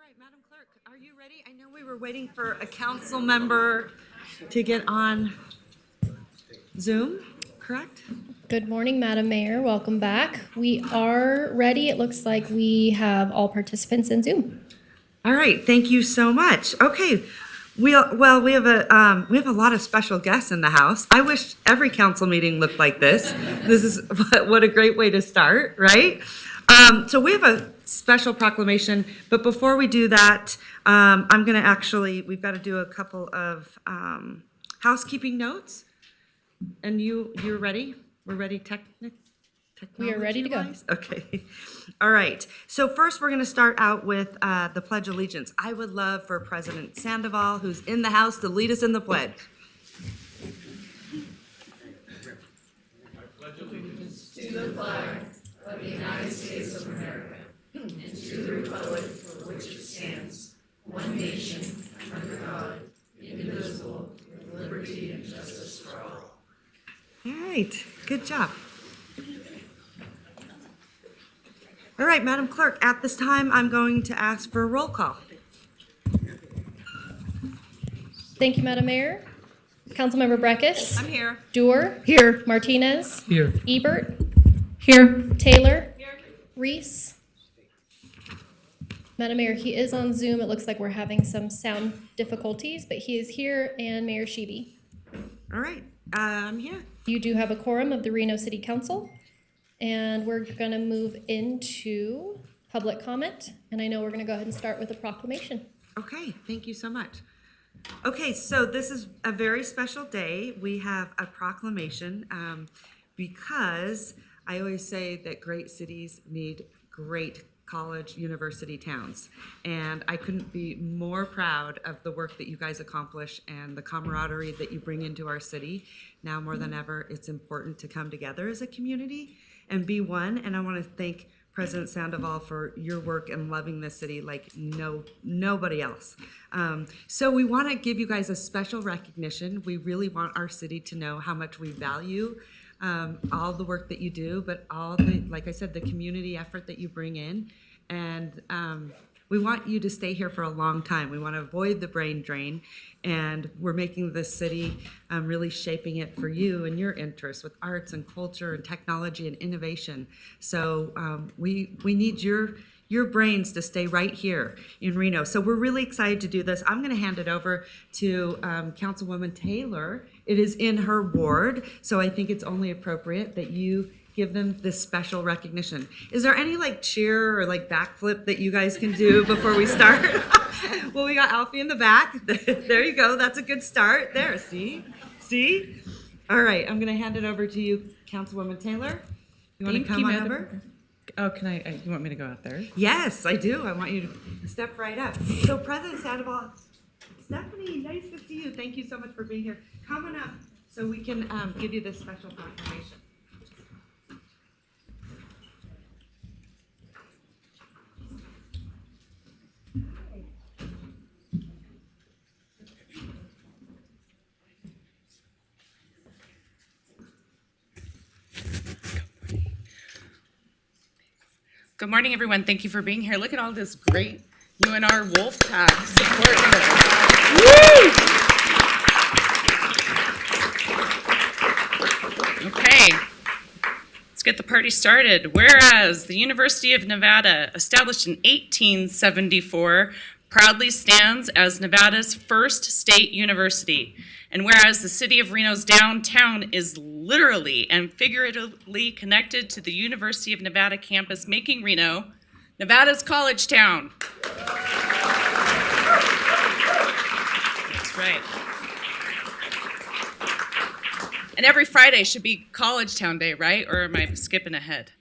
right, Madam Clerk, are you ready? I know we were waiting for a council member to get on Zoom, correct? Good morning, Madam Mayor. Welcome back. We are ready. It looks like we have all participants in Zoom. All right, thank you so much. Okay, we have a lot of special guests in the house. I wish every council meeting looked like this. This is what a great way to start, right? So we have a special proclamation, but before we do that, we've got to do a couple of housekeeping notes. And you're ready? We're ready We are ready to go. Okay. All right. So first, we're going to start out with the Pledge of Allegiance. I would love for President Sandoval, who's in the house, to lead us in the pledge. I pledge allegiance to the flag of the United States of America and to the republic for which it stands, one nation, under God, indivisible, with liberty and justice for all. All right. Good job. All right, Madam Clerk, at this time, I'm going to ask for a roll call. Thank you, Madam Mayor. Councilmember Breckus. I'm here. Dewar. Here. Martinez. Here. Ebert. Here. Taylor. Here. Reese. Madam Mayor, he is on Zoom. It looks like we're having some sound difficulties, but he is here, and Mayor Sheeby. All right, I'm here. You do have a quorum of the Reno City Council, and we're going to move into public comment, and I know we're going to go ahead and start with a proclamation. Okay, thank you so much. Okay, so this is a very special day. We have a proclamation because I always say that great cities need great college, university towns. And I couldn't be more proud of the work that you guys accomplish and the camaraderie that you bring into our city. Now more than ever, it's important to come together as a community and be one. And I want to thank President Sandoval for your work and loving this city like nobody else. So we want to give you guys a special recognition. We really want our city to know how much we value all the work that you do, but all the, like I said, the community effort that you bring in. And we want you to stay here for a long time. We want to avoid the brain drain, and we're making this city, really shaping it for you and your interests with arts and culture and technology and innovation. So we need your brains to stay right here in Reno. So we're really excited to do this. I'm going to hand it over to Councilwoman Taylor. It is in her ward, so I think it's only appropriate that you give them this special recognition. Is there any like cheer or like backflip that you guys can do before we start? Well, we got Alfie in the back. There you go. That's a good start. There, see? All right, I'm going to hand it over to you, Councilwoman Taylor. You want to come on over? Oh, can I? You want me to go out there? Yes, I do. I want you to step right up. So President Sandoval, Stephanie, nice to see you. Thank you so much for being here. Come on up so we can give you this special proclamation. Good morning, everyone. Thank you for being here. Look at all this great UNR Wolf Pack support here. Okay, let's get the party started. Whereas the University of Nevada, established in 1874, proudly stands as Nevada's first state university. And whereas the city of Reno's downtown is literally and figuratively connected to the University of Nevada campus, making Reno Nevada's college town. That's right. And every Friday should be College Town Day, right? Or am I skipping ahead?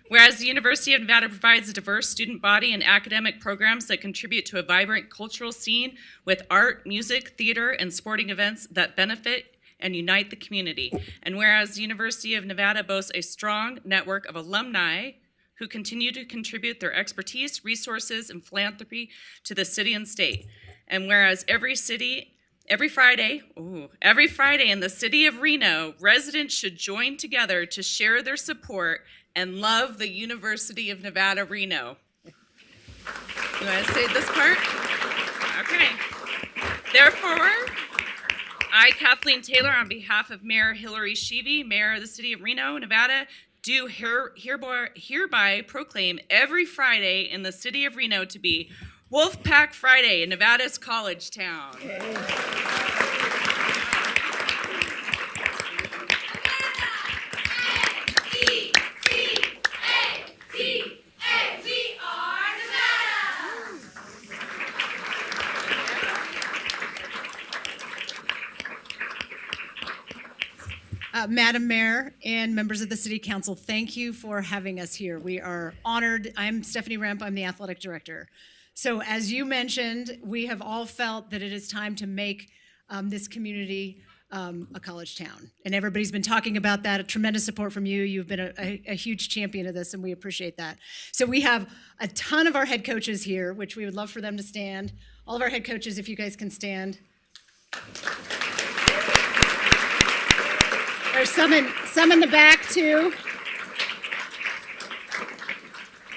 Whereas the University of Nevada provides a diverse student body and academic programs that contribute to a vibrant cultural scene with art, music, theater, and sporting events that benefit and unite the community. And whereas the University of Nevada boasts a strong network of alumni who continue to contribute their expertise, resources, and philanthropy to the city and state. And whereas every Friday in the city of Reno, residents should join together to share their support and love the University of Nevada, Reno. You want to say this part? Okay. Therefore, I, Kathleen Taylor, on behalf of Mayor Hillary Sheevy, Mayor of the City of Reno, Nevada, do hereby proclaim every Friday in the City of Reno to be Wolfpack Friday in Nevada's college town. Madam Mayor and members of the City Council, thank you for having us here. We are honored. I'm Stephanie Remp. I'm the athletic director. So as you mentioned, we have all felt that it is time to make this community a college town. And everybody's been talking about that, a tremendous support from you. You've been a huge champion of this, and we appreciate that. So we have a ton of our head coaches here, which we would love for them to stand. All of our head coaches, if you guys can stand. There's some in the back too.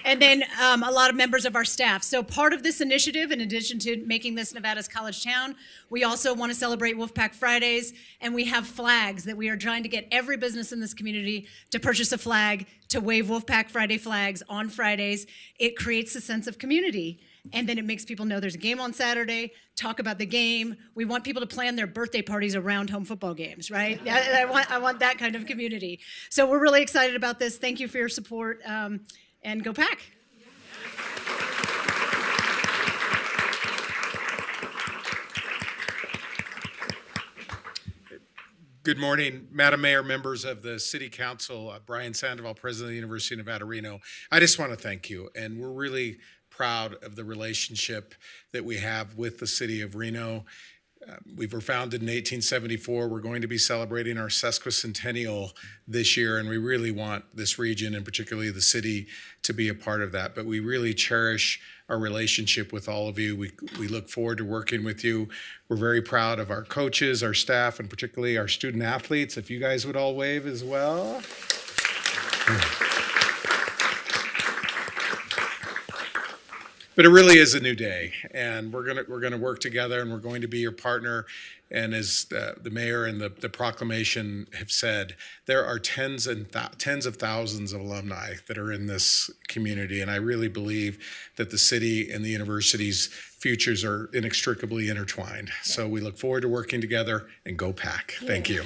And then a lot of members of our staff. So part of this initiative, in addition to making this Nevada's college town, we also want to celebrate Wolfpack Fridays, and we have flags that we are trying to get every business in this community to purchase a flag, to wave Wolfpack Friday flags on Fridays. It creates a sense of community. And then it makes people know there's a game on Saturday, talk about the game. We want people to plan their birthday parties around home football games, right? I want that kind of community. So we're really excited about this. Thank you for your support, and go Pack. Good morning, Madam Mayor, members of the City Council, Brian Sandoval, President of the University of Nevada, Reno. I just want to thank you, and we're really proud of the relationship that we have with the City of Reno. We were founded in 1874. We're going to be celebrating our sesquicentennial this year, and we really want this region, and particularly the city, to be a part of that. But we really cherish our relationship with all of you. We look forward to working with you. We're very proud of our coaches, our staff, and particularly our student athletes. If you guys would all wave as well. But it really is a new day, and we're gonna work together, and we're going to be your partner. And as the mayor and the proclamation have said, there are tens of thousands of alumni that are in this community, and I really believe that the city and the university's futures are inextricably intertwined. So we look forward to working together, and go Pack. Thank you.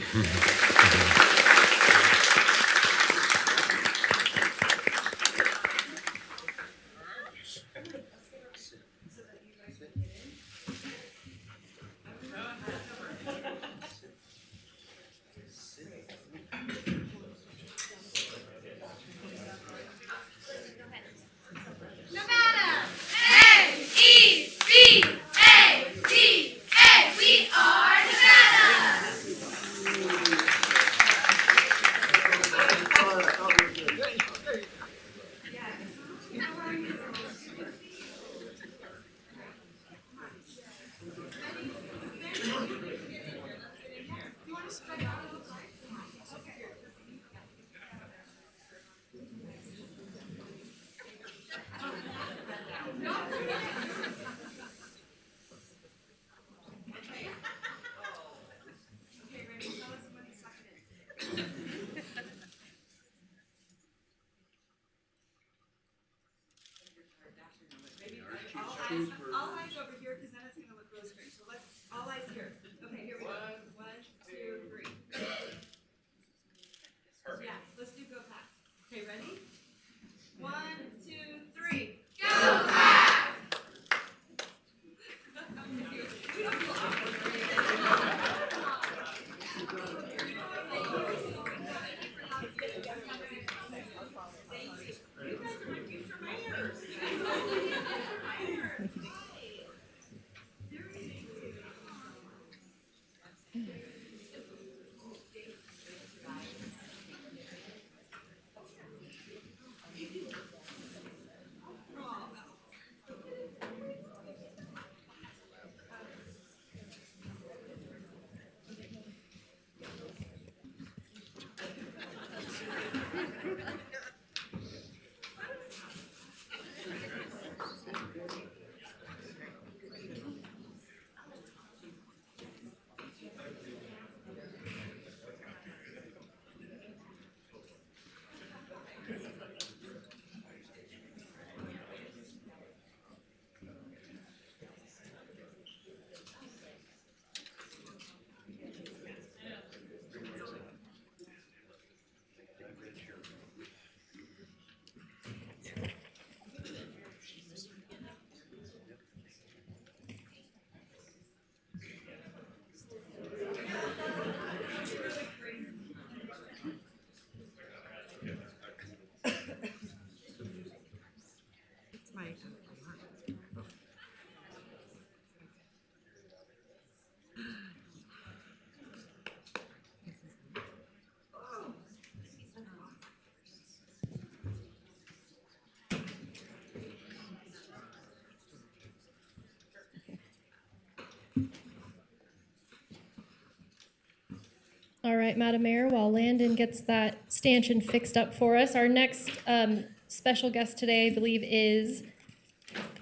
All right, Madam Mayor, while Landon gets that stanchion fixed up for us, our next special guest today, I believe, is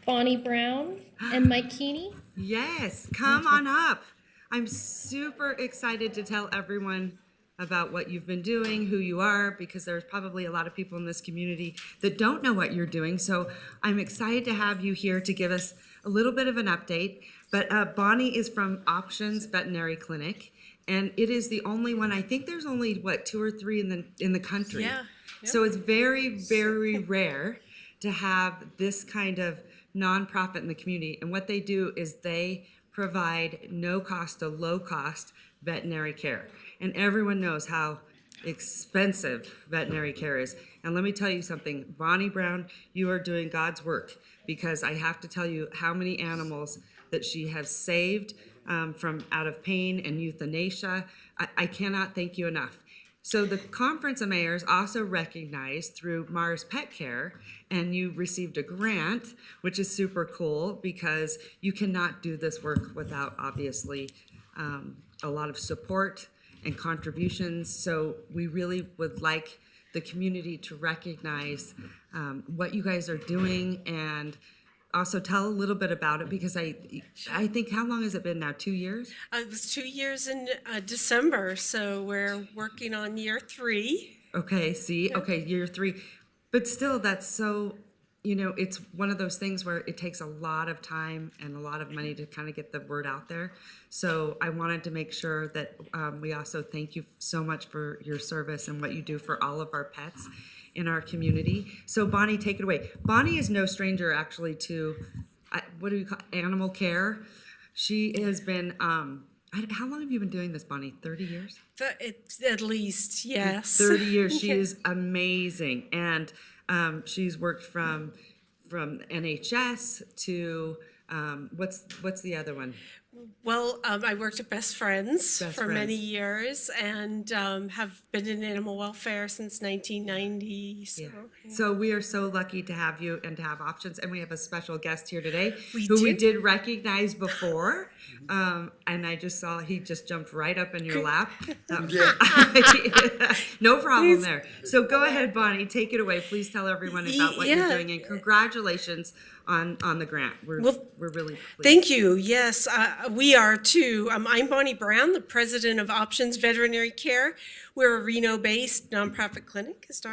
Bonnie Brown and Mike Keeney. Yes, come on up. I'm super excited to tell everyone about what you've been doing, who you are, because there's probably a lot of people in this community that don't know what you're doing. So I'm excited to have you here to give us a little bit of an update. But Bonnie is from Options Veterinary Clinic, and it is the only one. I think there's only, what, 2 or 3 in the country. Yeah. So it's very, very rare to have this kind of nonprofit in the community. And what they do is they provide no cost to low cost veterinary care. And everyone knows how expensive veterinary care is. And let me tell you something, Bonnie Brown, you are doing God's work, because I have to tell you how many animals that she has saved from out of pain and euthanasia. I cannot thank you enough. So the Conference of Mayors also recognized through Mars Pet Care, and you received a grant, which is super cool, because you cannot do this work without, obviously, a lot of support and contributions. So we really would like the community to recognize what you guys are doing, and also tell a little bit about it, because I think, how long has it been now? 2 years? It was 2 years in December, so we're working on year 3. Okay, see, okay, year 3. But still, that's so, it's one of those things where it takes a lot of time and a lot of money to kind of get the word out there. So I wanted to make sure that we also thank you so much for your service and what you do for all of our pets in our community. So Bonnie, take it away. Bonnie is no stranger, actually, to, what do we call, animal care. She has been, how long have you been doing this, Bonnie? 30 years? It's at least, yes. 30 years. She is amazing. And she's worked from NHS to, what's the other one? Well, I worked at Best Friends Best for many Friends. years, and have been in animal welfare since 1990. So, yeah. So we are so lucky to have you and to have Options, and we have a special guest here today We who we do. did recognize before, and I just saw he just jumped right up in your lap. No problem there. So go ahead, Bonnie, take it away. Please tell everyone about what you're Yeah. doing, and congratulations on the grant. We're really pleased. Thank you. Yes, we are too. I'm Bonnie Brown, the president of Options Veterinary Care. We're a Reno-based nonprofit clinic, as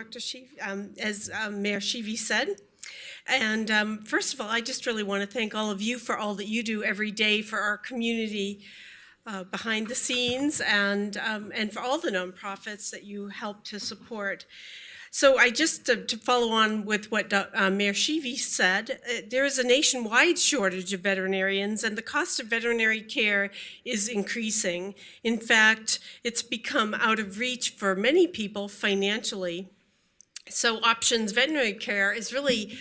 Mayor Sheevy said. And first of all, I just really want to thank all of you for all that you do every day for our community behind the scenes, and for all the nonprofits that you help to support. So I just, to follow on with what Mayor Sheevy said, there is a nationwide shortage of veterinarians, and the cost of veterinary care is increasing. In fact, it's become out of reach for many people financially. So Options Veterinary Care is really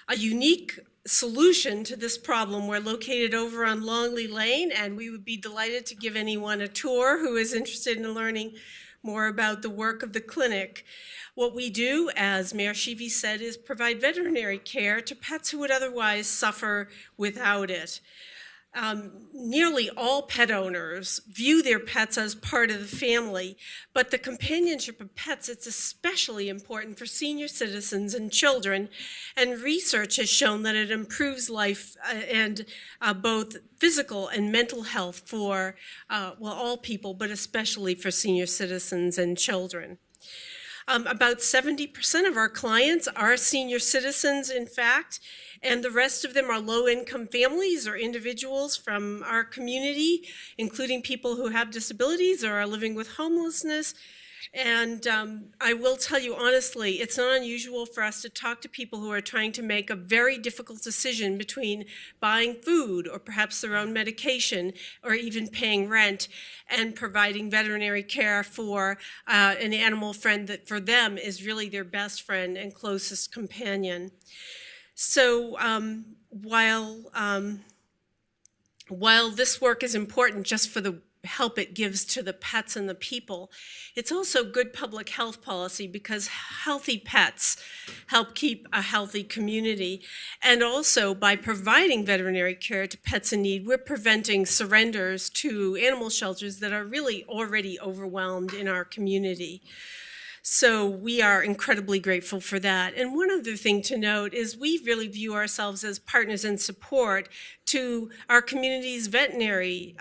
a unique solution to this problem. We're located over on Longley Lane, and we would be delighted to give anyone a tour who is interested in learning more about the work of the clinic. What we do, as Mayor Sheevy said, is provide veterinary care to pets who would otherwise suffer without it. Nearly all pet owners view their pets as part of the family, but the companionship of pets, it's especially important for senior citizens and children, and research has shown that it improves life and both physical and mental health for, all people, but especially for senior citizens and children. About 70% of our clients are senior citizens, in fact, and the rest of them are low-income families or individuals from our community, including people who have disabilities or are living with homelessness. And I will tell you honestly, it's not unusual for us to talk to people who are trying to make a very difficult decision between buying food or perhaps their own medication or even paying rent and providing veterinary care for an animal friend that for them is really their best friend and closest companion. So while this work is important just for the help it gives to the pets and the people. It's also good public health policy because healthy pets help keep a healthy community. And also by providing veterinary care to pets in need, we're preventing surrenders to animal shelters that are really already overwhelmed in our community. So we are incredibly grateful for that. And one other thing to note is we really view ourselves as partners in support to our community's veterinary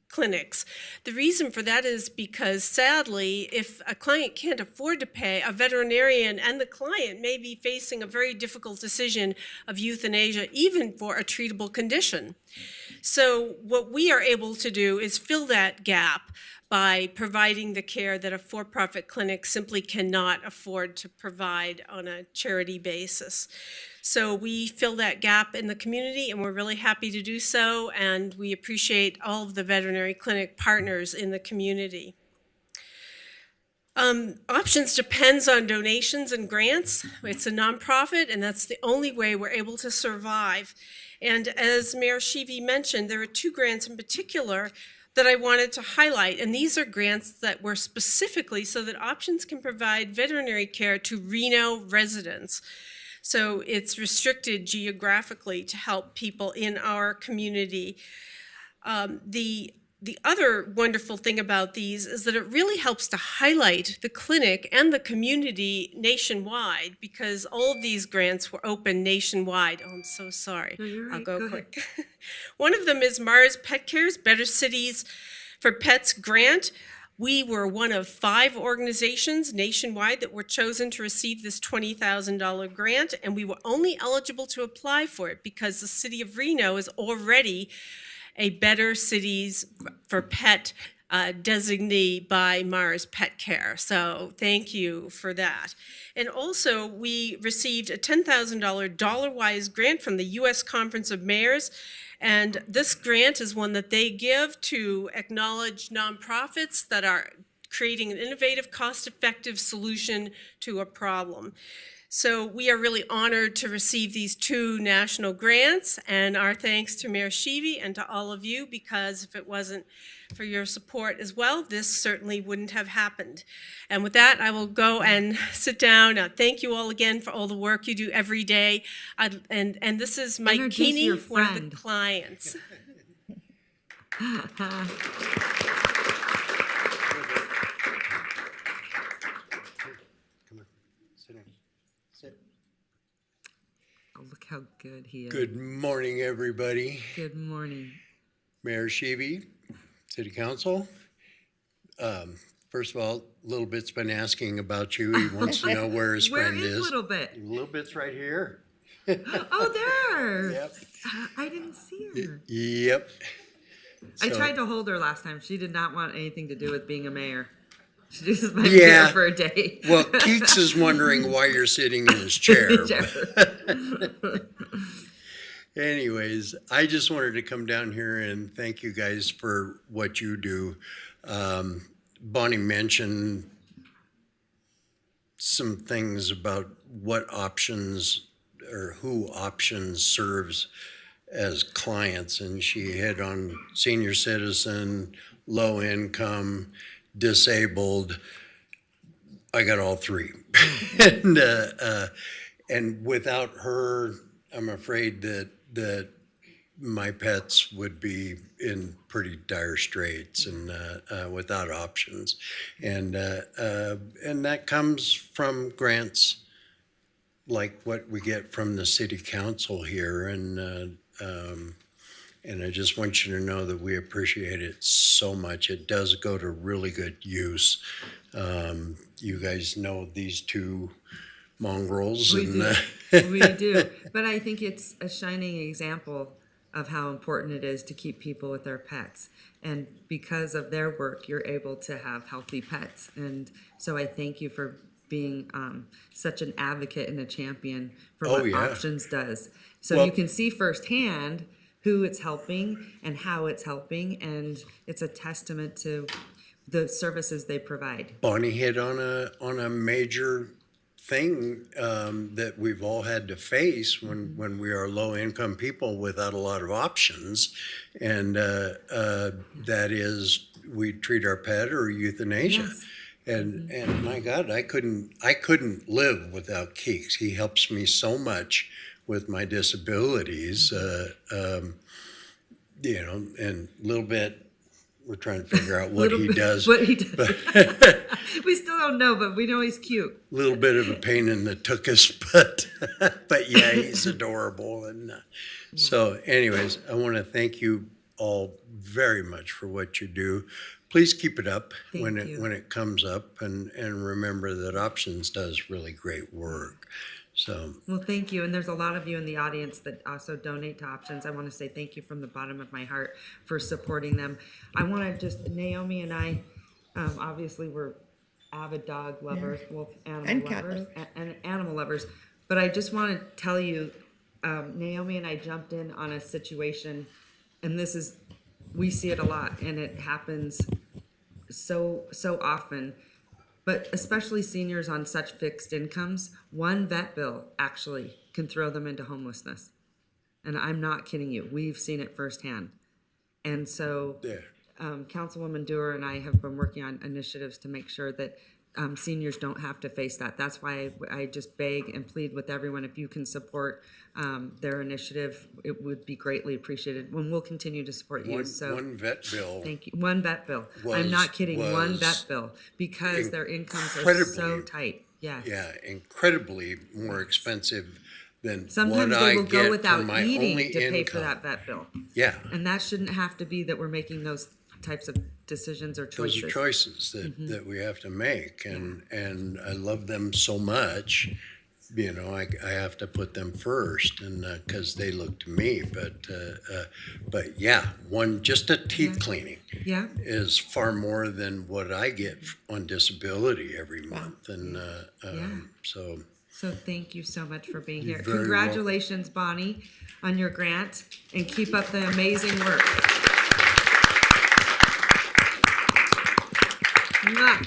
clinics. The reason for that is because sadly, if a client can't afford to pay, a veterinarian and the client may be facing a very difficult decision of euthanasia, even for a treatable condition. So what we are able to do is fill that gap by providing the care that a for-profit clinic simply cannot afford to provide on a charity basis. So we fill that gap in the community, and we're really happy to do so, and we appreciate all of the veterinary clinic partners in the community. Options depends on donations and grants. It's a nonprofit, and that's the only way we're able to survive. And as Mayor Sheevy mentioned, there are 2 grants in particular that I wanted to highlight, and these are grants that were specifically so that Options can provide veterinary care to Reno residents. So it's restricted geographically to help people in our community. The other wonderful thing about these is that it really helps to highlight the clinic and the community nationwide, because all of these grants were open nationwide. Oh, I'm so sorry. No, you're right. I'll go Go quick. One of them is Mars Pet Care's Better Cities for Pets grant. We were one of 5 organizations nationwide that were chosen to receive this $20,000 grant, and we were only eligible to apply for it because the city of Reno is already a Better Cities for Pet designee by Mars Pet Care. So thank you for that. And also we received a $10,000 dollar-wise grant from the U.S. Conference of Mayors. And this grant is one that they give to acknowledge nonprofits that are creating an innovative, cost-effective solution to a problem. So we are really honored to receive these 2 national grants, and our thanks to Mayor Sheevy and to all of you, because if it wasn't for your support as well, this certainly wouldn't have happened. And with that, I will go and sit down. Thank you all again for all the work you do every day. And this is Mike Introduce Keeney, your one of friend. the clients. Oh, look how good he is. Good morning, everybody. Good morning. Mayor Sheevy, City Council. First of all, Little Bit's been asking about you. He wants to know where his Where friend is is. Little Bit? Little Bit's right here. Oh, there. Yep. I didn't see her. Yep. I So- tried to hold her last time. She did not want anything to do with being a mayor. She just might Yeah. be for a day. Well, Keeks is wondering why you're sitting in his chair. Anyways, I just wanted to come down here and thank you guys for what you do. Bonnie mentioned some things about what options or who Options serves as clients, and she hit on senior citizen, low income, disabled. I got all 3. And without her, I'm afraid that my pets would be in pretty dire straits and without options. And that comes from grants like what we get from the city council here. And I just want you to know that we appreciate it so much. It does go to really good use. You guys know these 2 mongrels. We and, do. We do. But I think it's a shining example of how important it is to keep people with their pets. And because of their work, you're able to have healthy pets. And so I thank you for being such an advocate and a champion for Oh, what yeah. Options does. So Well- you can see firsthand who it's helping and how it's helping. And it's a testament to the services they provide. Bonnie hit on a major thing that we've all had to face when we are low-income people without a lot of options, and that is we treat our pet or euthanasia. Yes. And my God, I couldn't live without Keeks. He helps me so much with my disabilities, and a little bit. We're trying to figure out what he does. What he does. We still don't know, but we know he's cute. A little bit of a pain in the tuchus, but yeah, he's adorable. And so, anyways, I want to thank you all very much for what you do. Please keep it up when it comes up, and remember that Options does really great work. So, Well, thank you. And there's a lot of you in the audience that also donate to Options. I want to say thank you from the bottom of my heart for supporting them. I want to just, Naomi and I, obviously we're avid dog lovers, wolf animal And cat lovers, lovers. and animal lovers. But I just want to tell you, Naomi and I jumped in on a situation, and we see it a lot, and it happens so often. But especially seniors on such fixed incomes, one vet bill actually can throw them into homelessness. And I'm not kidding you. We've seen it firsthand. And so yeah. Councilwoman Dewar and I have been working on initiatives to make sure that seniors don't have to face that. That's why I just beg and plead with everyone, if you can support their initiative, it would be greatly appreciated. And we'll continue to support you. So One vet bill. thank you. One vet bill. I'm not kidding. One was vet bill, because their incomes are incredibly- so tight. Yes. Yeah, incredibly more expensive than Sometimes what they I will go get without from my eating only to pay for income. that vet bill. Yeah, And that shouldn't have to be that we're making those types of decisions or choices. those are choices that we have to make, and I love them so much. I have to put them first, and because they look to me. But yeah, just a teeth cleaning Yeah. is far more than what I get on disability every month, and so. So thank you so much for being You're here. very Congratulations, Bonnie, on your grant, and keep up the amazing work. Mwah.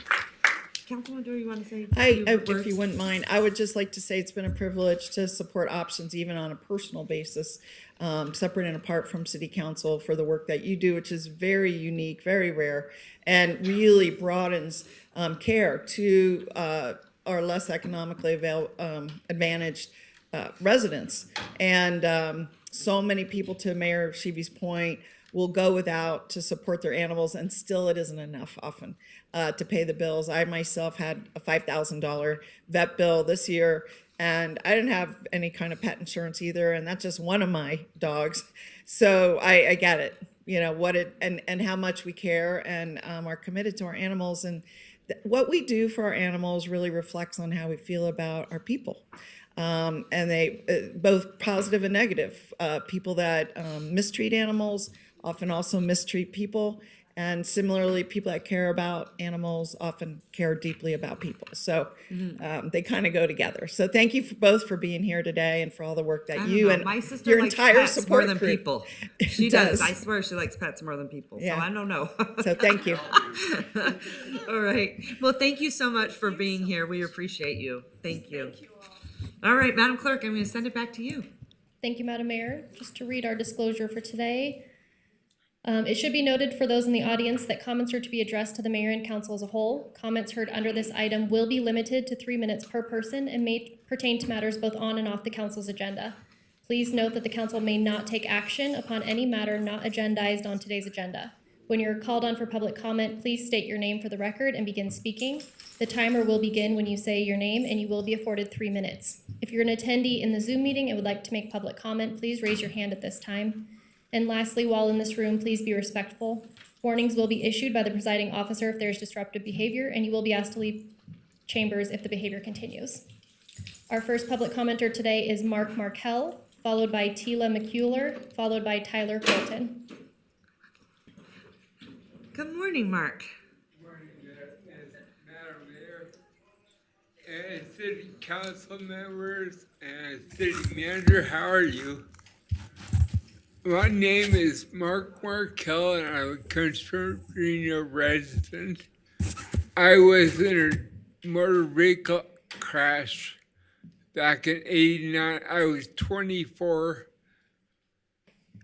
Councilwoman Dewar, you want to say a few If words? you wouldn't mind, I would just like to say it's been a privilege to support Options even on a personal basis, separate and apart from city council, for the work that you do, which is very unique, very rare, and really broadens care to our less economically advantaged residents. And so many people, to Mayor Sheevy's point, will go without to support their animals, and still it isn't enough often to pay the bills. I myself had a $5,000 vet bill this year, and I didn't have any kind of pet insurance either, and that's just one of my dogs. So I get it, and how much we care and are committed to our animals, and what we do for our animals really reflects on how we feel about our people. And they both positive and negative. People that mistreat animals often also mistreat people, and similarly, people that care about animals often care deeply about people. So they kind of go together. So thank you both for being here today, and for all the work I that don't you know. and My sister your likes entire pets support more than group. people. She does. does. I swear she likes pets more than people. Yeah. So I don't know. So thank you. All right. Well, thank you so much for being here. We appreciate you. Thank you. All right, Madam Clerk, I'm going to send it back to you. Thank you, Madam Mayor. Just to read our disclosure for today. It should be noted for those in the audience that comments are to be addressed to the mayor and council as a whole. Comments heard under this item will be limited to 3 minutes per person and may pertain to matters both on and off the council's agenda. Please note that the council may not take action upon any matter not agendized on today's agenda. When you're called on for public comment, please state your name for the record and begin speaking. The timer will begin when you say your name, and you will be afforded 3 minutes. If you're an attendee in the Zoom meeting and would like to make public comment, please raise your hand at this time. And lastly, while in this room, please be respectful. Warnings will be issued by the presiding officer if there's disruptive behavior, and you will be asked to leave chambers if the behavior continues. Our first public commenter today is Mark Markell, followed by Tila McCuller, followed by Tyler Colton. Good morning, Mark. Morning, Madam Mayor, and city council members, and city manager. How are you? My name is Mark Markell, and I'm a concerned Reno resident. I was in a motor vehicle crash back in '89. I was 24.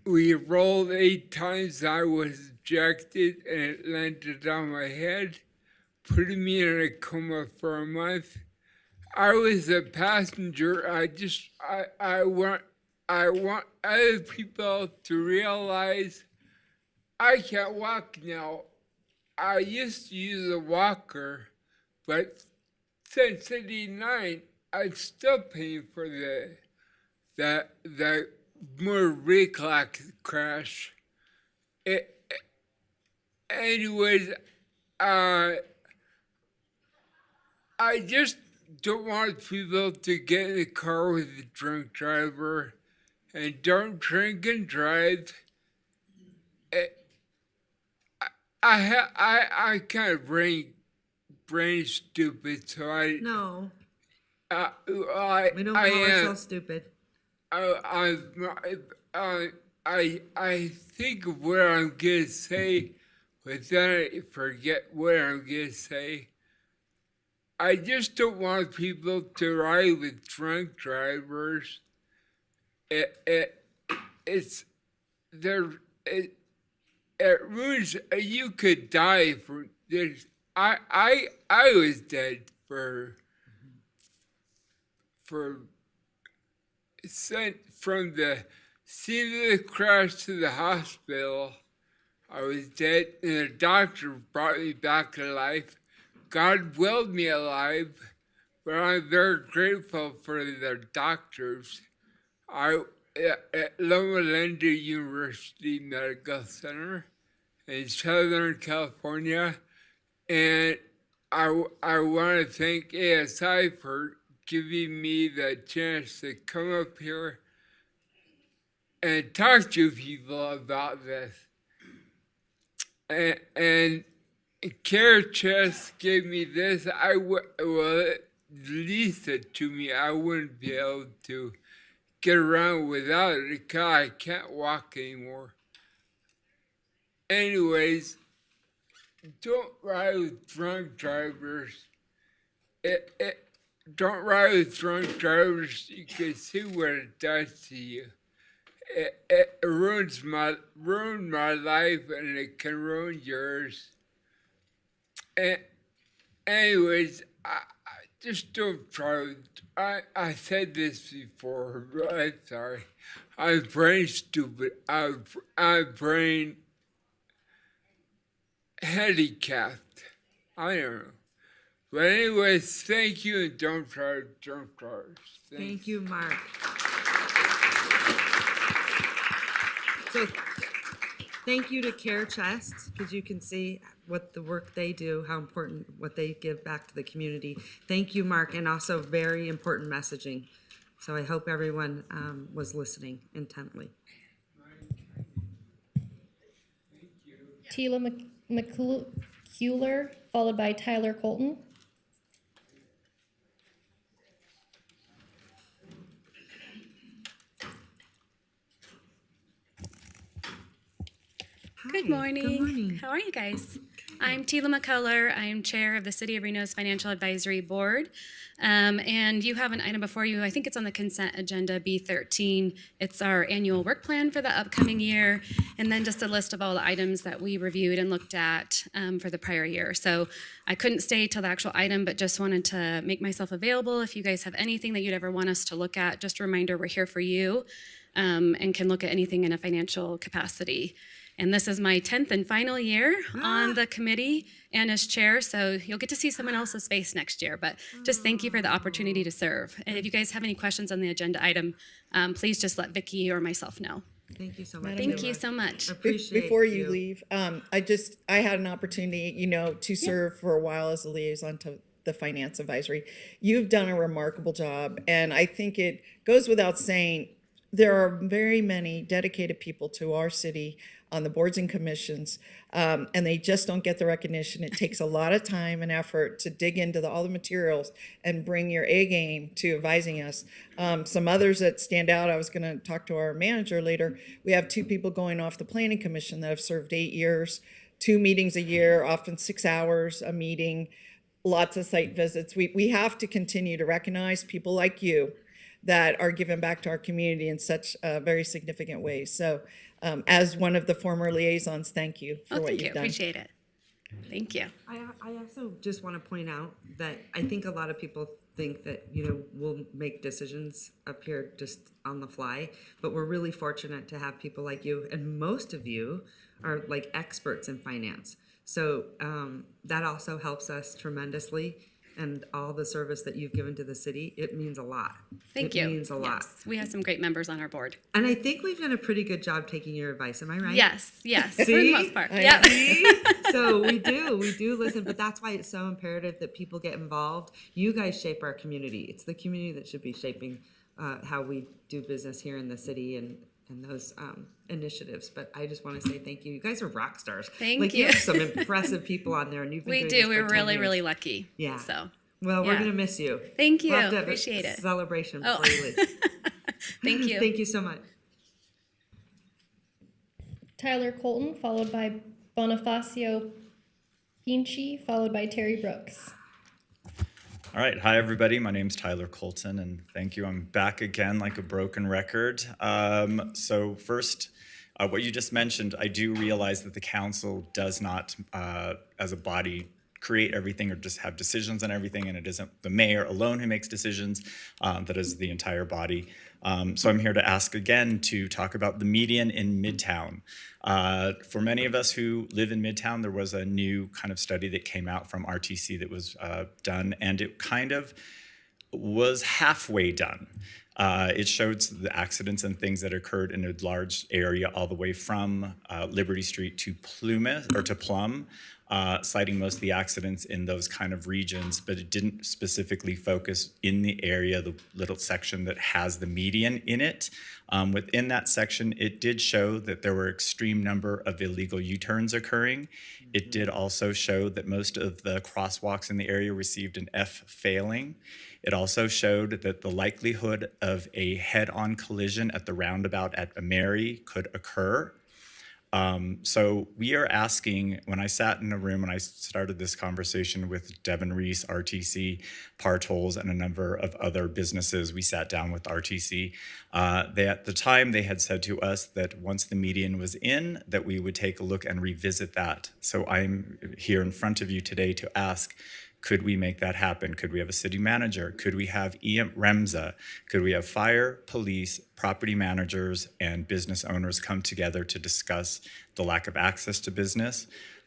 We rolled 8 times. I was ejected and it landed on my head, putting me in a coma for a month. I was a passenger. I want other people to realize I can't walk now. I used to use a walker, but since '89, I'm still paying for the motor vehicle crash. Anyways, I just don't want people to get in the car with a drunk driver, and don't drink and drive. I kind of brain stupid, so No, I we don't I call am. ourselves stupid. I think of what I'm gonna say, but then I forget what I'm gonna say. I just don't want people to ride with drunk drivers. It's there. It ruins. You could die from this. I was dead for sent from the scene of the crash to the hospital. I was dead, and the doctor brought me back to life. God willed me alive, but I'm very grateful for the doctors. At Loma Linda University Medical Center in Southern California, and I want to thank ASI for giving me the chance to come up here and talk to people about this. And Care Chest gave me this. Leased it to me. I wouldn't be able to get around without it because I can't walk anymore. Anyways, don't ride with drunk drivers. Don't ride with drunk drivers. You can see what it does to you. It ruined my life, and it can ruin yours. And anyways, I just don't try. I said this before, but I'm sorry. I'm brain stupid. I'm brain handicapped. I don't know. But anyways, thank you, and don't try drunk drivers. Thank you, Mark. So, thank you to Care Chest, because you can see what the work they do, how important what they give back to the community. Thank you, Mark, and also very important messaging. So I hope everyone was listening intently. Tila McCuller, followed by Tyler Colton. Good Hi, morning. Good morning. How are you guys? I'm Tila McCullough. I am chair of the City of Reno's Financial Advisory Board. And you have an item before you. I think it's on the consent agenda, B13. It's our annual work plan for the upcoming year, and then just a list of all the items that we reviewed and looked at for the prior year. So I couldn't stay till the actual item, but just wanted to make myself available. If you guys have anything that you'd ever want us to look at, just a reminder, we're here for you and can look at anything in a financial capacity. And this is my 10th and final year on the committee and as chair, so you'll get to see someone else's face next year. But just thank you for the opportunity to serve. And if you guys have any questions on the agenda item, please just let Vicki or myself know. Thank you so much. Thank you so much. Appreciate Before you leave, I had an opportunity, to serve for a while as a liaison to the Finance Advisory. You've done a remarkable job, and I think it goes without saying, there are very many dedicated people to our city on the boards and commissions, and they just don't get the recognition. It takes a lot of time and effort to dig into all the materials and bring your A game to advising us. Some others that stand out, I was going to talk to our manager later. We have 2 people going off the planning commission that have served 8 years, 2 meetings a year, often 6 hours a meeting. lots of site visits. We have to continue to recognize people like you that are giving back to our community in such very significant ways. So as one of the former liaisons, thank you for Oh, what thank you. you've done. Appreciate it. Thank you. I also just want to point out that I think a lot of people think that, we'll make decisions up here just on the fly, but we're really fortunate to have people like you, and most of you are like experts in finance. So that also helps us tremendously, and all the service that you've given to the city, it means a lot. Thank it you. It means a lot. Yes, we have some great members on our board. And I think we've done a pretty good job taking your advice. Am I right? Yes, for See? the most part. Yeah. See? So we do listen, but that's why it's so imperative that people get involved. You guys shape our community. It's the community that should be shaping how we do business here in the city and those initiatives. But I just want to say thank you. You guys are rock stars. Thank You you. have some impressive people on there, and you've been We doing do. this for We're 10 really, years. really lucky. Yeah. So, Well, we're yeah. gonna miss you. Thank you. We'll have to have Appreciate a it. celebration Oh. before you leave. Thank you. Thank you so much. Tyler Colton, followed by Bonifacio Pinchi, followed by Terry Brooks. All right. Hi, everybody. My name's Tyler Colton, and thank you. I'm back again like a broken record. So first, what you just mentioned, I do realize that the council does not, as a body, create everything or just have decisions on everything, and it isn't the mayor alone who makes decisions, that is the entire body. So I'm here to ask again to talk about the median in Midtown. For many of us who live in Midtown, there was a new kind of study that came out from RTC that was done, and it kind of was halfway done. It showed the accidents and things that occurred in a large area all the way from Liberty Street to Plum, citing most of the accidents in those kind of regions, but it didn't specifically focus in the area, the little section that has the median in it. Within that section, it did show that there were extreme number of illegal U-turns occurring. It did also show that most of the crosswalks in the area received an F failing. It also showed that the likelihood of a head-on collision at the roundabout at Mary could occur. So we are asking, when I sat in a room and I started this conversation with Devin Reese, RTC, Partolls, and a number of other businesses, we sat down with RTC. At the time, they had said to us that once the median was in, that we would take a look and revisit that. So I'm here in front of you today to ask, could we make that happen? Could we have a city manager? Could we have REMSA? Could we have fire, police, property managers, and business owners come together to discuss the lack of access to business,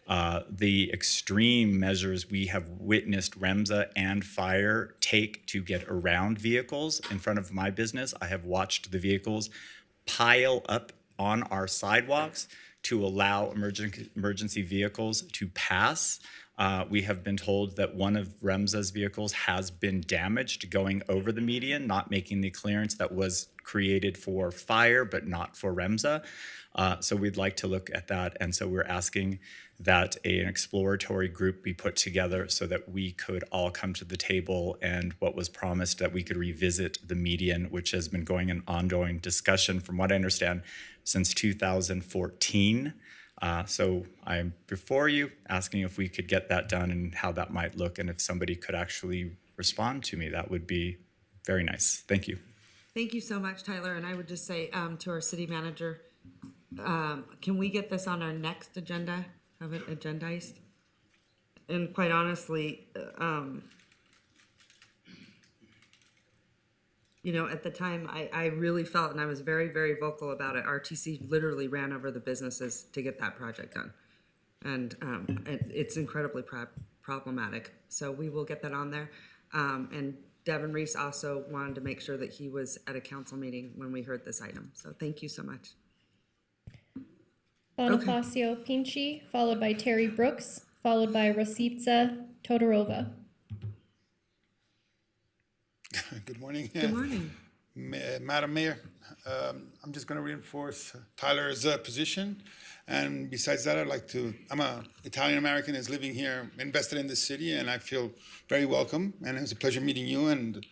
the extreme measures we have witnessed REMSA and fire take to get around vehicles? In front of my business, I have watched the vehicles pile up on our sidewalks to allow emergency vehicles to pass. We have been told that one of REMSA's vehicles has been damaged going over the median, not making the clearance that was created for fire, but not for REMSA. So we'd like to look at that. And so we're asking that an exploratory group be put together so that we could all come to the table, and what was promised that we could revisit the median, which has been going an ongoing discussion, from what I understand, since 2014. So I'm before you asking if we could get that done and how that might look, and if somebody could actually respond to me, that would be very nice. Thank you. Thank you so much, Tyler. And I would just say to our city manager, can we get this on our next agenda? Have it agendized? And quite honestly, at the time, I really felt, and I was very, very vocal about it, RTC literally ran over the businesses to get that project done. And it's incredibly problematic. So we will get that on there. And Devin Reese also wanted to make sure that he was at a council meeting when we heard this item. So thank you so much. Bonifacio Pinchi, followed by Terry Brooks, followed by Rositza Todorova. Good morning. Good morning. Madam Mayor, I'm just going to reinforce Tyler's position. And besides that, I'm an Italian-American that's living here, invested in this city, and I feel very welcome. And it was a pleasure meeting you, and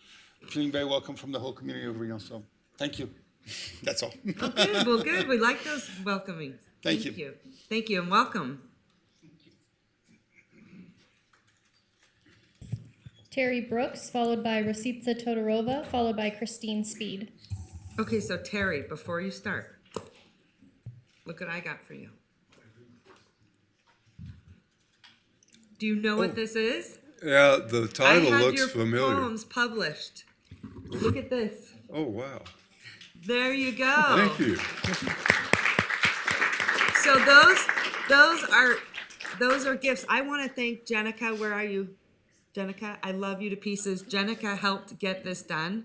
feeling very welcome from the whole community of Reno. So thank you. That's all. Oh, good. Well, good. We like those welcomings. Thank you. Thank you, and welcome. Terry Brooks, followed by Rositza Todorova, followed by Christine Speed. Okay, so Terry, before you start, look what I got for you. Do you know what this is? Yeah, the title I had looks your familiar. poems published. Look at this. Oh, wow. There you go. Thank you. So those are gifts. I want to thank Jenica. Where are you? Jenica, I love you to pieces. Jenica helped get this done.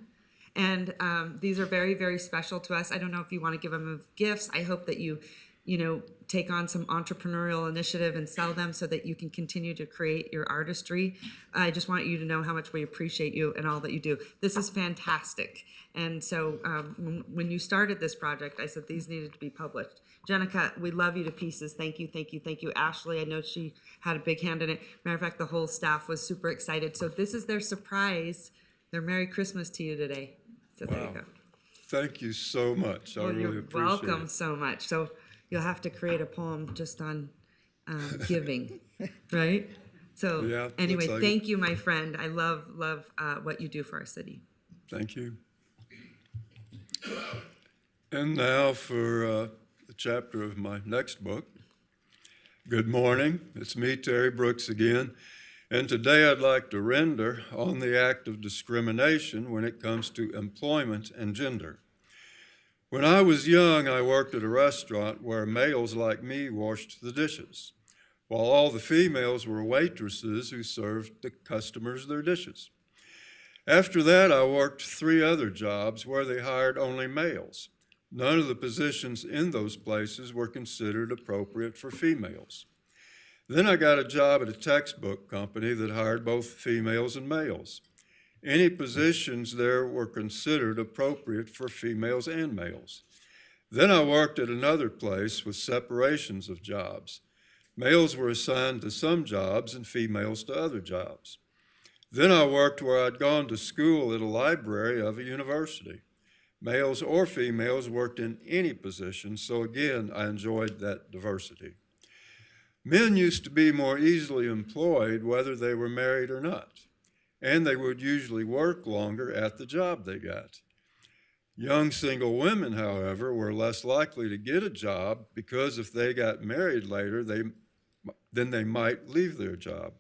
And these are very, very special to us. I don't know if you want to give them gifts. I hope that you take on some entrepreneurial initiative and sell them so that you can continue to create your artistry. I just want you to know how much we appreciate you and all that you do. This is fantastic. And so when you started this project, I said these needed to be published. Jenica, we love you to pieces. Thank you, thank you, thank you. Ashley, I know she had a big hand in it. Matter of fact, the whole staff was super excited. So this is their surprise, their Merry Christmas to you today. So there you go. Thank you so much. I Well, really you're appreciate welcome it. so much. So you'll have to create a poem just on giving, right? So Yeah, anyway, looks like thank you, my friend. I love what you do for our city. Thank you. And now for the chapter of my next book. Good morning. It's me, Terry Brooks, again. And today I'd like to render on the act of discrimination when it comes to employment and gender. When I was young, I worked at a restaurant where males like me washed the dishes, while all the females were waitresses who served the customers their dishes. After that, I worked 3 other jobs where they hired only males. None of the positions in those places were considered appropriate for females. Then I got a job at a textbook company that hired both females and males. Any positions there were considered appropriate for females and males. Then I worked at another place with separations of jobs. Males were assigned to some jobs and females to other jobs. Then I worked where I'd gone to school at a library of a university. Males or females worked in any position, so again, I enjoyed that diversity. Men used to be more easily employed whether they were married or not, and they would usually work longer at the job they got. Young single women, however, were less likely to get a job because if they got married later, then they might leave their job.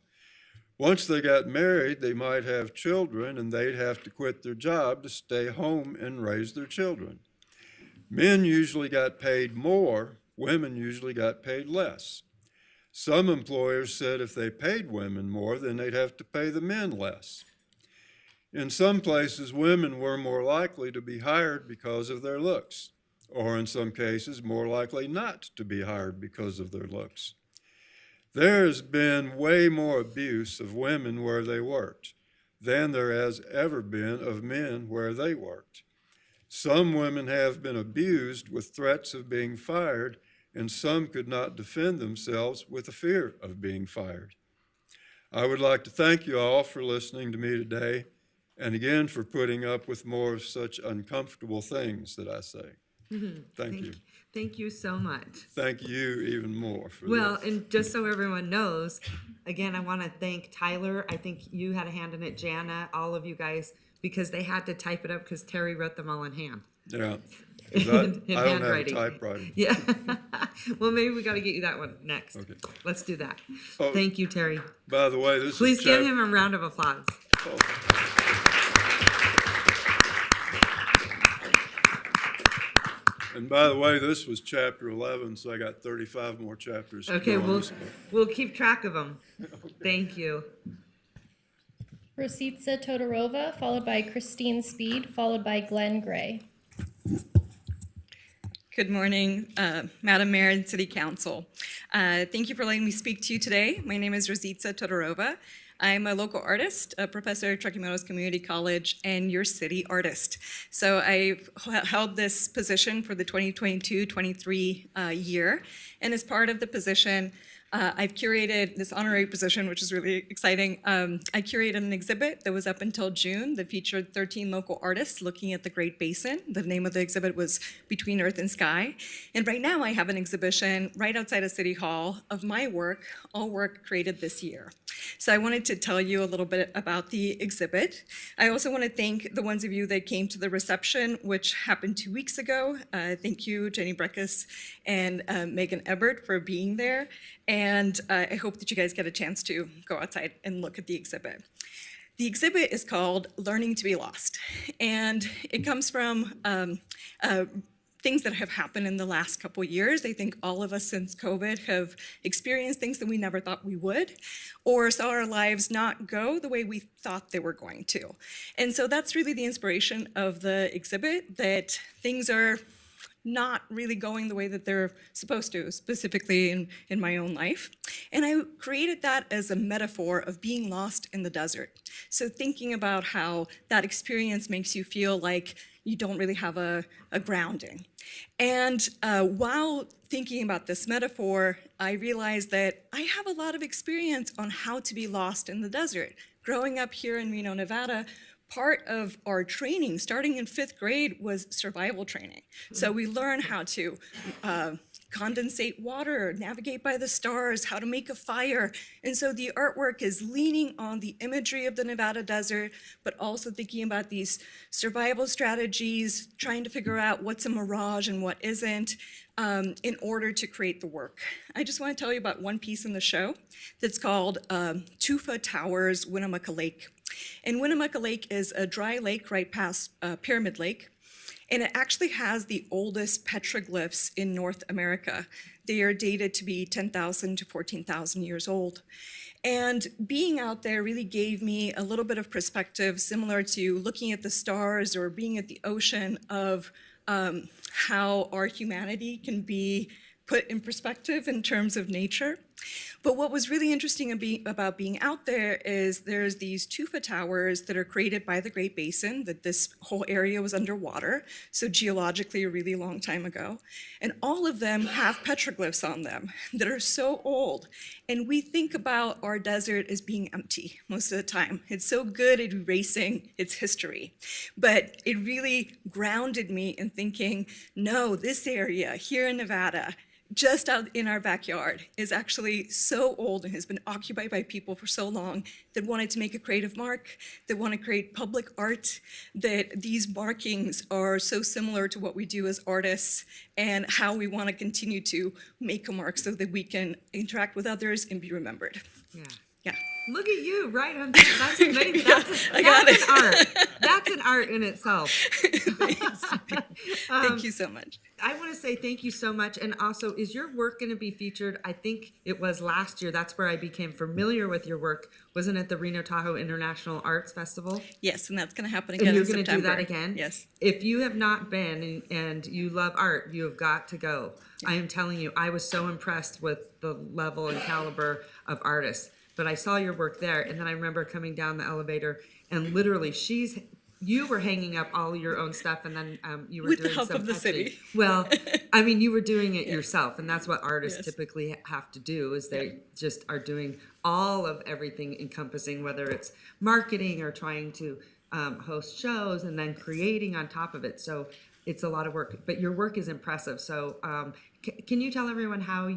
Once they got married, they might have children and they'd have to quit their job to stay home and raise their children. Men usually got paid more, women usually got paid less. Some employers said if they paid women more, then they'd have to pay the men less. In some places, women were more likely to be hired because of their looks, or in some cases, more likely not to be hired because of their looks. There has been way more abuse of women where they worked than there has ever been of men where they worked. Some women have been abused with threats of being fired, and some could not defend themselves with the fear of being fired. I would like to thank you all for listening to me today, and again for putting up with more of such uncomfortable things that I say. Thank you. Thank you so much. Thank you even more for Well, this. and just so everyone knows, again, I want to thank Tyler. I think you had a hand in it, Jana, all of you guys, because they had to type it up because Terry wrote them all in hand. Yeah. 'Cause In I don't have a handwriting. typewriter. Yeah. Well, maybe we got to get you that one next. Okay. Let's do that. Oh, Thank you, Terry. By the way, this Please is give him a round of applause. And by the way, this was chapter 11, so I got 35 more chapters to Okay, go on this book. we'll keep track of them. Thank you. Rositza Todorova, followed by Christine Speed, followed by Glenn Gray. Good morning, Madam Mayor and City Council. Thank you for letting me speak to you today. My name is Rositza Todorova. I'm a local artist, a professor at Truckee Meadows Community College, and your city artist. So I've held this position for the 2022-23 year, and as part of the position, I've curated this honorary position, which is really exciting. I curated an exhibit that was up until June that featured 13 local artists looking at the Great Basin. The name of the exhibit was Between Earth and Sky. And right now I have an exhibition right outside of City Hall of my work, all work created this year. So I wanted to tell you a little bit about the exhibit. I also want to thank the ones of you that came to the reception, which happened 2 weeks ago. Thank you, Jenny Breckus and Megan Ebert, for being there. And I hope that you guys get a chance to go outside and look at the exhibit. The exhibit is called Learning to be Lost. And it comes from things that have happened in the last couple years. I think all of us since COVID have experienced things that we never thought we would, or saw our lives not go the way we thought they were going to. And so that's really the inspiration of the exhibit, that things are not really going the way that they're supposed to, specifically in my own life. And I created that as a metaphor of being lost in the desert. So thinking about how that experience makes you feel like you don't really have a grounding. And while thinking about this metaphor, I realized that I have a lot of experience on how to be lost in the desert. Growing up here in Reno, Nevada, part of our training, starting in 5th grade, was survival training. So we learn how to condensate water, navigate by the stars, how to make a fire. And so the artwork is leaning on the imagery of the Nevada desert, but also thinking about these survival strategies, trying to figure out what's a mirage and what isn't, in order to create the work. I just want to tell you about one piece in the show that's called Tufa Towers, Winnemucca Lake. And Winnemucca Lake is a dry lake right past Pyramid Lake. And it actually has the oldest petroglyphs in North America. They are dated to be 10,000 to 14,000 years old. And being out there really gave me a little bit of perspective, similar to looking at the stars or being at the ocean, of how our humanity can be put in perspective in terms of nature. But what was really interesting about being out there is there's these tufa towers that are created by the Great Basin, that this whole area was underwater, so geologically a really long time ago. And all of them have petroglyphs on them that are so old. And we think about our desert as being empty most of the time. It's so good at erasing its history. But it really grounded me in thinking, no, this area here in Nevada, just out in our backyard, is actually so old and has been occupied by people for so long that wanted to make a creative mark, that want to create public art, that these markings are so similar to what we do as artists and how we want to continue to make a mark so that we can interact with others and be remembered. Yeah. Yeah. Look at you, right on time. That's amazing. That's an art. That's an art in itself. Thank you so much. I want to say thank you so much. And also, is your work going to be featured? I think it was last year. That's where I became familiar with your work. Wasn't it the Reno Tahoe International Arts Festival? Yes, and that's going to happen again And you're in going to September. do that again? Yes. If you have not been and you love art, you have got to go. I am telling you, I was so impressed with the level and caliber of artists. But I saw your work there, and then I remember coming down the elevator, and literally, you were hanging up all your own stuff, and then you were With doing the help some of the touching. city. Well, I mean, you were doing it yourself, and that's what artists typically have to do, is they just are doing all of everything encompassing, whether it's marketing or trying to host shows and then creating on top of it. So it's a lot of work, but your work is impressive. So can you tell everyone how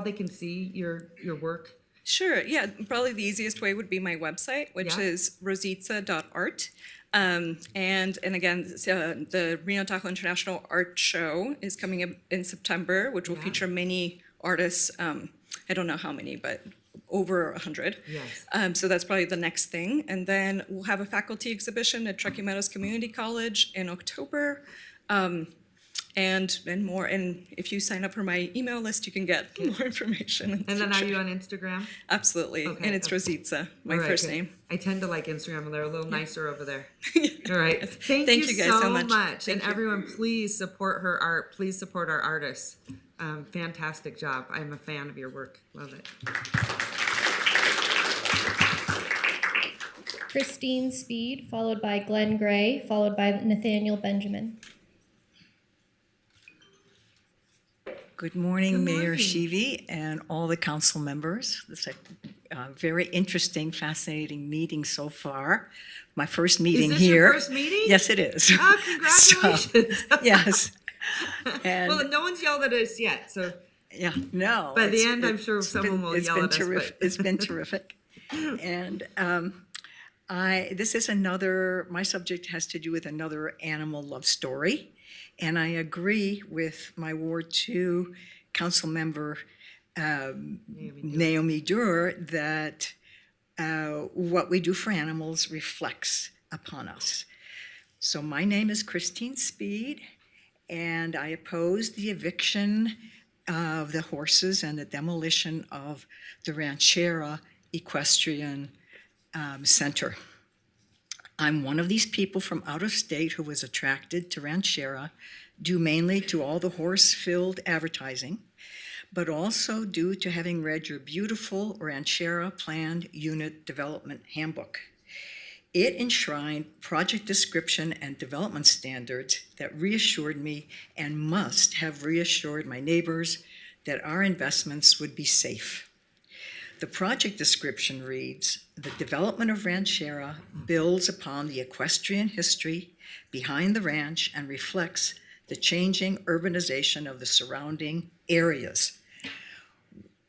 they can see your work? Sure, yeah, probably the easiest way would be my website, which is rositza.art. And again, the Reno Tahoe International Art Show is coming up in September, which will feature many artists. I don't know how many, but over 100. Yes. So that's probably the next thing. And then we'll have a faculty exhibition at Truckee Meadows Community College in October. And more, and if you sign up for my email list, you can get more information. And then are you on Instagram? Absolutely, Okay, and it's Rositza, my All right, first good. name. I tend to like Instagram. They're a little nicer over there. All right. Thank you guys so much. And everyone, please support her art. Please support our artists. Fantastic job. I'm a fan of your work. Love it. Christine Speed, followed by Glenn Gray, followed by Nathaniel Benjamin. Good morning, Good Mayor morning. Shivi and all the council members. It's a very interesting, fascinating meeting so far. My first meeting Is here. this your first meeting? Yes, it is. Oh, congratulations. Yes. And Well, no one's yelled at us yet, so yeah, no. by the it's- end, I'm sure it's someone been- will it's yell been at us. terrific. But It's been terrific. And this is another, my subject has to do with another animal love story. And I agree with my Ward 2 council member, Naomi Durr, that what we do for animals reflects upon us. So my name is Christine Speed, and I oppose the eviction of the horses and the demolition of the Ranchera Equestrian Center. I'm one of these people from out of state who was attracted to Ranchera due mainly to all the horse-filled advertising, but also due to having read your beautiful Ranchera Planned Unit Development Handbook. It enshrined project description and development standards that reassured me and must have reassured my neighbors that our investments would be safe. The project description reads, "The development of Ranchera builds upon the equestrian history behind the ranch and reflects the changing urbanization of the surrounding areas."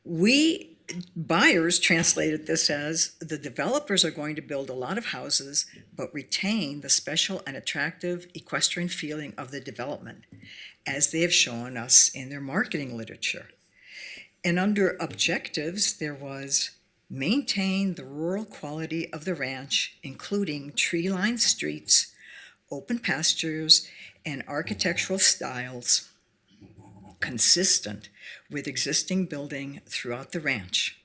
We buyers translated this as, the developers are going to build a lot of houses, but retain the special and attractive equestrian feeling of the development, as they have shown us in their marketing literature. And under objectives, there was maintain the rural quality of the ranch, including tree-lined streets, open pastures, and architectural styles consistent with existing building throughout the ranch.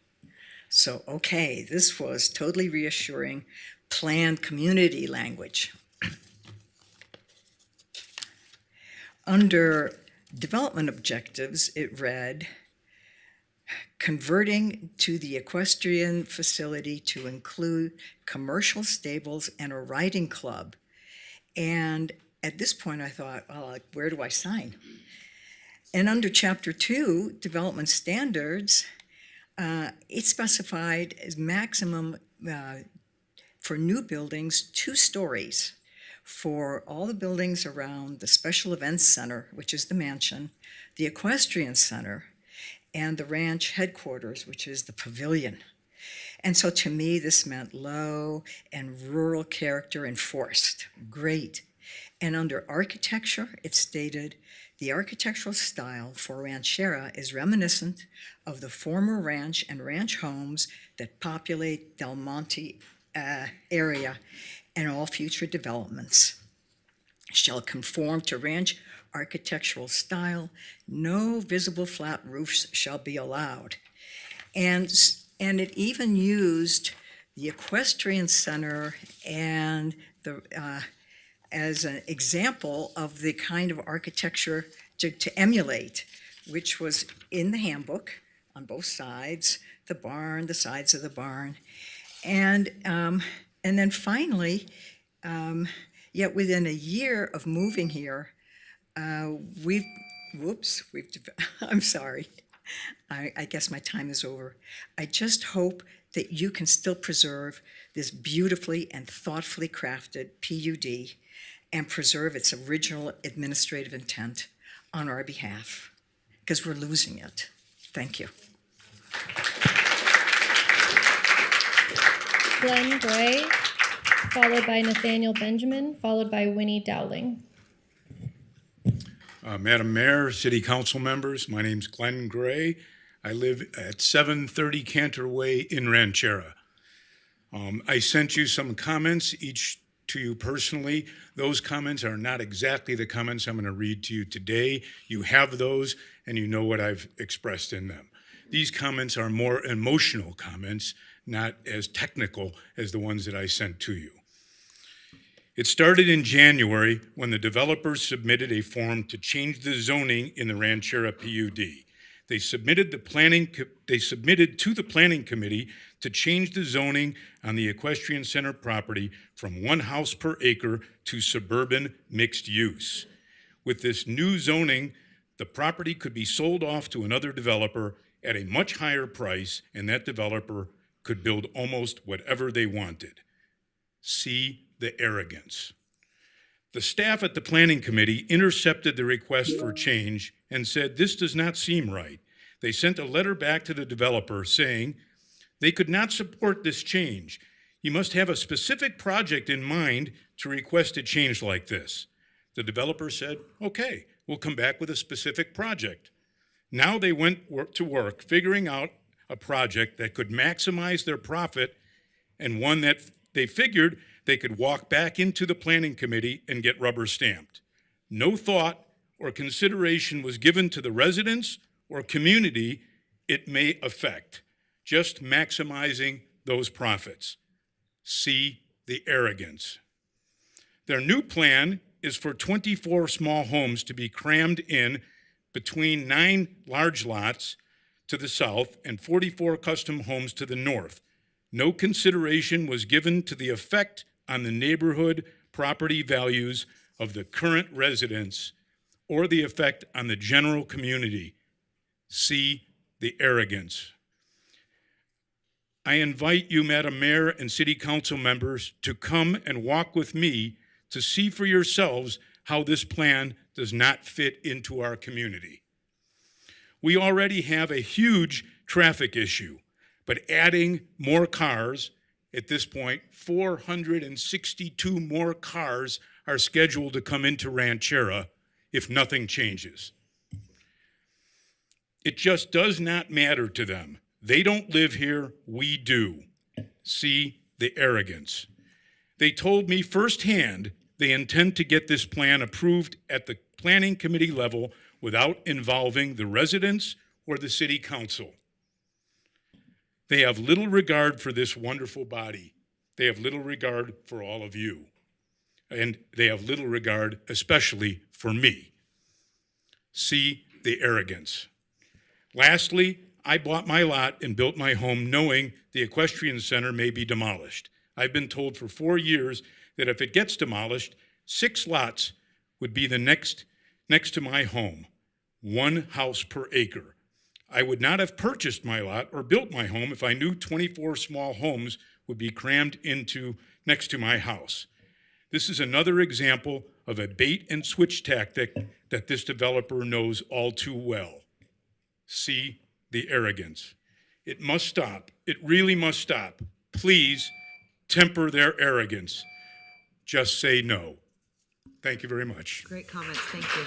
So, okay, this was totally reassuring planned community language. Under development objectives, it read, converting to the equestrian facility to include commercial stables and a riding club. And at this point, I thought, well, like, where do I sign? And under Chapter 2, Development Standards, it specified as maximum for new buildings 2 stories for all the buildings around the Special Events Center, which is the mansion, the Equestrian Center, and the ranch headquarters, which is the pavilion. And so to me, this meant low and rural character enforced. Great. And under architecture, it stated, the architectural style for Ranchera is reminiscent of the former ranch and ranch homes that populate Del Monte area, and all future developments shall conform to ranch architectural style. No visible flat roofs shall be allowed. And it even used the Equestrian Center and the as an example of the kind of architecture to emulate, which was in the handbook on both sides, the barn, the sides of the barn. And then finally, yet within a year of moving here, I'm sorry. I guess my time is over. I just hope that you can still preserve this beautifully and thoughtfully crafted PUD and preserve its original administrative intent on our behalf, because we're losing it. Thank you. Glenn Gray, followed by Nathaniel Benjamin, followed by Winnie Dowling. Madam Mayor, City Council members, my name's Glenn Gray. I live at 730 Cantor Way in Ranchera. I sent you some comments, each to you personally. Those comments are not exactly the comments I'm going to read to you today. You have those, and you know what I've expressed in them. These comments are more emotional comments, not as technical as the ones that I sent to you. It started in January when the developers submitted a form to change the zoning in the Ranchera PUD. They submitted to the Planning Committee to change the zoning on the Equestrian Center property from 1 house per acre to suburban mixed use. With this new zoning, the property could be sold off to another developer at a much higher price, and that developer could build almost whatever they wanted. See the arrogance. The staff at the Planning Committee intercepted the request for change and said, "This does not seem right." They sent a letter back to the developer saying they could not support this change. You must have a specific project in mind to request a change like this. The developer said, "Okay, we'll come back with a specific project." Now they went to work figuring out a project that could maximize their profit and one that they figured they could walk back into the Planning Committee and get rubber stamped. No thought or consideration was given to the residents or community it may affect, just maximizing those profits. See the arrogance. Their new plan is for 24 small homes to be crammed in between 9 large lots to the south and 44 custom homes to the north. No consideration was given to the effect on the neighborhood property values of the current residents or the effect on the general community. See the arrogance. I invite you, Madam Mayor and City Council members, to come and walk with me to see for yourselves how this plan does not fit into our community. We already have a huge traffic issue, but adding more cars, at this point, 462 more cars are scheduled to come into Ranchera if nothing changes. It just does not matter to them. They don't live here, we do. See the arrogance. They told me firsthand they intend to get this plan approved at the Planning Committee level without involving the residents or the City Council. They have little regard for this wonderful body. They have little regard for all of you. And they have little regard, especially for me. See the arrogance. Lastly, I bought my lot and built my home knowing the equestrian center may be demolished. I've been told for 4 years that if it gets demolished, 6 lots would be the next to my home, 1 house per acre. I would not have purchased my lot or built my home if I knew 24 small homes would be crammed into next to my house. This is another example of a bait and switch tactic that this developer knows all too well. See the arrogance. It must stop. It really must stop. Please temper their arrogance. Just say no. Thank you very much. Great comments, thank you.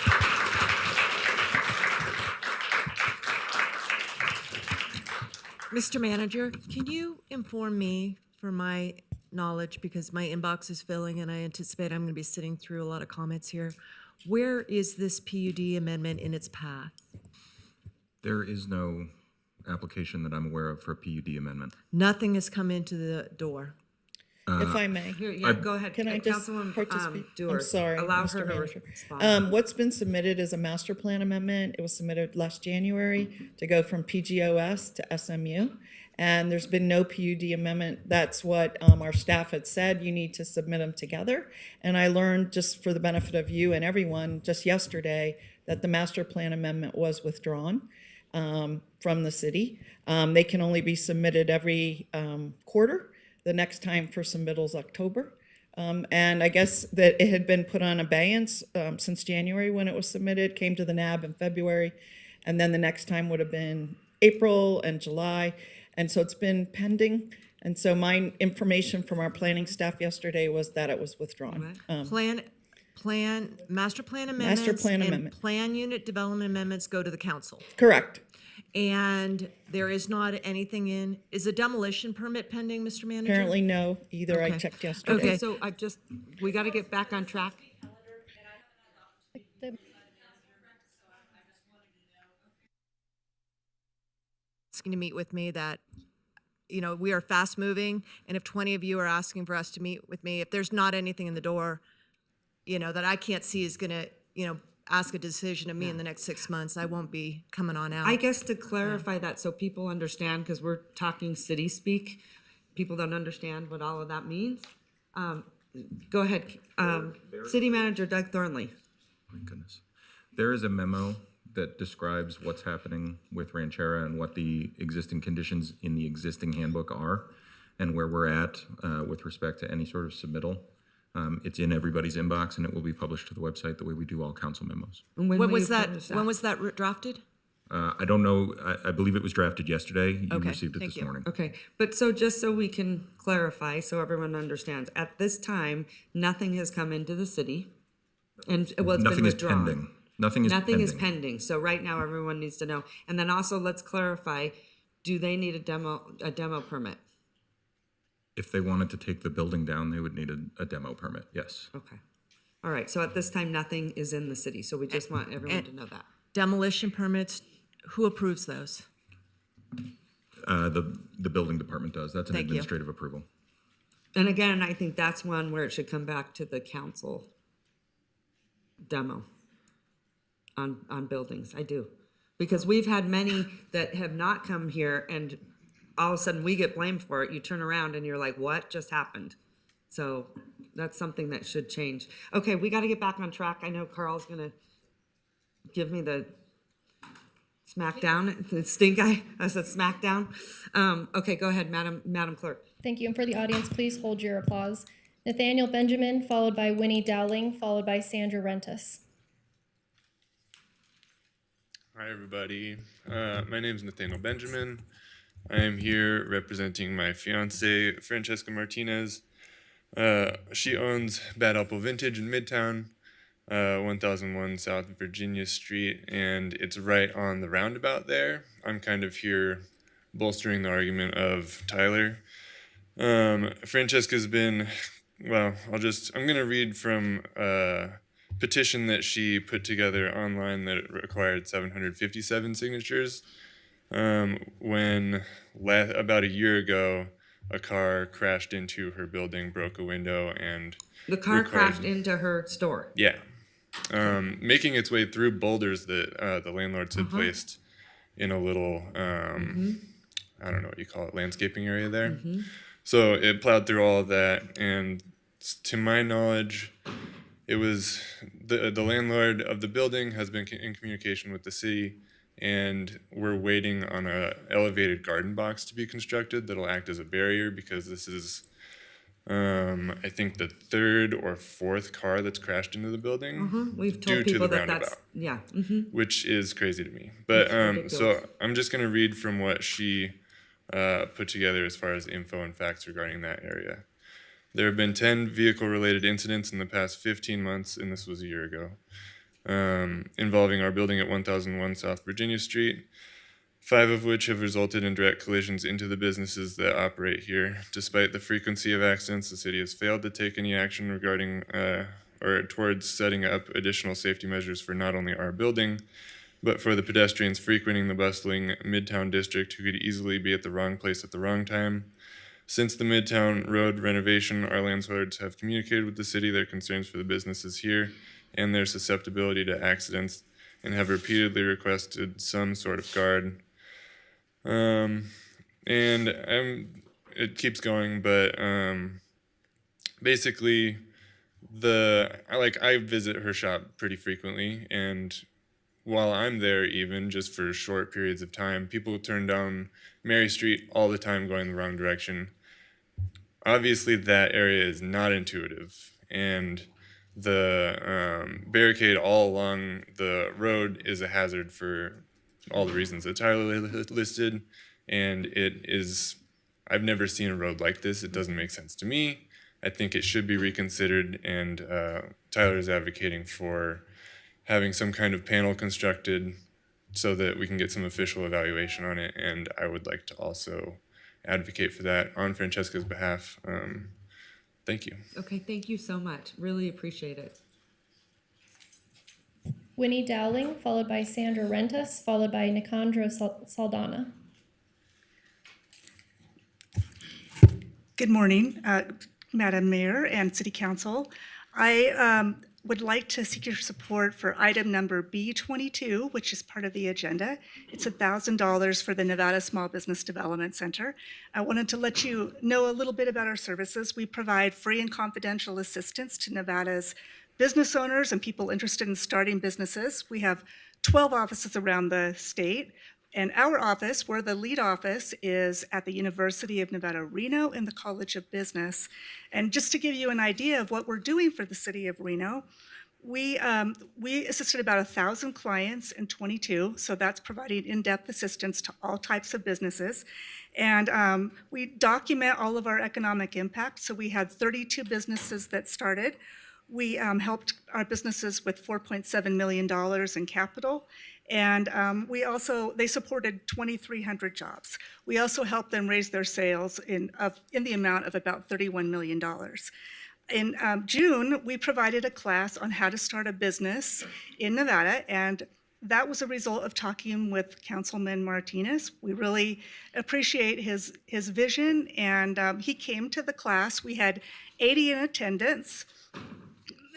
Mr. Manager, can you inform me for my knowledge, because my inbox is filling and I anticipate I'm going to be sitting through a lot of comments here, where is this PUD amendment in its path? There is no application that I'm aware of for a PUD amendment. Nothing has come into the door. If I may. Here, yeah, go ahead. Can I just Councilwoman, participate? Dewar, I'm sorry, allow Mr. her to Manager. respond. What's been submitted is a master plan amendment. It was submitted last January to go from PGOS to SMU. And there's been no PUD amendment. That's what our staff had said. You need to submit them together. And I learned, just for the benefit of you and everyone, just yesterday, that the master plan amendment was withdrawn from the city. They can only be submitted every quarter. The next time for submittal is October. And I guess that it had been put on abeyance since January when it was submitted, came to the NAB in February, and then the next time would have been April and July. And so it's been pending. And so my information from our planning staff yesterday was that it was withdrawn. Master plan amendments plan and amendment. plan unit development amendments go to the council. Correct. And there is not anything in, is a demolition permit pending, Mr. Manager? Apparently no, either. I Okay. checked yesterday. Okay, so we got to get back on track. Asking to meet with me that, we are fast moving, and if 20 of you are asking for us to meet with me, if there's not anything in the door, that I can't see is gonna, ask a decision of me in the next 6 months, I won't be coming on out. I guess to clarify that so people understand, because we're talking city speak, people don't understand what all of that means. Go ahead, City Manager Doug Thornley. My goodness. There is a memo that describes what's happening with Ranchera and what the existing conditions in the existing handbook are and where we're at with respect to any sort of submittal. It's in everybody's inbox, and it will be published to the website the way we do all council memos. And When will was you that, publish when was that drafted? I don't know. I believe it was drafted yesterday. You Okay, received it thank this you. morning. Okay, but so just so we can clarify, so everyone understands, at this time, nothing has come into the city, and well, it's been Nothing is withdrawn. pending. Nothing is Nothing pending. is pending. So right now, everyone needs to know. And then also, let's clarify: do they need a demo permit? If they wanted to take the building down, they would need a demo permit. Yes. Okay. All right. So at this time, nothing is in the city. So we just want everyone to know that. Demolition permits, who approves those? The building department does. That's an Thank you. administrative approval. And again, I think that's one where it should come back to the council demo on buildings. I do. Because we've had many that have not come here and all of a sudden we get blamed for it. You turn around and you're like, what just happened? So that's something that should change. Okay, we got to get back on track. I know Carl's going to give me the smackdown, the stink eye. I said smackdown. Okay, go ahead, Madam Clerk. Thank you. And for the audience, please hold your applause. Nathaniel Benjamin, followed by Winnie Dowling, followed by Sandra Rentas. Hi, everybody. My name is Nathaniel Benjamin. I am here representing my fiance, Francesca Martinez. She owns Bad Apple Vintage in Midtown, 1001 South Virginia Street, and it's right on the roundabout there. I'm kind of here bolstering the argument of Tyler. Francesca's been, well, I'm going to read from a petition that she put together online that required 757 signatures. When about a year ago, a car crashed into her building, broke a window, and The car crashed into her store. Yeah, making its way through boulders that the landlords had placed in a little, I don't know what you call it, landscaping area there. So it plowed through all of that, and to my knowledge, it was the landlord of the building has been in communication with the city, and we're waiting on a elevated garden box to be constructed that'll act as a barrier, because this is I think the third or fourth car that's crashed into the building We've due told to people the that roundabout, which is crazy to me. But It's so ridiculous. I'm just going to read from what she put together as far as info and facts regarding that area. There have been 10 vehicle-related incidents in the past 15 months, and this was a year ago, involving our building at 1001 South Virginia Street, 5 of which have resulted in direct collisions into the businesses that operate here. Despite the frequency of accidents, the city has failed to take any action regarding or towards setting up additional safety measures for not only our building, but for the pedestrians frequenting the bustling Midtown district who could easily be at the wrong place at the wrong time. Since the Midtown Road renovation, our landlords have communicated with the city their concerns for the businesses here and their susceptibility to accidents, and have repeatedly requested some sort of guard. It keeps going, but basically, I visit her shop pretty frequently, and while I'm there, even just for short periods of time, people turn down Mary Street all the time going the wrong direction. Obviously, that area is not intuitive, and the barricade all along the road is a hazard for all the reasons that Tyler listed, and I've never seen a road like this. It doesn't make sense to me. I think it should be reconsidered, and Tyler is advocating for having some kind of panel constructed so that we can get some official evaluation on it, and I would like to also advocate for that on Francesca's behalf. Thank you. Okay, thank you so much. Really appreciate it. Winnie Dowling, followed by Sandra Rentas, followed by Nicandro Saldana. Good morning, Madam Mayor and City Council. I would like to seek your support for item number B22, which is part of the agenda. It's $1,000 for the Nevada Small Business Development Center. I wanted to let you know a little bit about our services. We provide free and confidential assistance to Nevada's business owners and people interested in starting businesses. We have 12 offices around the state. And our office, where the lead office is at the University of Nevada, Reno in the College of Business. And just to give you an idea of what we're doing for the city of Reno, we assisted about 1,000 clients in 22, so that's providing in-depth assistance to all types of businesses. And we document all of our economic impact, so we had 32 businesses that started. We helped our businesses with $4.7 million in capital, and they supported 2,300 jobs. We also helped them raise their sales in the amount of about $31 million. In June, we provided a class on how to start a business in Nevada, and that was a result of talking with Councilman Martinez. We really appreciate his vision, and he came to the class. We had 80 in attendance,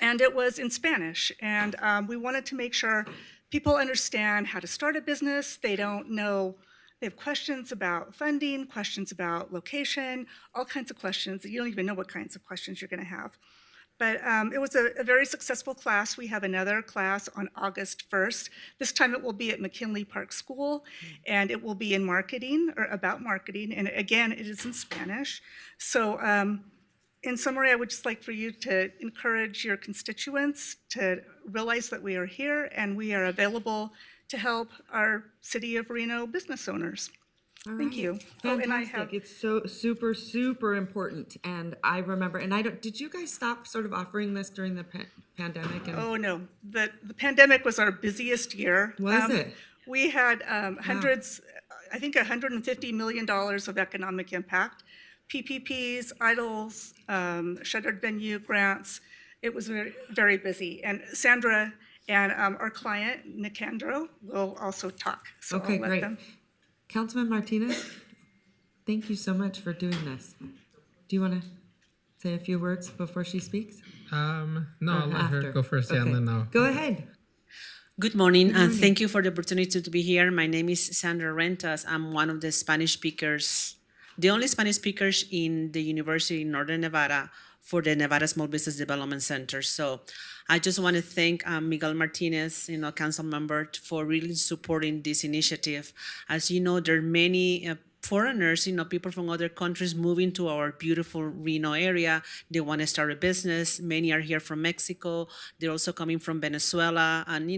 and it was in Spanish. And we wanted to make sure people understand how to start a business. They don't know. They have questions about funding, questions about location, all kinds of questions. You don't even know what kinds of questions you're going to have. But it was a very successful class. We have another class on August 1st. This time it will be at McKinley Park School, and it will be in marketing, or about marketing. And again, it is in Spanish. So in summary, I would just like for you to encourage your constituents to realize that we are here and we are available to help our City of Reno business owners. All Thank right. you. Fantastic. It's so super important. And I remember, and did you guys stop sort of offering this during the pandemic? Oh, no. The pandemic was our busiest year. Was it? We had hundreds, I think $150 million of economic impact. PPPs, IDLs, shuttered venue grants. It was very, very busy. And Sandra and our client, Nicandro, will also talk. So Okay, I'll let great. them. Councilman Martinez, thank you so much for doing this. Do you want to say a few words before she speaks? No, Or I'll let her after? go first, yeah, Okay. and then I'll... Go ahead. Good morning, Good and morning. thank you for the opportunity to be here. My name is Sandra Rentas. I'm one of the Spanish speakers, the only Spanish speakers in the University in Northern Nevada for the Nevada Small Business Development Center. So I just want to thank Miguel Martinez, council member, for really supporting this initiative. As you know, there are many foreigners, people from other countries moving to our beautiful Reno area. They want to start a business. Many are here from Mexico. They're also coming from Venezuela, and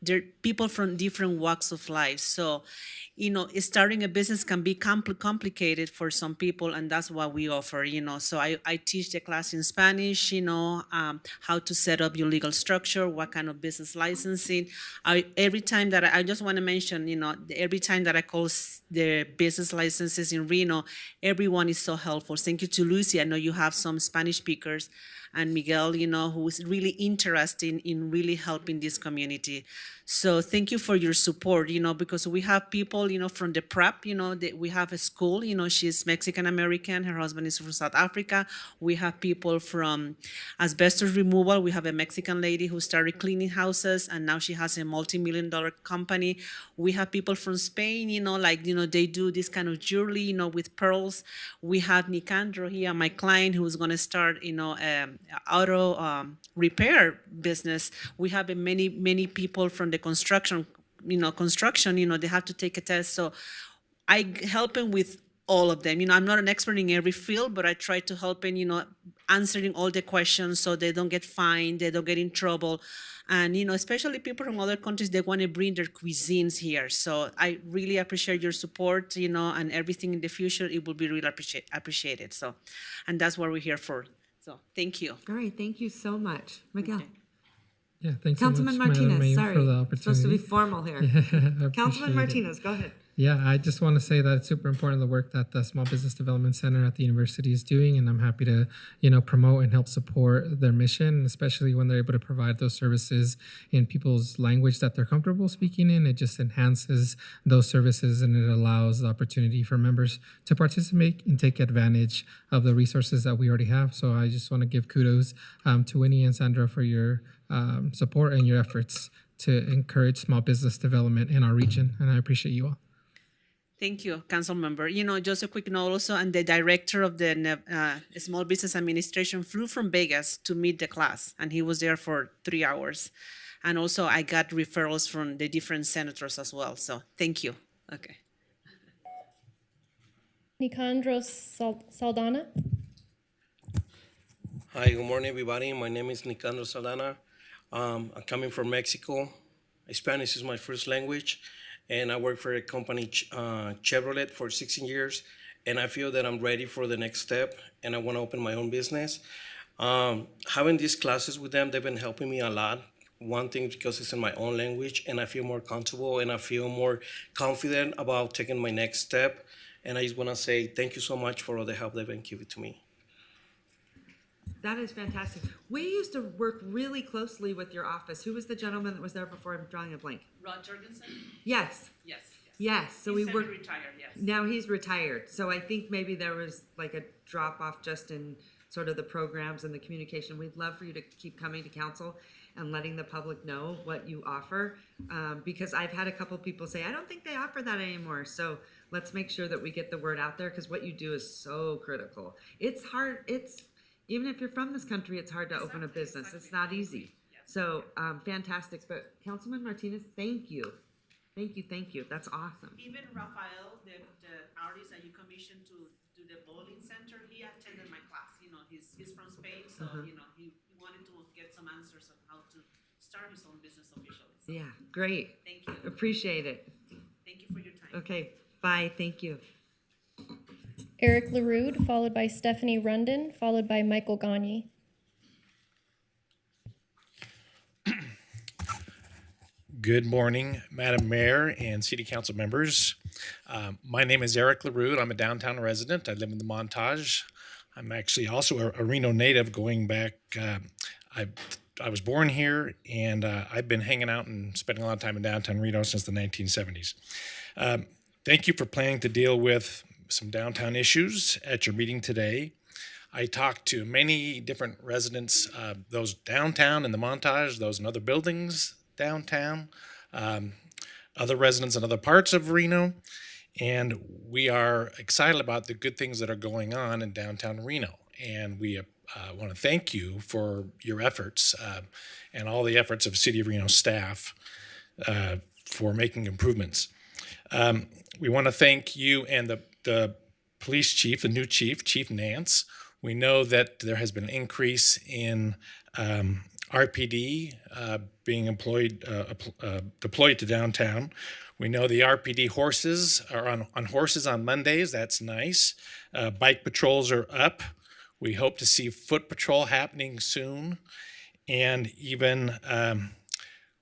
there are people from different walks of life. So starting a business can be complicated for some people, and that's what we offer, So I teach the class in Spanish, how to set up your legal structure, what kind of business licensing. Every time that I just want to mention, every time that I call the business licenses in Reno, everyone is so helpful. Thank you to Lucy. I know you have some Spanish speakers. And Miguel, who is really interested in really helping this community. So thank you for your support, because we have people, from the prep, we have a school, she's Mexican-American, her husband is from South Africa. We have people from asbestos removal. We have a Mexican lady who started cleaning houses, and now she has a multi-million-dollar company. We have people from Spain, they do this kind of jewelry, with pearls. We have Nicandro here, my client, who's going to start, auto repair business. We have many people from the construction, they have to take a test. So I help them with all of them. I'm not an expert in every field, but I try to help in, answering all the questions so they don't get fined, they don't get in trouble. And, especially people from other countries, they want to bring their cuisines here. So I really appreciate your support, and everything in the future, it will be really appreciated. So, and that's what we're here for. So thank you. All right, thank you so much. Miguel. Yeah, thanks Councilman so much, Madam Martinez, Mayor, sorry. for the It's supposed to be opportunity. formal here. Yeah, I Councilman appreciate it. Martinez, go ahead. Yeah, I just want to say that it's super important the work that the Small Business Development Center at the university is doing, and I'm happy to, promote and help support their mission, especially when they're able to provide those services in people's language that they're comfortable speaking in. It just enhances those services, and it allows the opportunity for members to participate and take advantage of the resources that we already have. So I just want to give kudos to Winnie and Sandra for your support and your efforts to encourage small business development in our region, and I appreciate you all. Thank you, council member. Just a quick note also, and the director of the Small Business Administration flew from Vegas to meet the class, and he was there for 3 hours. And also, I got referrals from the different senators as well. So thank you. Okay. Nicandro Saldana. Hi, good morning, everybody. My name is Nicandro Saldana. I'm coming from Mexico. Spanish is my first language, and I work for a company, Chevrolet, for 16 years, and I feel that I'm ready for the next step, and I want to open my own business. Having these classes with them, they've been helping me a lot. One thing, because it's in my own language, and I feel more comfortable, and I feel more confident about taking my next step. And I just want to say thank you so much for all the help they've been giving to me. That is fantastic. We used to work really closely with your office. Who was the gentleman that was there before? I'm drawing a blank. Rod Jorgensen? Yes. Yes. Yes. So we worked. Retired, yes. Now he's retired. So I think maybe there was like a drop off just in sort of the programs and the communication. We'd love for you to keep coming to council and letting the public know what you offer. Because I've had a couple people say, I don't think they offer that anymore. So let's make sure that we get the word out there, because what you do is so critical. It's hard. Even if you're from this country, it's hard to open a business. It's not easy. So fantastic. But Councilman Martinez, thank you. Thank you. That's awesome. Even Rafael, the artist that you commissioned to do the bowling center, he attended my class. He's from Spain, so he wanted to get some answers on how to start his own business officially. So, Yeah, great. thank you. Appreciate it. Thank you for your time. Okay, bye. Thank you. Eric LaRude, followed by Stephanie Rundon, followed by Michael Gagne. Good morning, Madam Mayor and City Council members. My name is Eric LaRude. I'm a downtown resident. I live in the Montage. I'm actually also a Reno native going back. I was born here, and I've been hanging out and spending a lot of time in downtown Reno since the 1970s. Thank you for planning to deal with some downtown issues at your meeting today. I talked to many different residents, those downtown in the Montage, those in other buildings downtown, other residents in other parts of Reno, and we are excited about the good things that are going on in downtown Reno. And we want to thank you for your efforts and all the efforts of City of Reno staff for making improvements. We want to thank you and the police chief, the new chief, Chief Nance. We know that there has been an increase in RPD being deployed to downtown. We know the RPD horses are on horses on Mondays. That's nice. Bike patrols are up. We hope to see foot patrol happening soon. And even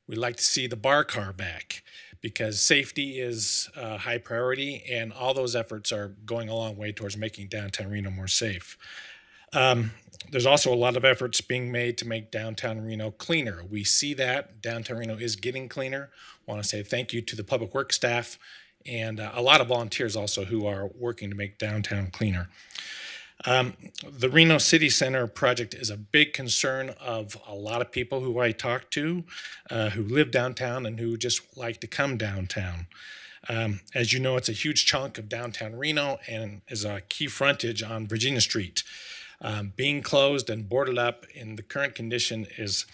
we'd like to see the bar car back, because safety is a high priority, and all those efforts are going a long way towards making downtown Reno more safe. There's also a lot of efforts being made to make downtown Reno cleaner. We see that downtown Reno is getting cleaner. I want to say thank you to the public works staff and a lot of volunteers also who are working to make downtown cleaner. The Reno City Center project is a big concern of a lot of people who I talk to, who live downtown and who just like to come downtown. As you know, it's a huge chunk of downtown Reno and is a key frontage on Virginia Street. Being closed and boarded up in the current condition is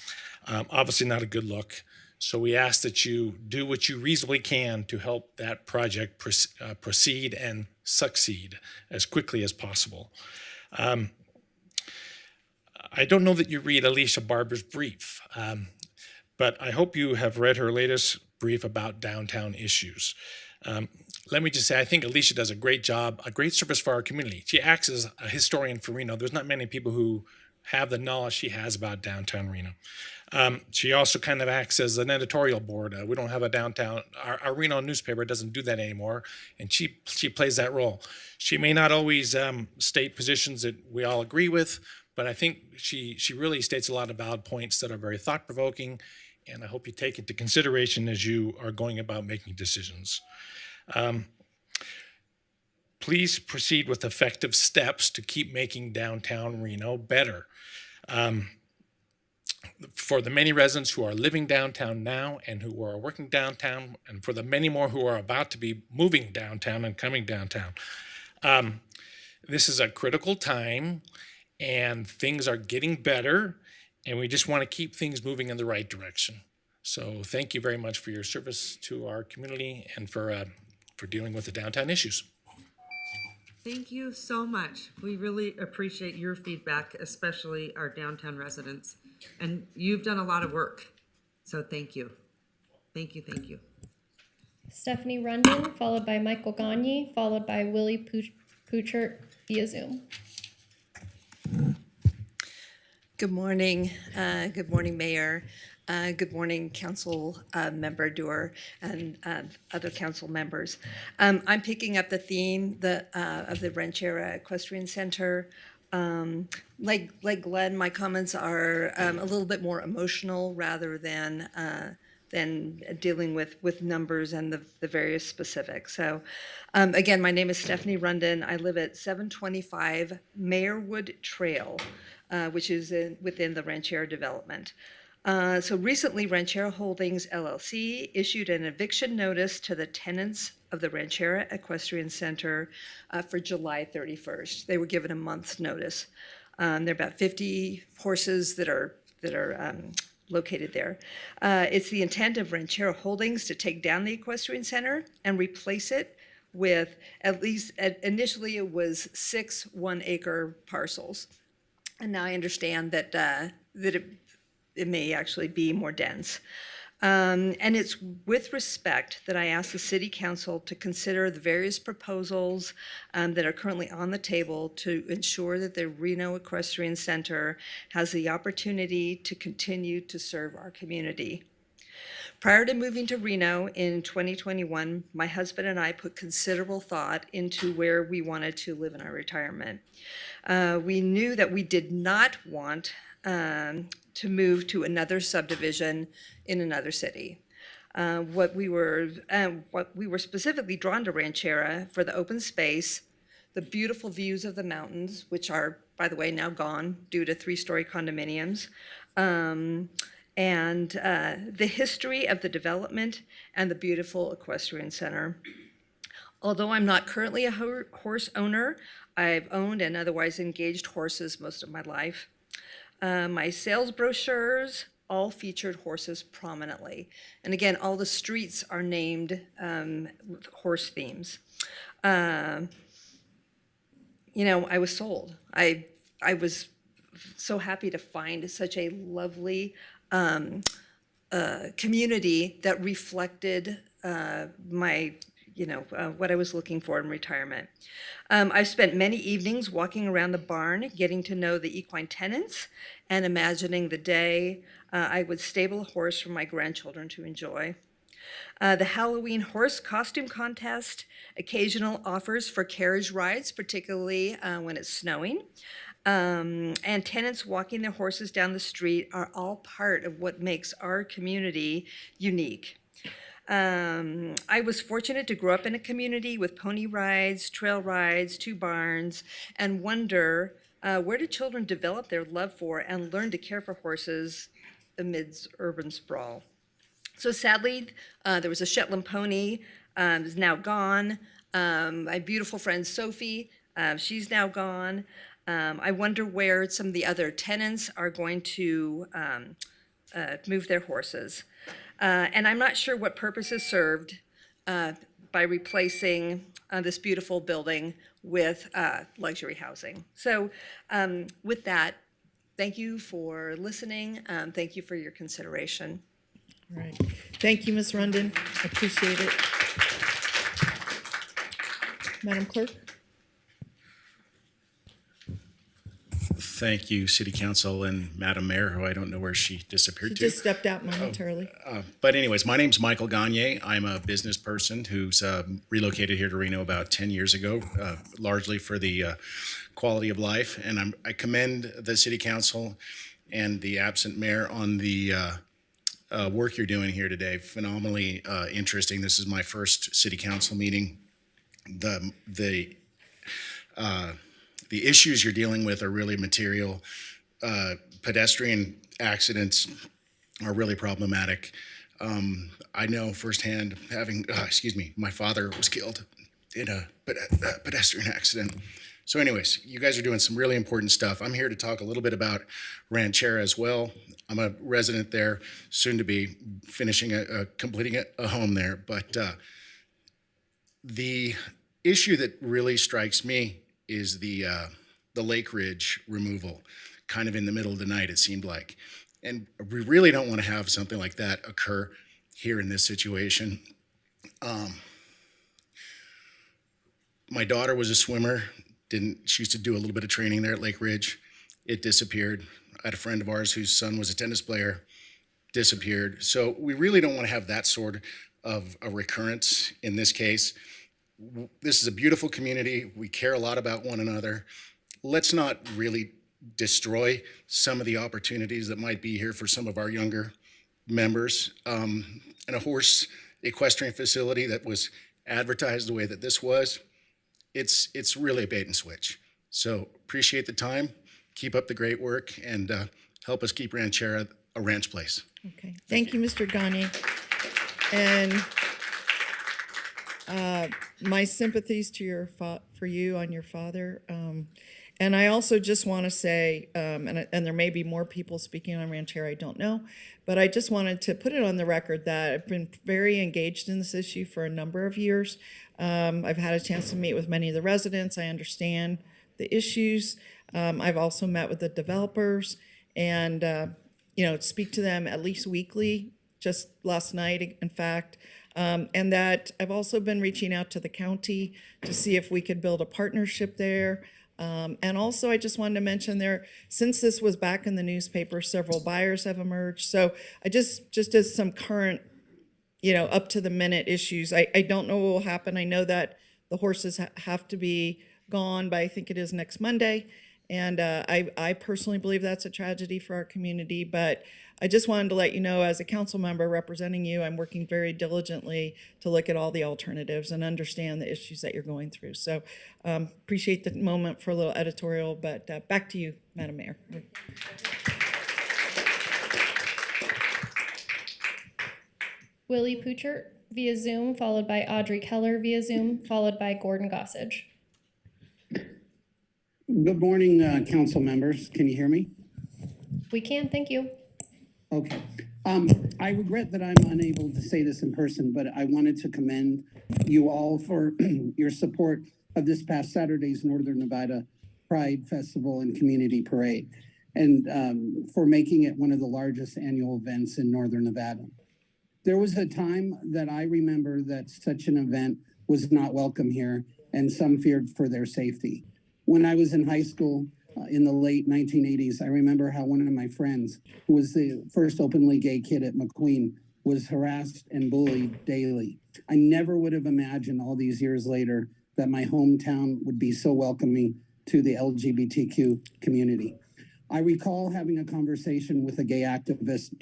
obviously not a good look. So we ask that you do what you reasonably can to help that project proceed and succeed as quickly as possible. I don't know that you read Alicia Barber's brief, but I hope you have read her latest brief about downtown issues. Let me just say, I think Alicia does a great job, a great service for our community. She acts as a historian for Reno. There's not many people who have the knowledge she has about downtown Reno. She also kind of acts as an editorial board. We don't have a downtown, our Reno newspaper doesn't do that anymore, and she plays that role. She may not always state positions that we all agree with, but I think she really states a lot of valid points that are very thought-provoking, and I hope you take into consideration as you are going about making decisions. Please proceed with effective steps to keep making downtown Reno better. for the many residents who are living downtown now and who are working downtown, and for the many more who are about to be moving downtown and coming downtown. This is a critical time, and things are getting better, and we just want to keep things moving in the right direction. So thank you very much for your service to our community and for dealing with the downtown issues. Thank you so much. We really appreciate your feedback, especially our downtown residents. And you've done a lot of work, so thank you. Thank you, thank you. Stephanie Rundon, followed by Michael Gagne, followed by Willie Poochert via Zoom. Good morning. Good morning, Mayor. Good morning, Council Member Doer and other council members. I'm picking up the theme of the Ranchera Equestrian Center. Like Glenn, my comments are a little bit more emotional rather than dealing with numbers and the various specifics. So again, my name is Stephanie Rundon. I live at 725 Mayorwood Trail, which is within the Ranchera development. So recently, Ranchera Holdings LLC issued an eviction notice to the tenants of the Ranchera Equestrian Center for July 31st. They were given a month's notice. There are about 50 horses that are located there. It's the intent of Ranchera Holdings to take down the Equestrian Center and replace it with at least, initially it was 6 1-acre parcels. And now I understand that it may actually be more dense. And it's with respect that I ask the City Council to consider the various proposals that are currently on the table to ensure that the Reno Equestrian Center has the opportunity to continue to serve our community. Prior to moving to Reno in 2021, my husband and I put considerable thought into where we wanted to live in our retirement. We knew that we did not want to move to another subdivision in another city. What we were specifically drawn to Ranchera for the open space, the beautiful views of the mountains, which are, by the way, now gone due to 3-story condominiums, and the history of the development and the beautiful equestrian center. Although I'm not currently a horse owner, I've owned and otherwise engaged horses most of my life. My sales brochures all featured horses prominently. And again, all the streets are named with horse themes. I was sold. I was so happy to find such a lovely community that reflected what I was looking for in retirement. I've spent many evenings walking around the barn, getting to know the equine tenants and imagining the day I would stable a horse for my grandchildren to enjoy. The Halloween horse costume contest, occasional offers for carriage rides, particularly when it's snowing, and tenants walking their horses down the street are all part of what makes our community unique. I was fortunate to grow up in a community with pony rides, trail rides, 2 barns, and wonder where do children develop their love for and learn to care for horses amidst urban sprawl. So sadly, there was a Shetland pony, is now gone. My beautiful friend Sophie, she's now gone. I wonder where some of the other tenants are going to move their horses. And I'm not sure what purpose is served by replacing this beautiful building with luxury housing. So with that, thank you for listening. Thank you for your consideration. All right. Thank you, Ms. Rundon. I appreciate it. Madam Clerk? Thank you, City Council and Madam Mayor, who I don't know where she disappeared She to. just stepped out momentarily. But anyways, my name's Michael Gagne. I'm a business person who's relocated here to Reno about 10 years ago, largely for the quality of life. And I commend the City Council and the absent mayor on the work you're doing here today. Phenomenally interesting. This is my first City Council meeting. The issues you're dealing with are really material pedestrian accidents are really problematic. I know firsthand, having, my father was killed in a pedestrian accident. So anyways, you guys are doing some really important stuff. I'm here to talk a little bit about Ranchera as well. I'm a resident there, soon to be finishing completing a home there. But the issue that really strikes me is the Lake Ridge removal, kind of in the middle of the night, it seemed like. And we really don't want to have something like that occur here in this situation. My daughter was a swimmer. She used to do a little bit of training there at Lake Ridge. It disappeared. I had a friend of ours whose son was a tennis player, disappeared. So we really don't want to have that sort of a recurrence in this case. This is a beautiful community. We care a lot about one another. Let's not really destroy some of the opportunities that might be here for some of our younger members. And a horse equestrian facility that was advertised the way that this was, it's really a bait and switch. So appreciate the time, keep up the great work, and help us keep Ranchera a ranch place. Okay, thank you, Mr. Gagne. And my sympathies to for you on your father. And I also just want to say, and there may be more people speaking on Ranchera, I don't know, but I just wanted to put it on the record that I've been very engaged in this issue for a number of years. I've had a chance to meet with many of the residents. I understand the issues. I've also met with the developers and, speak to them at least weekly, just last night, in fact. And that I've also been reaching out to the county to see if we could build a partnership there. And also, I just wanted to mention since this was back in the newspaper, several buyers have emerged. So I just as some current, up to the minute issues, I don't know what will happen. I know that the horses have to be gone by, I think it is next Monday. And I personally believe that's a tragedy for our community, but I just wanted to let you know, as a council member representing you, I'm working very diligently to look at all the alternatives and understand the issues that you're going through. So appreciate the moment for a little editorial, but back to you, Madam Mayor. Willie Poochert via Zoom, followed by Audrey Keller via Zoom, followed by Gordon Gossage. Good morning, council members. Can you hear me? We can, thank you. Okay. I regret that I'm unable to say this in person, but I wanted to commend you all for your support of this past Saturday's Northern Nevada Pride Festival and Community Parade, and for making it one of the largest annual events in Northern Nevada. There was a time that I remember that such an event was not welcome here, and some feared for their safety. When I was in high school in the late 1980s, I remember how one of my friends, who was the first openly gay kid at McQueen, was harassed and bullied daily. I never would have imagined all these years later that my hometown would be so welcoming to the LGBTQ community. I recall having a conversation with a gay activist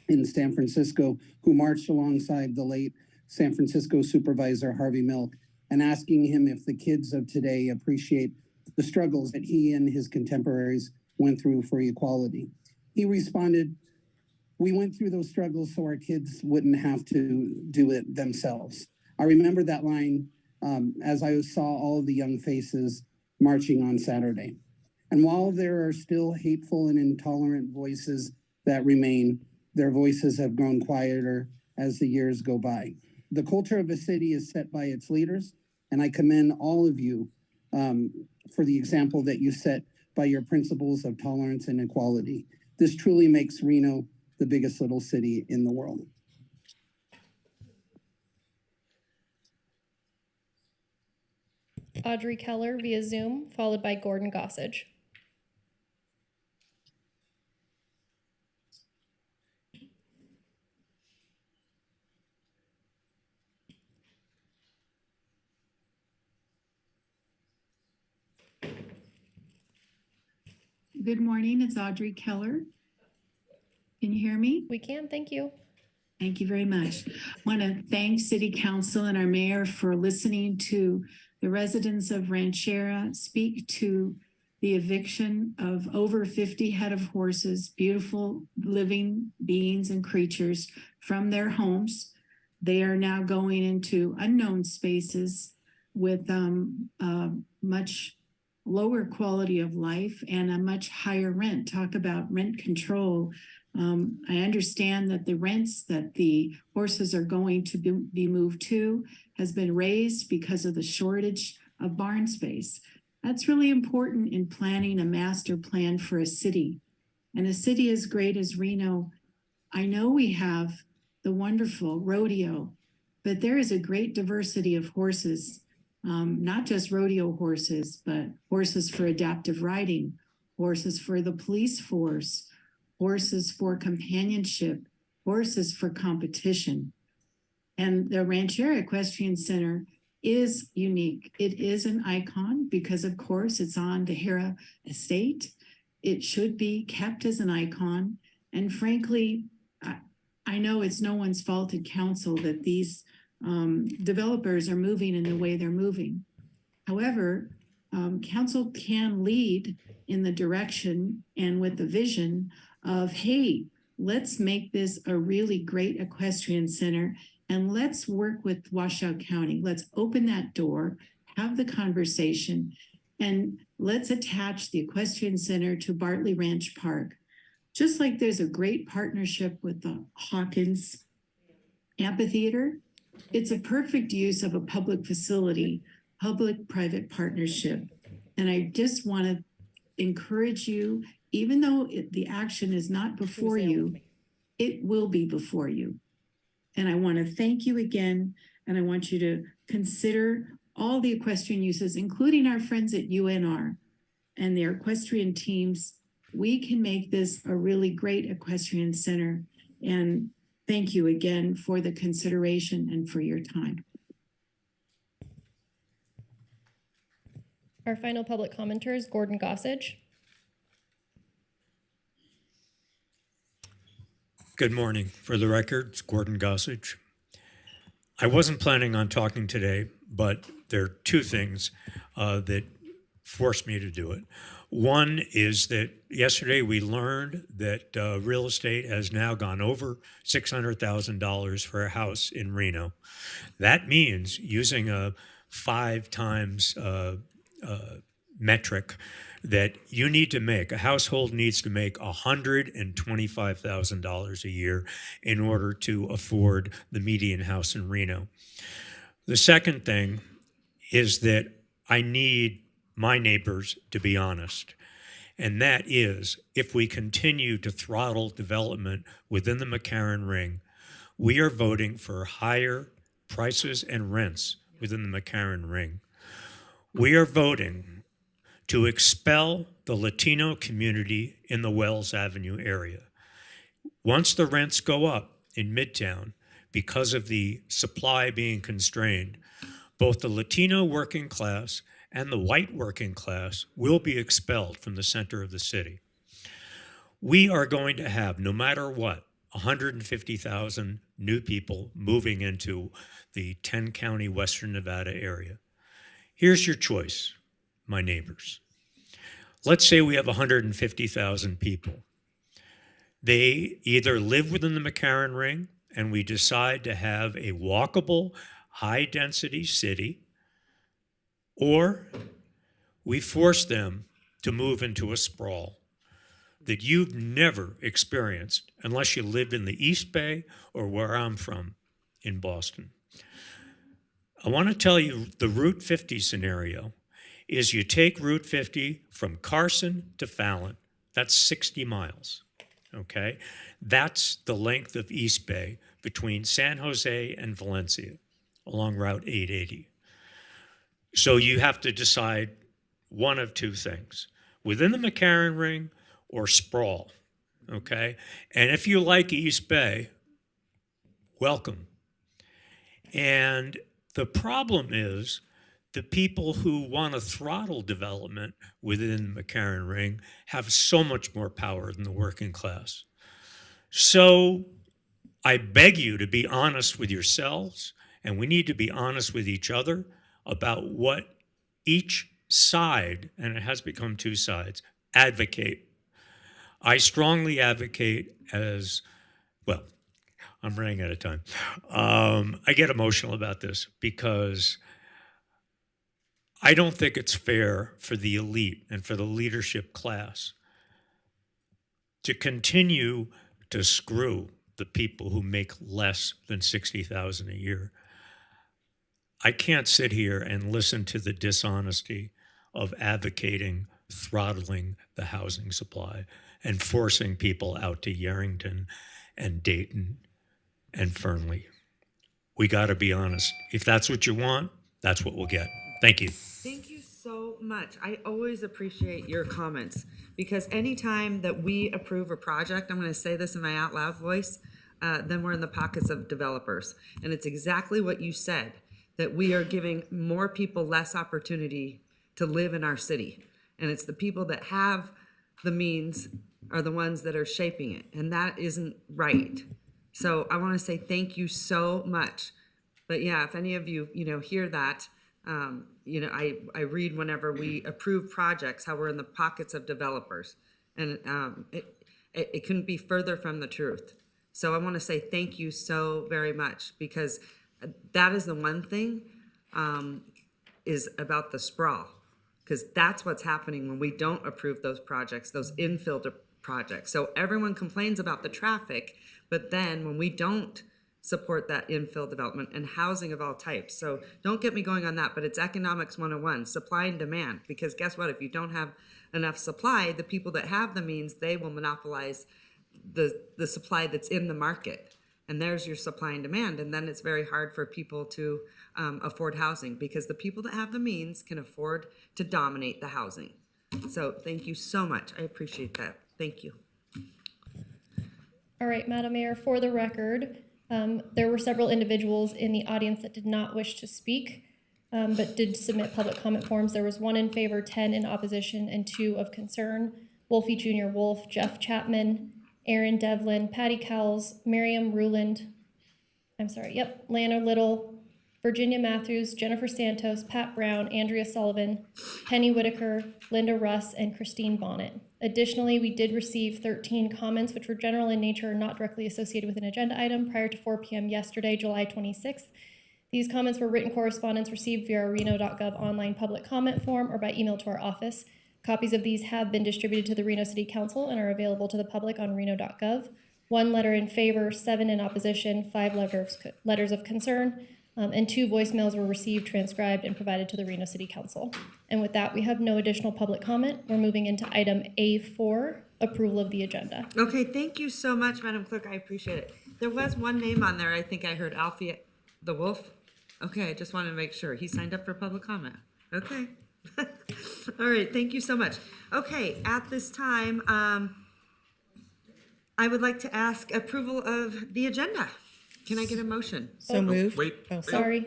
in San Francisco who marched alongside the late San Francisco supervisor Harvey Milk and asking him if the kids of today appreciate the struggles that he and his contemporaries went through for equality. He responded, "We went through those struggles so our kids wouldn't have to do it themselves." I remember that line as I saw all of the young faces marching on Saturday. And while there are still hateful and intolerant voices that remain, their voices have grown quieter as the years go by. The culture of a city is set by its leaders, and I commend all of you for the example that you set by your principles of tolerance and equality. This truly makes Reno the biggest little city in the world. Audrey Keller via Zoom, followed by Gordon Gossage. Good morning, it's Audrey Keller. Can you hear me? We can, thank you. Thank you very much. I want to thank City Council and our mayor for listening to the residents of Ranchera speak to the eviction of over 50 head of horses, beautiful living beings and creatures from their homes. They are now going into unknown spaces with much lower quality of life and a much higher rent. Talk about rent control. I understand that the rents that the horses are going to be moved to has been raised because of the shortage of barn space. That's really important in planning a master plan for a city. And a city as great as Reno, I know we have the wonderful rodeo, but there is a great diversity of horses, not just rodeo horses, but horses for adaptive riding, horses for the police force, horses for companionship, horses for competition. And the Ranchera Equestrian Center is unique. It is an icon because, of course, it's on the Hera estate. It should be kept as an icon. And frankly, I know it's no one's fault in council that these developers are moving in the way they're moving. However, council can lead in the direction and with the vision of, hey, let's make this a really great equestrian center and let's work with Washoe County. Let's open that door, have the conversation, and let's attach the equestrian center to Bartley Ranch Park. Just like there's a great partnership with the Hawkins Amphitheater, it's a perfect use of a public facility, public-private partnership. And I just want to encourage you, even though the action is not before you, it will be before you. And I want to thank you again, and I want you to consider all the equestrian uses, including our friends at UNR and their equestrian teams. We can make this a really great equestrian center. And thank you again for the consideration and for your time. Our final public commenter is Gordon Gossage. Good morning. For the record, it's Gordon Gossage. I wasn't planning on talking today, but there are two things that forced me to do it. One is that yesterday we learned that real estate has now gone over $600,000 for a house in Reno. That means using a 5 times metric that you need to make, a household needs to make $125,000 a year in order to afford the median house in Reno. The second thing is that I need my neighbors to be honest. And that is, if we continue to throttle development within the McCarran Ring, we are voting for higher prices and rents within the McCarran Ring. We are voting to expel the Latino community in the Wells Avenue area. Once the rents go up in Midtown because of the supply being constrained, both the Latino working class and the white working class will be expelled from the center of the city. We are going to have, no matter what, 150,000 new people moving into the 10-county Western Nevada area. Here's your choice, my neighbors. Let's say we have 150,000 people. They either live within the McCarran Ring and we decide to have a walkable, high-density city, or we force them to move into a sprawl that you've never experienced unless you lived in the East Bay or where I'm from in Boston. I want to tell you the Route 50 scenario is you take Route 50 from Carson to Fallon. That's 60 miles, okay? That's the length of East Bay between San Jose and Valencia along Route 880. So you have to decide one of two things, within the McCarran Ring or sprawl, okay? And if you like East Bay, welcome. And the problem is the people who want to throttle development within the McCarran Ring have so much more power than the working class. So I beg you to be honest with yourselves, and we need to be honest with each other about what each side, and it has become two sides, advocate. I strongly advocate as well. I'm running out of time. I get emotional about this because I don't think it's fair for the elite and for the leadership class to continue to screw the people who make less than $60,000 a year. I can't sit here and listen to the dishonesty of advocating throttling the housing supply and forcing people out to Yarrington and Dayton and Fernley. We got to be honest. If that's what you want, that's what we'll get. Thank you. Thank you so much. I always appreciate your comments because anytime that we approve a project, I'm going to say this in my out loud voice, then we're in the pockets of developers. And it's exactly what you said, that we are giving more people less opportunity to live in our city. And it's the people that have the means are the ones that are shaping it. And that isn't right. So I want to say thank you so much. But yeah, if any of you, hear that, I read whenever we approve projects, how we're in the pockets of developers. And it couldn't be further from the truth. So I want to say thank you so very much because that is the one thing is about the sprawl. Because that's what's happening when we don't approve those projects, those infill projects. So everyone complains about the traffic, but then when we don't support that infill development and housing of all types. So don't get me going on that, but it's economics 101, supply and demand. Because guess what? If you don't have enough supply, the people that have the means, they will monopolize the supply that's in the market. And there's your supply and demand. And then it's very hard for people to afford housing because the people that have the means can afford to dominate the housing. So thank you so much. I appreciate that. Thank you. All right, Madam Mayor, for the record, there were several individuals in the audience that did not wish to speak, but did submit public comment forms. There was 1 in favor, 10 in opposition, and 2 of concern. Wolfie Jr. Wolf, Jeff Chapman, Aaron Devlin, Patty Cowles, Miriam Ruland, Lana Little, Virginia Matthews, Jennifer Santos, Pat Brown, Andrea Sullivan, Penny Whitaker, Linda Russ, and Christine Bonnet. Additionally, we did receive 13 comments, which were general in nature and not directly associated with an agenda item prior to 4 p.m. yesterday, July 26th. These comments were written correspondence received via our Reno.gov online public comment form or by email to our office. Copies of these have been distributed to the Reno City Council and are available to the public on Reno.gov. 1 letter in favor, 7 in opposition, 5 letters of concern, and 2 voicemails were received, transcribed, and provided to the Reno City Council. And with that, we have no additional public comment. We're moving into item A4, approval of the agenda. Okay, thank you so much, Madam Clerk. I appreciate it. There was one name on there. I think I heard Alfie the Wolf. Okay, I just wanted to make sure. He signed up for public comment. Okay. All right, thank you so much. Okay, at this time, I would like to ask approval of the agenda. Can I get a motion? So moved. Wait. Oh, Sorry.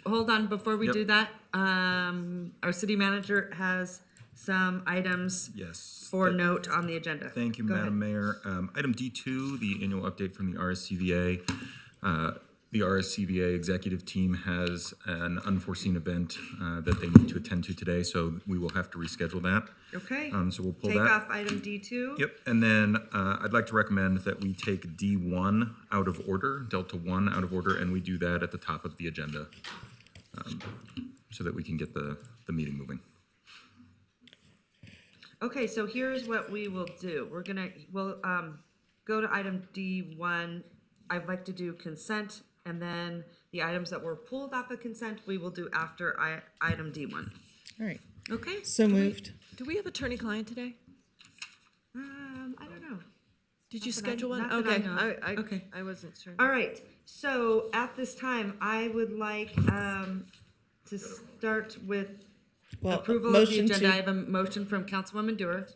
Hold on, before we do that, our city manager has some items Yes. for note on the agenda. Thank you, Go Madam ahead. Mayor. Item D2, the annual update from the RSCVA. The RSCVA executive team has an unforeseen event that they need to attend to today, so we will have to reschedule that. Okay. So we'll pull Take that. off item D2. Yep, and then I'd like to recommend that we take D1 out of order, Delta 1 out of order, and we do that at the top of the agenda so that we can get the meeting moving. Okay, so here's what we will do. We'll go to item D1. I'd like to do consent, and then the items that were pulled off of consent, we will do after item D1. all right. Okay? So moved. Do we have attorney-client today? I don't know. Did you Not that I- schedule one? not that I Okay, know. Okay. I wasn't sure. All right, so at this time, I would like to start with Well, approval of the motion agenda. to- I have a motion from Councilwoman Dewar.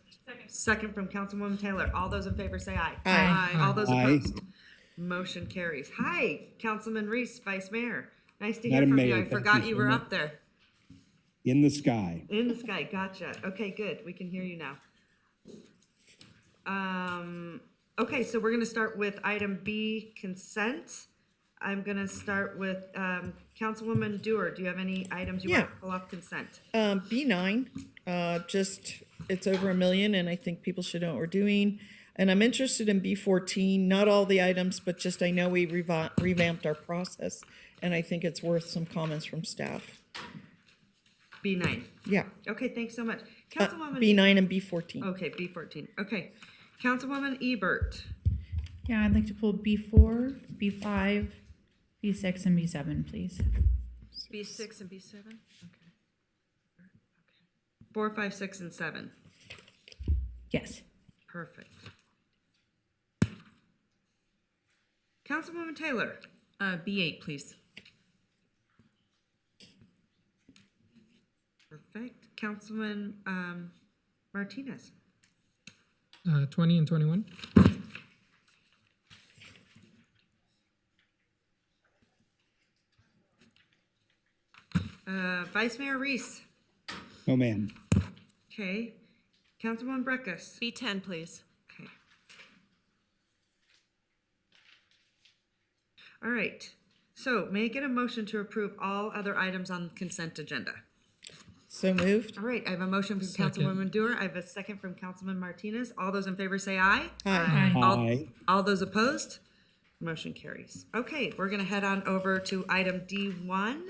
Second from Councilwoman Taylor. All those in favor say aye. Aye. All those Aye. opposed. Motion carries. Hi, Councilman Reese, Vice Mayor. Nice to hear Madam from Mayor, you. I thank forgot you you so were much. up there. In the sky. In the sky, gotcha. Okay, good. We can hear you now. Okay, so we're gonna start with item B, consent. I'm gonna start with Councilwoman Dewar. Do you have any items you want to pull off consent? B9, just, it's over $1 million, and I think people should know what we're doing. And I'm interested in B14, not all the items, but just I know we revamped our process, and I think it's worth some comments from staff. B9. Yeah, Okay, thanks so much. Councilwoman. B9 and B14. Okay, B14. Okay. Councilwoman Ebert. Yeah, I'd like to pull B4, B5, B6, and B7, please. B6 and B7? Okay. 4, 5, 6, and 7. Yes. Perfect. Councilwoman Taylor. B8, please. Perfect. Councilman Martinez. 20 and 21. Vice Mayor Reese. No, ma'am. Okay. Councilwoman Breckus. B10, please. Okay. All right. So may I get a motion to approve all other items on the consent agenda? So moved. All right. I have a motion from Second. Councilwoman Dewar. I have a second from Councilman Martinez. All those in favor say aye. Aye. Aye. All those opposed? Motion carries. Okay, we're gonna head on over to item D1,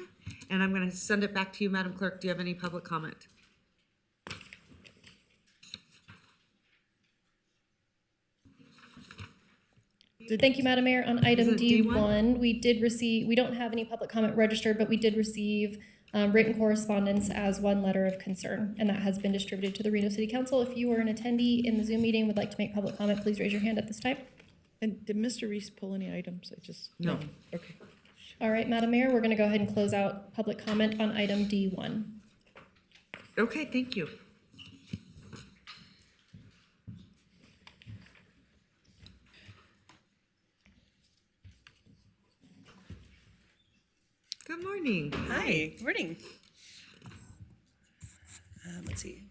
and I'm gonna send it back to you, Madam Clerk. Do you have any public comment? Thank you, Madam Mayor. On item Is it D1? D1, we don't have any public comment registered, but we did receive written correspondence as one letter of concern, and that has been distributed to the Reno City Council. If you are an attendee in the Zoom meeting and would like to make public comment, please raise your hand at this time. And did Mr. Reese pull any items? No. Okay. All right, Madam Mayor, we're going to go ahead and close out public comment on item D1. Okay, thank you. Good morning. Hi, good morning. Let's see.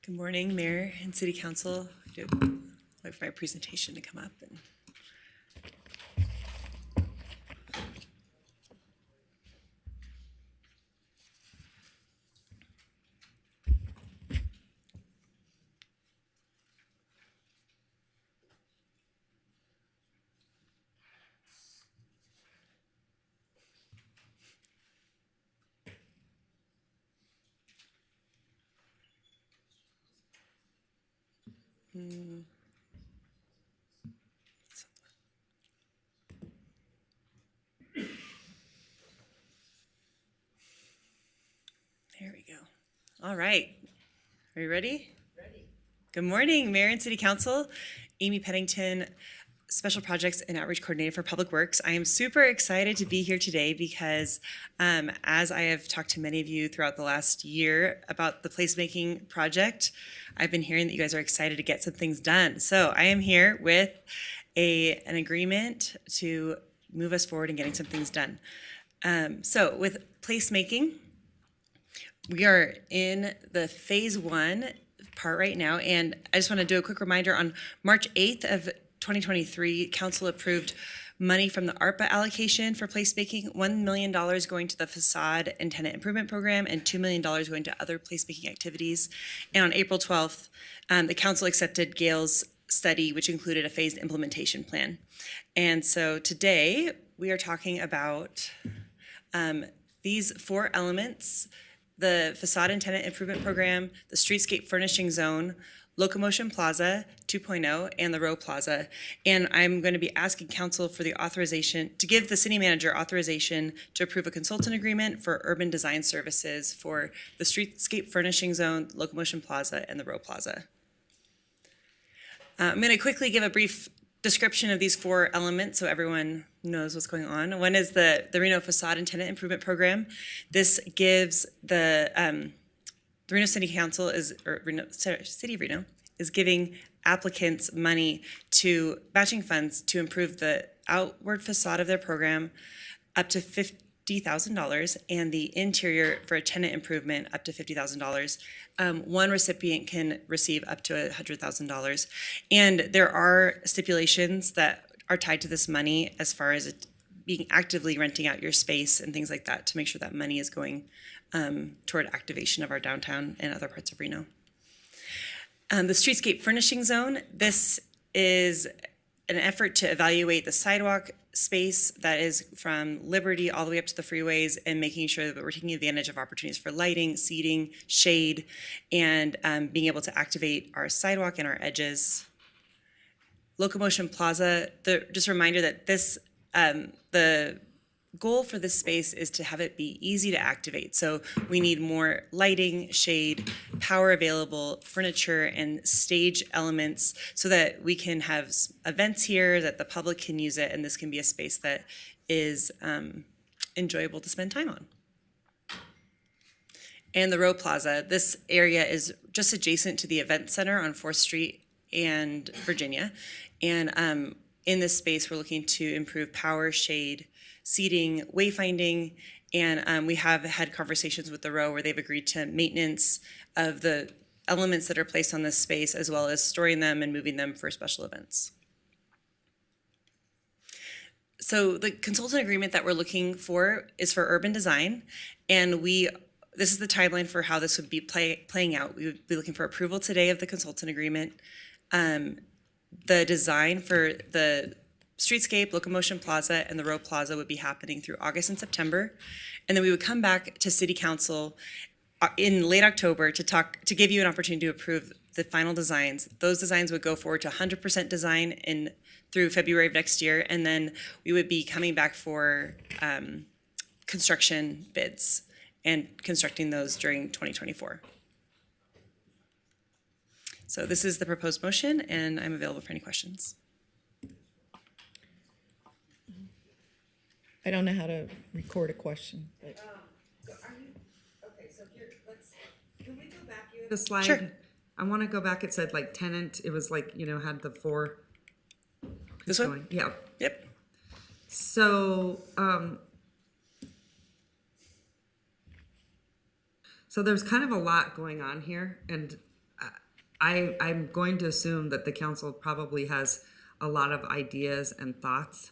Good morning, Mayor and City Council. Wait for my presentation to come up. There we go. All right. Are you ready? Ready. Good morning, Mayor and City Council. Amy Pennington, Special Projects and Outreach Coordinator for Public Works. I am super excited to be here today because as I have talked to many of you throughout the last year about the placemaking project, I've been hearing that you guys are excited to get some things done. So I am here with an agreement to move us forward in getting some things done. So with placemaking, we are in the phase 1 part right now, and I just want to do a quick reminder. On March 8th of 2023, Council approved money from the ARPA allocation for placemaking, $1 million going to the facade and tenant improvement program, and $2 million going to other placemaking activities. And on April 12th, the Council accepted Gail's study, which included a phased implementation plan. And so today, we are talking about these 4 elements: the facade and tenant improvement program, the streetscape furnishing zone, Locomotion Plaza 2.0, and the Row Plaza. And I'm going to be asking council for the authorization, to give the city manager authorization to approve a consultant agreement for urban design services for the streetscape furnishing zone, Locomotion Plaza, and the Row Plaza. I'm going to quickly give a brief description of these 4 elements so everyone knows what's going on. One is the Reno Facade and Tenant Improvement Program. This gives the Reno City Council City of Reno is giving applicants money to matching funds to improve the outward facade of their program up to $50,000, and the interior for a tenant improvement up to $50,000. One recipient can receive up to $100,000. And there are stipulations that are tied to this money as far as being actively renting out your space and things like that to make sure that money is going toward activation of our downtown and other parts of Reno. The streetscape furnishing zone, this is an effort to evaluate the sidewalk space that is from Liberty all the way up to the freeways and making sure that we're taking advantage of opportunities for lighting, seating, shade, and being able to activate our sidewalk and our edges. Locomotion Plaza, just a reminder that this, the goal for this space is to have it be easy to activate. So we need more lighting, shade, power available, furniture, and stage elements so that we can have events here, that the public can use it, and this can be a space that is enjoyable to spend time on. And the Row Plaza, this area is just adjacent to the event center on 4th Street and Virginia. And in this space, we're looking to improve power, shade, seating, wayfinding, and we have had conversations with the Row where they've agreed to maintenance of the elements that are placed on this space, as well as storing them and moving them for special events. So the consultant agreement that we're looking for is for urban design, and this is the timeline for how this would be playing out. We would be looking for approval today of the consultant agreement. The design for the Streetscape, Locomotion Plaza, and the Row Plaza would be happening through August and September. And then we would come back to City Council in late October to give you an opportunity to approve the final designs. Those designs would go forward to 100% design through February of next year. And then we would be coming back for construction bids and constructing those during 2024. So this is the proposed motion, and I'm available for any questions. I don't know how to record a question. But. Can we go back? You had a slide. Sure. I want to go back. It said like tenant. It was like, had the 4. This one? Going. Yeah. Yep. So, so there's kind of a lot going on here, and I'm going to assume that the council probably has a lot of ideas and thoughts.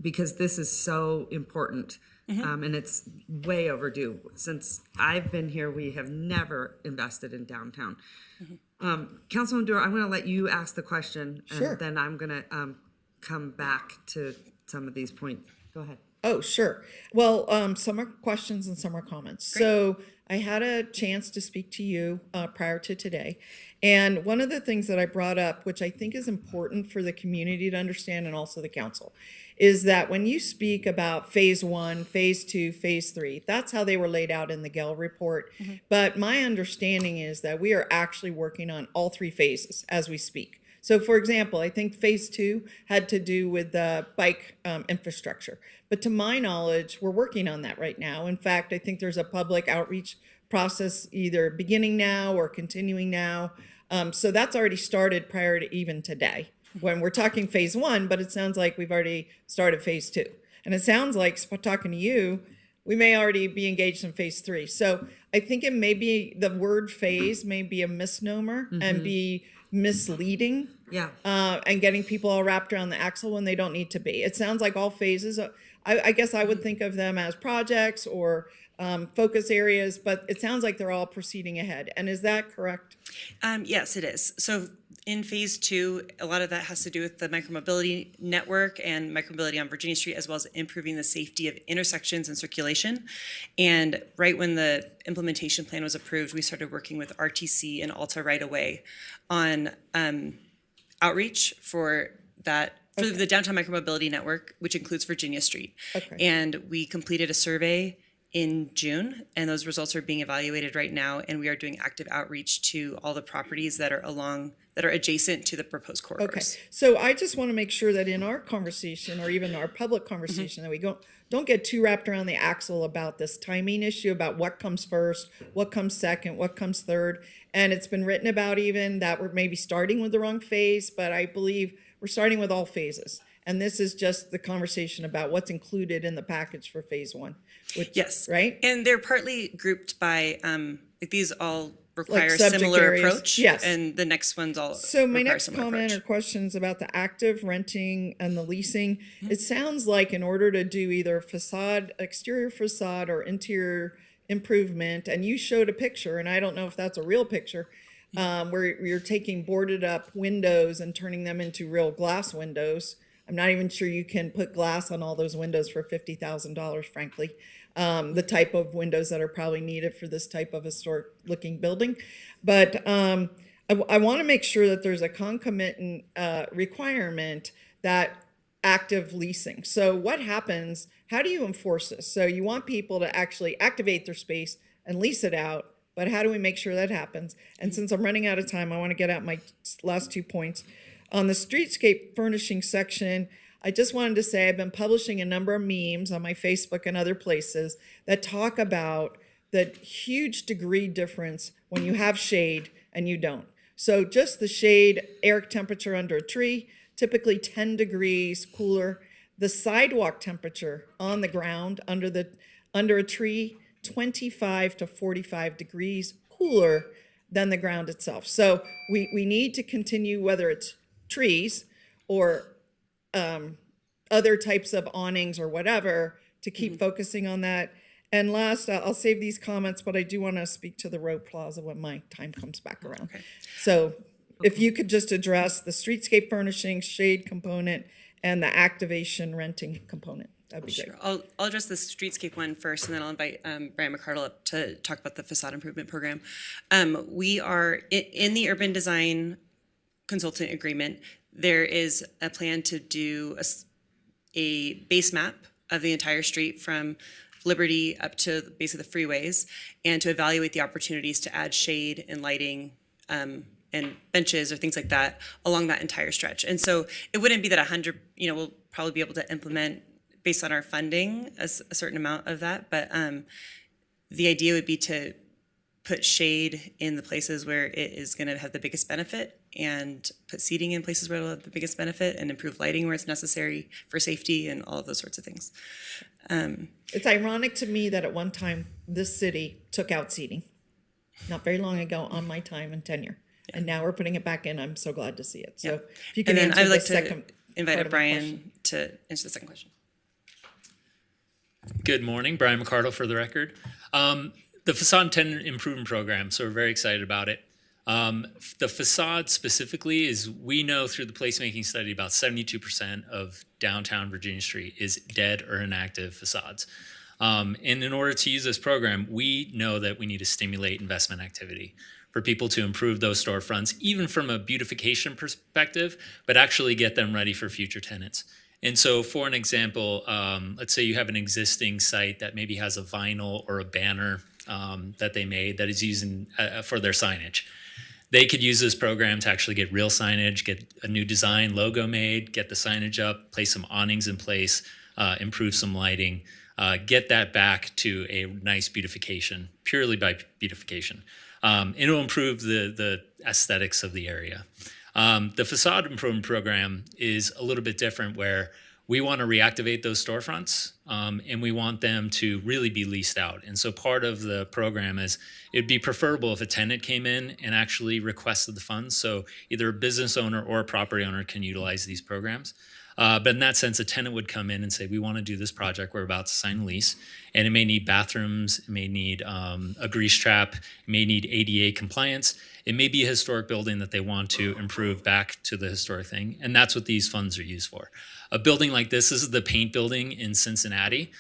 Because this is so important, and it's way overdue. Since I've been here, we have never invested in downtown. Councilman Dewar, I'm going to let you ask the question, and then I'm going to come back to some of these points. Go ahead. Oh, sure. Well, some are questions and some are comments. Great. So I had a chance to speak to you prior to today. And one of the things that I brought up, which I think is important for the community to understand and also the council, is that when you speak about phase 1, phase 2, phase 3, that's how they were laid out in the Gale report. But my understanding is that we are actually working on all 3 phases as we speak. So for example, I think phase 2 had to do with the bike infrastructure. But to my knowledge, we're working on that right now. In fact, I think there's a public outreach process either beginning now or continuing now. So that's already started prior to even today when we're talking phase 1, but it sounds like we've already started phase 2. And it sounds like, talking to you, we may already be engaged in phase 3. So I think it may be, the word phase may be a misnomer and be misleading. Yeah. And getting people all wrapped around the axle when they don't need to be. It sounds like all phases, I guess I would think of them as projects or focus areas, but it sounds like they're all proceeding ahead. And is that correct? Yes, it is. So in phase 2, a lot of that has to do with the micromobility network and micromobility on Virginia Street, as well as improving the safety of intersections and circulation. And right when the implementation plan was approved, we started working with RTC and Alta right away on outreach for that, for the downtown micromobility network, which includes Virginia Street. And we completed a survey in June, and those results are being evaluated right now, and we are doing active outreach to all the properties that are adjacent to the proposed corridors. Okay, so I just want to make sure that in our conversation, or even our public conversation, that we don't get too wrapped around the axle about this timing issue, about what comes first, what comes second, what comes third. And it's been written about even that we're maybe starting with the wrong phase, but I believe we're starting with all phases. And this is just the conversation about what's included in the package for phase 1. Yes. Right? And they're partly grouped by, like these all Like require subject similar areas. approach. Yes. And the next ones all So my require next similar comment approach. or questions about the active renting and the leasing, it sounds like in order to do either exterior facade or interior improvement, and you showed a picture, and I don't know if that's a real picture, where you're taking boarded up windows and turning them into real glass windows. I'm not even sure you can put glass on all those windows for $50,000, frankly. The type of windows that are probably needed for this type of historic looking building. But I want to make sure that there's a concomitant requirement that active leasing. So what happens, how do you enforce this? So you want people to actually activate their space and lease it out, but how do we make sure that happens? And since I'm running out of time, I want to get out my last 2 points. On the streetscape furnishing section, I just wanted to say I've been publishing a number of memes on my Facebook and other places that talk about the huge degree difference when you have shade and you don't. So just the shade, air temperature under a tree, typically 10 degrees cooler. The sidewalk temperature on the ground under a tree, 25 to 45 degrees cooler than the ground itself. So we need to continue, whether it's trees or other types of awnings or whatever, to keep focusing on that. And last, I'll save these comments, but I do want to speak to the road plaza when my time comes back around. Okay. So if you could just address the streetscape furnishing, shade component, and the activation renting component, that'd be great. Sure. I'll address the streetscape one first, and then I'll invite Brian McCardle up to talk about the facade improvement program. We are in the urban design consultant agreement. There is a plan to do a base map of the entire street from Liberty up to basically the freeways, and to evaluate the opportunities to add shade and lighting and benches or things like that along that entire stretch. And so it wouldn't be that 100, we'll probably be able to implement based on our funding a certain amount of that, but the idea would be to put shade in the places where it is going to have the biggest benefit, and put seating in places where it'll have the biggest benefit, and improve lighting where it's necessary for safety and all of those sorts of things. It's ironic to me that at one time this city took out seating, not very long ago on my time and tenure. Yeah. And now we're putting it back in. I'm so glad to see it. So if you can answer I'd like the to second invite part of my Brian question. to answer the second question. Good morning, Brian McCardle for the record. The facade tenant improvement program, so we're very excited about it. The facade specifically is, we know through the placemaking study, about 72% of downtown Virginia Street is dead or inactive facades. And in order to use this program, we know that we need to stimulate investment activity for people to improve those storefronts, even from a beautification perspective, but actually get them ready for future tenants. And so for an example, let's say you have an existing site that maybe has a vinyl or a banner that they made that is using for their signage. They could use this program to actually get real signage, get a new design logo made, get the signage up, place some awnings in place, improve some lighting, get that back to a nice beautification, purely by beautification. It'll improve the aesthetics of the area. The facade improvement program is a little bit different, where we want to reactivate those storefronts, and we want them to really be leased out. And so part of the program is, it'd be preferable if a tenant came in and actually requested the funds. So either a business owner or a property owner can utilize these programs. But in that sense, a tenant would come in and say, we want to do this project, we're about to sign a lease, and it may need bathrooms, it may need a grease trap, it may need ADA compliance, it may be a historic building that they want to improve back to the historic thing, and that's what these funds are used for. A building like this is the Paint Building in Cincinnati,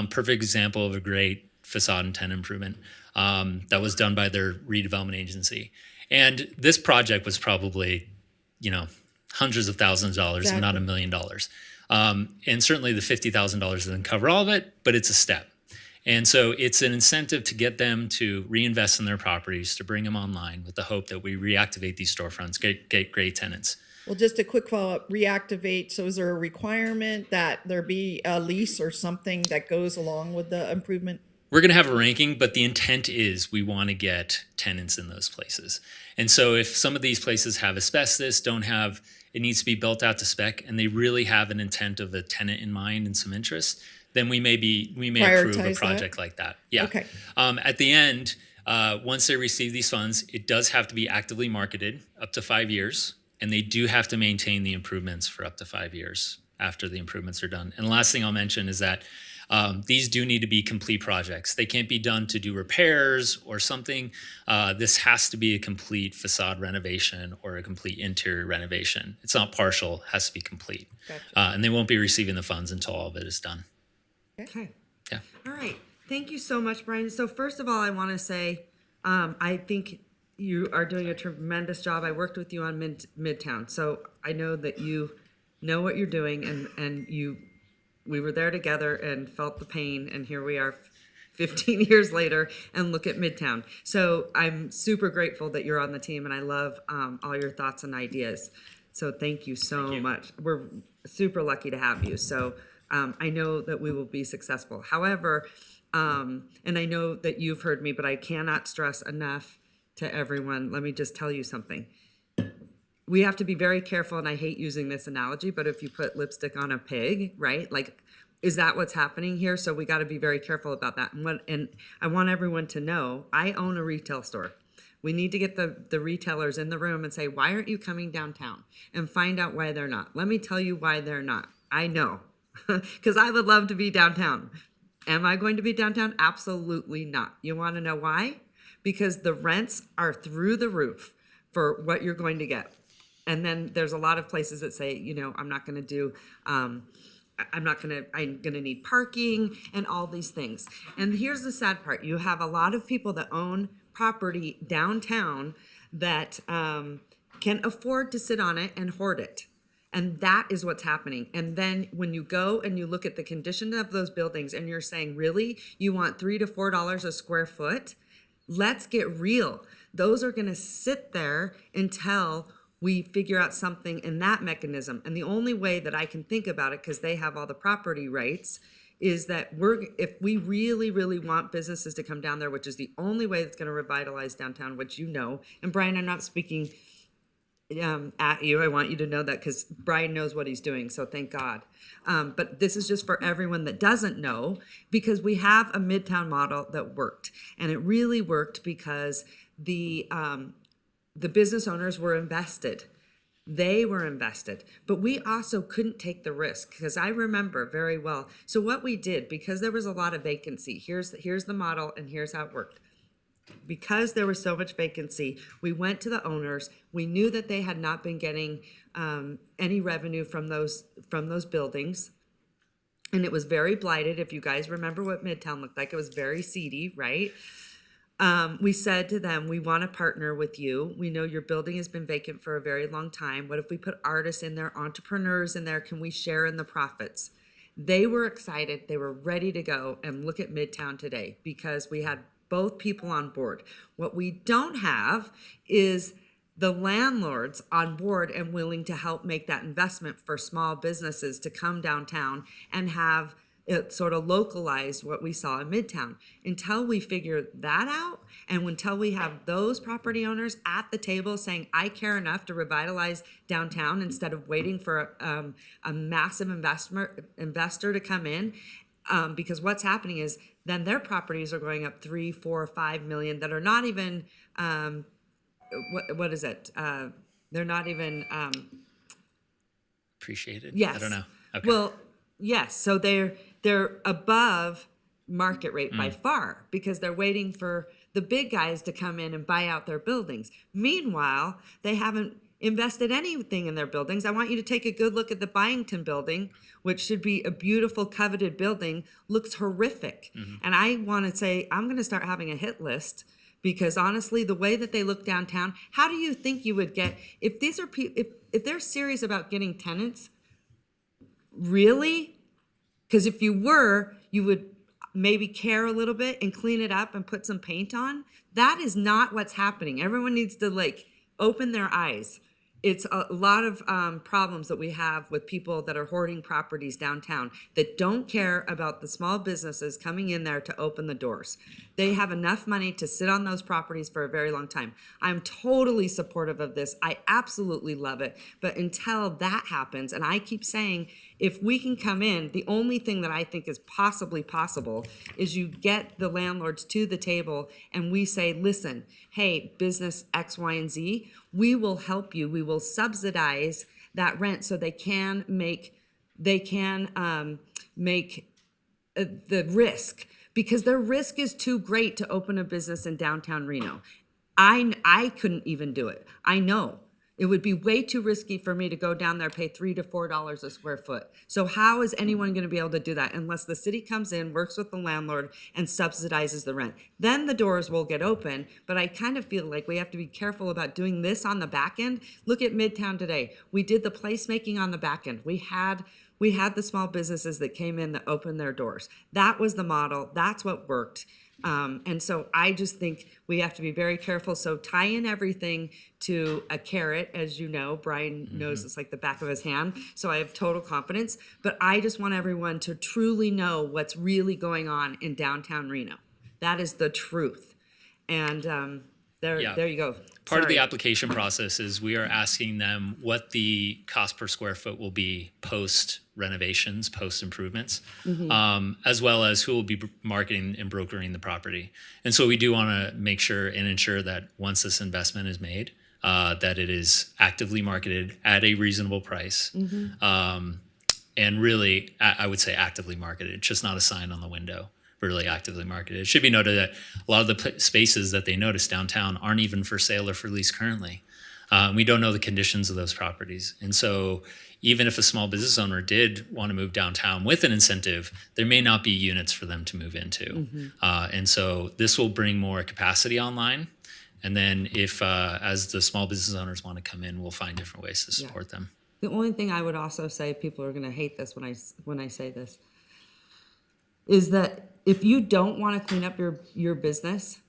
perfect example of a great facade and tenant improvement that was done by their redevelopment agency. And this project was probably, hundreds of thousands of dollars, and not $1 million. And certainly the $50,000 doesn't cover all of it, but it's a step. And so it's an incentive to get them to reinvest in their properties, to bring them online, with the hope that we reactivate these storefronts, get great tenants. Well, just a quick follow-up, reactivate. So is there a requirement that there be a lease or something that goes along with the improvement? We're going to have a ranking, but the intent is we want to get tenants in those places. And so if some of these places have asbestos, it needs to be built out to spec, and they really have an intent of a tenant in mind and some interest, then we may approve a project like that. Yeah. Okay. At the end, Once they receive these funds, it does have to be actively marketed up to 5 years, and they do have to maintain the improvements for up to 5 years after the improvements are done. And the last thing I'll mention is that these do need to be complete projects. They can't be done to do repairs or something. This has to be a complete facade renovation or a complete interior renovation. It's not partial, it has to be complete. Gotcha. And they won't be receiving the funds until all of it is done. Okay. Yeah. All right. Thank you so much, Brian. So first of all, I want to say, I think you are doing a tremendous job. I worked with you on Midtown, so I know that you know what you're doing, and we were there together and felt the pain, and here we are 15 years later and look at Midtown. So I'm super grateful that you're on the team, and I love all your thoughts and ideas. So thank you so much. We're super lucky to have you. So I know that we will be successful. However, and I know that you've heard me, but I cannot stress enough to everyone. Let me just tell you something. We have to be very careful, and I hate using this analogy, but if you put lipstick on a pig, right? Like, is that what's happening here? So we got to be very careful about that. And I want everyone to know, I own a retail store. We need to get the retailers in the room and say, why aren't you coming downtown? And find out why they're not. Let me tell you why they're not. I know, because I would love to be downtown. Am I going to be downtown? Absolutely not. You want to know why? Because the rents are through the roof for what you're going to get. And then there's a lot of places that say, you know, I'm going to need parking and all these things. And here's the sad part. You have a lot of people that own property downtown that can afford to sit on it and hoard it. And that is what's happening. And then when you go and you look at the condition of those buildings and you're saying, really, you want $3 to $4 a square foot? Let's get real. Those are going to sit there until we figure out something in that mechanism. And the only way that I can think about it, because they have all the property rights, is that if we really, really want businesses to come down there, which is the only way that's going to revitalize downtown, which you know. And Brian, I'm not speaking at you. I want you to know that because Brian knows what he's doing, so thank God. But this is just for everyone that doesn't know, because we have a Midtown model that worked. And it really worked because the business owners were invested. They were invested, but we also couldn't take the risk, because I remember very well. So what we did, because there was a lot of vacancy, here's the model and here's how it worked. Because there was so much vacancy, we went to the owners. We knew that they had not been getting any revenue from those buildings. And it was very blighted. If you guys remember what Midtown looked like, it was very seedy, right? We said to them, we want to partner with you. We know your building has been vacant for a very long time. What if we put artists in there, entrepreneurs in there? Can we share in the profits? They were excited. They were ready to go and look at Midtown today because we had both people on board. What we don't have is the landlords on board and willing to help make that investment for small businesses to come downtown and have it sort of localized what we saw in Midtown. Until we figure that out, and until we have those property owners at the table saying, I care enough to revitalize downtown instead of waiting for a massive investor to come in, because what's happening is then their properties are going up 3, 4, 5 million that are not even, what is it? They're not even Appreciated? Yes. I don't know. Okay. Well, yes. So they're above market rate by far because they're waiting for the big guys to come in and buy out their buildings. Meanwhile, they haven't invested anything in their buildings. I want you to take a good look at the Byington building, which should be a beautiful, coveted building, looks horrific. And I want to say, I'm going to start having a hit list because honestly, the way that they look downtown, how do you think you would get, if these are if they're serious about getting tenants, really? Because if you were, you would maybe care a little bit and clean it up and put some paint on. That is not what's happening. Everyone needs to open their eyes. It's a lot of problems that we have with people that are hoarding properties downtown that don't care about the small businesses coming in there to open the doors. They have enough money to sit on those properties for a very long time. I'm totally supportive of this. I absolutely love it. But until that happens, and I keep saying, if we can come in, the only thing that I think is possibly possible is you get the landlords to the table and we say, listen, hey, business X, Y, and Z, we will help you. We will subsidize that rent so they can make the risk, because their risk is too great to open a business in downtown Reno. I couldn't even do it. I know. It would be way too risky for me to go down there, pay $3 to $4 a square foot. So how is anyone going to be able to do that unless the city comes in, works with the landlord, and subsidizes the rent? Then the doors will get open, but I kind of feel like we have to be careful about doing this on the back end. Look at Midtown today. We did the placemaking on the back end. We had the small businesses that came in that opened their doors. That was the model. That's what worked. And so I just think we have to be very careful. So tie in everything to a carrot, as you know. Brian knows it's like the back of his hand. So I have total confidence. But I just want everyone to truly know what's really going on in downtown Reno. That is the truth. And there you go. Part of the application process is we are asking them what the cost per square foot will be post renovations, post improvements, as well as who will be marketing and brokering the property. And so we do want to make sure and ensure that once this investment is made, that it is actively marketed at a reasonable price. And really, I would say actively marketed. It's just not a sign on the window. Really actively marketed. It should be noted that a lot of the spaces that they notice downtown aren't even for sale or for lease currently. We don't know the conditions of those properties. And so even if a small business owner did want to move downtown with an incentive, there may not be units for them to move into. And so this will bring more capacity online. And then if, as the small business owners want to come in, we'll find different ways to support them. The only thing I would also say, people are going to hate this when I say this, is that if you don't want to clean up your business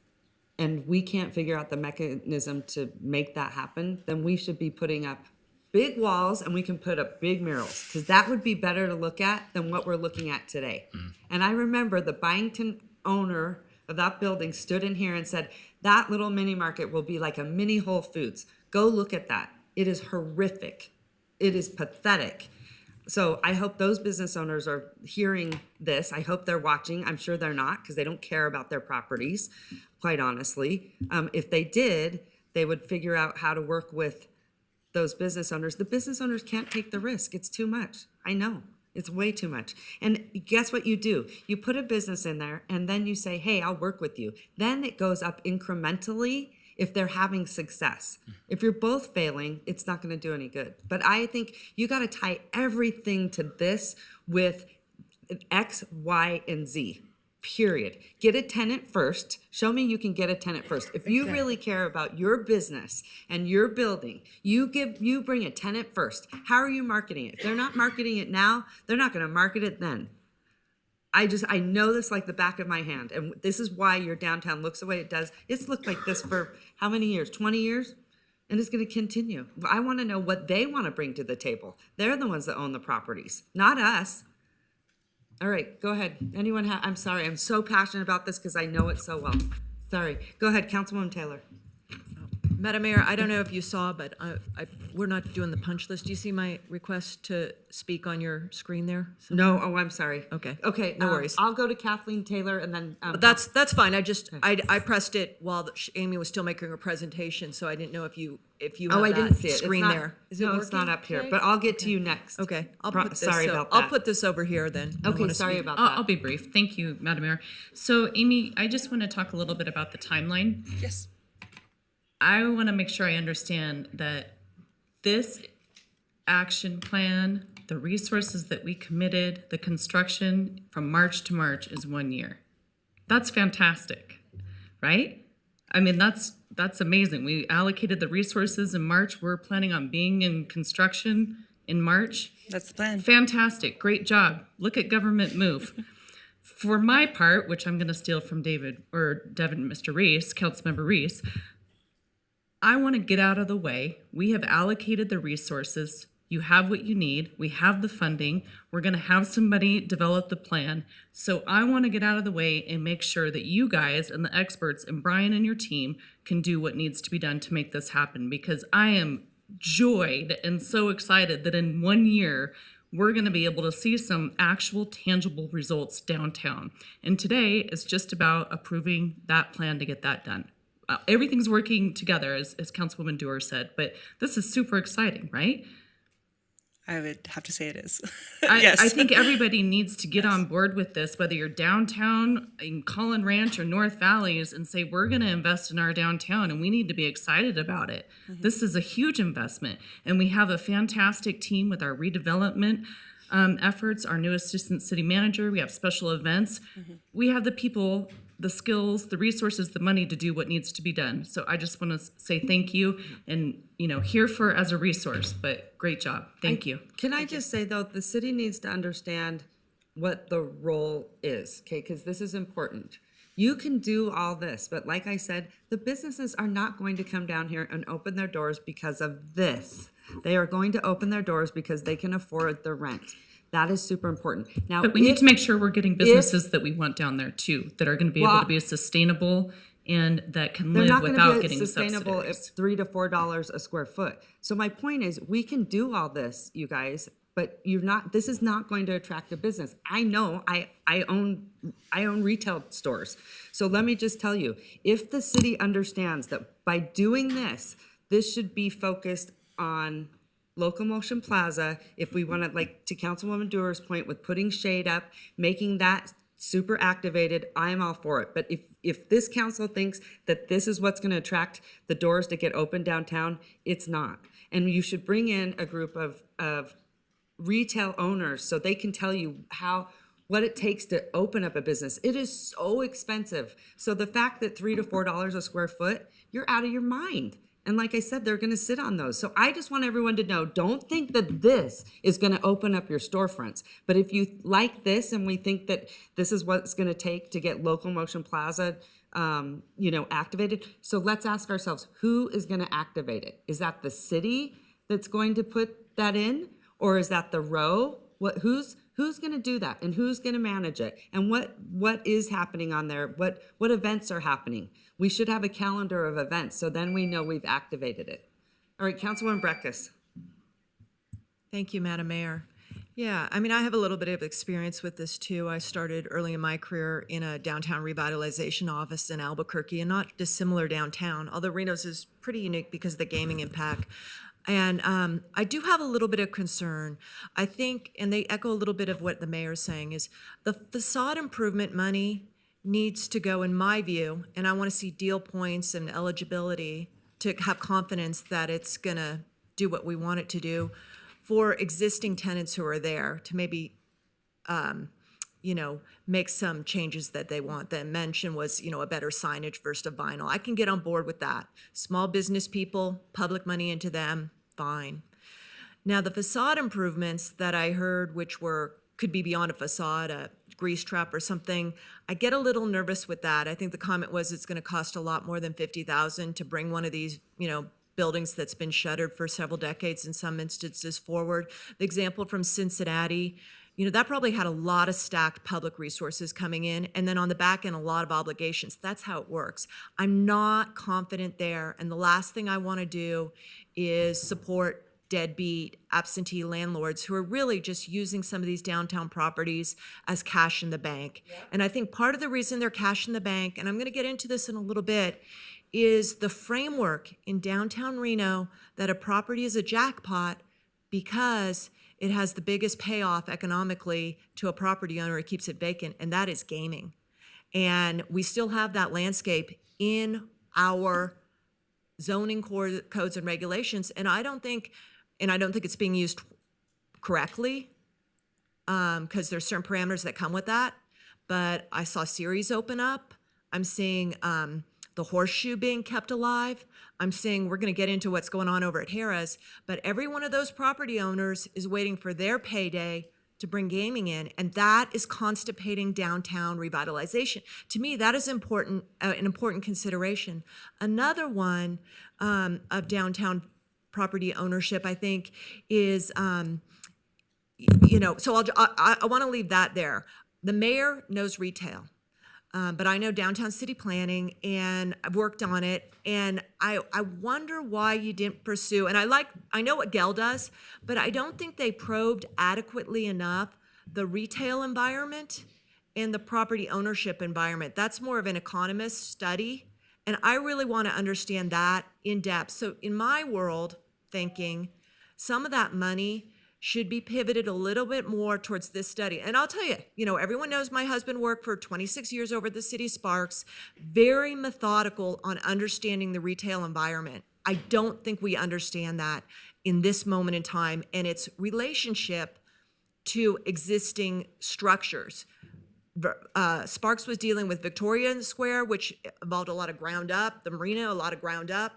and we can't figure out the mechanism to make that happen, then we should be putting up big walls and we can put up big murals, because that would be better to look at than what we're looking at today. And I remember the Byington owner of that building stood in here and said, that little mini market will be like a mini Whole Foods. Go look at that. It is horrific. It is pathetic. So I hope those business owners are hearing this. I hope they're watching. I'm sure they're not, because they don't care about their properties, quite honestly. If they did, they would figure out how to work with those business owners. The business owners can't take the risk. It's too much. I know. It's way too much. And guess what you do? You put a business in there and then you say, hey, I'll work with you. Then it goes up incrementally if they're having success. If you're both failing, it's not going to do any good. But I think you got to tie everything to this with X, Y, and Z, period. Get a tenant first. Show me you can get a tenant first. If you really care about your business and your building, you bring a tenant first. How are you marketing it? If they're not marketing it now, they're not going to market it then. I know this like the back of my hand. And this is why your downtown looks the way it does. It's looked like this for how many years? 20 years? And it's going to continue. I want to know what they want to bring to the table. They're the ones that own the properties, not us. All right, go ahead. Anyone I'm sorry. I'm so passionate about this because I know it so well. Sorry. Go ahead, Councilwoman Taylor. Madam Mayor, I don't know if you saw, but we're not doing the punch list. Do you see my request to speak on your screen there? No. Oh, I'm sorry. Okay. Okay. No worries. I'll go to Kathleen Taylor and then. That's fine. I pressed it while Amy was still making her presentation, so I didn't know if you have I that didn't see it. screen there. Is it no, working? It's not up here, Okay. but I'll get to you next. Okay. Sorry about that. I'll put this over here then. Okay. Sorry about that. I'll be brief. Thank you, Madam Mayor. So, Amy, I just want to talk a little bit about the timeline. Yes. I want to make sure I understand that this action plan, the resources that we committed, the construction from March to March is 1 year. That's fantastic, right? I mean, that's amazing. We allocated the resources in March. We're planning on being in construction in March. That's the plan. Fantastic. Great job. Look at government move. For my part, which I'm going to steal from Devin, Mr. Reese, Councilmember Reese, I want to get out of the way. We have allocated the resources. You have what you need. We have the funding. We're going to have somebody develop the plan. So I want to get out of the way and make sure that you guys and the experts and Brian and your team can do what needs to be done to make this happen, because I am joyed and so excited that in 1 year we're going to be able to see some actual tangible results downtown. And today is just about approving that plan to get that done. Everything's working together, as Councilwoman Dewar said, but this is super exciting, right? I would have to say it is. I think everybody needs to get on board with this, whether you're downtown in Collin Ranch or North Valleys, and say, we're going to invest in our downtown and we need to be excited about it. This is a huge investment. And we have a fantastic team with our redevelopment efforts, our new assistant city manager. We have special events. We have the people, the skills, the resources, the money to do what needs to be done. So I just want to say thank you, and here for as a resource, but great job. Thank you. Can I just say though, the city needs to understand what the role is, okay? Because this is important. You can do all this, but like I said, the businesses are not going to come down here and open their doors because of this. They are going to open their doors because they can afford the rent. That is super important. Now, But we need to make sure we're getting businesses that we want down there too, that are going to be able to be sustainable and that can they're live not without going to be getting sustainable subsidies. if $3 to $4 a square foot. So my point is, we can do all this, you guys, but you're not. This is not going to attract a business. I know. I own retail stores. So let me just tell you, if the city understands that by doing this, this should be focused on Locomotion Plaza, if we want to, like to Councilwoman Dewar's point with putting shade up, making that super activated, I'm all for it. But if this council thinks that this is what's going to attract the doors to get open downtown, it's not. And you should bring in a group of retail owners so they can tell you what it takes to open up a business. It is so expensive. So the fact that $3 to $4 a square foot, you're out of your mind. And like I said, they're going to sit on those. So I just want everyone to know, don't think that this is going to open up your storefronts. But if you like this and we think that this is what it's going to take to get Locomotion Plaza, activated. So let's ask ourselves, who is going to activate it? Is that the city that's going to put that in? Or is that the row? Who's going to do that? And who's going to manage it? And what is happening on there? What events are happening? We should have a calendar of events, so then we know we've activated it. All right, Councilwoman Breckus. Thank you, Madam Mayor. Yeah, I mean, I have a little bit of experience with this too. I started early in my career in a downtown revitalization office in Albuquerque, and not dissimilar downtown, although Reno's is pretty unique because of the gaming impact. And I do have a little bit of concern. I think, and they echo a little bit of what the mayor's saying, is the facade improvement money needs to go, in my view, and I want to see deal points and eligibility to have confidence that it's going to do what we want it to do for existing tenants who are there to maybe, make some changes that they want. The mention was, a better signage versus a vinyl. I can get on board with that. Small business people, public money into them, fine. Now, the facade improvements that I heard, which could be beyond a facade, a grease trap or something, I get a little nervous with that. I think the comment was it's going to cost a lot more than $50,000 to bring one of these, buildings that's been shuttered for several decades in some instances forward. The example from Cincinnati, that probably had a lot of stacked public resources coming in, and then on the back end, a lot of obligations. That's how it works. I'm not confident there, and the last thing I want to do is support deadbeat absentee landlords who are really just using some of these downtown properties as cash in the bank. Yeah. And I think part of the reason they're cash in the bank, and I'm going to get into this in a little bit, is the framework in downtown Reno that a property is a jackpot because it has the biggest payoff economically to a property owner. It keeps it vacant, and that is gaming. And we still have that landscape in our zoning codes and regulations, and I don't think it's being used correctly because there's certain parameters that come with that. But I saw Ceres open up. I'm seeing the Horseshoe being kept alive. I'm seeing we're going to get into what's going on over at Harrah's, but every one of those property owners is waiting for their payday to bring gaming in, and that is constipating downtown revitalization. To me, that is important, an important consideration. Another one of downtown property ownership, I think, is, so I want to leave that there. The mayor knows retail. but I know downtown city planning, and I've worked on it, and I wonder why you didn't pursue, and I know what Gell does, but I don't think they probed adequately enough the retail environment and the property ownership environment. That's more of an economist study, and I really want to understand that in depth. So in my world thinking, some of that money should be pivoted a little bit more towards this study. And I'll tell you, everyone knows my husband worked for 26 years over at the City of Sparks, very methodical on understanding the retail environment. I don't think we understand that in this moment in time and its relationship to existing structures. Sparks was dealing with Victoria Square, which involved a lot of ground up, the marina, a lot of ground up,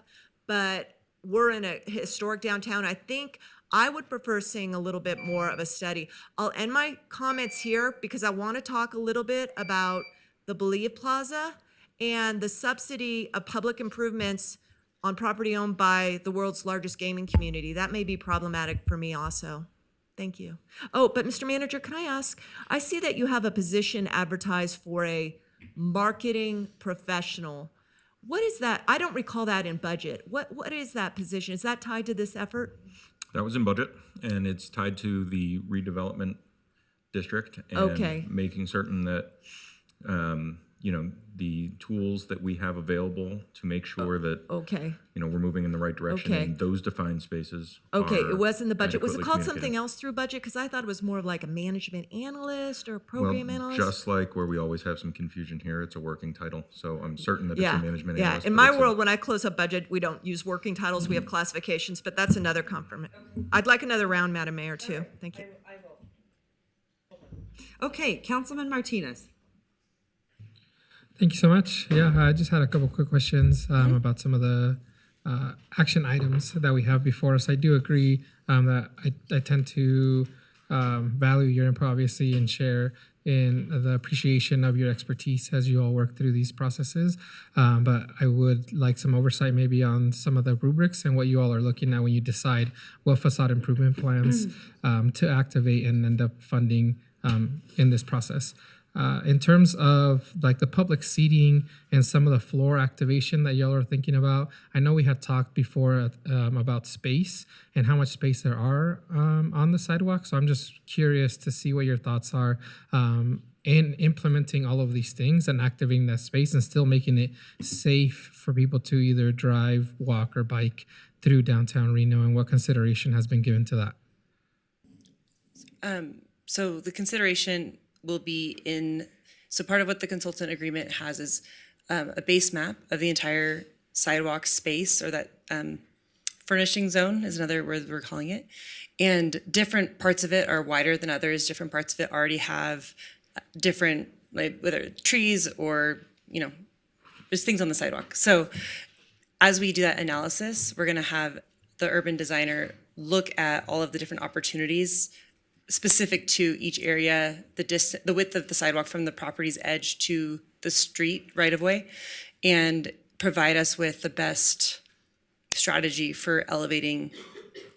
but we're in a historic downtown. I think I would prefer seeing a little bit more of a study. I'll end my comments here because I want to talk a little bit about the Believe Plaza and the subsidy of public improvements on property owned by the world's largest gaming community. That may be problematic for me also. Thank you. Oh, but Mr. Manager, can I ask, I see that you have a position advertised for a marketing professional. What is that? I don't recall that in budget. What is that position? Is that tied to this effort? That was in budget, and it's tied to the redevelopment district and Okay. making certain that the tools that we have available to make sure that Okay. we're moving in the right direction. Okay. And those defined spaces. Okay, are it was in the budget. Was it adequately called communicated. something else through budget? Because I thought it was more of like a management analyst or a program Well, analyst. just like where we always have some confusion here, it's a working title. So I'm certain that it's Yeah, a management yeah. analyst. In but my it's world, when I close a budget, we don't use working titles. We have classifications, but that's another confirmation. I'd like another round, Madam Mayor, too. Thank you. Okay, Councilman Martinez. Thank you so much. Yeah, I just had a couple quick questions about some of the action items that we have before us. I do agree that I tend to value your input, obviously, and share in the appreciation of your expertise as you all work through these processes. But I would like some oversight maybe on some of the rubrics and what you all are looking at when you decide what facade improvement plans to activate and end up funding in this process. In terms of like the public seating and some of the floor activation that y'all are thinking about, I know we had talked before about space and how much space there are on the sidewalk. So I'm just curious to see what your thoughts are in implementing all of these things and activating that space and still making it safe for people to either drive, walk, or bike through downtown Reno, and what consideration has been given to that. So the consideration will be so part of what the consultant agreement has is a base map of the entire sidewalk space, or that furnishing zone is another word we're calling it. And different parts of it are wider than others. Different parts of it already have different, like whether trees or, there's things on the sidewalk. So as we do that analysis, we're gonna have the urban designer look at all of the different opportunities specific to each area, the width of the sidewalk from the property's edge to the street right of way, and provide us with the best strategy for elevating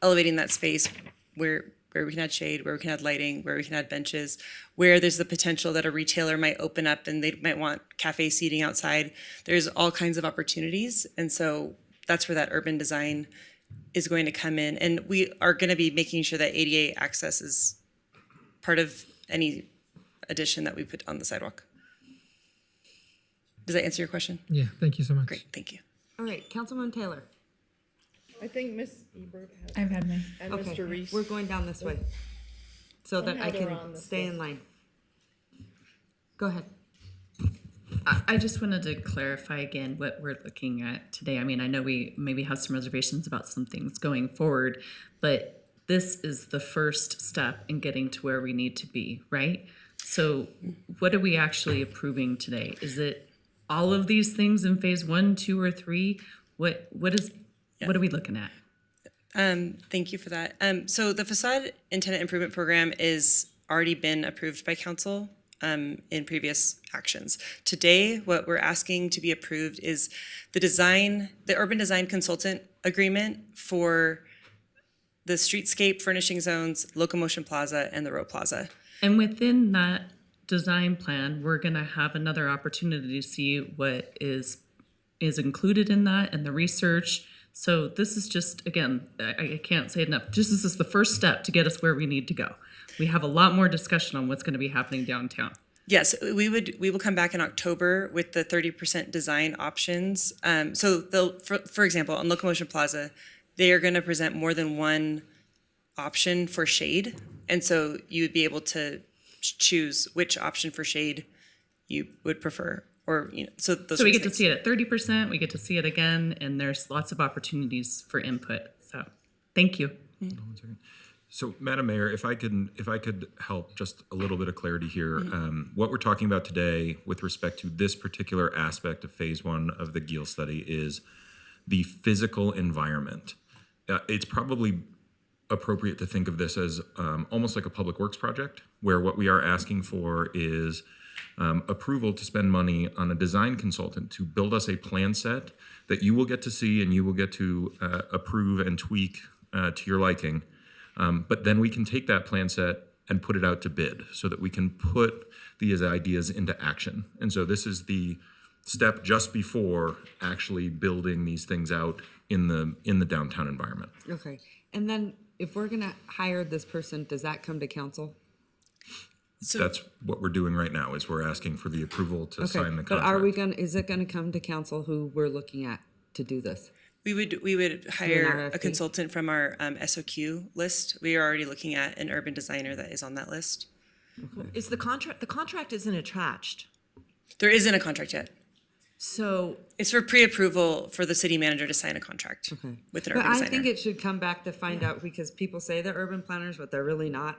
that space where we can add shade, where we can add lighting, where we can add benches, where there's the potential that a retailer might open up and they might want cafe seating outside. There's all kinds of opportunities. And so that's where that urban design is going to come in. And we are going to be making sure that ADA access is part of any addition that we put on the sidewalk. Does that answer your question? Yeah, thank you so much. Great, thank you. All right, Councilman Taylor. I think Ms. Ebert has. I've had my. And Okay, Mr. Reese. we're going down this way so that I Somehow they're on can this stay in list. line. Go ahead. I just wanted to clarify again what we're looking at today. I mean, I know we maybe have some reservations about some things going forward, but this is the first step in getting to where we need to be, right? So what are we actually approving today? Is it all of these things in phase 1, 2, or 3? What are we looking at? Thank you for that. So the facade and tenant improvement program is already been approved by council in previous actions. Today, what we're asking to be approved is the urban design consultant agreement for the streetscape furnishing zones, locomotion plaza, and the row plaza. And within that design plan, we're gonna have another opportunity to see what is included in that and the research. So this is just, again, I can't say it enough. This is just the first step to get us where we need to go. We have a lot more discussion on what's gonna be happening downtown. Yes, we will come back in October with the 30% design options. So they'll, for example, on Locomotion Plaza, they are going to present more than one option for shade. And so you would be able to choose which option for shade you would prefer. Or, you know, so we get to see it at 30%, we get to see it again, and there's lots of opportunities for input. So thank you. Hold on 1 second. So, Madam Mayor, if I could help just a little bit of clarity here. What we're talking about today with respect to this particular aspect of phase 1 of the Giel study is the physical environment. It's probably appropriate to think of this as almost like a public works project, where what we are asking for is approval to spend money on a design consultant to build us a plan set that you will get to see and you will get to approve and tweak to your liking. But then we can take that plan set and put it out to bid so that we can put these ideas into action. And so this is the step just before actually building these things out in the downtown environment. Okay. And then if we're going to hire this person, does that come to council? So that's what we're doing right now, is we're asking for the approval to sign the contract. But are we going is it going to come to council who we're looking at to do this? We would hire a consultant from our SOQ list. We are already looking at an urban designer that is on that list. Okay. Is the contract isn't attached? There isn't a contract yet. So it's for pre-approval for the city manager to sign a contract with an urban designer. I think it should come back to find out, because people say they're urban planners, but they're really not.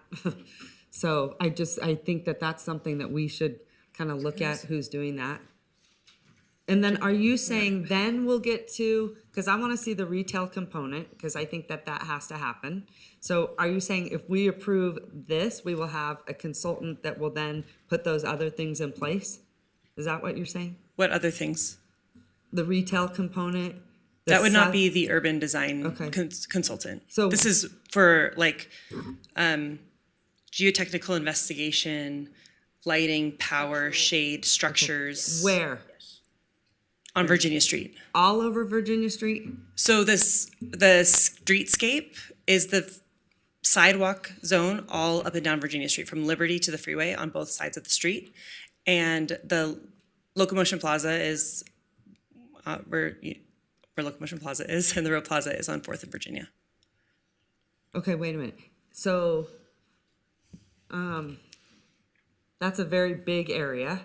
So I think that that's something that we should kind of look at, who's doing that. And then are you saying then we'll get to, because I want to see the retail component, because I think that has to happen. So are you saying if we approve this, we will have a consultant that will then put those other things in place? Is that what you're saying? What other things? The retail component? That would not be the urban design consultant. So this is for like geotechnical investigation, lighting, power, shade, structures. Where? On Virginia Street. All over Virginia Street? So the streetscape is the sidewalk zone all up and down Virginia Street, from Liberty to the freeway on both sides of the street. And the Locomotion Plaza is where Locomotion Plaza is, and the Road Plaza is on 4th and Virginia. Okay, wait a minute. So that's a very big area.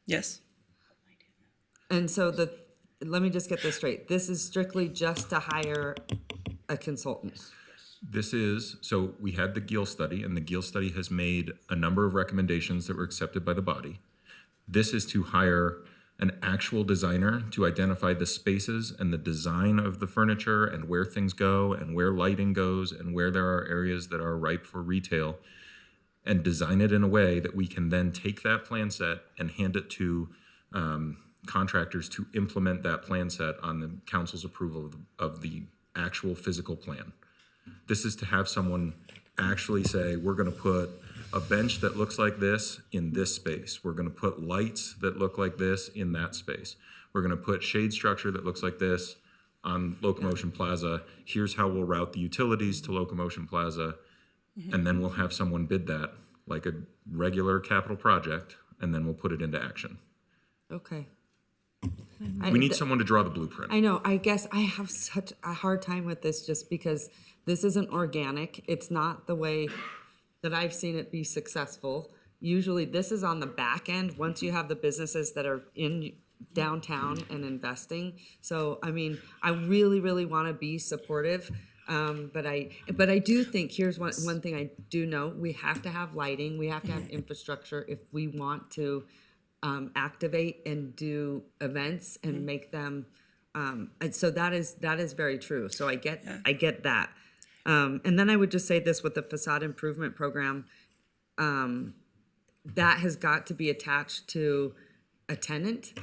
Yes. And so let me just get this straight. This is strictly just to hire a consultant. So we had the Giel study, and the Giel study has made a number of recommendations that were accepted by the body. This is to hire an actual designer to identify the spaces and the design of the furniture and where things go and where lighting goes and where there are areas that are ripe for retail, and design it in a way that we can then take that plan set and hand it to contractors to implement that plan set on the council's approval of the actual physical plan. This is to have someone actually say, we're going to put a bench that looks like this in this space. We're going to put lights that look like this in that space. We're going to put shade structure that looks like this on Locomotion Plaza. Here's how we'll route the utilities to Locomotion Plaza. And then we'll have someone bid that like a regular capital project, and then we'll put it into action. Okay. We need someone to draw the blueprint. I know. I guess I have such a hard time with this just because this isn't organic. It's not the way that I've seen it be successful. Usually this is on the back end once you have the businesses that are in downtown and investing. So, I mean, I really, really want to be supportive. But I do think here's one thing I do know. We have to have lighting. We have to have infrastructure if we want to activate and do events and make them. And so that is very true. So I get that. And then I would just say this with the facade improvement program, that has got to be attached to a tenant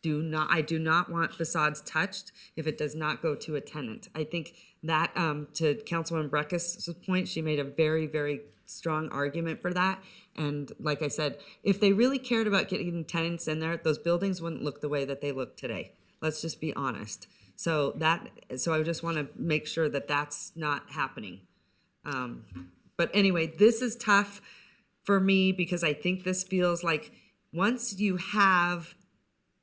I do not want facades touched if it does not go to a tenant. I think that, to Councilwoman Breckus' point, she made a very, very strong argument for that. And like I said, if they really cared about getting tenants in there, those buildings wouldn't look the way that they look today. Let's just be honest. So I just want to make sure that that's not happening. But anyway, this is tough for me because I think this feels like once you have,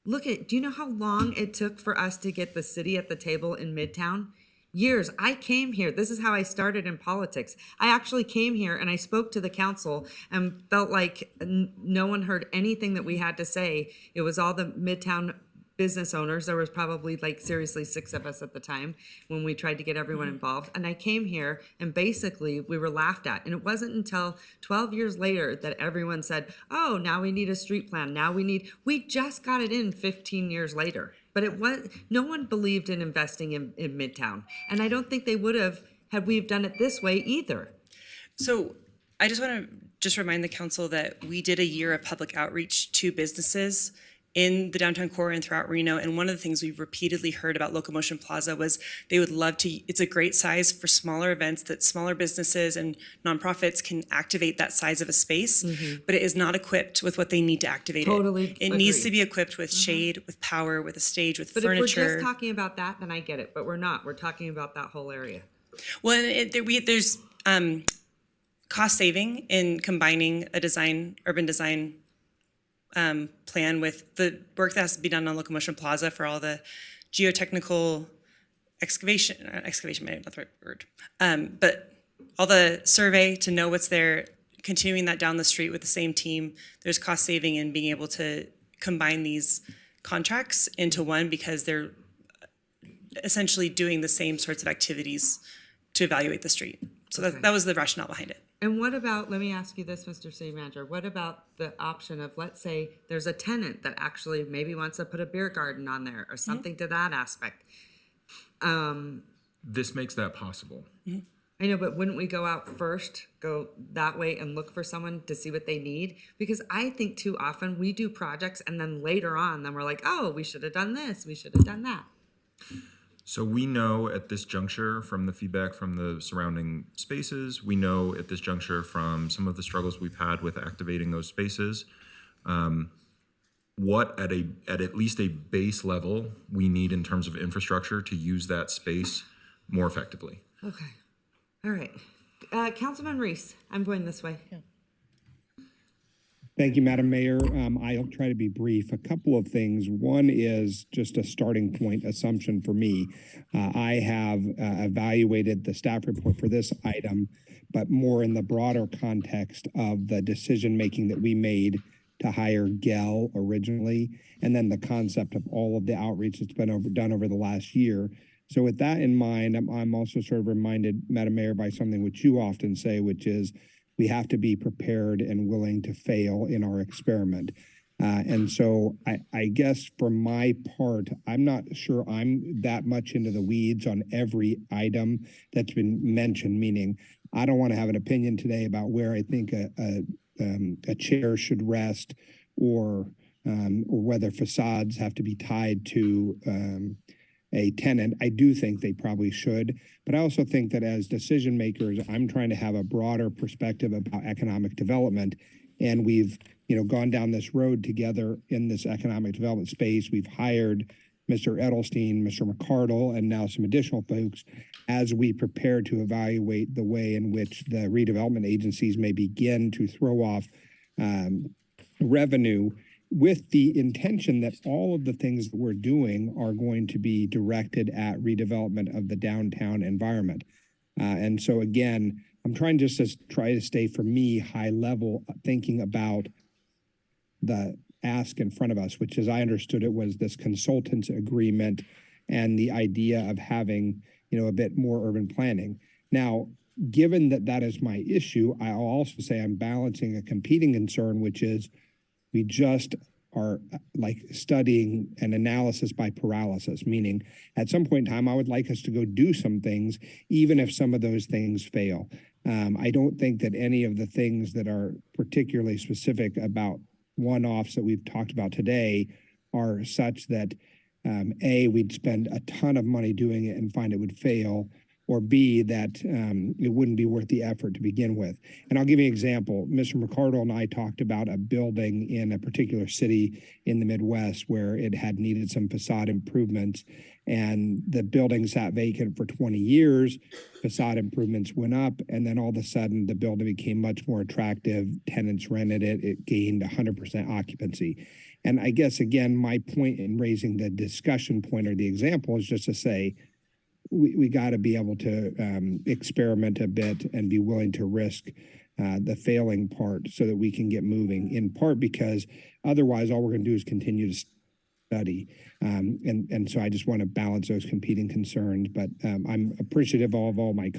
do you know how long it took for us to get the city at the table in Midtown? Years. I came here. This is how I started in politics. I actually came here and I spoke to the council and felt like no one heard anything that we had to say. It was all the Midtown business owners. There was probably like seriously 6 of us at the time when we tried to get everyone involved. And I came here and basically we were laughed at. And it wasn't until 12 years later that everyone said, oh, now we need a street plan. We just got it in 15 years later. But no one believed in investing in Midtown. And I don't think they would have had we done it this way either. So I just want to remind the council that we did a year of public outreach to businesses in the downtown core and throughout Reno. And one of the things we've repeatedly heard about Locomotion Plaza was they would love to, it's a great size for smaller events that smaller businesses and nonprofits can activate that size of a space, but it is not equipped with what they need to activate Totally it. It needs to be equipped with shade, with power, with a stage, with But furniture. if we're just talking about that, then I get it. But we're not. We're talking about that whole area. Well, and there's cost saving in combining a urban design plan with the work that has to be done on Locomotion Plaza for all the geotechnical excavation, maybe not the right word, but all the survey to know what's there, continuing that down the street with the same team. There's cost saving in being able to combine these contracts into one because they're essentially doing the same sorts of activities to evaluate the street. So that was the rationale behind it. And what about, let me ask you this, Mr. City Manager, what about the option of, let's say there's a tenant that actually maybe wants to put a beer garden on there or something to that aspect? This makes that possible. I know, but wouldn't we go out first, go that way and look for someone to see what they need? Because I think too often we do projects and then later on, then we're like, oh, we should have done this, we should have done that. So we know at this juncture from the feedback from the surrounding spaces, we know at this juncture from some of the struggles we've had with activating those spaces, what at least a base level we need in terms of infrastructure to use that space more effectively. Okay. All right. Councilman Reese, I'm going this way. Yeah. Thank you, Madam Mayor. I'll try to be brief. A couple of things. One is just a starting point assumption for me. I have evaluated the staff report for this item, but more in the broader context of the decision-making that we made to hire Gell originally, and then the concept of all of the outreach that's been done over the last year. So with that in mind, I'm also sort of reminded, Madam Mayor, by something which you often say, which is we have to be prepared and willing to fail in our experiment. And so I guess for my part, I'm not sure I'm that much into the weeds on every item that's been mentioned, meaning I don't want to have an opinion today about where I think a chair should rest or whether facades have to be tied to a tenant. I do think they probably should, but I also think that as decision makers, I'm trying to have a broader perspective about economic development. And we've, gone down this road together in this economic development space. We've hired Mr. Edelstein, Mr. McCardle, and now some additional folks as we prepare to evaluate the way in which the redevelopment agencies may begin to throw off revenue, with the intention that all of the things that we're doing are going to be directed at redevelopment of the downtown environment. And so again, I'm trying just to try to stay, for me, high level, thinking about the ask in front of us, which, as I understood it, was this consultants agreement and the idea of having, a bit more urban planning. Now, given that that is my issue, I'll also say I'm balancing a competing concern, which is we just are like studying an analysis by paralysis, meaning at some point in time, I would like us to go do some things, even if some of those things fail. I don't think that any of the things that are particularly specific about one-offs that we've talked about today are such that A, we'd spend a ton of money doing it and find it would fail, or B, that it wouldn't be worth the effort to begin with. And I'll give you an example. Mr. McCardle and I talked about a building in a particular city in the Midwest where it had needed some facade improvements, and the building sat vacant for 20 years. Facade improvements went up, and then all of a sudden the building became much more attractive. Tenants rented it. It gained 100% occupancy. And I guess, again, my point in raising the discussion point or the example is just to say, we got to be able to experiment a bit and be willing to risk the failing part so that we can get moving, in part because otherwise all we're going to do is continue to study. And so I just want to balance those competing concerns, but I'm appreciative of all my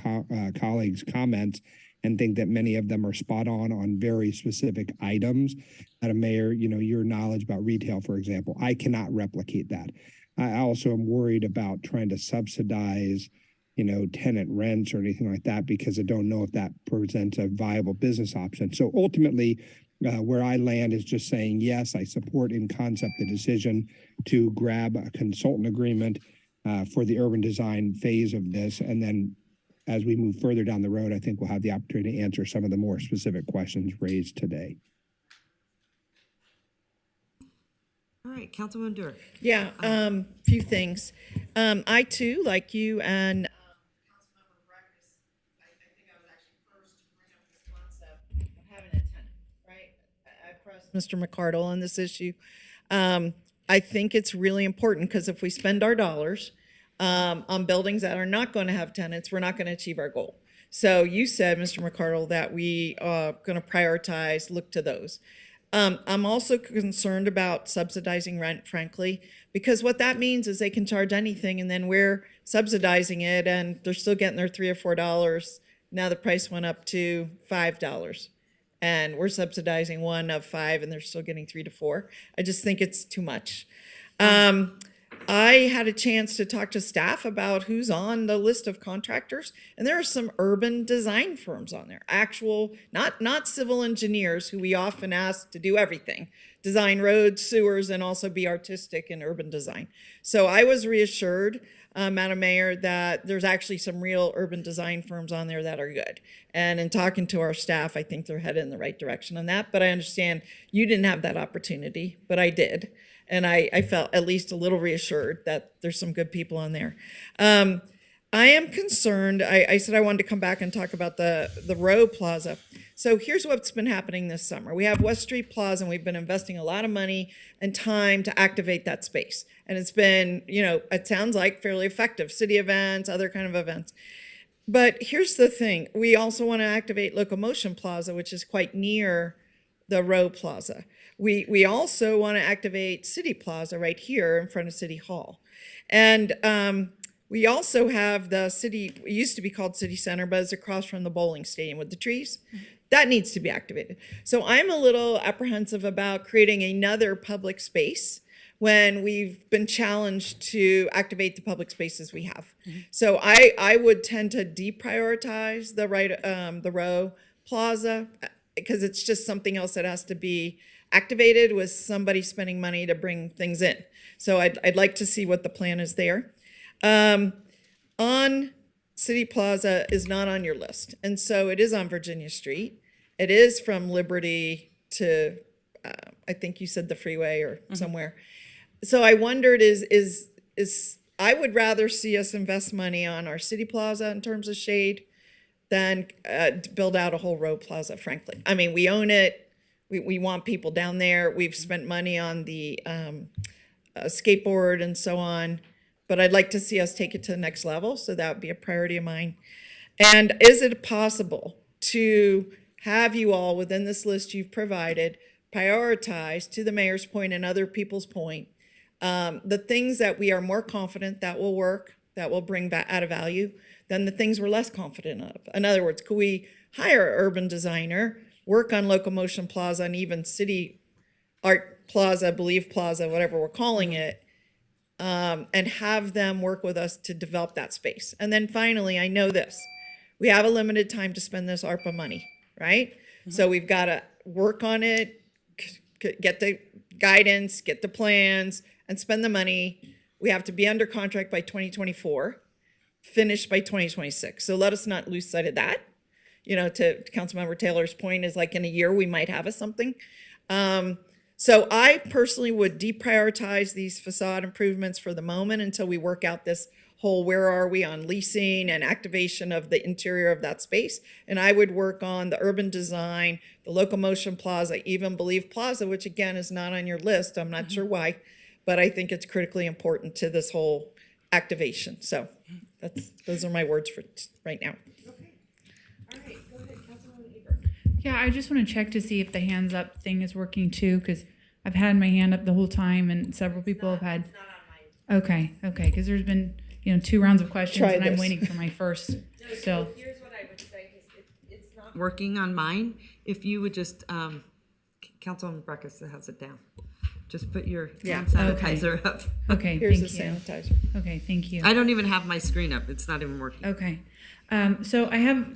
colleagues' comments and think that many of them are spot on very specific items. Madam Mayor, you know, your knowledge about retail, for example, I cannot replicate that. I also am worried about trying to subsidize, you know, tenant rents or anything like that, because I don't know if that presents a viable business option. So ultimately, where I land is just saying, yes, I support in concept the decision to grab a consultant agreement for the urban design phase of this. And then as we move further down the road, I think we'll have the opportunity to answer some of the more specific questions raised today. All right, Councilwoman Dewar. Yeah, few things. I too, like you and Councilmember Breckes, I think I was actually first to bring up this concept of having a tenant, right? I pressed Mr. McCardle on this issue. I think it's really important because if we spend our dollars on buildings that are not going to have tenants, we're not going to achieve our goal. So you said, Mr. McCardle, that we are going to prioritize, look to those. I'm also concerned about subsidizing rent, frankly, because what that means is they can charge anything and then we're subsidizing it and they're still getting their $3 or $4. Now the price went up to $5 and we're subsidizing one of 5 and they're still getting 3 to 4. I just think it's too much. I had a chance to talk to staff about who's on the list of contractors, and there are some urban design firms on there, actual, not civil engineers who we often ask to do everything, design roads, sewers, and also be artistic in urban design. So I was reassured, Madam Mayor, that there's actually some real urban design firms on there that are good. And in talking to our staff, I think they're headed in the right direction on that, but I understand you didn't have that opportunity, but I did. And I felt at least a little reassured that there's some good people on there. I am concerned. I said I wanted to come back and talk about the Row Plaza. So here's what's been happening this summer. We have West Street Plaza, and we've been investing a lot of money and time to activate that space. And it's been, you know, it sounds like fairly effective. City events, other kind of events. But here's the thing. We also want to activate Locomotion Plaza, which is quite near the Row Plaza. We also want to activate City Plaza right here in front of City Hall. And we also have the city, it used to be called City Center, but it's across from the bowling stadium with the trees. That needs to be activated. So I'm a little apprehensive about creating another public space when we've been challenged to activate the public spaces we have. So I would tend to deprioritize the Row Plaza because it's just something else that has to be activated with somebody spending money to bring things in. So I'd like to see what the plan is there. On City Plaza is not on your list. And so it is on Virginia Street. It is from Liberty to, I think you said the freeway or somewhere. So I wondered I would rather see us invest money on our City Plaza in terms of shade than build out a whole Row Plaza, frankly. I mean, we own it. We want people down there. We've spent money on the skateboard and so on, but I'd like to see us take it to the next level, so that would be a priority of mine. And is it possible to have you all, within this list you've provided, prioritize, to the mayor's point and other people's point, the things that we are more confident that will work, that will bring back added value, than the things we're less confident of? In other words, could we hire an urban designer, work on Locomotion Plaza and even City Art Plaza, Believe Plaza, whatever we're calling it, and have them work with us to develop that space? And then finally, I know this. We have a limited time to spend this ARPA money, right? So we've got to work on it, get the guidance, get the plans, and spend the money. We have to be under contract by 2024, finished by 2026. So let us not lose sight of that. You know, to Councilmember Taylor's point is like in a year, we might have something. So I personally would deprioritize these facade improvements for the moment until we work out this whole where are we on leasing and activation of the interior of that space. And I would work on the urban design, the locomotion plaza, even Believe Plaza, which again is not on your list. I'm not sure why, but I think it's critically important to this whole activation. So those are my words for right now. Yeah, I just want to check to see if the hands up thing is working too, because I've had my hand up the whole time and several people have had. Okay, because there's been, 2 rounds of questions and I'm waiting for my first still. Here's what I would say, because it's not working on mine. If you would just, Councilwoman Breckes has it down. Just put your hand sanitizer up. Okay, Here's thank the you. sanitizer. Okay, thank you. I don't even have my screen up. It's not even working. Okay. So I have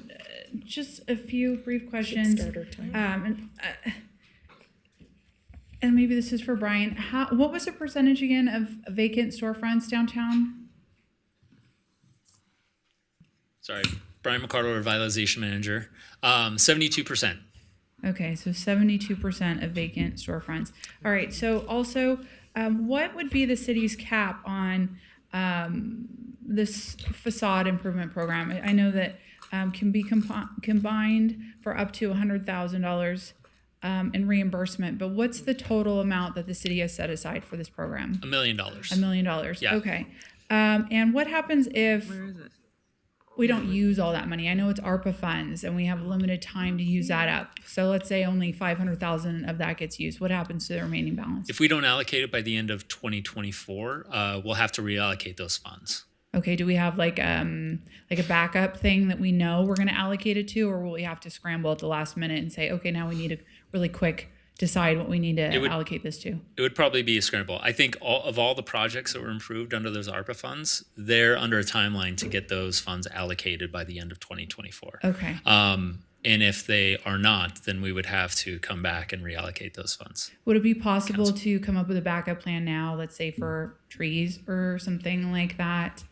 just a few brief questions. Starter time. And maybe this is for Brian. What was the percentage again of vacant storefronts downtown? Sorry, Brian McCardle, Revitalization Manager. 72%. Okay, so 72% of vacant storefronts. All right, so also, what would be the city's cap on this facade improvement program? I know that can be combined for up to $100,000 in reimbursement, but what's the total amount that the city has set aside for this program? $1 million. $1 million. Yeah. Okay. And what happens if Where is it? we don't use all that money? I know it's ARPA funds and we have limited time to use that up. So let's say only 500,000 of that gets used. What happens to the remaining balance? If we don't allocate it by the end of 2024, we'll have to reallocate those funds. Okay, do we have like a backup thing that we know we're going to allocate it to, or will we have to scramble at the last minute and say, okay, now we need to really quick decide what we need to allocate this to? It would probably be a scramble. I think all the projects that were improved under those ARPA funds, they're under a timeline to get those funds allocated by the end of 2024. Okay. And if they are not, then we would have to come back and reallocate those funds. Would it be possible to come up with a backup plan now, let's say for trees or something like that?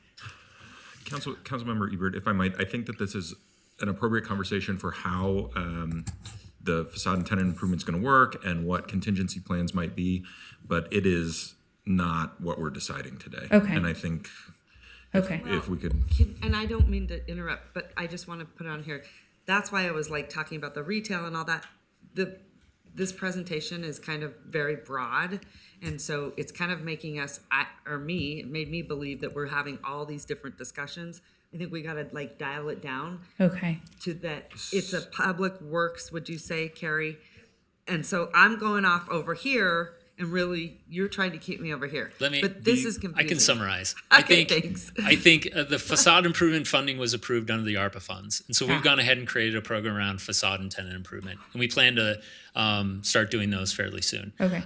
Councilmember Ebert, if I might, I think that this is an appropriate conversation for how the facade and tenant improvement is going to work and what contingency plans might be, but it is not what we're deciding today. Okay. And I think if we could. And I don't mean to interrupt, but I just want to put on here. That's why I was like talking about the retail and all that. This presentation is kind of very broad. And so it's kind of making us, it made me believe that we're having all these different discussions. I think we got to like dial it down. Okay. To that, it's a public works, would you say, Carrie? And so I'm going off over here, and really, you're trying to keep me over here. But this is confusing. I can summarize. Okay, thanks. I think the facade improvement funding was approved under the ARPA funds. And so we've gone ahead and created a program around facade and tenant improvement. And we plan to start doing those fairly soon. Okay.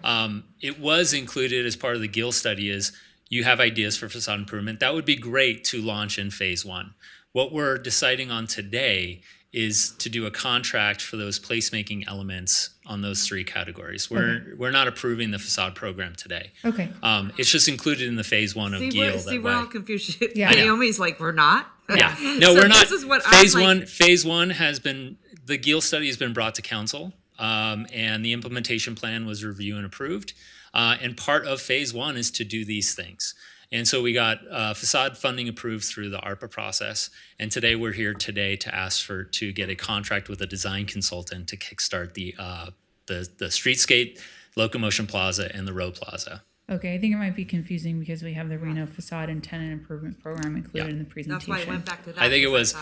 It was included as part of the GIL study is you have ideas for facade improvement. That would be great to launch in phase 1. What we're deciding on today is to do a contract for those placemaking elements on those 3 categories. We're not approving the facade program today. Okay. It's just included in the phase 1 of GIL. We're all confused. Yeah. Naomi's like, we're not? Yeah. No, So we're not. This is what phase I'm one. like, Phase 1 has been the GIL study has been brought to council, and the implementation plan was reviewed and approved. And part of phase 1 is to do these things. And so we got facade funding approved through the ARPA process. And today we're here to ask to get a contract with a design consultant to kickstart the streetscape, locomotion plaza, and the row plaza. Okay, I think it might be confusing because we have the Reno facade and tenant improvement program included in the presentation. that's why I went back to that. I think it was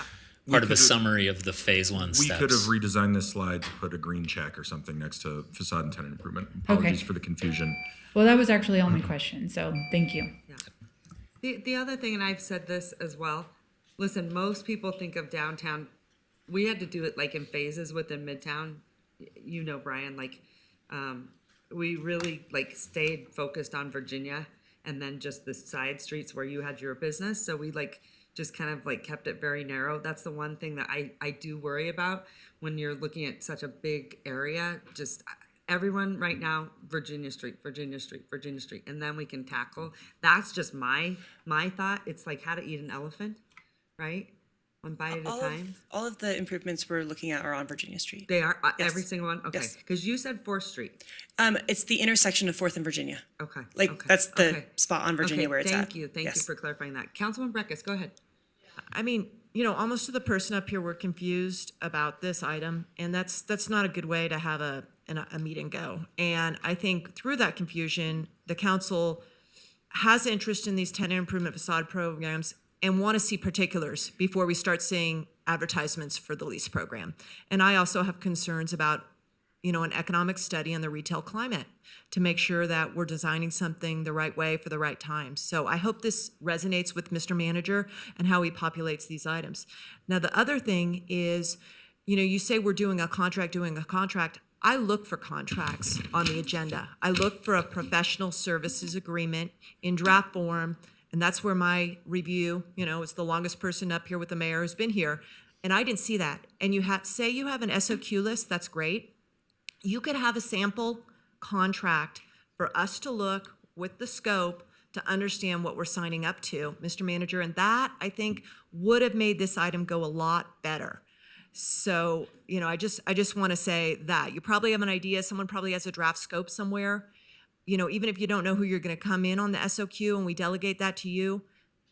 We part of a could've- summary of the phase 1 steps. We could have redesigned this slide to put a green check or something next to facade and tenant improvement. Apologies for the confusion. Well, that was actually all my question, so thank you. The other thing, and I've said this as well, listen, most people think of downtown, we had to do it like in phases within Midtown. You know, Brian, like, we really like stayed focused on Virginia and then just the side streets where you had your business. So we like just kind of like kept it very narrow. That's the one thing that I do worry about when you're looking at such a big area. Just everyone right now, Virginia Street, Virginia Street, Virginia Street, and then we can tackle. That's just my thought. It's like how to eat an elephant, right? One bite at a time. All of the improvements we're looking at are on Virginia Street. They are Yes. every single one. Okay, Yes. because you said 4th Street. It's the intersection of 4th and Virginia. Okay. Like okay, that's the okay. spot on Virginia Okay, where it's at. Thank you. Thank you Yes. for clarifying that. Councilman Breckus, go ahead. I mean, you know, almost to the person up here, we're confused about this item, and that's not a good way to have a meeting go. And I think through that confusion, the council has interest in these tenant improvement facade programs and want to see particulars before we start seeing advertisements for the lease program. And I also have concerns about, you know, an economic study on the retail climate to make sure that we're designing something the right way for the right time. So I hope this resonates with Mr. Manager and how he populates these items. Now, the other thing is, you know, you say we're doing a contract. I look for contracts on the agenda. I look for a professional services agreement in draft form, and that's where my review, you know, is the longest person up here with the mayor who's been here, and I didn't see that. And you say you have an SOQ list, that's great. You could have a sample contract for us to look with the scope to understand what we're signing up to, Mr. Manager, and that, I think, would have made this item go a lot better. So, you know, I just want to say that you probably have an idea. Someone probably has a draft scope somewhere. You know, even if you don't know who you're going to come in on the SOQ and we delegate that to you,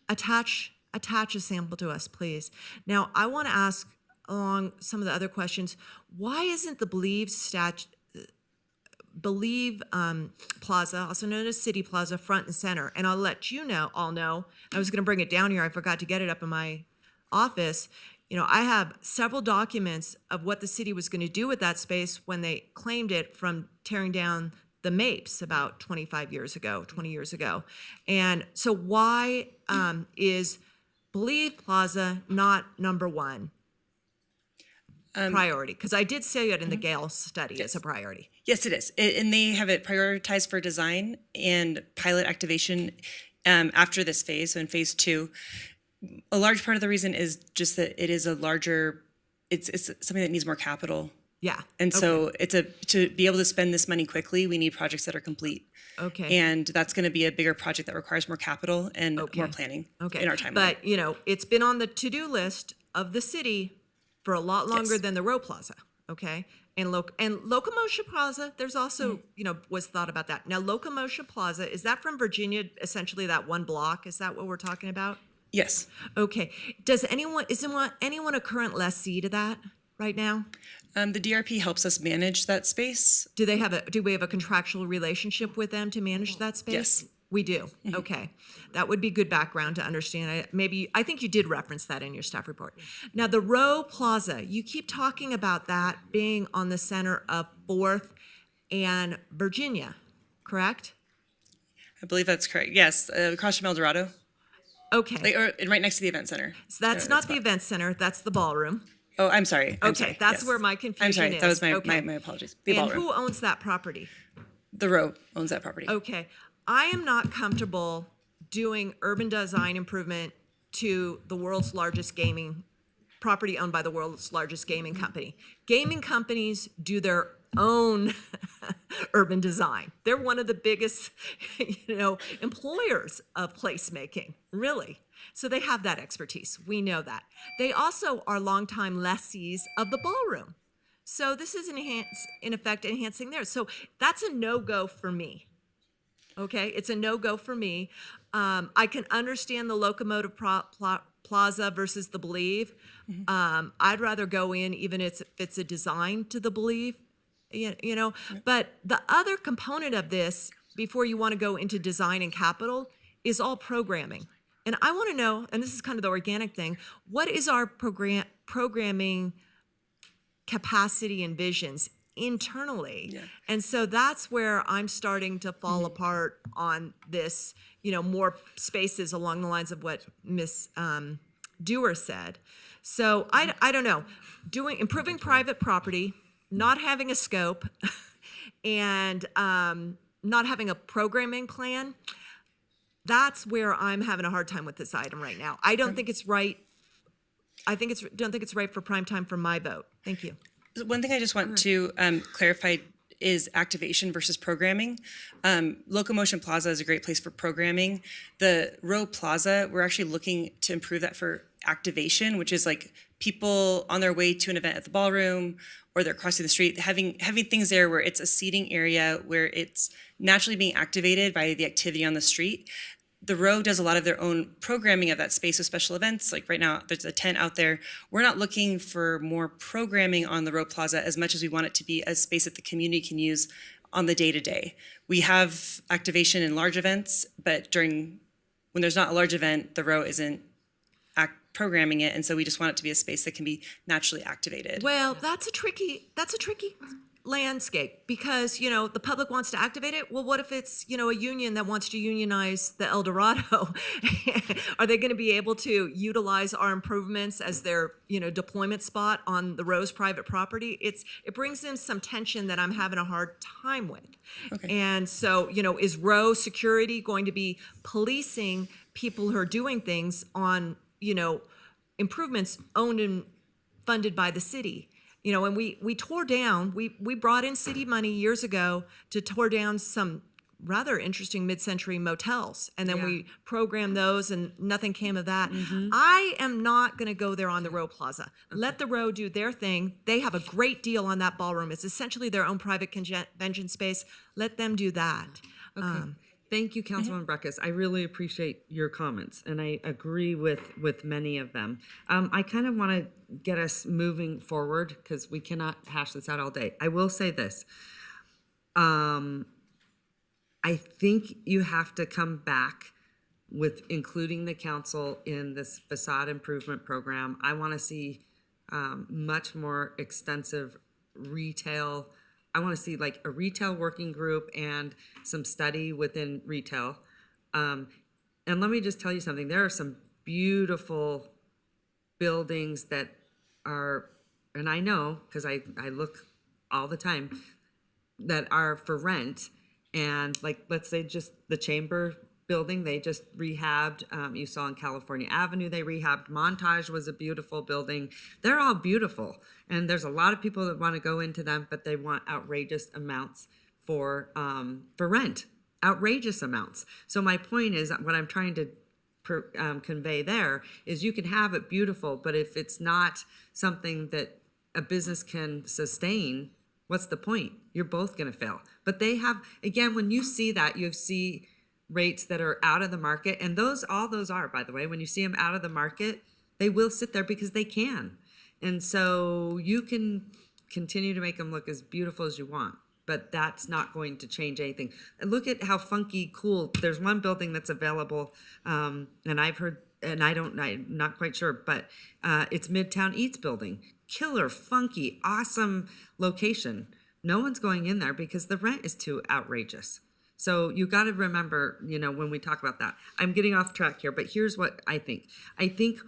attach a sample to us, please. Now, I want to ask along some of the other questions, why isn't the Believe Plaza, also known as City Plaza, front and center? And I'll let you know, I was going to bring it down here. I forgot to get it up in my office. You know, I have several documents of what the city was going to do with that space when they claimed it from tearing down the Mapes about 20 years ago. And so why is Believe Plaza not number one priority? Because I did say it in the Gale study as a priority. Yes, it is. And they have it prioritized for design and pilot activation after this phase, so in phase 2. A large part of the reason is just that it is it's something that needs more capital. Yeah. And so to be able to spend this money quickly, we need projects that are complete. Okay. And that's going to be a bigger project that requires more capital and more planning in our timeline. But, you know, it's been on the to-do list of the city for a lot longer than the Row Plaza, okay? And Locomotion Plaza, there's also, you know, was thought about that. Now, Locomotion Plaza, is that from Virginia, essentially that one block? Is that what we're talking about? Yes. Okay. Isn't anyone a current lessee to that right now? The DRP helps us manage that space. Do we have a contractual relationship with them to manage that space? Yes. We do. Mm-hmm. Okay. That would be good background to understand. I think you did reference that in your staff report. Now, the Row Plaza, you keep talking about that being on the center of 4th and Virginia, correct? I believe that's correct. Yes, across from El Dorado. Okay. Or right next to the event center. So that's not the event center, that's the ballroom. Oh, I'm sorry. Okay, that's where my confusion is. I'm sorry, that was my apologies. The and ballroom. who owns that property? The Row owns that property. Okay. I am not comfortable doing urban design improvement to the world's largest property owned by the world's largest gaming company. Gaming companies do their own urban design. They're one of the biggest, employers of placemaking, really. So they have that expertise. We know that. They also are longtime lessees of the ballroom. So this is in effect enhancing theirs. So that's a no-go for me. Okay, it's a no-go for me. I can understand the Locomotive Plaza versus the Believe. I'd rather go in even if it's a design to the Believe, But the other component of this, before you want to go into design and capital, is all programming. And I want to know, and this is kind of the organic thing, what is our programming capacity and visions internally? Yeah. And so that's where I'm starting to fall apart on this, more spaces along the lines of what Ms. Dewar said. So I don't know, improving private property, not having a scope, and not having a programming plan, that's where I'm having a hard time with this item right now. I don't think it's right. Don't think it's right for prime time for my vote. Thank you. One thing I just want to clarify is activation versus programming. Locomotion Plaza is a great place for programming. The Row Plaza, we're actually looking to improve that for activation, which is like people on their way to an event at the ballroom or they're crossing the street, having things there where it's a seating area where it's naturally being activated by the activity on the street. The Row does a lot of their own programming of that space with special events. Like right now, there's a tent out there. We're not looking for more programming on the Row Plaza as much as we want it to be a space that the community can use on the day-to-day. We have activation in large events, but when there's not a large event, the Row isn't programming it, and so we just want it to be a space that can be naturally activated. Well, that's a tricky landscape because, the public wants to activate it. Well, what if it's, a union that wants to unionize the El Dorado? Are they going to be able to utilize our improvements as their, deployment spot on the Row's private property? It brings in some tension that I'm having a hard time with. Okay. And so, is Row security going to be policing people who are doing things on, improvements owned and funded by the city? And we tore down, we brought in city money years ago to tore down some rather interesting mid-century motels. And then we programmed those and nothing came of that. Mm-hmm. I am not going to go there on the Row Plaza. Okay. Let the Row do their thing. They have a great deal on that ballroom. It's essentially their own private convention space. Let them do that. Okay. Thank you, Councilwoman Breckus. I really appreciate your comments, and I agree with many of them. I kind of want to get us moving forward because we cannot hash this out all day. I will say this. I think you have to come back with including the council in this facade improvement program. I want to see much more extensive retail. I want to see like a retail working group and some study within retail. And let me just tell you something. There are some beautiful buildings that are, and I know because I look all the time, that are for rent. And like, let's say just the Chamber building, they just rehabbed. You saw on California Avenue, they rehabbed. Montage was a beautiful building. They're all beautiful. And there's a lot of people that want to go into them, but they want outrageous amounts for rent, outrageous amounts. So my point is, what I'm trying to convey there is you can have it beautiful, but if it's not something that a business can sustain, what's the point? You're both going to fail. But they have, again, when you see that, you see rates that are out of the market, and all those are, by the way, when you see them out of the market, they will sit there because they can. And so you can continue to make them look as beautiful as you want, but that's not going to change anything. And look at how funky, cool. There's one building that's available, and I've heard, and I'm not quite sure, but it's Midtown Eats building. Killer, funky, awesome location. No one's going in there because the rent is too outrageous. So you got to remember, when we talk about that. I'm getting off track here, but here's what I think. I think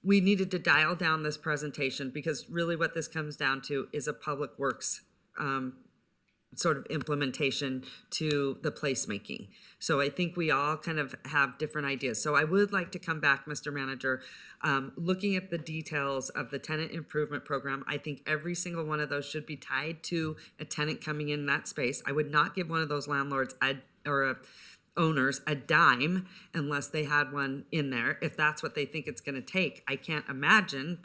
we needed to dial down this presentation because really what this comes down to is a public works sort of implementation to the placemaking. So I think we all kind of have different ideas. So I would like to come back, Mr. Manager, looking at the details of the tenant improvement program. I think every single one of those should be tied to a tenant coming in that space. I would not give one of those landlords owners a dime unless they had one in there, if that's what they think it's going to take. I can't imagine,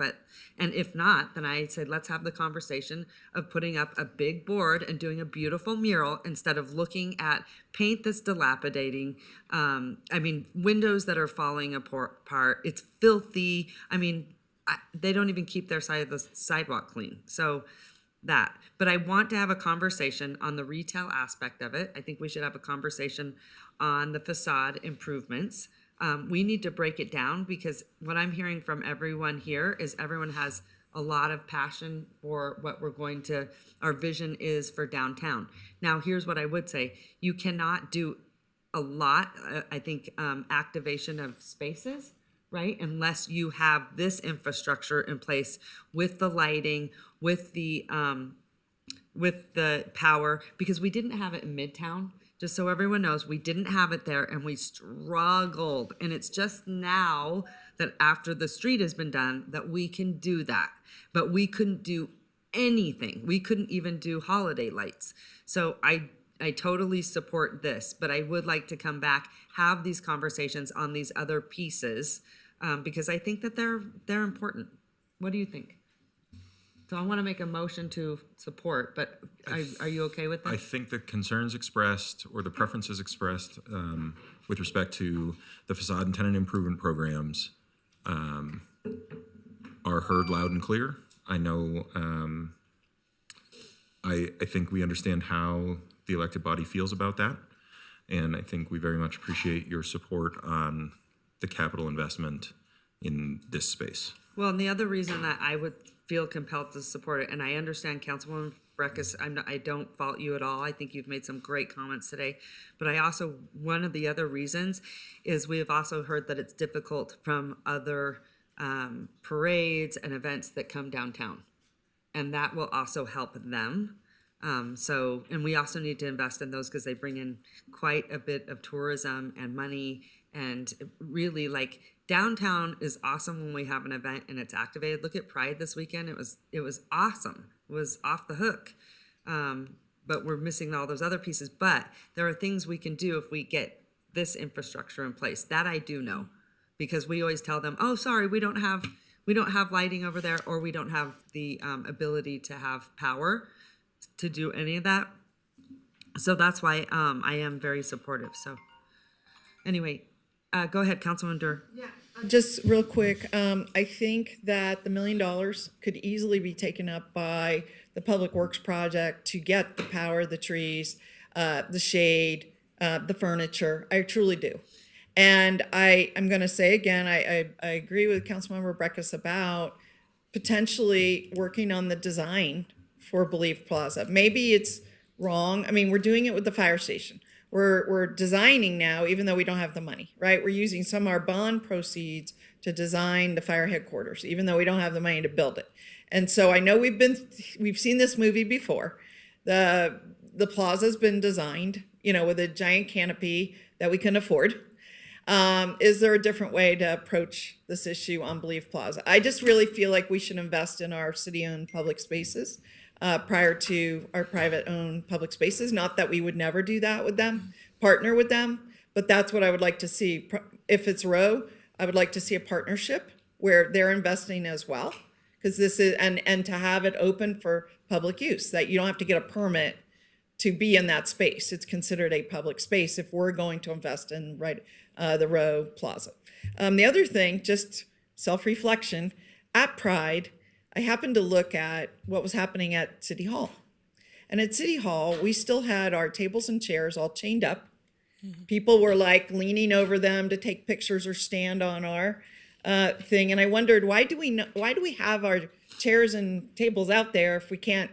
and if not, then I said, let's have the conversation of putting up a big board and doing a beautiful mural instead of looking at paint that's dilapidating. Windows that are falling apart. It's filthy. They don't even keep their side of the sidewalk clean. So but I want to have a conversation on the retail aspect of it. I think we should have a conversation on the facade improvements. We need to break it down because what I'm hearing from everyone here is everyone has a lot of passion for what our vision is for downtown. Now, here's what I would say. You cannot do a lot, activation of spaces, right? Unless you have this infrastructure in place with the lighting, with the power, because we didn't have it in Midtown. Just so everyone knows, we didn't have it there and we struggled. And it's just now that after the street has been done that we can do that. But we couldn't do anything. We couldn't even do holiday lights. So I totally support this, but I would like to come back, have these conversations on these other pieces, because I think that they're important. What do you think? So I want to make a motion to support, but are you okay with that? I think the concerns expressed or the preferences expressed with respect to the facade and tenant improvement programs are heard loud and clear. I know, I think we understand how the elected body feels about that. And I think we very much appreciate your support on the capital investment in this space. Well, and the other reason that I would feel compelled to support it, and I understand Councilwoman Breckus, I don't fault you at all. I think you've made some great comments today. But I also, one of the other reasons is we have also heard that it's difficult from other parades and events that come downtown. And that will also help them. And we also need to invest in those because they bring in quite a bit of tourism and money. And really, like, downtown is awesome when we have an event and it's activated. Look at Pride this weekend. It was awesome. It was off the hook. But we're missing all those other pieces. But there are things we can do if we get this infrastructure in place. That I do know, because we always tell them, "Oh, sorry, we don't have lighting over there, or we don't have the ability to have power to do any of that." So that's why I am very supportive. So anyway, go ahead, Councilwoman Durr. Yeah. Just real quick, I think that the $1 million could easily be taken up by the Public Works project to get the power, the trees, the shade, the furniture. I truly do. And I'm going to say again, I agree with Councilmember Breckus about potentially working on the design for Believe Plaza. Maybe it's wrong. I mean, we're doing it with the fire station. We're designing now, even though we don't have the money, right? We're using some of our bond proceeds to design the fire headquarters, even though we don't have the money to build it. And so I know we've seen this movie before. The plaza's been designed, with a giant canopy that we can afford. Is there a different way to approach this issue on Believe Plaza? I just really feel like we should invest in our city-owned public spaces prior to our private-owned public spaces. Not that we would never do that with them, partner with them, but that's what I would like to see. If it's Row, I would like to see a partnership where they're investing as well, because this is, and to have it open for public use, that you don't have to get a permit to be in that space. It's considered a public space if we're going to invest in the Row Plaza. The other thing, just self-reflection, at Pride, I happened to look at what was happening at City Hall. And at City Hall, we still had our tables and chairs all chained up. People were like leaning over them to take pictures or stand on our thing. And I wondered, why do we have our chairs and tables out there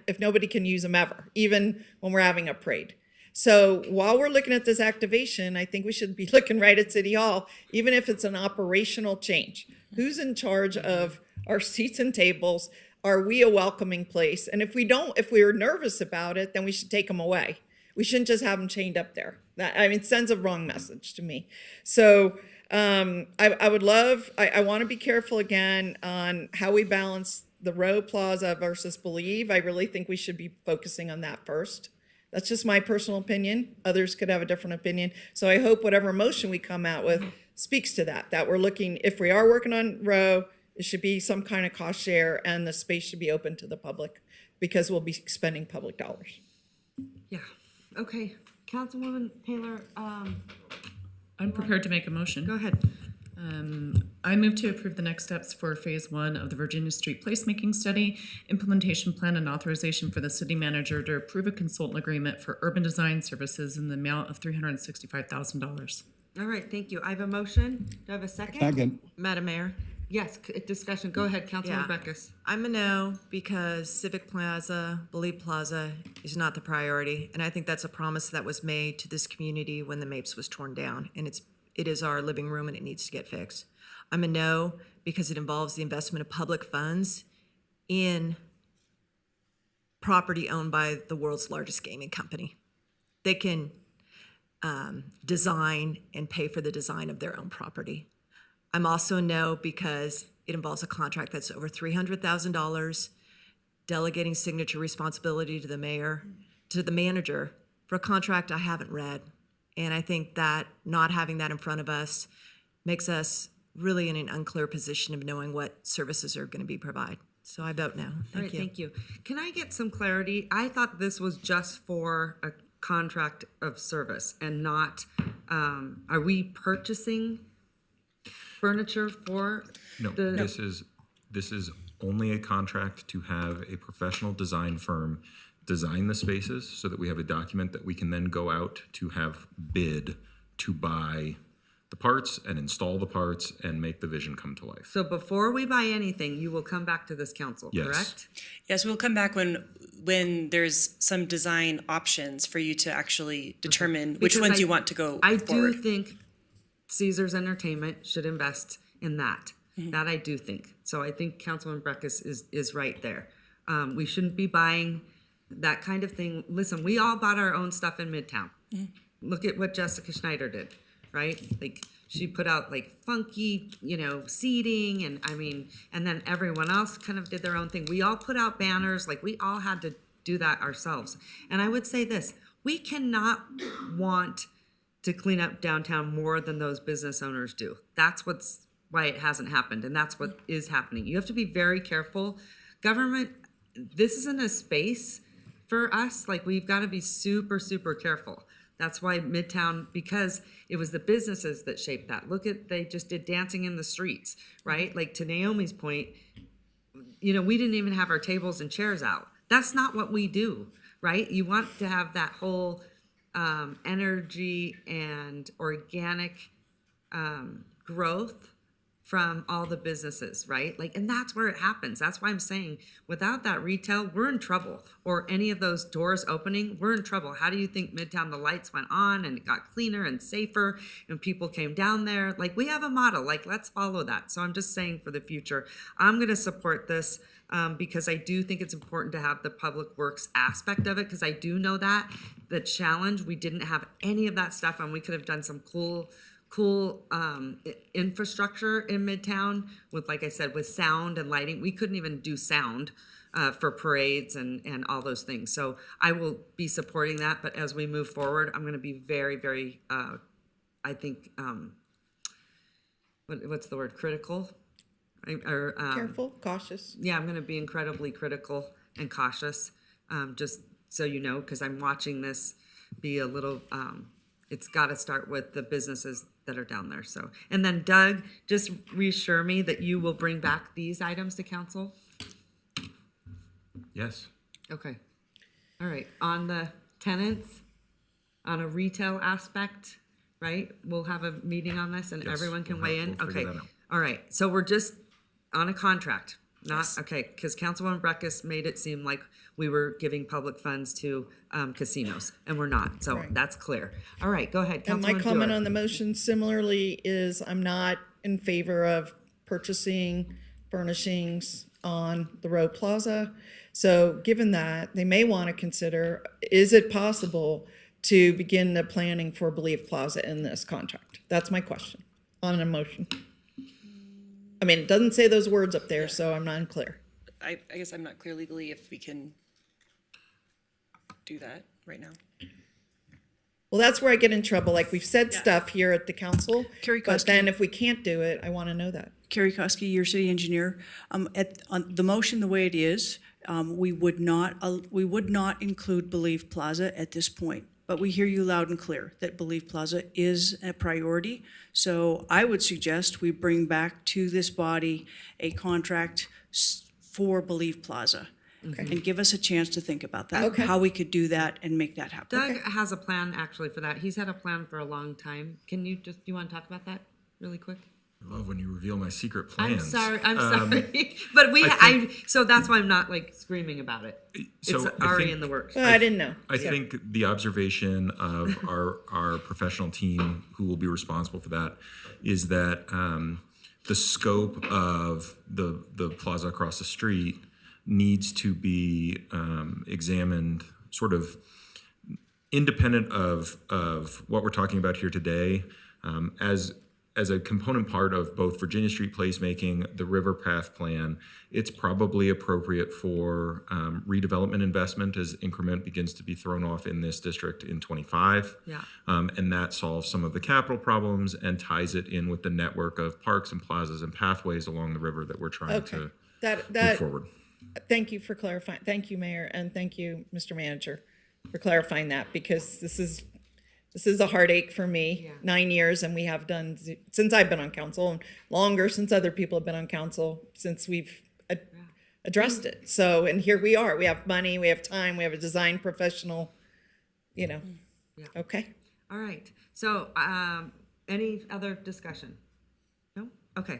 if nobody can use them ever, even when we're having a parade? So while we're looking at this activation, I think we should be looking right at City Hall, even if it's an operational change. Who's in charge of our seats and tables? Are we a welcoming place? And if we're nervous about it, then we should take them away. We shouldn't just have them chained up there. It sends a wrong message to me. So I would love, I want to be careful again on how we balance the Row Plaza versus Believe. I really think we should be focusing on that first. That's just my personal opinion. Others could have a different opinion. So I hope whatever motion we come out with speaks to that we're looking, if we are working on Row, it should be some kind of cost share and the space should be open to the public because we'll be spending public dollars. Yeah. Okay. Councilwoman Taylor, I'm prepared to make a motion. Go ahead. I move to approve the next steps for Phase 1 of the Virginia Street Placemaking Study, implementation plan, and authorization for the city manager to approve a consultant agreement for urban design services in the amount of $365,000. All right, thank you. I have a motion. Do I have a second? Second. Madam Mayor? Yes, discussion. Go ahead, Councilwoman Breckus. I'm a no because Civic Plaza, Believe Plaza is not the priority. And I think that's a promise that was made to this community when the Mapes was torn down. And it is our living room and it needs to get fixed. I'm a no because it involves the investment of public funds in property owned by the world's largest gaming company. They can design and pay for the design of their own property. I'm also a no because it involves a contract that's over $300,000 delegating signature responsibility to the mayor, to the manager for a contract I haven't read. And I think that not having that in front of us makes us really in an unclear position of knowing what services are going to be provided. So I vote no. All Thank right, you. thank you. Can I get some clarity? I thought this was just for a contract of service and not, are we purchasing furniture for No, the? this is only a contract to have a professional design firm design the spaces so that we have a document that we can then go out to have bid to buy the parts and install the parts and make the vision come to life. So before we buy anything, you will come back to this council, Yes. correct? Yes, we'll come back when there's some design options for you to actually determine which Because ones you want to go I forward. do think Caesars Entertainment should invest in that. Mm-hmm. That I do think. So I think Councilman Breckus is right there. We shouldn't be buying that kind of thing. Listen, we all bought our own stuff in Midtown. Look at what Jessica Schneider did, right? Like she put out like funky, seating and then everyone else kind of did their own thing. We all put out banners, like we all had to do that ourselves. And I would say this, we cannot want to clean up downtown more than those business owners do. That's why it hasn't happened, and that's what is happening. You have to be very careful. Government, this isn't a space for us. Like, we've got to be super, super careful. That's why Midtown, because it was the businesses that shaped that. They just did dancing in the streets, right? Like, to Naomi's point, we didn't even have our tables and chairs out. That's not what we do, right? You want to have that whole energy and organic growth from all the businesses, right? And that's where it happens. That's why I'm saying without that retail, we're in trouble. Or any of those doors opening, we're in trouble. How do you think Midtown, the lights went on and it got cleaner and safer and people came down there? We have a model, let's follow that. So I'm just saying for the future, I'm gonna support this because I do think it's important to have the public works aspect of it, because I do know that the challenge, we didn't have any of that stuff and we could have done some cool infrastructure in Midtown with, like I said, with sound and lighting. We couldn't even do sound for parades and all those things. So I will be supporting that. But as we move forward, I'm going to be very, very, I think, what's the word? Critical? Careful, cautious. Yeah, I'm going to be incredibly critical and cautious, just so you know, because I'm watching this be a little, it's got to start with the businesses that are down there. So, and then Doug, just reassure me that you will bring back these items to council? Yes. Okay. All right. On the tenants, on a retail aspect, right? We'll have a meeting on this and Yes, everyone can we'll weigh in? figure Okay. that out. All right. So we're just on a contract, not, Yes. okay, because Councilwoman Breckus made it seem like we were giving public funds to casinos, and we're not. So Right. that's clear. All right, go ahead, And my Councilwoman comment Dewar. on the motion similarly is I'm not in favor of purchasing furnishings on the road plaza. So given that, they may want to consider, is it possible to begin the planning for Believe Plaza in this contract? That's my question on a motion. I mean, it doesn't say those words up there, so I'm not unclear. I guess I'm not clear legally if we can do that right now. Well, that's where I get in trouble. Like, we've said stuff here at the council, Carrie but Koski. then if we can't do it, I want to know that. Carrie Koski, your city engineer. On the motion, the way it is, we would not include Believe Plaza at this point. But we hear you loud and clear that Believe Plaza is a priority. So I would suggest we bring back to this body a contract for Believe Plaza. Okay. And give us a chance to think about that, Okay. how we could do that and make that happen. Doug has a plan actually for that. He's had a plan for a long time. Do you want to talk about that really quick? I love when you reveal my secret I'm plans. sorry, but so that's why I'm not screaming about it. It's So I already think- in the works. I didn't know. I think the observation of our professional team who will be responsible for that is that the scope of the plaza across the street needs to be examined sort of independent of what we're talking about here today. as a component part of both Virginia Street placemaking, the River Path Plan, it's probably appropriate for redevelopment investment as increment begins to be thrown off in this district in 25. Yeah. And that solves some of the capital problems and ties it in with the network of parks and plazas and pathways along the river that we're trying to move forward. Thank you for clarifying. Thank you, Mayor, and thank you, Mr. Manager, for clarifying that, because this is a heartache for me. 9 years, and we have done since I've been on council, and longer since other people have been on council, since we've addressed it. So, and here we are. We have money, we have time, we have a design professional, Yeah. Okay. All right. So, any other discussion? No? Okay.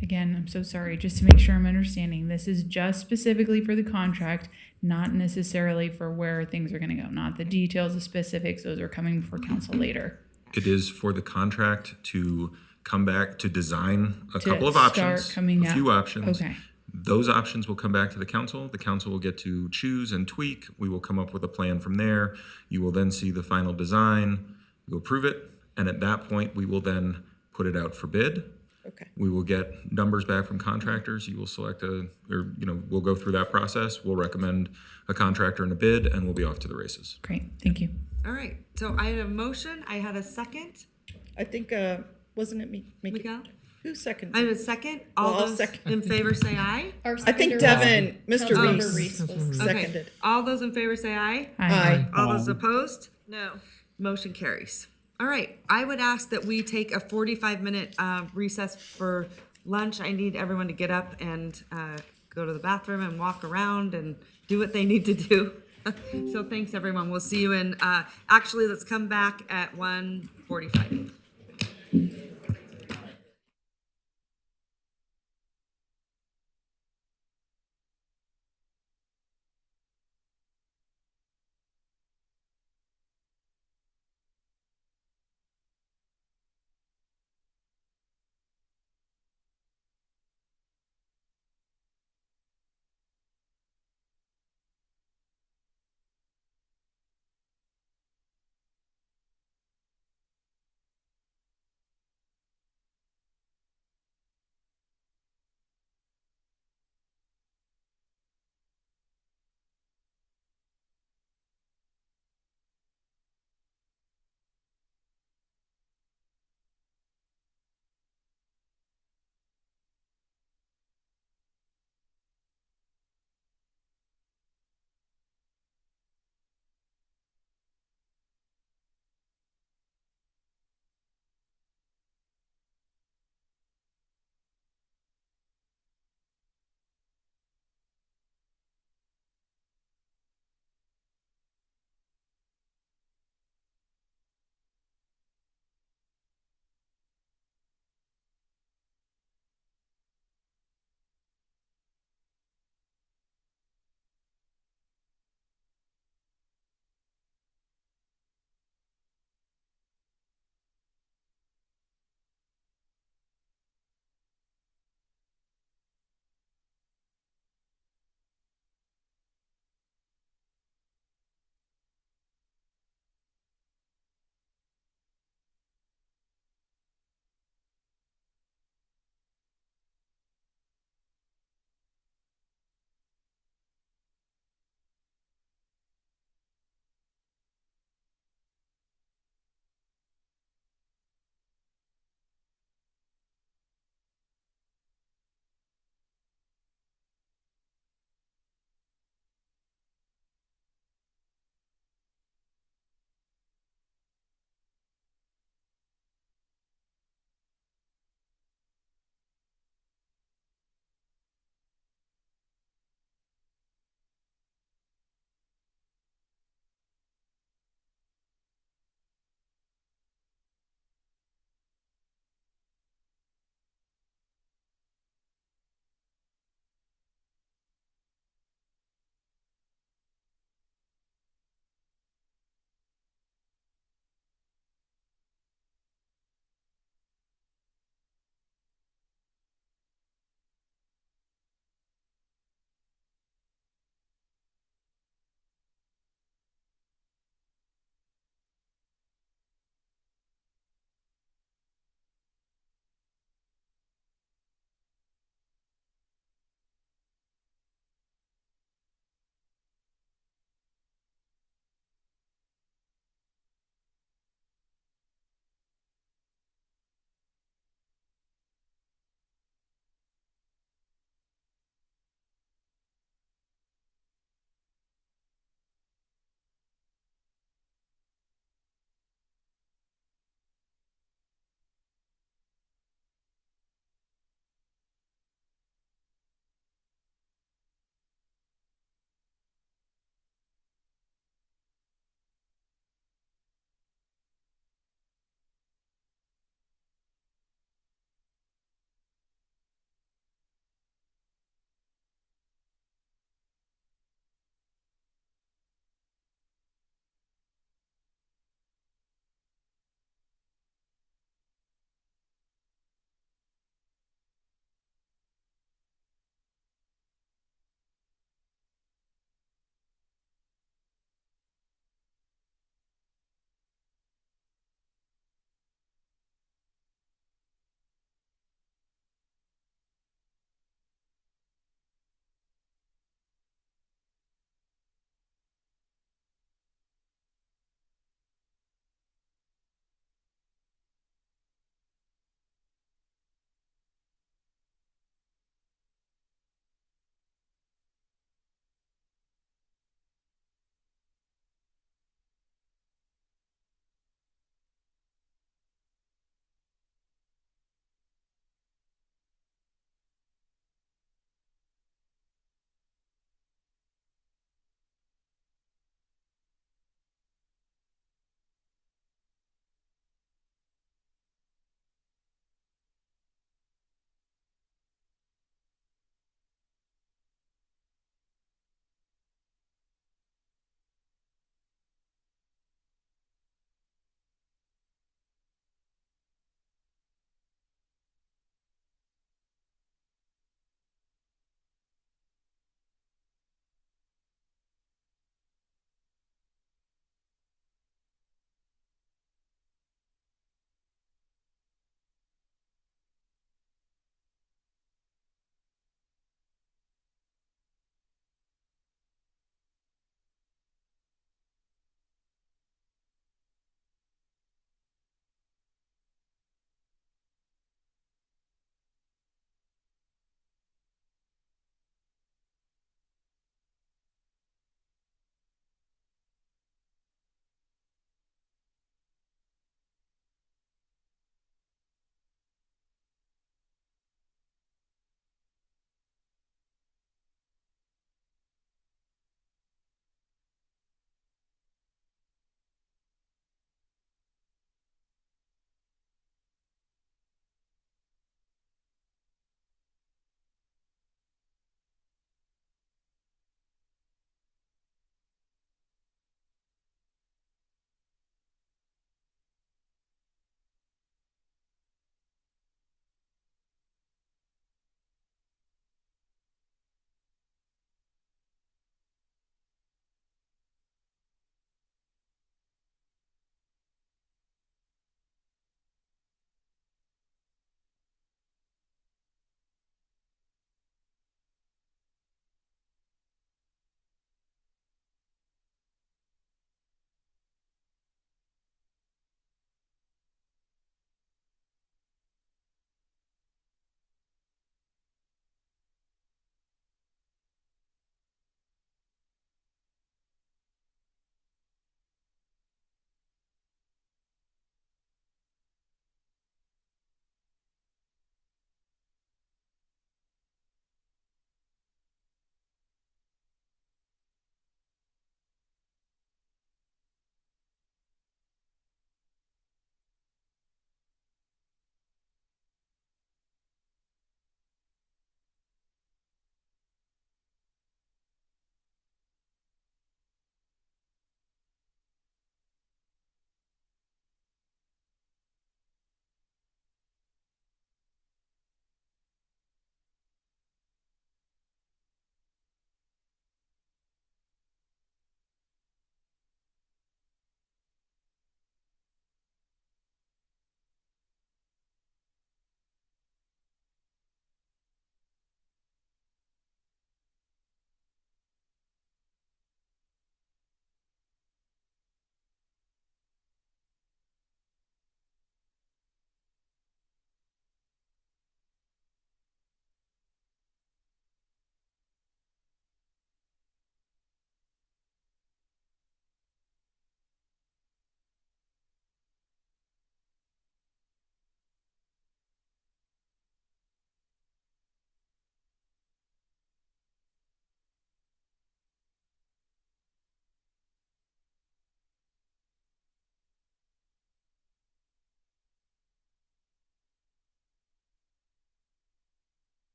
Again, I'm so sorry, just to make sure I'm understanding, this is just specifically for the contract, not necessarily for where things are gonna go, not the details, the specifics, those are coming before council later. It is for the contract to come back to design a To couple of start options, coming a few up. options. Okay. Those options will come back to the council. The council will get to choose and tweak. We will come up with a plan from there. You will then see the final design. You approve it. And at that point, we will then put it out for bid. Okay. We will get numbers back from contractors. You will select we'll go through that process. We'll recommend a contractor and a bid, and we'll be off to the races. Great, thank you. All right. So I had a motion. I had a second. I think, wasn't it me? Miguel? Who seconded? I have a second. Well, All I'll those second. in favor say aye. I think Devin, Mr. Councilmember Reese was Okay. seconded. All those in favor say aye. Aye. All those opposed? No. Motion carries. All right. I would ask that we take a 45-minute recess for lunch. I need everyone to get up and go to the bathroom and walk around and do what they need to do. So thanks, everyone. We'll see you in, actually, let's come back at 1:45.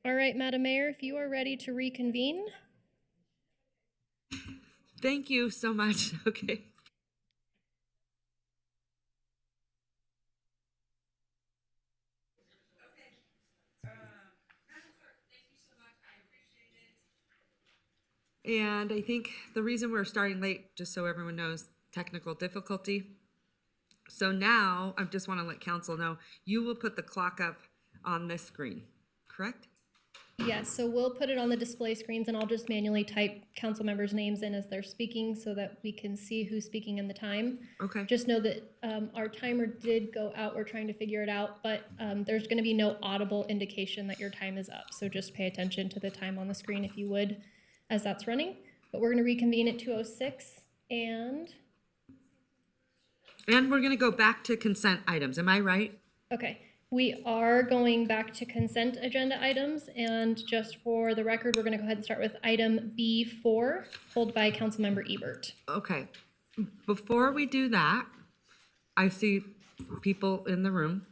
All right, Madam Mayor, if you are ready to reconvene. Thank you so much. Okay. And I think the reason we're starting late, just so everyone knows, technical difficulty. So now I just want to let council know, you will put the clock up on this screen, correct? Yes, so we'll put it on the display screens and I'll just manually type council members' names in as they're speaking so that we can see who's speaking in the time. Okay. Just know that our timer did go out. We're trying to figure it out, but there's going to be no audible indication that your time is up. So just pay attention to the time on the screen if you would as that's running. But we're going to reconvene at 2:06 and we're going to go back to consent items. Am I right? okay. We are going back to consent agenda items, and just for the record, we're going to go ahead and start with item B4, pulled by Councilmember Ebert. Okay. Before we do that, I see people in the room,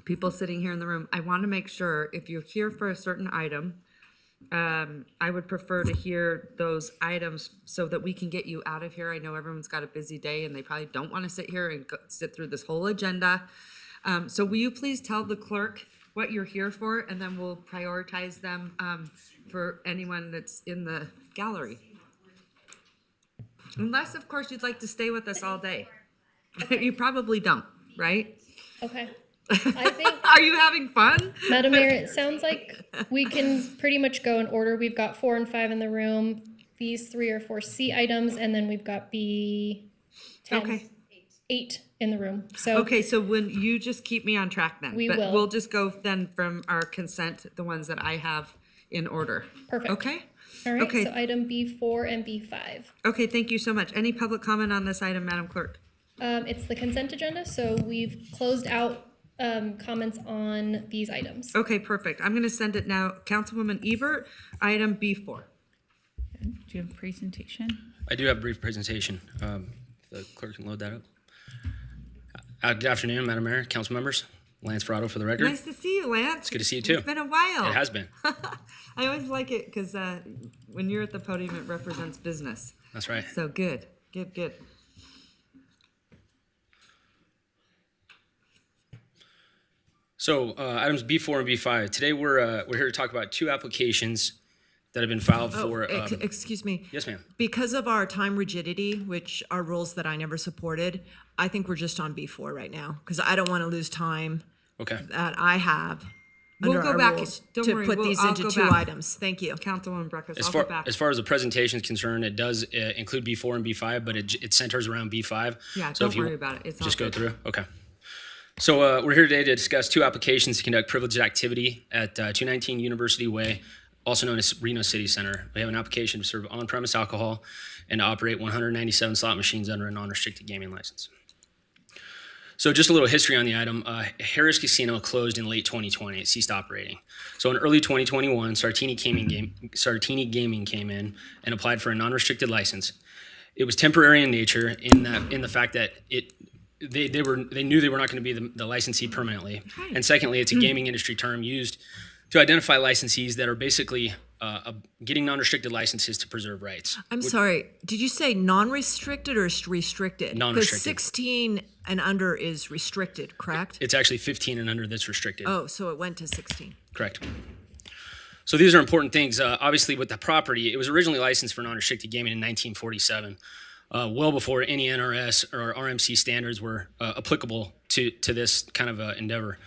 people sitting here in the room. I want to make sure if you're here for a certain item, I would prefer to hear those items so that we can get you out of here. I know everyone's got a busy day and they probably don't want to sit here and sit through this whole agenda. So will you please tell the clerk what you're here for, and then we'll prioritize them for anyone that's in the gallery. Unless, of course, you'd like to stay with us all day. You probably don't, right? Okay. I think. Are you having fun? Madam Mayor, it sounds like we can pretty much go in order. We've got 4 and 5 in the room. These 3 or 4 C items, and then we've got B10. Okay. 8 in the room. So okay, so when you just keep me on track then. We will. We'll just go then from our consent, the ones that I have in order. Perfect. Okay? All right, Okay. so item B4 and B5. Okay, thank you so much. Any public comment on this item, Madam Clerk? It's the consent agenda, so we've closed out comments on these items. Okay, perfect. I'm gonna send it now. Councilwoman Ebert, item B4. Do you have a presentation? I do have a brief presentation. The clerk can load that up. Good afternoon, Madam Mayor, council members. Lance Ferrato for the record. Nice to see you, Lance. It's good to see you too. It's been a while. It has been. I always like it because when you're at the podium, it represents business. That's right. So good, good. So items B4 and B5. Today we're here to talk about 2 applications that have been filed for. Excuse me. Yes, ma'am. Because of our time rigidity, which are rules that I never supported, I think we're just on B4 right now because I don't want to lose time Okay. that I have We'll under go our back. rules Don't to worry, put these I'll into go 2 back. items. Thank you. Councilwoman Breckles, As I'll far go back. as far as the presentation is concerned, it does include B4 and B5, but it centers around B5. Yeah, So don't if you worry about it. It's all just go good. through. Okay. So we're here today to discuss 2 applications to conduct privileged activity at 219 University Way, also known as Reno City Center. We have an application to serve on-premise alcohol and to operate 197 slot machines under a non-restricted gaming license. So just a little history on the item. Harris Casino closed in late 2020. It ceased operating. So in early 2021, Sartini Gaming came in and applied for a non-restricted license. It was temporary in nature in the fact that they knew they were not going to be the licensee permanently. And secondly, it's a gaming industry term used to identify licensees that are basically getting non-restricted licenses to preserve rights. I'm sorry. Did you say non-restricted or restricted? Non-restricted. Because 16 and under is restricted, correct? It's actually 15 and under that's restricted. Oh, so it went to 16. Correct. So these are important things. Obviously, with the property, it was originally licensed for non-restricted gaming in 1947, well before any NRS or RMC standards were applicable to this kind of endeavor.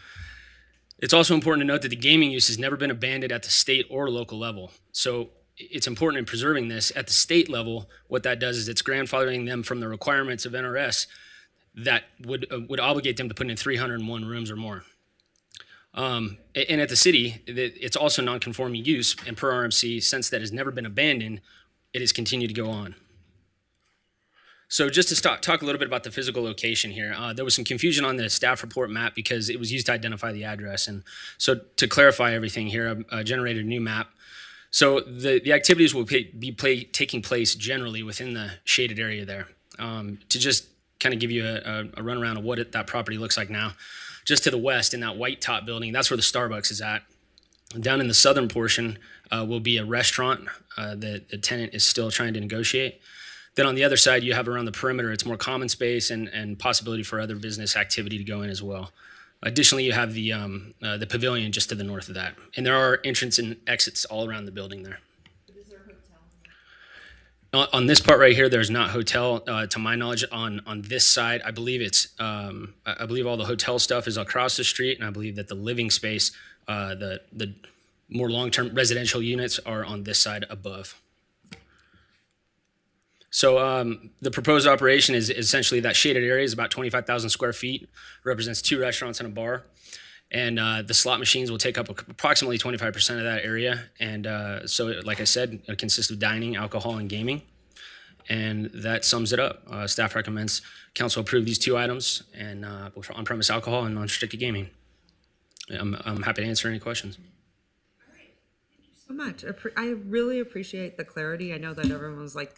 It's also important to note that the gaming use has never been abandoned at the state or local level. So it's important in preserving this at the state level. What that does is it's grandfathering them from the requirements of NRS that would obligate them to put in 301 rooms or more. And at the city, it's also non-conforming use, and per RMC, since that has never been abandoned, it has continued to go on. So just to talk a little bit about the physical location here, there was some confusion on the staff report map because it was used to identify the address. And so to clarify everything here, I generated a new map. So the activities will be taking place generally within the shaded area there. To just kind of give you a runaround of what that property looks like now. Just to the west in that white top building, that's where the Starbucks is at. Down in the southern portion will be a restaurant that the tenant is still trying to negotiate. Then on the other side, you have around the perimeter, it's more common space and possibility for other business activity to go in as well. Additionally, you have the pavilion just to the north of that. And there are entrance and exits all around the building there. Is there a hotel? On this part right here, there's not hotel. To my knowledge, on this side, I believe I believe all the hotel stuff is across the street, and I believe that the living space, the more long-term residential units are on this side above. So the proposed operation is essentially that shaded area is about 25,000 square feet, represents 2 restaurants and a bar. And the slot machines will take up approximately 25% of that area. And so, like I said, it consists of dining, alcohol, and gaming. And that sums it up. Staff recommends council approve these 2 items and for on-premise alcohol and non-restricted gaming. I'm happy to answer any questions. So much. I really appreciate the clarity. I know that everyone was like,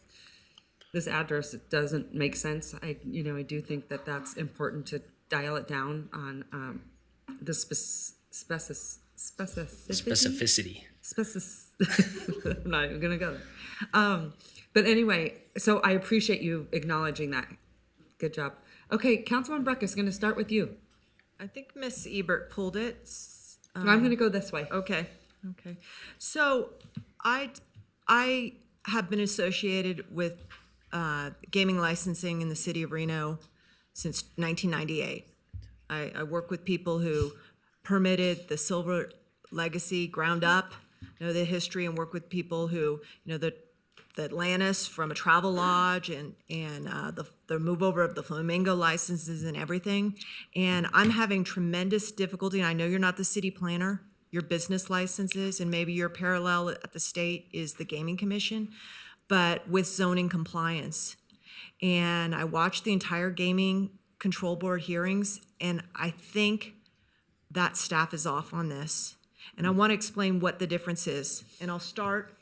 this address doesn't make sense. I do think that that's important to dial it down on the specificity. I'm not even gonna go there. But anyway, so I appreciate you acknowledging that. Good job. Okay, Councilman Bruck is gonna start with you. I think Miss Ebert pulled it. I'm gonna go this way. Okay. So I have been associated with gaming licensing in the city of Reno since 1998. I work with people who permitted the Silver Legacy ground up, know the history, and work with people who the Atlantis from a travel lodge and the move over of the Flamingo licenses and everything. And I'm having tremendous difficulty, and I know you're not the city planner, your business licenses, and maybe your parallel at the state is the Gaming Commission, but with zoning compliance. And I watched the entire Gaming Control Board hearings, and I think that staff is off on this. And I want to explain what the difference is. And I'll start,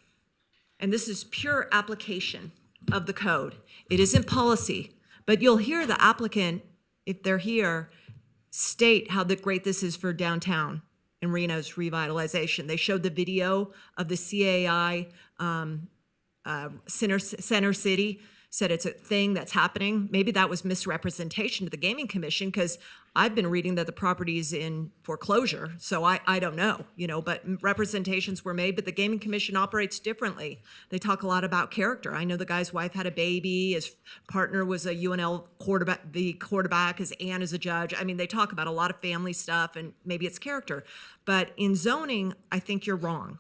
and this is pure application of the code. It isn't policy, but you'll hear the applicant, if they're here, state how great this is for downtown and Reno's revitalization. They showed the video of the CAI Center City, said it's a thing that's happening. Maybe that was misrepresentation to the Gaming Commission, because I've been reading that the property's in foreclosure, so I don't know, but representations were made, but the Gaming Commission operates differently. They talk a lot about character. I know the guy's wife had a baby, his partner was a UNL quarterback, the quarterback, his aunt is a judge. I mean, they talk about a lot of family stuff, and maybe it's character. But in zoning, I think you're wrong.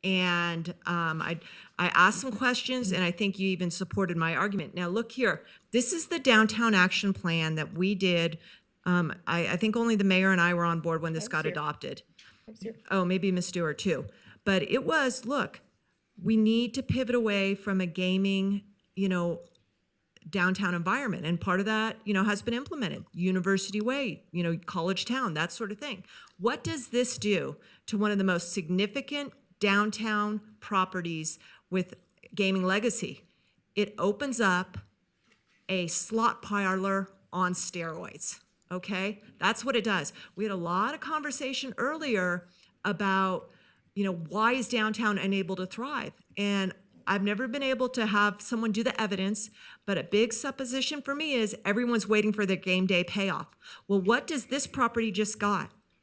And I asked some questions, and I think you even supported my argument. Now, look here. This is the downtown action plan that we did. I think only the mayor and I were on board when this got adopted. Oh, maybe Ms. Stewart too. But it was, look, we need to pivot away from a gaming, downtown environment. And part of that, has been implemented. University Way, College Town, that sort of thing. What does this do to one of the most significant downtown properties with gaming legacy? It opens up a slot parlor on steroids, okay? That's what it does. We had a lot of conversation earlier about, why is downtown unable to thrive? And I've never been able to have someone do the evidence, but a big supposition for me is everyone's waiting for their game day payoff. Well, what does this property just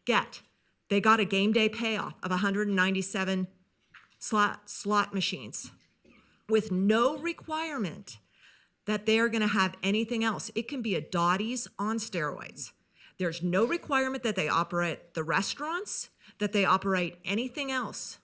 get? They got a game day payoff of 197 slot machines with no requirement that they are going to have anything else. It can be a Dottie's on steroids. There's no requirement that they operate the restaurants, that they operate anything else.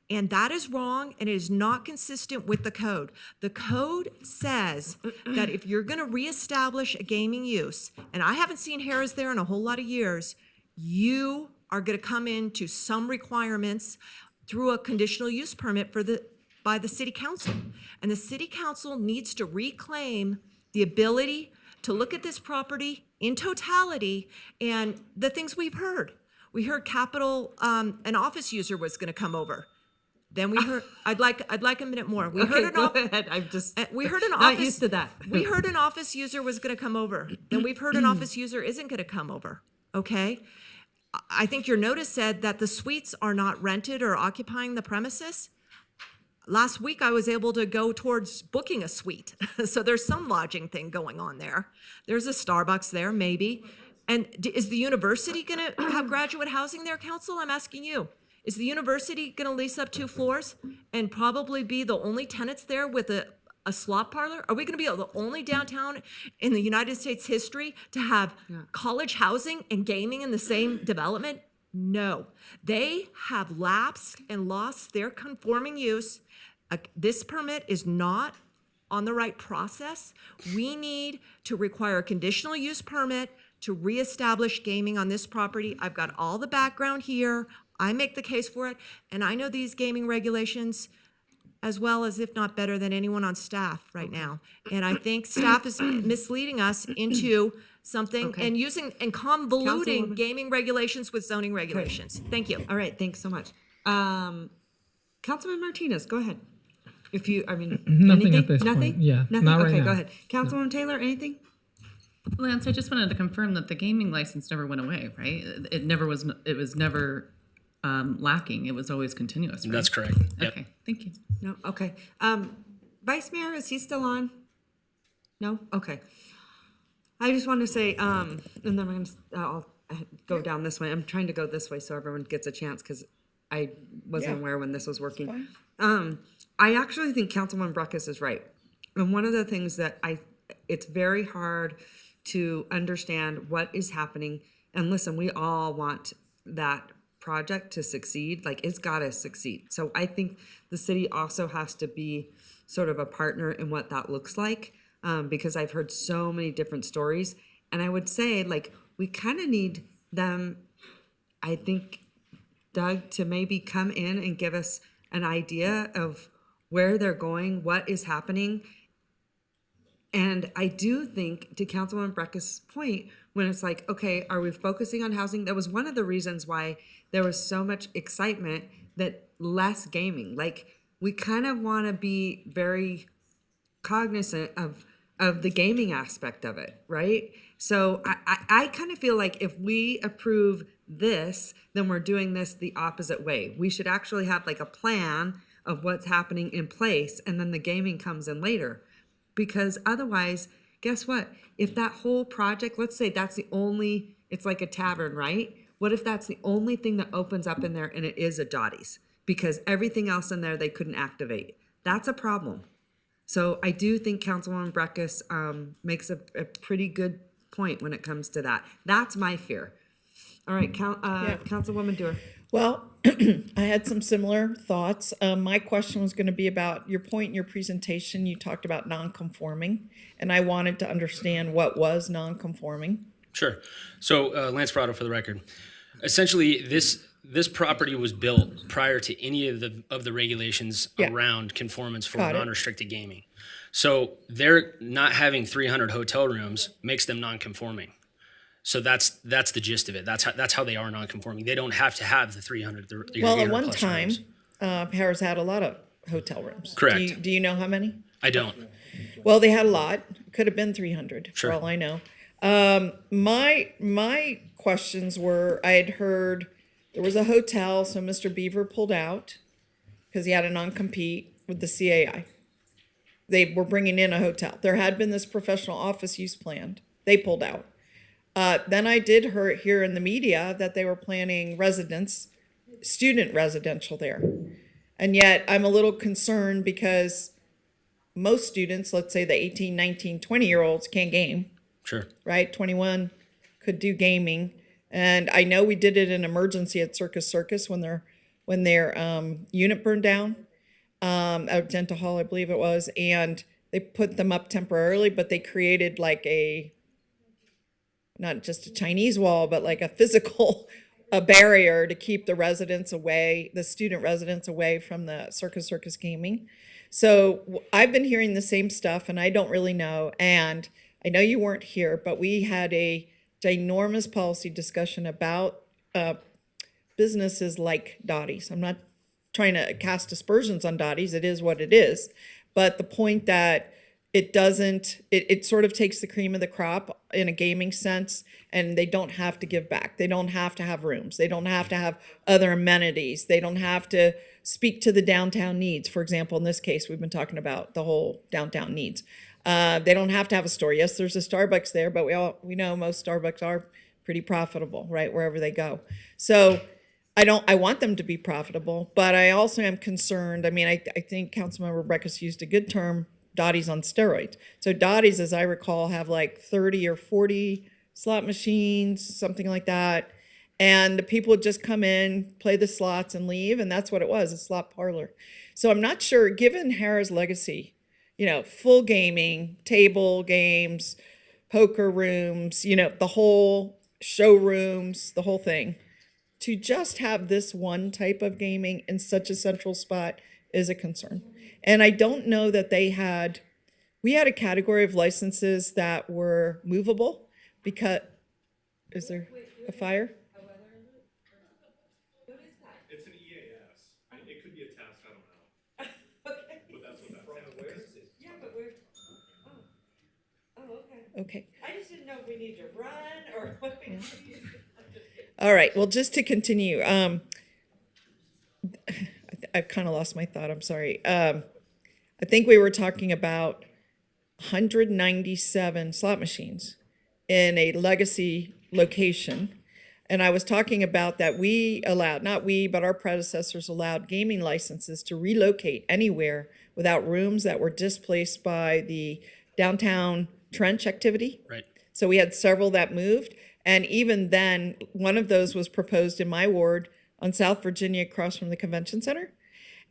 And that is wrong, and it is not consistent with the code. The code says that if you're going to reestablish a gaming use, and I haven't seen Harrah's there in a whole lot of years, you are going to come into some requirements through a conditional use permit by the city council. And the city council needs to reclaim the ability to look at this property in totality and the things we've heard. We heard Capital, an office user was going to come over. Then we heard. I'd like a minute more. We Okay, heard go ahead. I'm just we heard an not office, used to that. We heard an office user was going to come over. Then we've heard an office user isn't going to come over. Okay. I think your notice said that the suites are not rented or occupying the premises. Last week, I was able to go towards booking a suite. So there's some lodging thing going on there. There's a Starbucks there, maybe. And is the university going to have graduate housing there, Council? I'm asking you. Is the university going to lease up 2 floors and probably be the only tenants there with a slot parlor? Are we going to be the only downtown in the United States history to have college housing and gaming in the same development? No. They have lapsed and lost their conforming use. This permit is not on the right process. We need to require a conditional use permit to reestablish gaming on this property. I've got all the background here. I make the case for it, and I know these gaming regulations as well as, if not better than anyone on staff right now. And I think staff is misleading us into something and convoluting Councilwoman. gaming regulations with zoning regulations. Thank you. All right, thanks so much. Councilman Martinez, go ahead. If you, Nothing anything? at this Nothing? point. Yeah, Nothing? not right Okay, now. go ahead. Councilwoman Taylor, anything? Lance, I just wanted to confirm that the gaming license never went away, right? It never was. It was never lacking. It was always continuous. Right? That's correct. Yep. Okay, thank you. No, okay. Vice Mayor, is he still on? No? Okay. I just want to say, and then we're going to, I'll go down this way. I'm trying to go this way so everyone gets a chance because I wasn't aware when this was working. I actually think Councilman Breckus is right. And one of the things that it's very hard to understand what is happening. And listen, we all want that project to succeed. Like, it's got to succeed. So I think the city also has to be sort of a partner in what that looks like, because I've heard so many different stories. And I would say, like, we kind of need them, I think, Doug, to maybe come in and give us an idea of where they're going, what is happening. And I do think, to Councilwoman Breckus' point, when it's like, okay, are we focusing on housing? That was one of the reasons why there was so much excitement that less gaming. Like, we kind of want to be very cognizant of the gaming aspect of it, right? So I kind of feel like if we approve this, then we're doing this the opposite way. We should actually have like a plan of what's happening in place, and then the gaming comes in later. Because otherwise, guess what? If that whole project, let's say that's the only, it's like a tavern, right? What if that's the only thing that opens up in there and it is a Dottie's? Because everything else in there they couldn't activate. That's a problem. So I do think Councilwoman Breckus makes a pretty good point when it comes to that. That's my fear. All right, Councilwoman Dewar. Well, I had some similar thoughts. My question was going to be about your point in your presentation. You talked about non-conforming, and I wanted to understand what was non-conforming. Sure. So Lance Prado for the record. Essentially, this property was built prior to any of the regulations around conformance for non-restricted gaming. So they're not having 300 hotel rooms makes them non-conforming. So that's the gist of it. That's how they are non-conforming. They don't have to have the 300. Well, at one time, Paris had a lot of hotel rooms. Correct. Do you know how many? I don't. Well, they had a lot. Could have been 300 Sure. for all I know. My questions were, I had heard there was a hotel, so Mr. Beaver pulled out because he had a non-compete with the CAI. They were bringing in a hotel. There had been this professional office use planned. They pulled out. Then I did hear in the media that they were planning student residential there. And yet I'm a little concerned because most students, let's say the 18, 19, 20-year-olds can't game. Sure. Right? 21 could do gaming. And I know we did it in emergency at Circus when their unit burned down, at Dental Hall, I believe it was. And they put them up temporarily, but they created like not just a Chinese wall, but like a physical barrier to keep the student residents away from the Circus gaming. So I've been hearing the same stuff, and I don't really know. And I know you weren't here, but we had a ginormous policy discussion about businesses like Dottie's. I'm not trying to cast aspersions on Dottie's. It is what it is. But the point that it doesn't, it sort of takes the cream of the crop in a gaming sense, and they don't have to give back. They don't have to have rooms. They don't have to have other amenities. They don't have to speak to the downtown needs. For example, in this case, we've been talking about the whole downtown needs. They don't have to have a store. Yes, there's a Starbucks there, but we know most Starbucks are pretty profitable, right, wherever they go. So I want them to be profitable, but I also am concerned. I mean, I think Councilmember Breckus used a good term, Dottie's on steroids. So Dottie's, as I recall, have like 30 or 40 slot machines, something like that. And the people would just come in, play the slots and leave. And that's what it was, a slot parlor. So I'm not sure, given Harrah's legacy, you know, full gaming, table games, poker rooms, you know, the whole showrooms, the whole thing, to just have this one type of gaming in such a central spot is a concern. And I don't know that we had a category of licenses that were movable because, is there a fire? It's an EAS. It could be a test, I don't know. Okay. But that's what that test is. Yeah, but we're, okay. Okay. I just didn't know if we need to run or what we need to do. All right, well, just to continue, I've kind of lost my thought, I'm sorry. I think we were talking about 197 slot machines in a legacy location. And I was talking about that we allowed, not we, but our predecessors allowed gaming licenses to relocate anywhere without rooms that were displaced by the downtown trench activity. Right. So we had several that moved. And even then, one of those was proposed in my ward on South Virginia across from the convention center.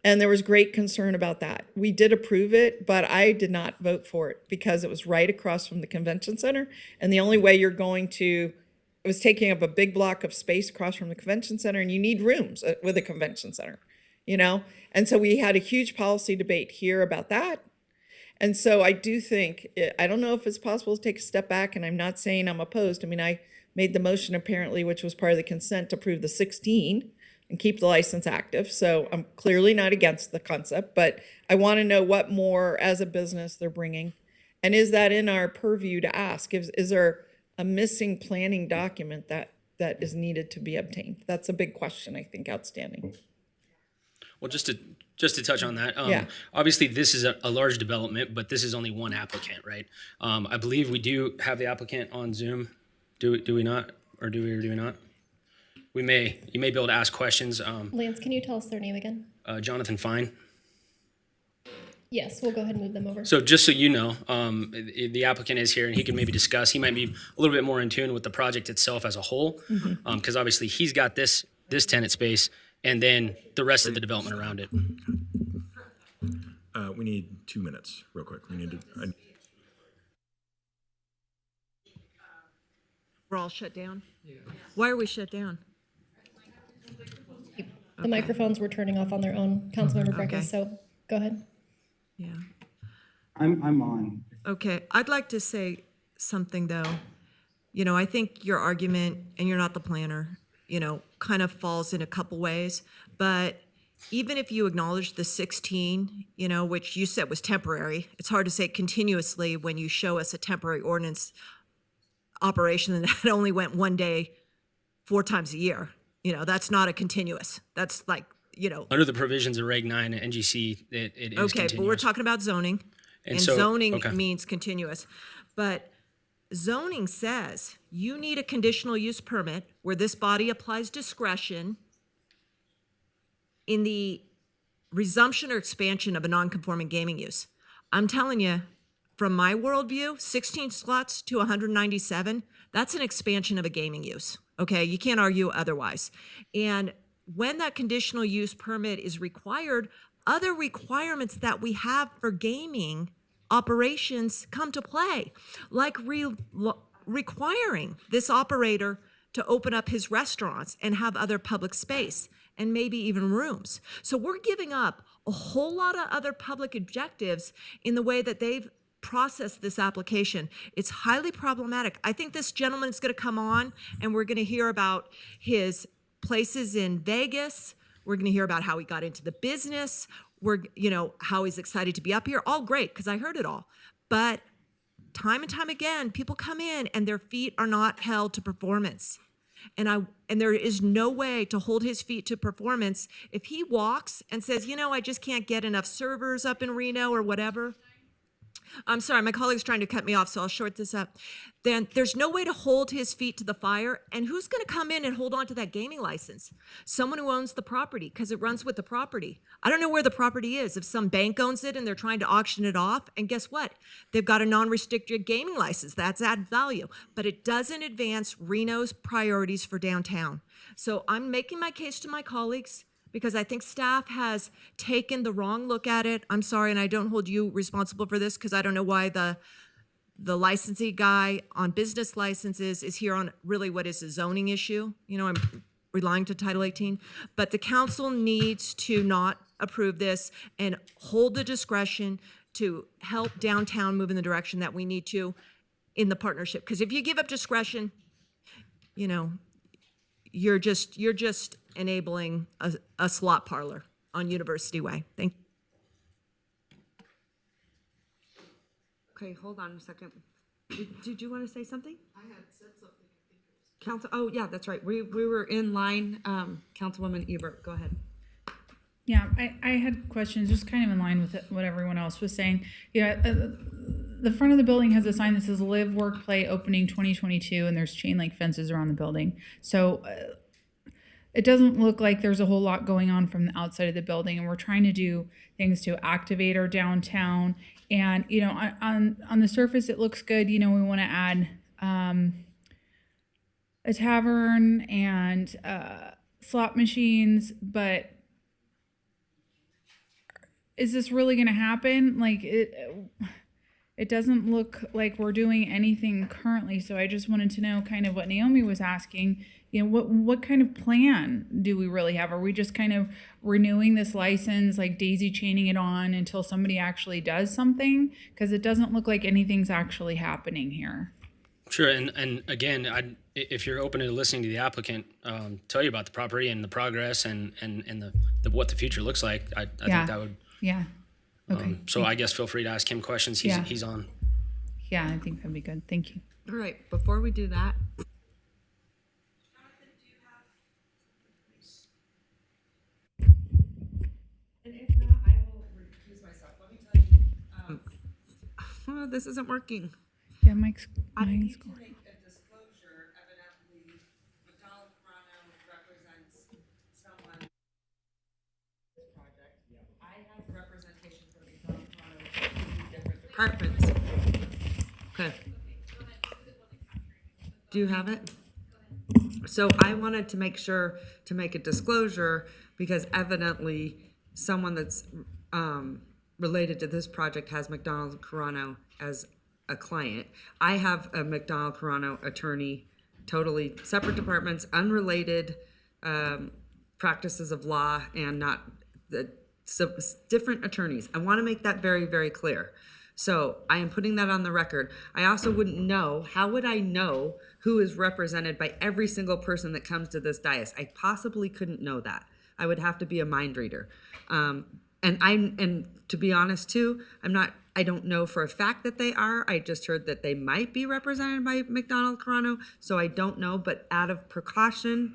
And there was great concern about that. We did approve it, but I did not vote for it because it was right across from the convention center. And the only way you're going to, it was taking up a big block of space across from the convention center, and you need rooms with a convention center, you know? And so we had a huge policy debate here about that. And so I do think, I don't know if it's possible to take a step back, and I'm not saying I'm opposed. I mean, I made the motion apparently, which was part of the consent, to approve the 16 and keep the license active. So I'm clearly not against the concept, but I want to know what more as a business they're bringing. And is that in our purview to ask? Is there a missing planning document that is needed to be obtained? That's a big question, I think, outstanding. Well, just to touch on that, Yeah. obviously this is a large development, but this is only one applicant, right? I believe we do have the applicant on Zoom. Do we not? Or do we not? You may be able to ask questions. Lance, can you tell us their name again? Jonathan Fine. Yes, we'll go ahead and move them over. So just so you know, the applicant is here and he can maybe discuss. He might be a little bit more in tune with the project itself as a whole, because obviously he's got this tenant space and then the rest of the development around it. We need 2 minutes, real quick. We need to. We're all shut down? Yeah. Why are we shut down? The microphones were turning off on their own, Councilmember Breckus, Okay. so go ahead. Yeah. I'm on. Okay, I'd like to say something though. You know, I think your argument, and you're not the planner, you know, kind of falls in a couple ways. But even if you acknowledge the 16, you know, which you said was temporary, it's hard to say continuously when you show us a temporary ordinance operation that only went one day 4 times a year. You know, that's not a continuous. That's like, you know. Under the provisions of Reg 9 and NGC, it is Okay, continuous. but we're talking about zoning, and so- zoning okay. means continuous. But zoning says you need a conditional use permit where this body applies discretion in the resumption or expansion of a non-conforming gaming use. I'm telling you, from my worldview, 16 slots to 197, that's an expansion of a gaming use. Okay, you can't argue otherwise. And when that conditional use permit is required, other requirements that we have for gaming operations come to play, like requiring this operator to open up his restaurants and have other public space and maybe even rooms. So we're giving up a whole lot of other public objectives in the way that they've processed this application. It's highly problematic. I think this gentleman is going to come on and we're going to hear about his places in Vegas, We're going to hear about how he got into the business. How he's excited to be up here. All great, because I heard it all. But time and time again, people come in and their feet are not held to performance. And there is no way to hold his feet to performance if he walks and says, I just can't get enough servers up in Reno or whatever. I'm sorry, my colleague's trying to cut me off, so I'll short this up. Then there's no way to hold his feet to the fire. And who's going to come in and hold on to that gaming license? Someone who owns the property, because it runs with the property. I don't know where the property is. If some bank owns it and they're trying to auction it off, and guess what? They've got a non-restricted gaming license. That's added value. But it doesn't advance Reno's priorities for downtown. So I'm making my case to my colleagues, because I think staff has taken the wrong look at it. I'm sorry, and I don't hold you responsible for this, because I don't know why the licensee guy on business licenses is here on really what is a zoning issue. I'm relying to Title 18. But the council needs to not approve this and hold the discretion to help downtown move in the direction that we need to in the partnership. Because if you give up discretion, you're just enabling a slot parlor on University Way. Thank you. Okay, hold on a second. Did you want to say something? I had said something. Council, oh yeah, that's right. We were in line. Councilwoman Ebert, go ahead. Yeah, I had questions just kind of in line with what everyone else was saying. The front of the building has a sign that says Live, Work, Play, opening 2022, and there's chain link fences around the building. So it doesn't look like there's a whole lot going on from the outside of the building, and we're trying to do things to activate our downtown. And, on the surface, it looks good. We want to add a tavern and slot machines, but is this really going to happen? Like, it doesn't look like we're doing anything currently. So I just wanted to know kind of what Naomi was asking. What kind of plan do we really have? Are we just kind of renewing this license, like daisy chaining it on until somebody actually does something? Because it doesn't look like anything's actually happening here. Sure, and again, if you're open to listening to the applicant tell you about the property and the progress and the what the future looks like, I think that would. Yeah. Okay. So I guess feel free to ask him questions. He's on. Yeah, I think that'd be good. Thank you. All right, before we do that. And if not, I will recuse myself. Let me tell you, this isn't working. Yeah, mine's I need to going. make a disclosure. Evidently, McDonald Toronto represents someone. This project. I have representation from McDonald Toronto in different departments. Okay. Do you have it? So I wanted to make sure to make a disclosure, because evidently someone that's related to this project has McDonald Toronto as a client. I have a McDonald Toronto attorney, totally separate departments, unrelated practices of law, and not so different attorneys. I want to make that very, very clear. So I am putting that on the record. I also wouldn't know, how would I know who is represented by every single person that comes to this dais? I possibly couldn't know that. I would have to be a mind reader. And to be honest too, I don't know for a fact that they are. I just heard that they might be represented by McDonald Toronto, so I don't know, but out of precaution,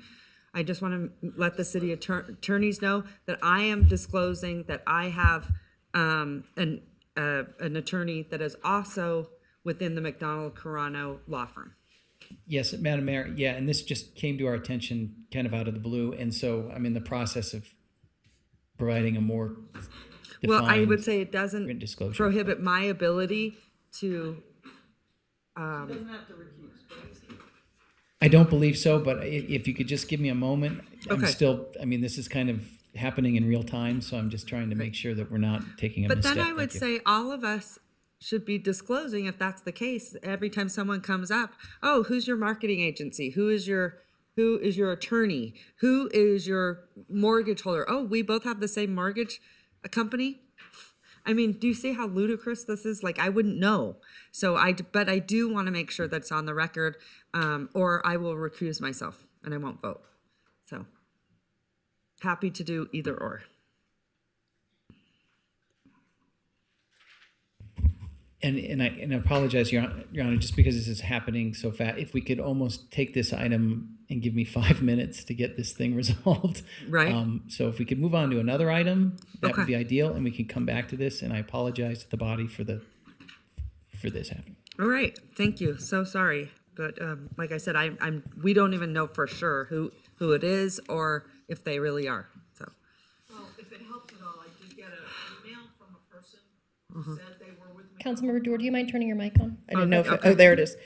I just want to let the city attorneys know that I am disclosing that I have an attorney that is also within the McDonald Toronto law firm. Yes, Madam Mayor. Yeah, and this just came to our attention kind of out of the blue, and so I'm in the process of providing a more Well, I would say it doesn't disclosure. prohibit my ability to. Doesn't have to recuse. I don't believe so, but if you could just give me a moment, I'm Okay. still. I mean, this is kind of happening in real time, so I'm just trying to make sure that we're not taking a But misstep. then I would Thank you. say all of us should be disclosing, if that's the case, every time someone comes up, oh, who's your marketing agency? Who is your attorney? Who is your mortgage holder? Oh, we both have the same mortgage company. I mean, do you see how ludicrous this is? Like, I wouldn't know. But I do want to make sure that's on the record, or I will recuse myself and I won't vote. So. happy to do either or. And I apologize, Your Honor, just because this is happening so fast. If we could almost take this item and give me 5 minutes to get this thing resolved. Right. So if we could move on to another item, that Okay. would be ideal, and we can come back to this. And I apologize to the body for this happening. All right, thank you. So sorry, but like I said, we don't even know for sure who it is or if they really are. So. Well, if it helps at all, I did get an email from a person who said they were with me. Councilmember Dewar, do you mind turning your mic on? I didn't know if, Okay. oh, there it is.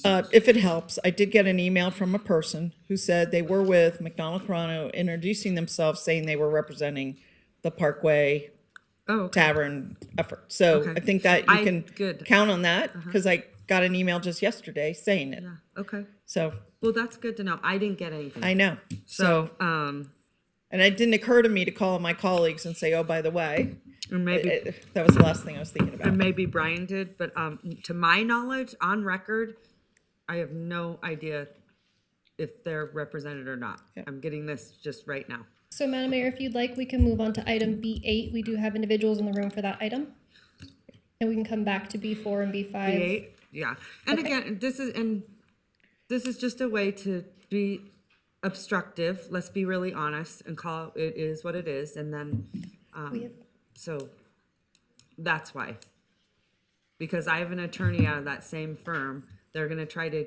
If it helps, I did get an email from a person who said they were with McDonald Corano, introducing themselves, saying they were representing the Parkway Tavern effort. So Okay. I think that you can good. count on that, because I got an email just yesterday saying it. Yeah. Okay. So Well, that's good to know. I didn't get anything. I know. So, And it didn't occur to me to call my colleagues and say, oh, by the way, and maybe that was the last thing I was thinking about. and maybe Brian did, but to my knowledge, on record, I have no idea if they're represented or not. I'm getting this just right now. So, Madam Mayor, if you'd like, we can move on to item B8. We do have individuals in the room for that item. And we can come back to B4 and B5. B8, yeah. And Okay. again, this is just a way to be obstructive. Let's be really honest and call it is what it is. And then, so that's why. Because I have an attorney out of that same firm. They're going to try to,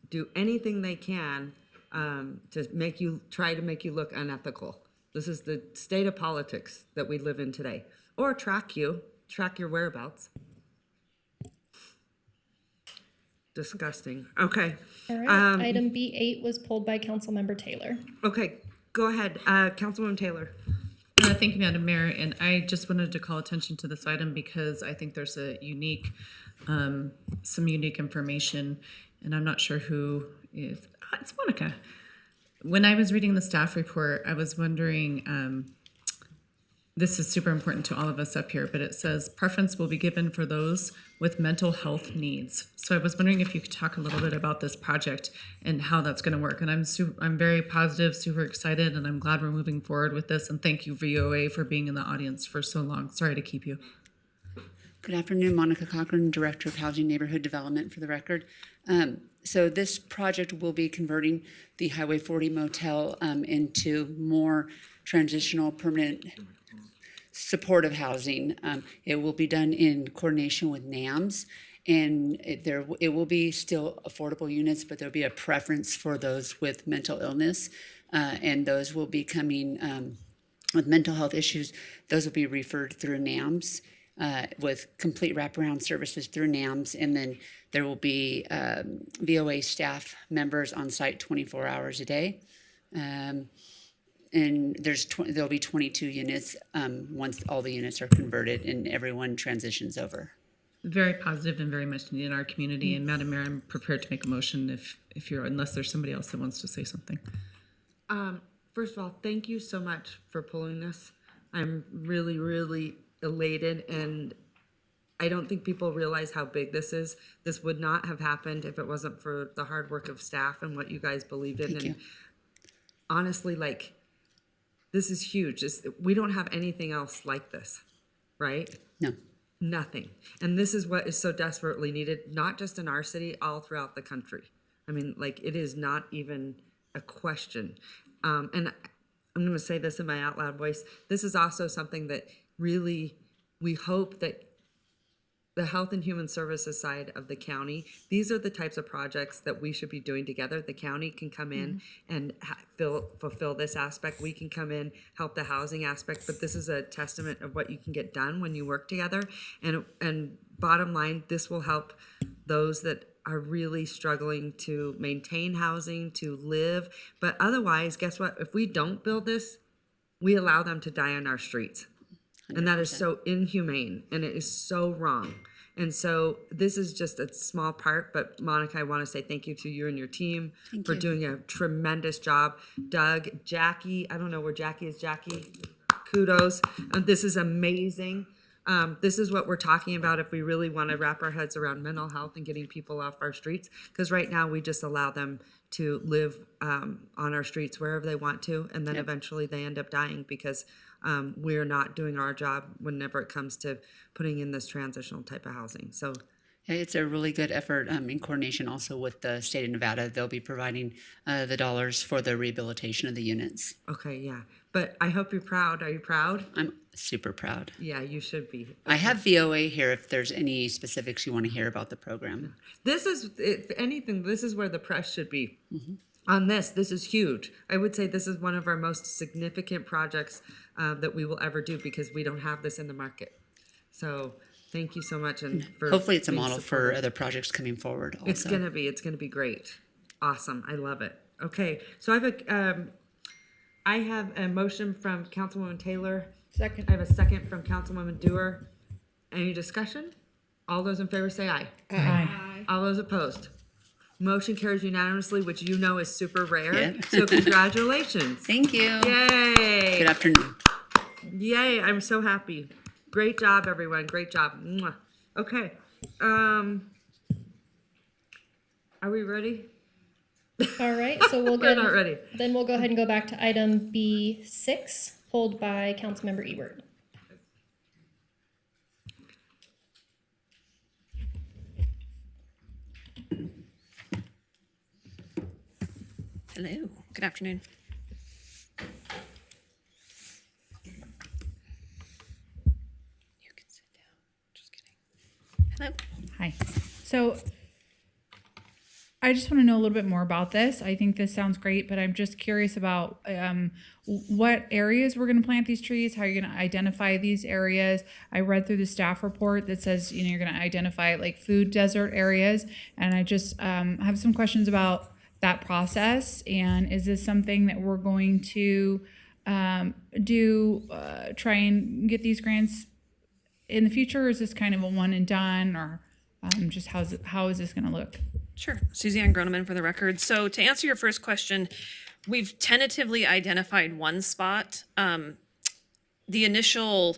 do anything they can to try to make you look unethical. This is the state of politics that we live in today. Or track your whereabouts. Disgusting. Okay. All right. Item B8 was pulled by Councilmember Taylor. Okay, go ahead, Councilwoman Taylor. Thank you, Madam Mayor, and I just wanted to call attention to this item because I think there's a some unique information, and I'm not sure who is. It's Monica. When I was reading the staff report, I was wondering. This is super important to all of us up here, but it says preference will be given for those with mental health needs. So I was wondering if you could talk a little bit about this project and how that's going to work. And I'm very positive, super excited, and I'm glad we're moving forward with this. And thank you, VOA, for being in the audience for so long. Sorry to keep you. Good afternoon, Monica Cochran, Director of Housing Neighborhood Development for the record. So this project will be converting the Highway 40 motel into more transitional permanent supportive housing. It will be done in coordination with NAMS, and it will be still affordable units, but there'll be a preference for those with mental illness, and those will be coming with mental health issues. Those will be referred through NAMS with complete wraparound services through NAMS, and then there will be VOA staff members on site 24 hours a day. And there'll be 22 units once all the units are converted and everyone transitions over. Very positive and very much needed in our community. And Madam Mayor, I'm prepared to make a motion unless there's somebody else that wants to say something. First of all, thank you so much for pulling this. I'm really, really elated, and I don't think people realize how big this is. This would not have happened if it wasn't for the hard work of staff and what you guys believed in. Thank you. Honestly, this is huge. We don't have anything else like this, right? No. Nothing. And this is what is so desperately needed, not just in our city, all throughout the country. I mean, it is not even a question. And I'm going to say this in my out loud voice. This is also something that really, we hope that the Health and Human Services side of the county, these are the types of projects that we should be doing together. The county can come in and fulfill this aspect. We can come in, help the housing aspect, but this is a testament of what you can get done when you work together. And bottom line, this will help those that are really struggling to maintain housing, to live. But otherwise, guess what? If we don't build this, we allow them to die on our streets. 100%. And that is so inhumane, and it is so wrong. And so this is just a small part, but Monica, I want to say thank you to you and your team for doing a tremendous job. Doug, Jackie, I don't know where Jackie is. Jackie, kudos. This is amazing. This is what we're talking about if we really want to wrap our heads around mental health and getting people off our streets. Because right now we just allow them to live on our streets wherever they want to, and then eventually they end up dying because we're not doing our job whenever it comes to putting in this transitional type of housing. So Yeah, it's a really good effort in coordination also with the state of Nevada. They'll be providing the dollars for the rehabilitation of the units. okay, yeah. But I hope you're proud. Are you proud? I'm super proud. Yeah, you should be. I have VOA here if there's any specifics you want to hear about the program. This is, if anything, this is where the press should be. On this is huge. I would say this is one of our most significant projects that we will ever do because we don't have this in the market. So thank you so much. And for Hopefully it's a being model for supportive. other projects coming forward also. It's gonna be great. Awesome. I love it. Okay, so I have a motion from Councilwoman Taylor. Second. I have a second from Councilwoman Dewar. Any discussion? All those in favor say aye. Aye. All those opposed? Motion carries unanimously, which you know is super rare. Yeah. So congratulations. Thank you. Yay. Good afternoon. Yay, I'm so happy. Great job, everyone. Great job. Mwah. Okay. Are we ready? All right, so we'll We're go. not ready. Then we'll go ahead and go back to item B6, pulled by Councilmember Ebert. Hello, good afternoon. You can sit down. Just kidding. Hello. Hi. So I just want to know a little bit more about this. I think this sounds great, but I'm just curious about what areas we're going to plant these trees, how you're going to identify these areas. I read through the staff report that says, you're going to identify like food desert areas. And I just have some questions about that process. And is this something that we're going to try and get these grants in the future? Or is this kind of a one and done, or just how is this going to look? Sure. Suzanne Groneman for the record. So to answer your first question, we've tentatively identified one spot. The initial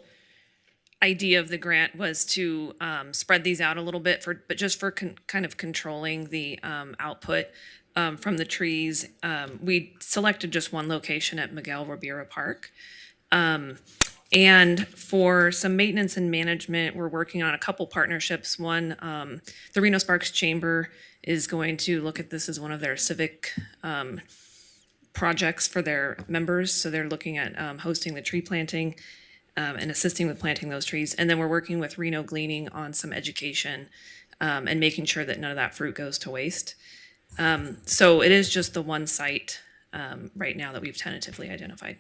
idea of the grant was to spread these out a little bit but just for kind of controlling the output from the trees. We selected just one location at Miguel Ribera Park. And for some maintenance and management, we're working on a couple partnerships. One, the Reno Sparks Chamber is going to look at this as one of their civic projects for their members. So they're looking at hosting the tree planting and assisting with planting those trees. And then we're working with Reno Gleaning on some education and making sure that none of that fruit goes to waste. So it is just the one site right now that we've tentatively identified.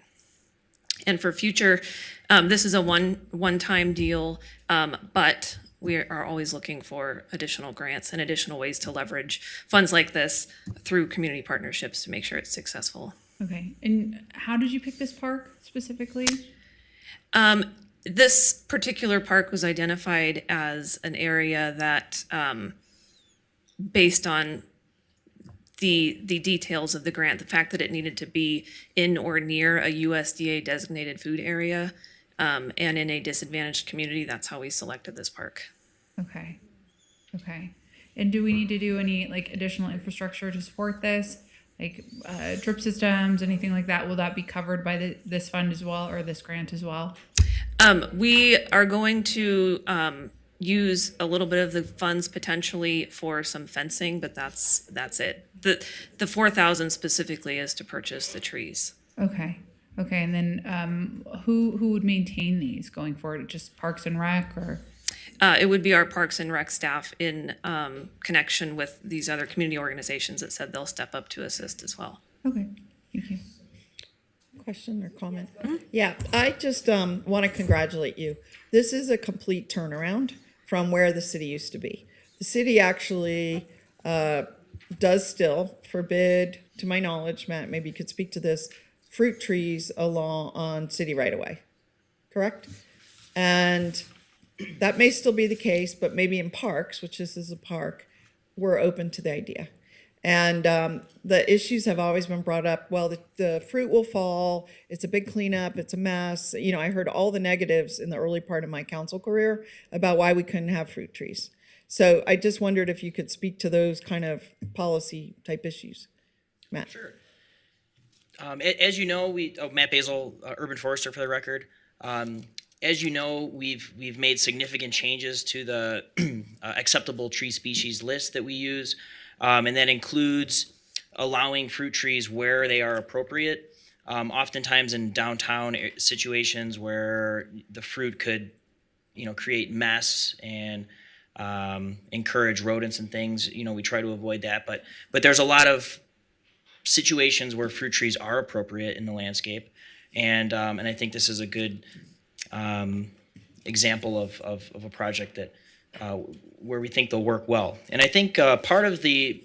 And for future, this is a one-time deal, but we are always looking for additional grants and additional ways to leverage funds like this through community partnerships to make sure it's successful. Okay. And how did you pick this park specifically? This particular park was identified as an area that, based on the details of the grant, the fact that it needed to be in or near a USDA designated food area, and in a disadvantaged community, that's how we selected this park. Okay. Okay. And do we need to do any like additional infrastructure to support this? Like drip systems, anything like that? Will that be covered by this fund as well, or this grant as well? We are going to use a little bit of the funds potentially for some fencing, but that's it. The 4,000 specifically is to purchase the trees. Okay. Okay. And then who would maintain these going forward? Just Parks and Rec, or? It would be our Parks and Rec staff in connection with these other community organizations that said they'll step up to assist as well. Okay. Thank you. Question or comment? Yeah, I just want to congratulate you. This is a complete turnaround from where the city used to be. The city actually does still forbid, to my knowledge, Matt, maybe you could speak to this, fruit trees along on city right of way, correct? And that may still be the case, but maybe in parks, which this is a park, we're open to the idea. And the issues have always been brought up. Well, the fruit will fall. It's a big cleanup. It's a mess. You know, I heard all the negatives in the early part of my council career about why we couldn't have fruit trees. So I just wondered if you could speak to those kind of policy type issues. Matt. Sure. As you know, Matt Basil, urban forester for the record. As you know, we've made significant changes to the acceptable tree species list that we use, and that includes allowing fruit trees where they are appropriate. Oftentimes in downtown situations where the fruit could, create mess and encourage rodents and things. We try to avoid that, but there's a lot of situations where fruit trees are appropriate in the landscape, and I think this is a good example of a project that where we think they'll work well. And I think part of the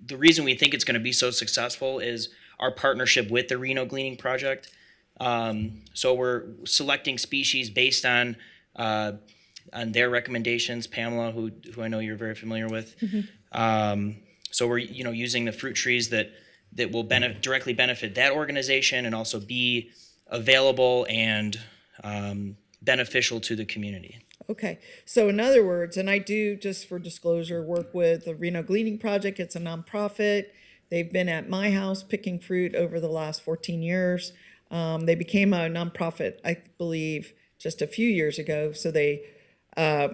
reason we think it's going to be so successful is our partnership with the Reno Gleaning Project. So we're selecting species based on their recommendations. Pamela, who I know you're very familiar with. So we're using the fruit trees that will directly benefit that organization and also be available and beneficial to the community. Okay, so in other words, and I do, just for disclosure, work with the Reno Gleaning Project. It's a nonprofit. They've been at my house picking fruit over the last 14 years. They became a nonprofit, I believe, just a few years ago. So they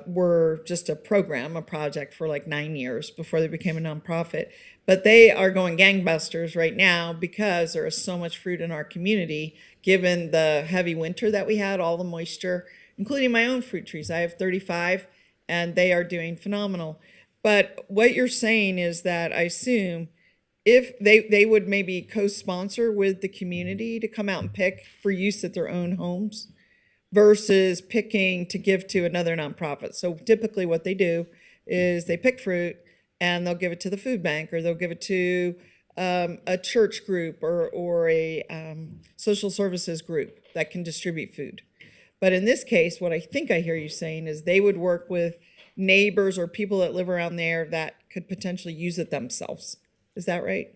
were just a project for like 9 years before they became a nonprofit. But they are going gangbusters right now because there is so much fruit in our community, given the heavy winter that we had, all the moisture, including my own fruit trees. I have 35 and they are doing phenomenal. But what you're saying is that I assume if they would maybe co-sponsor with the community to come out and pick for use at their own homes versus picking to give to another nonprofit. So typically what they do is they pick fruit and they'll give it to the food bank, or they'll give it to a church group or a social services group that can distribute food. But in this case, what I think I hear you saying is they would work with neighbors or people that live around there that could potentially use it themselves. Is that right?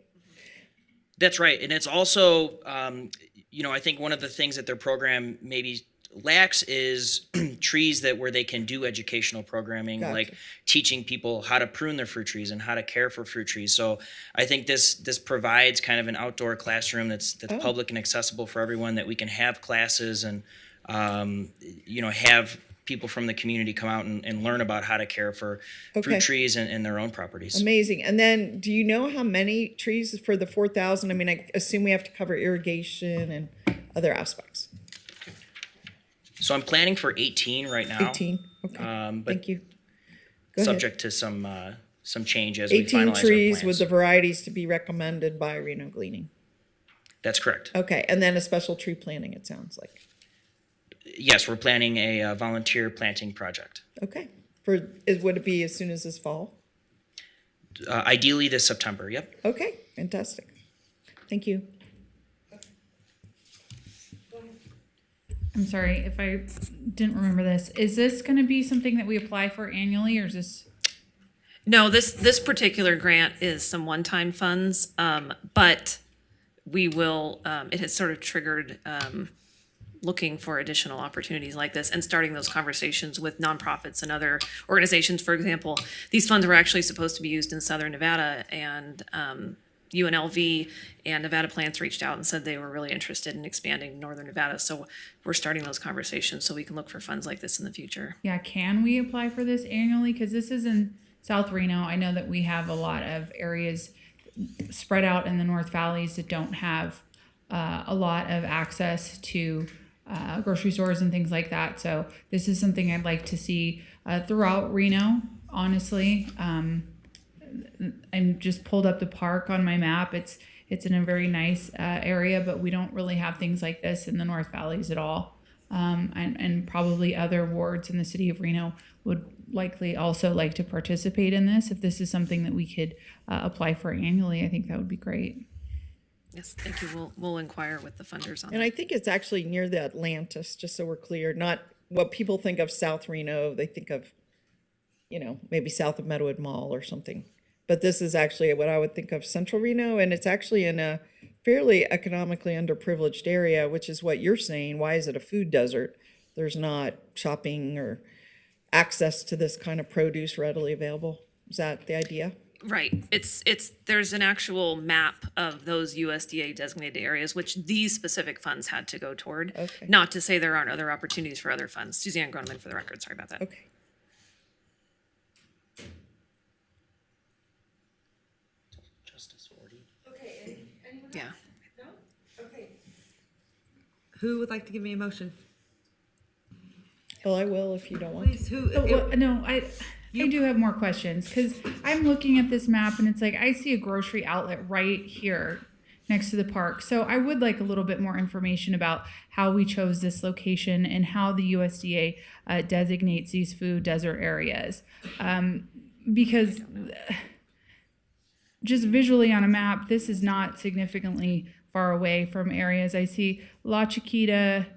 That's right. And it's also, I think one of the things that their program maybe lacks is trees where they can do educational programming, Gotcha. like teaching people how to prune their fruit trees and how to care for fruit trees. So I think this provides kind of an outdoor classroom that's public and accessible for everyone, that we can have classes and have people from the community come out and learn about how to care for fruit trees and their own properties. Amazing. And then do you know how many trees for the 4,000? I mean, I assume we have to cover irrigation and other aspects. So I'm planning for 18 right now. 18, okay, thank you. Go subject to some change as we 18 finalize our trees plans. with the varieties to be recommended by Reno Gleaning. That's correct. Okay, and then a special tree planting, it sounds like. Yes, we're planning a volunteer planting project. Okay, would it be as soon as this fall? Ideally this September, yep. Okay, fantastic. Thank you. I'm sorry if I didn't remember this. Is this going to be something that we apply for annually, or is this? No, this particular grant is some one-time funds, but we will. It has sort of triggered looking for additional opportunities like this and starting those conversations with nonprofits and other organizations. For example, these funds were actually supposed to be used in Southern Nevada, and UNLV and Nevada Plants reached out and said they were really interested in expanding Northern Nevada. So we're starting those conversations so we can look for funds like this in the future. Yeah, can we apply for this annually? Because this is in South Reno. I know that we have a lot of areas spread out in the North Valleys that don't have a lot of access to grocery stores and things like that. So this is something I'd like to see throughout Reno, honestly. I just pulled up the park on my map. It's in a very nice area, but we don't really have things like this in the North Valleys at all. And probably other wards in the city of Reno would likely also like to participate in this. If this is something that we could apply for annually, I think that would be great. Yes, thank you. We'll inquire with the funders on And that. I think it's actually near the Atlantis, just so we're clear, not what people think of South Reno. They think of, maybe south of Meadowood Mall or something. but this is actually what I would think of central Reno, and it's actually in a fairly economically underprivileged area, which is what you're saying. Why is it a food desert? There's not shopping or access to this kind of produce readily available. Is that the idea? Right. There's an actual map of those USDA designated areas, which these specific funds had to go toward. Okay. Not to say there aren't other opportunities for other funds. Suzanne Groneman for the record. Sorry about that. Okay. Justice 40. Okay, anyone else? Yeah. No? Okay. Who would like to give me a motion? Well, I will if you don't want. Please, who? No, I do have more questions because I'm looking at this map and it's like I see a grocery outlet right here next to the park. So I would like a little bit more information about how we chose this location and how the USDA designates these food desert areas. Because just visually on a map, this is not significantly far away from areas. I see La Chiquita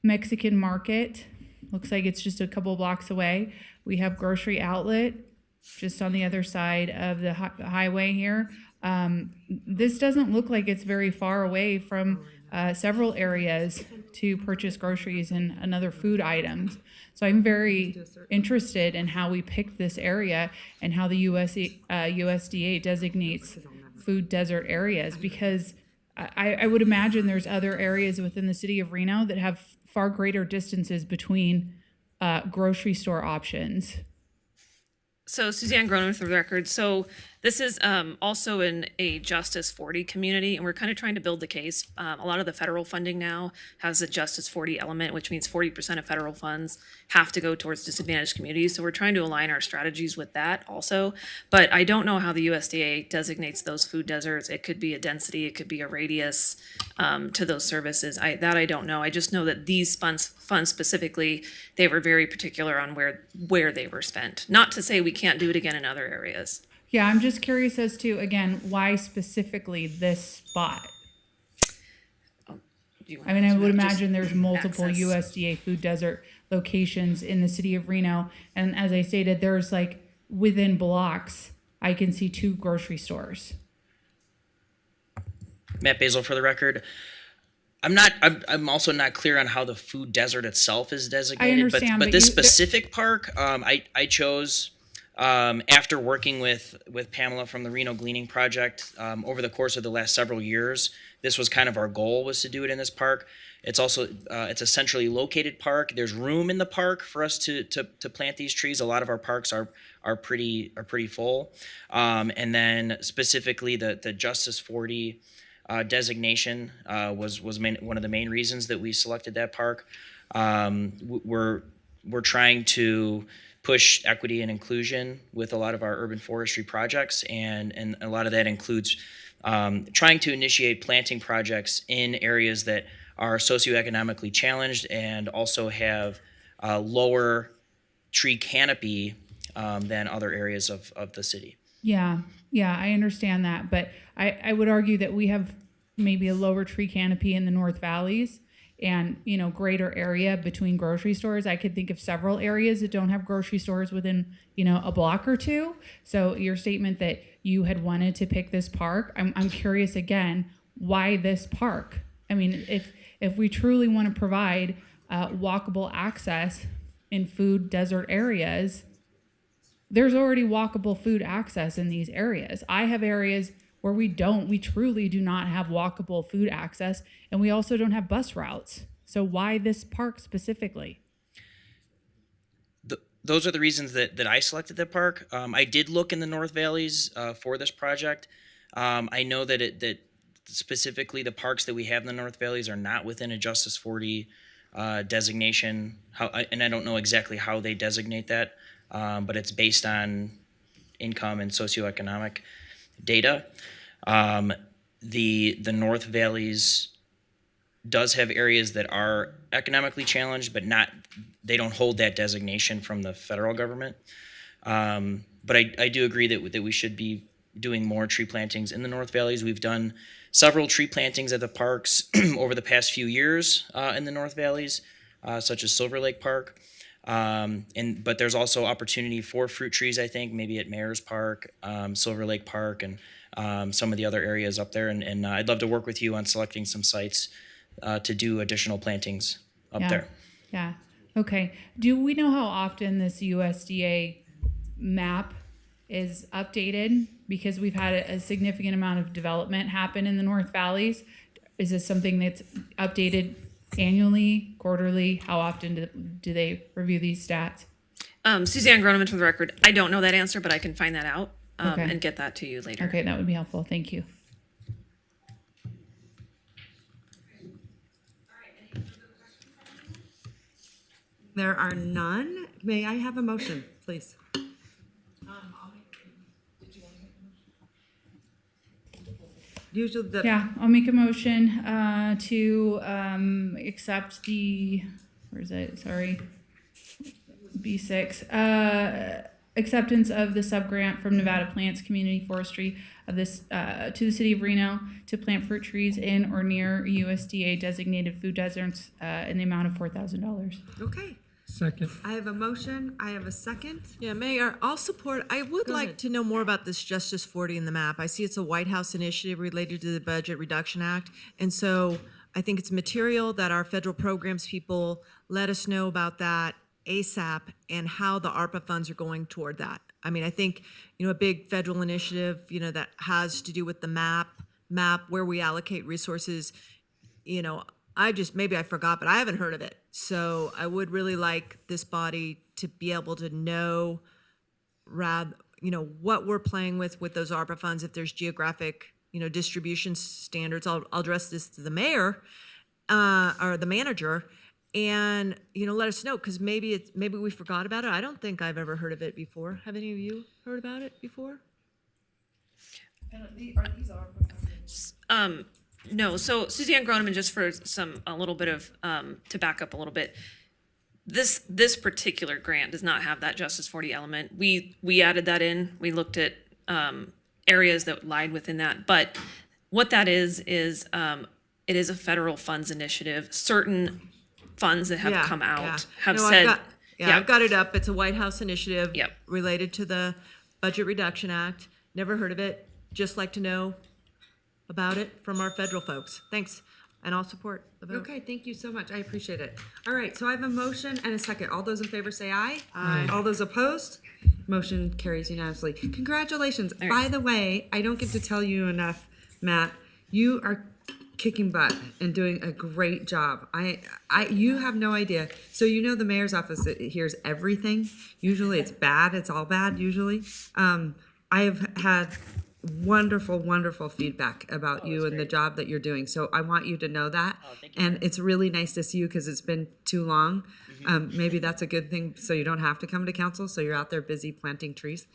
Mexican Market. Looks like it's just a couple blocks away. We have grocery outlet just on the other side of the highway here. This doesn't look like it's very far away from several areas to purchase groceries and other food items. So I'm very interested in how we picked this area and how the USDA designates food desert areas, because I would imagine there's other areas within the city of Reno that have far greater distances between grocery store options. So Suzanne Groneman for the record. So this is also in a Justice 40 community, and we're kind of trying to build the case. A lot of the federal funding now has a Justice 40 element, which means 40% of federal funds have to go towards disadvantaged communities. So we're trying to align our strategies with that also. But I don't know how the USDA designates those food deserts. It could be a density, it could be a radius to those services. I don't know. I just know that these funds specifically, they were very particular on where they were spent. Not to say we can't do it again in other areas. Yeah, I'm just curious as to, again, why specifically this spot? I mean, I would imagine there's multiple access. USDA food desert locations in the city of Reno. And as I stated, there's like within blocks, I can see 2 grocery stores. Matt Basil for the record. I'm also not clear on how the food desert itself is designated. I understand, but this specific park, I chose after working with Pamela from the Reno Gleaning Project over the course of the last several years. This was kind of our goal, was to do it in this park. It's also it's a centrally located park. There's room in the park for us to plant these trees. A lot of our parks are pretty full. And then specifically the Justice 40 designation was one of the main reasons that we selected that park. We're trying to push equity and inclusion with a lot of our urban forestry projects, and a lot of that includes trying to initiate planting projects in areas that are socioeconomically challenged and also have lower tree canopy than other areas of the city. Yeah, I understand that. But I would argue that we have maybe a lower tree canopy in the North Valleys and, greater area between grocery stores. I could think of several areas that don't have grocery stores within, a block or two. So your statement that you had wanted to pick this park, I'm curious again, why this park? I mean, if we truly want to provide walkable access in food desert areas, there's already walkable food access in these areas. I have areas where we truly do not have walkable food access, and we also don't have bus routes. So why this park specifically? Those are the reasons that I selected that park. I did look in the North Valleys for this project. I know that specifically the parks that we have in the North Valleys are not within a Justice 40 designation. And I don't know exactly how they designate that, but it's based on income and socioeconomic data. The North Valleys does have areas that are economically challenged, but they don't hold that designation from the federal government. But I do agree that we should be doing more tree plantings in the North Valleys. We've done several tree plantings at the parks over the past few years in the North Valleys, such as Silver Lake Park. But there's also opportunity for fruit trees, I think, maybe at Mayor's Park, Silver Lake Park, and some of the other areas up there. And I'd love to work with you on selecting some sites to do additional plantings up Yeah. there. Yeah. Okay. Do we know how often this USDA map is updated? Because we've had a significant amount of development happen in the North Valleys. Is this something that's updated annually, quarterly? How often do they review these stats? Suzanne Groneman for the record. I don't know that answer, but I can find that out Okay. and get that to you later. Okay, that would be helpful. Thank you. There are none. May I have a motion, please? Usually the. Yeah, I'll make a motion to accept the, where is it? Sorry. B6. Acceptance of the subgrant from Nevada Plants Community Forestry of this to the city of Reno to plant fruit trees in or near USDA designated food deserts in the amount of $4,000. Okay. Second. I have a motion. I have a second. Yeah, Mayor, I'll support. I would Go like ahead. to know more about this Justice 40 in the map. I see it's a White House initiative related to the Budget Reduction Act. And so I think it's material that our federal programs people let us know about that ASAP and how the ARPA funds are going toward that. I mean, I think, a big federal initiative, that has to do with the map where we allocate resources, maybe I forgot, but I haven't heard of it. So I would really like this body to be able to know what we're playing with those ARPA funds, if there's geographic, distribution standards. I'll address this to the mayor or the manager and, let us know, because maybe we forgot about it. I don't think I've ever heard of it before. Have any of you heard about it before? Are these ARPA funds? No, so Suzanne Groneman, just for a little bit of, to back up a little bit, this particular grant does not have that Justice 40 element. We added that in. We looked at areas that lied within that. But what that is it is a federal funds initiative. Certain funds that have come out have said. I've got it up. It's a White House initiative Yep. related to the Budget Reduction Act. Never heard of it. Just like to know about it from our federal folks. Thanks. And I'll support the vote. Okay, thank you so much. I appreciate it. All right, so I have a motion and a second. All those in favor say aye. Aye. All those opposed? Motion carries unanimously. Congratulations. By the way, I don't get to tell you enough, Matt. You are kicking butt and doing a great job. You have no idea. So the mayor's office hears everything. Usually it's bad. It's all bad usually. I have had wonderful feedback about you and the job that you're doing. So I want you to know that. And it's really nice to see you because it's been too long. Maybe that's a good thing so you don't have to come to council. So you're out there busy planting trees.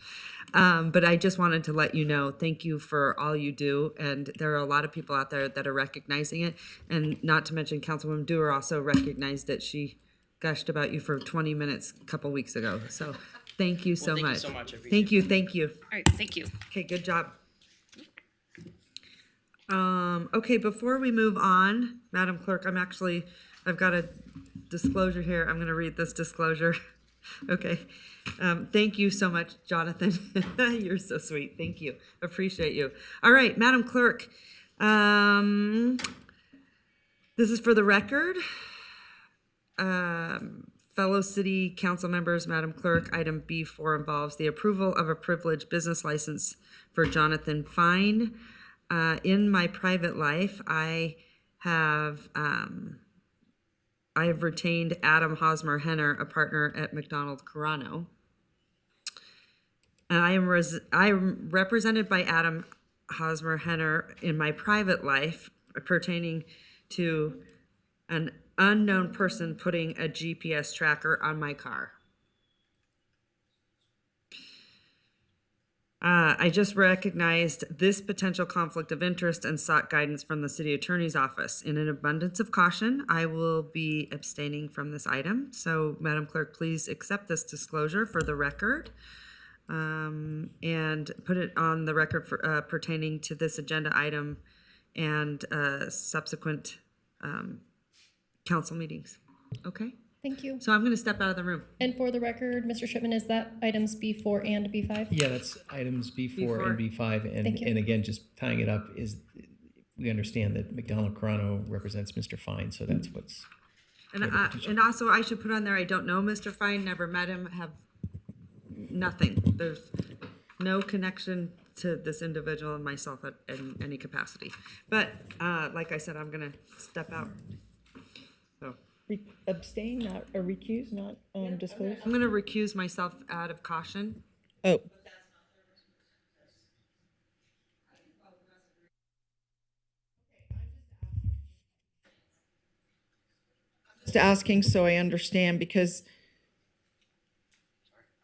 But I just wanted to let you know, thank you for all you do. And there are a lot of people out there that are recognizing it. And not to mention Councilwoman Dewar also recognized it. She gushed about you for 20 minutes a couple weeks ago. So thank you so Thank much. you so much. I appreciate Thank you. it. Thank you. All right, thank you. Okay, good job. Okay, before we move on, Madam Clerk, I've got a disclosure here. I'm going to read this disclosure. Okay. Thank you so much, Jonathan. You're so sweet. Thank you. Appreciate you. All right, Madam Clerk. This is for the record. Fellow City Council members, Madam Clerk, item B4 involves the approval of a privileged business license for Jonathan Fine. In my private life, I have retained Adam Hosmer Henner, a partner at McDonald Carano. And I am represented by Adam Hosmer Henner in my private life pertaining to an unknown person putting a GPS tracker on my car. I just recognized this potential conflict of interest and sought guidance from the city attorney's office. In an abundance of caution, I will be abstaining from this item. So, Madam Clerk, please accept this disclosure for the record and put it on the record for, pertaining to this agenda item and subsequent council meetings. Okay? Thank you. So I'm going to step out of the room. And for the record, Mr. Shipman, is that items B4 and B5? Yeah, that's items B4 and B5. Thank you. And again, just tying it up is we understand that McDonald Carano represents Mr. Fine, so that's what's. And also I should put on there, I don't know Mr. Fine, never met him, have nothing. There's no connection to this individual and myself in any capacity. But like I said, I'm going to step out. So Abstain, not, or recuse, not disclose? I'm going to recuse myself out of caution. Oh. Just asking so I understand, because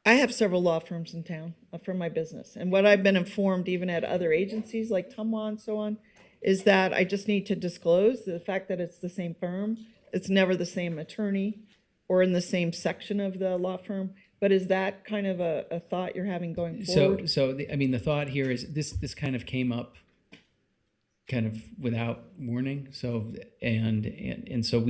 I have several law firms in town for my business. And what I've been informed, even at other agencies like Tumwa and so on, is that I just need to disclose the fact that it's the same firm. It's never the same attorney or in the same section of the law firm. But is that kind of a thought you're having going forward? I mean, the thought here is this kind of came up kind of without warning. So, and so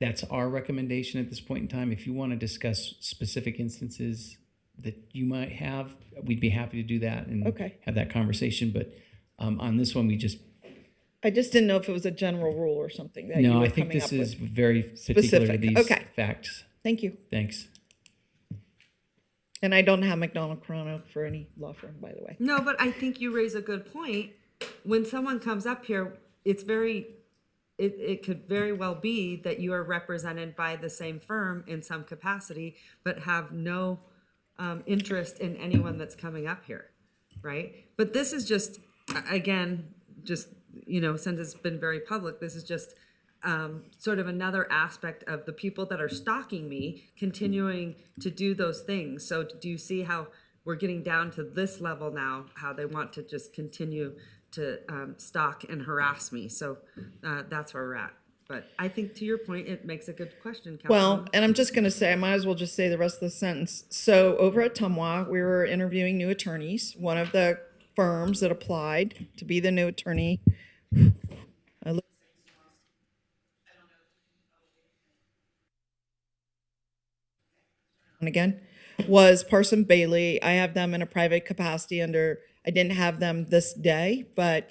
that's our recommendation at this point in time. If you want to discuss specific instances that you might have, we'd be happy to do that and have that conversation. But on this one, I just didn't know if it was a general rule or something that you no, were I think coming this up is with. very particular to these facts. Thank you. Thanks. And I don't have McDonald Carano for any law firm, by the way. No, but I think you raise a good point. When someone comes up here, it could very well be that you are represented by the same firm in some capacity, but have no interest in anyone that's coming up here, right? But this is just, again, just, since it's been very public, this is just sort of another aspect of the people that are stalking me continuing to do those things. So do you see how we're getting down to this level now, how they want to just continue to stalk and harass me? So that's where we're at. But I think to your point, it makes a good question, Councilwoman. Well, and I'm just going to say, I might as well just say the rest of the sentence. So over at Tumwa, we were interviewing new attorneys. One of the firms that applied to be the new attorney, again, was Parson Bailey. I have them in a private capacity I didn't have them this day, but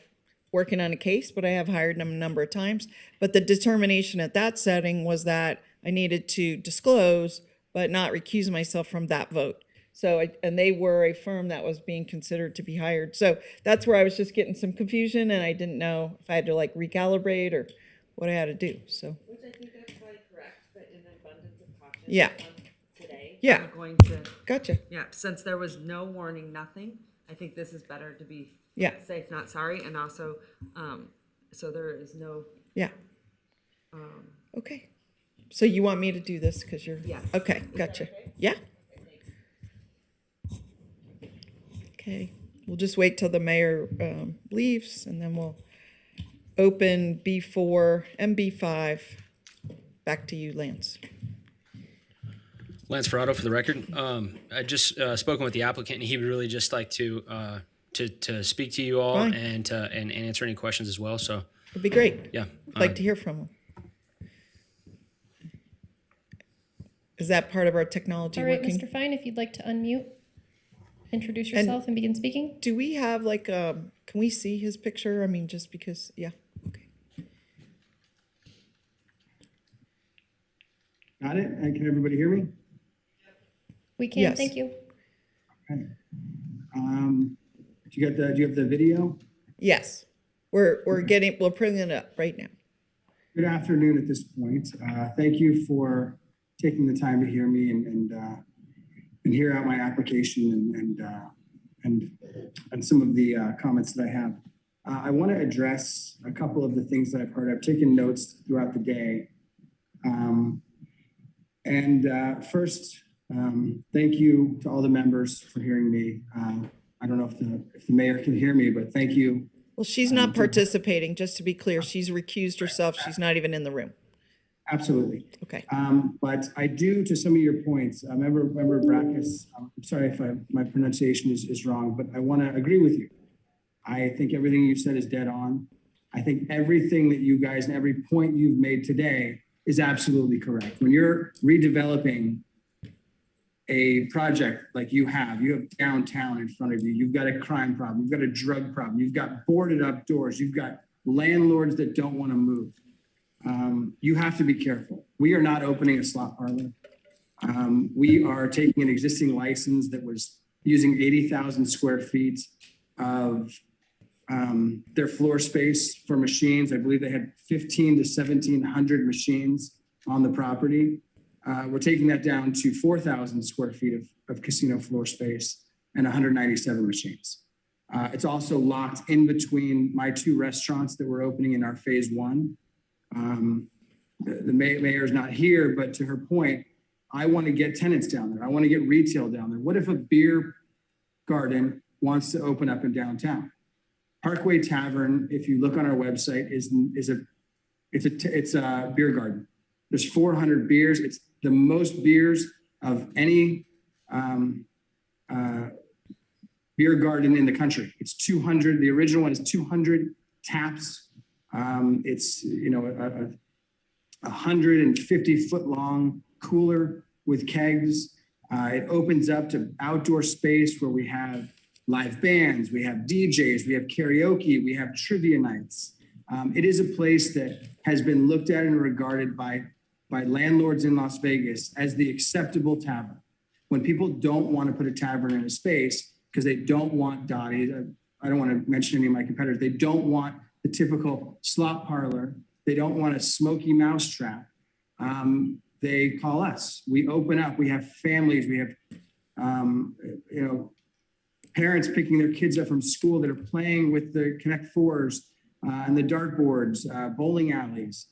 working on a case, but I have hired them a number of times. But the determination at that setting was that I needed to disclose, but not recuse myself from that vote. So, and they were a firm that was being considered to be hired. So that's where I was just getting some confusion, and I didn't know if I had to recalibrate or what I had to do, so. Which I think that's probably correct, but in abundance of caution. Yeah. Today. Yeah. I'm going to. Gotcha. Yeah, since there was no warning, nothing, I think this is better to be safe, not sorry, and also, so there is no. Yeah. Okay. So you want me to do this because you're. Yeah. Okay, gotcha. Yeah. Okay, we'll just wait till the mayor leaves, and then we'll open B4 and B5. Back to you, Lance. Lance Ferrato for the record. I just spoken with the applicant, and he would really just like to speak to you all Fine. and answer any questions as well. So It'd be great. yeah, I'd like to hear from him. Is that part of our technology All right, working? Mr. Fine, if you'd like to unmute, introduce yourself and begin speaking. Do we have can we see his picture? I mean, just because, yeah. Got it? And can everybody hear me? We can, Yes. thank you. Okay. Do you have the video? Yes, we're putting it up right now. Good afternoon at this point. Thank you for taking the time to hear me and hear out my application and some of the comments that I have. I want to address a couple of the things that I've heard. I've taken notes throughout the day. First, thank you to all the members for hearing me. I don't know if the mayor can hear me, but thank you. Well, she's not participating, just to be clear. She's recused herself. She's not even in the room. Absolutely. Okay. But I do, to some of your points, Member Brackus, I'm sorry if my pronunciation is wrong, but I want to agree with you. I think everything you said is dead on. I think everything that you guys and every point you've made today is absolutely correct. When you're redeveloping a project like you have downtown in front of you, you've got a crime problem, you've got a drug problem, you've got boarded up doors, you've got landlords that don't want to move. You have to be careful. We are not opening a slot parlor. We are taking an existing license that was using 80,000 square feet of their floor space for machines. I believe they had 15 to 1,700 machines on the property. We're taking that down to 4,000 square feet of casino floor space and 197 machines. It's also locked in between my two restaurants that we're opening in our phase one. The mayor's not here, but to her point, I want to get tenants down there. I want to get retail down there. What if a beer garden wants to open up in downtown? Parkway Tavern, if you look on our website, it's a beer garden. There's 400 beers. It's the most beers of any beer garden in the country. It's 200. The original one is 200 taps. It's a 150-foot long cooler with kegs. It opens up to outdoor space where we have live bands, we have DJs, we have karaoke, we have trivia nights. It is a place that has been looked at and regarded by landlords in Las Vegas as the acceptable tavern. When people don't want to put a tavern in a space because they don't want Dottie's, I don't want to mention any of my competitors, they don't want the typical slot parlor, they don't want a smoky mousetrap. They call us. We open up. We have families. We have, parents picking their kids up from school that are playing with the Connect Fours and the dartboards, bowling alleys.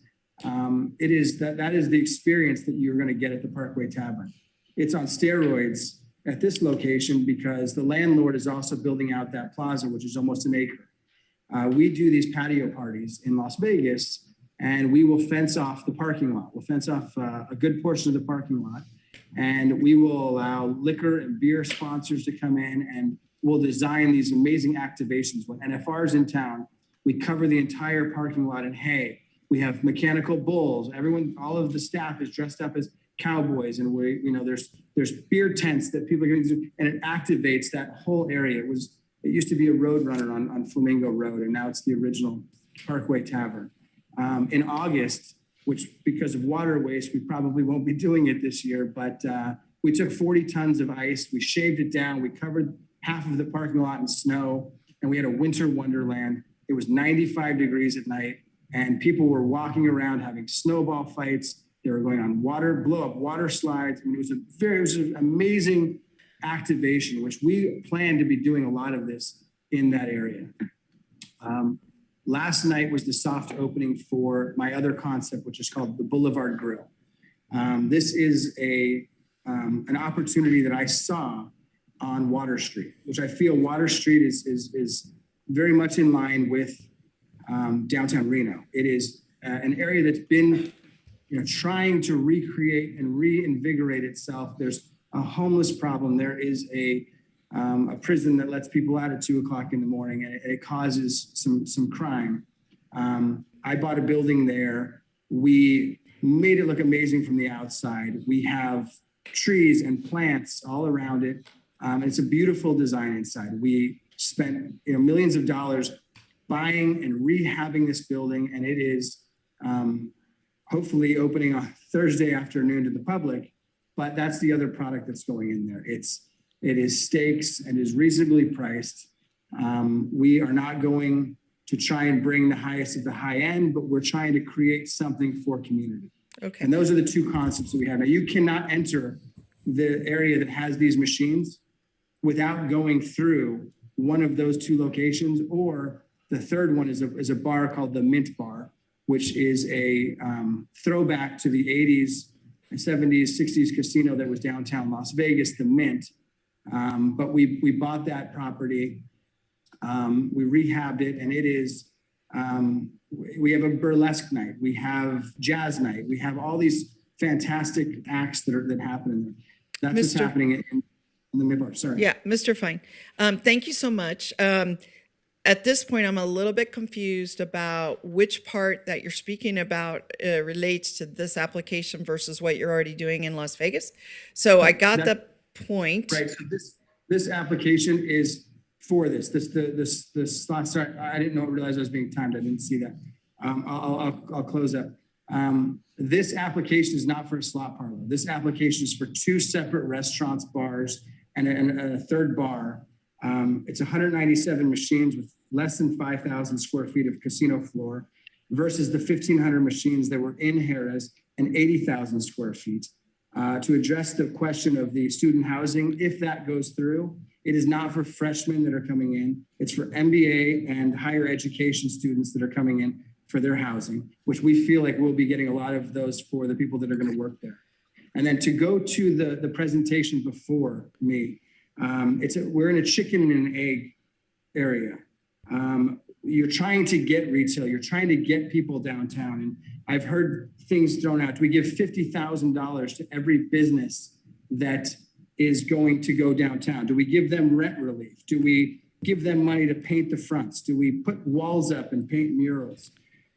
That is the experience that you're going to get at the Parkway Tavern. It's on steroids at this location because the landlord is also building out that plaza, which is almost an acre. We do these patio parties in Las Vegas, and we will fence off the parking lot. We'll fence off a good portion of the parking lot, and we will allow liquor and beer sponsors to come in, and we'll design these amazing activations. When NFR's in town, we cover the entire parking lot in hay. We have mechanical bulls. All of the staff is dressed up as cowboys, and there's beer tents that people are going to do, and it activates that whole area. It used to be a road runner on Flamingo Road, and now it's the original Parkway Tavern. In August, which because of water waste, we probably won't be doing it this year, but we took 40 tons of ice, we shaved it down, we covered half of the parking lot in snow, and we had a winter wonderland. It was 95 degrees at night, and people were walking around having snowball fights. They were going on blow-up water slides. I mean, it was an amazing activation, which we plan to be doing a lot of this in that area. Last night was the soft opening for my other concept, which is called the Boulevard Grill. This is an opportunity that I saw on Water Street, which I feel Water Street is very much in line with downtown Reno. It is an area that's been trying to recreate and reinvigorate itself. There's a homeless problem. There is a prison that lets people out at 2 o'clock in the morning, and it causes some crime. I bought a building there. We made it look amazing from the outside. We have trees and plants all around it. It's a beautiful design inside. We spent millions of dollars buying and rehabbing this building, and it is hopefully opening on Thursday afternoon to the public. But that's the other product that's going in there. It is steaks and is reasonably priced. We are not going to try and bring the highest of the high end, but we're trying to create something for community. Okay. And those are the two concepts that we have. Now, you cannot enter the area that has these machines without going through one of those two locations, or the third one is a bar called the Mint Bar, which is a throwback to the 80s, 70s, 60s casino that was downtown Las Vegas, the Mint. But we bought that property, we rehabbed it, and it is, we have a burlesque night, we have jazz night, we have all these fantastic acts that happen in there. That's what's happening in the Midbar. Sorry. Yeah, Mr. Fine. Thank you so much. at this point, I'm a little bit confused about which part that you're speaking about relates to this application versus what you're already doing in Las Vegas. So I got the point. Right, so this application is for this slot, sorry, I didn't realize I was being timed, I didn't see that. I'll close up. This application is not for a slot parlor. This application is for 2 separate restaurants, bars, and a third bar. It's 197 machines with less than 5,000 square feet of casino floor versus the 1,500 machines that were in Harrah's and 80,000 square feet. To address the question of the student housing, if that goes through, it is not for freshmen that are coming in. It's for MBA and higher education students that are coming in for their housing, which we feel like we'll be getting a lot of those for the people that are going to work there. And then to go to the presentation before me, we're in a chicken and an egg area. You're trying to get retail, you're trying to get people downtown. And I've heard things thrown out. Do we give $50,000 to every business that is going to go downtown? Do we give them rent relief? Do we give them money to paint the fronts? Do we put walls up and paint murals?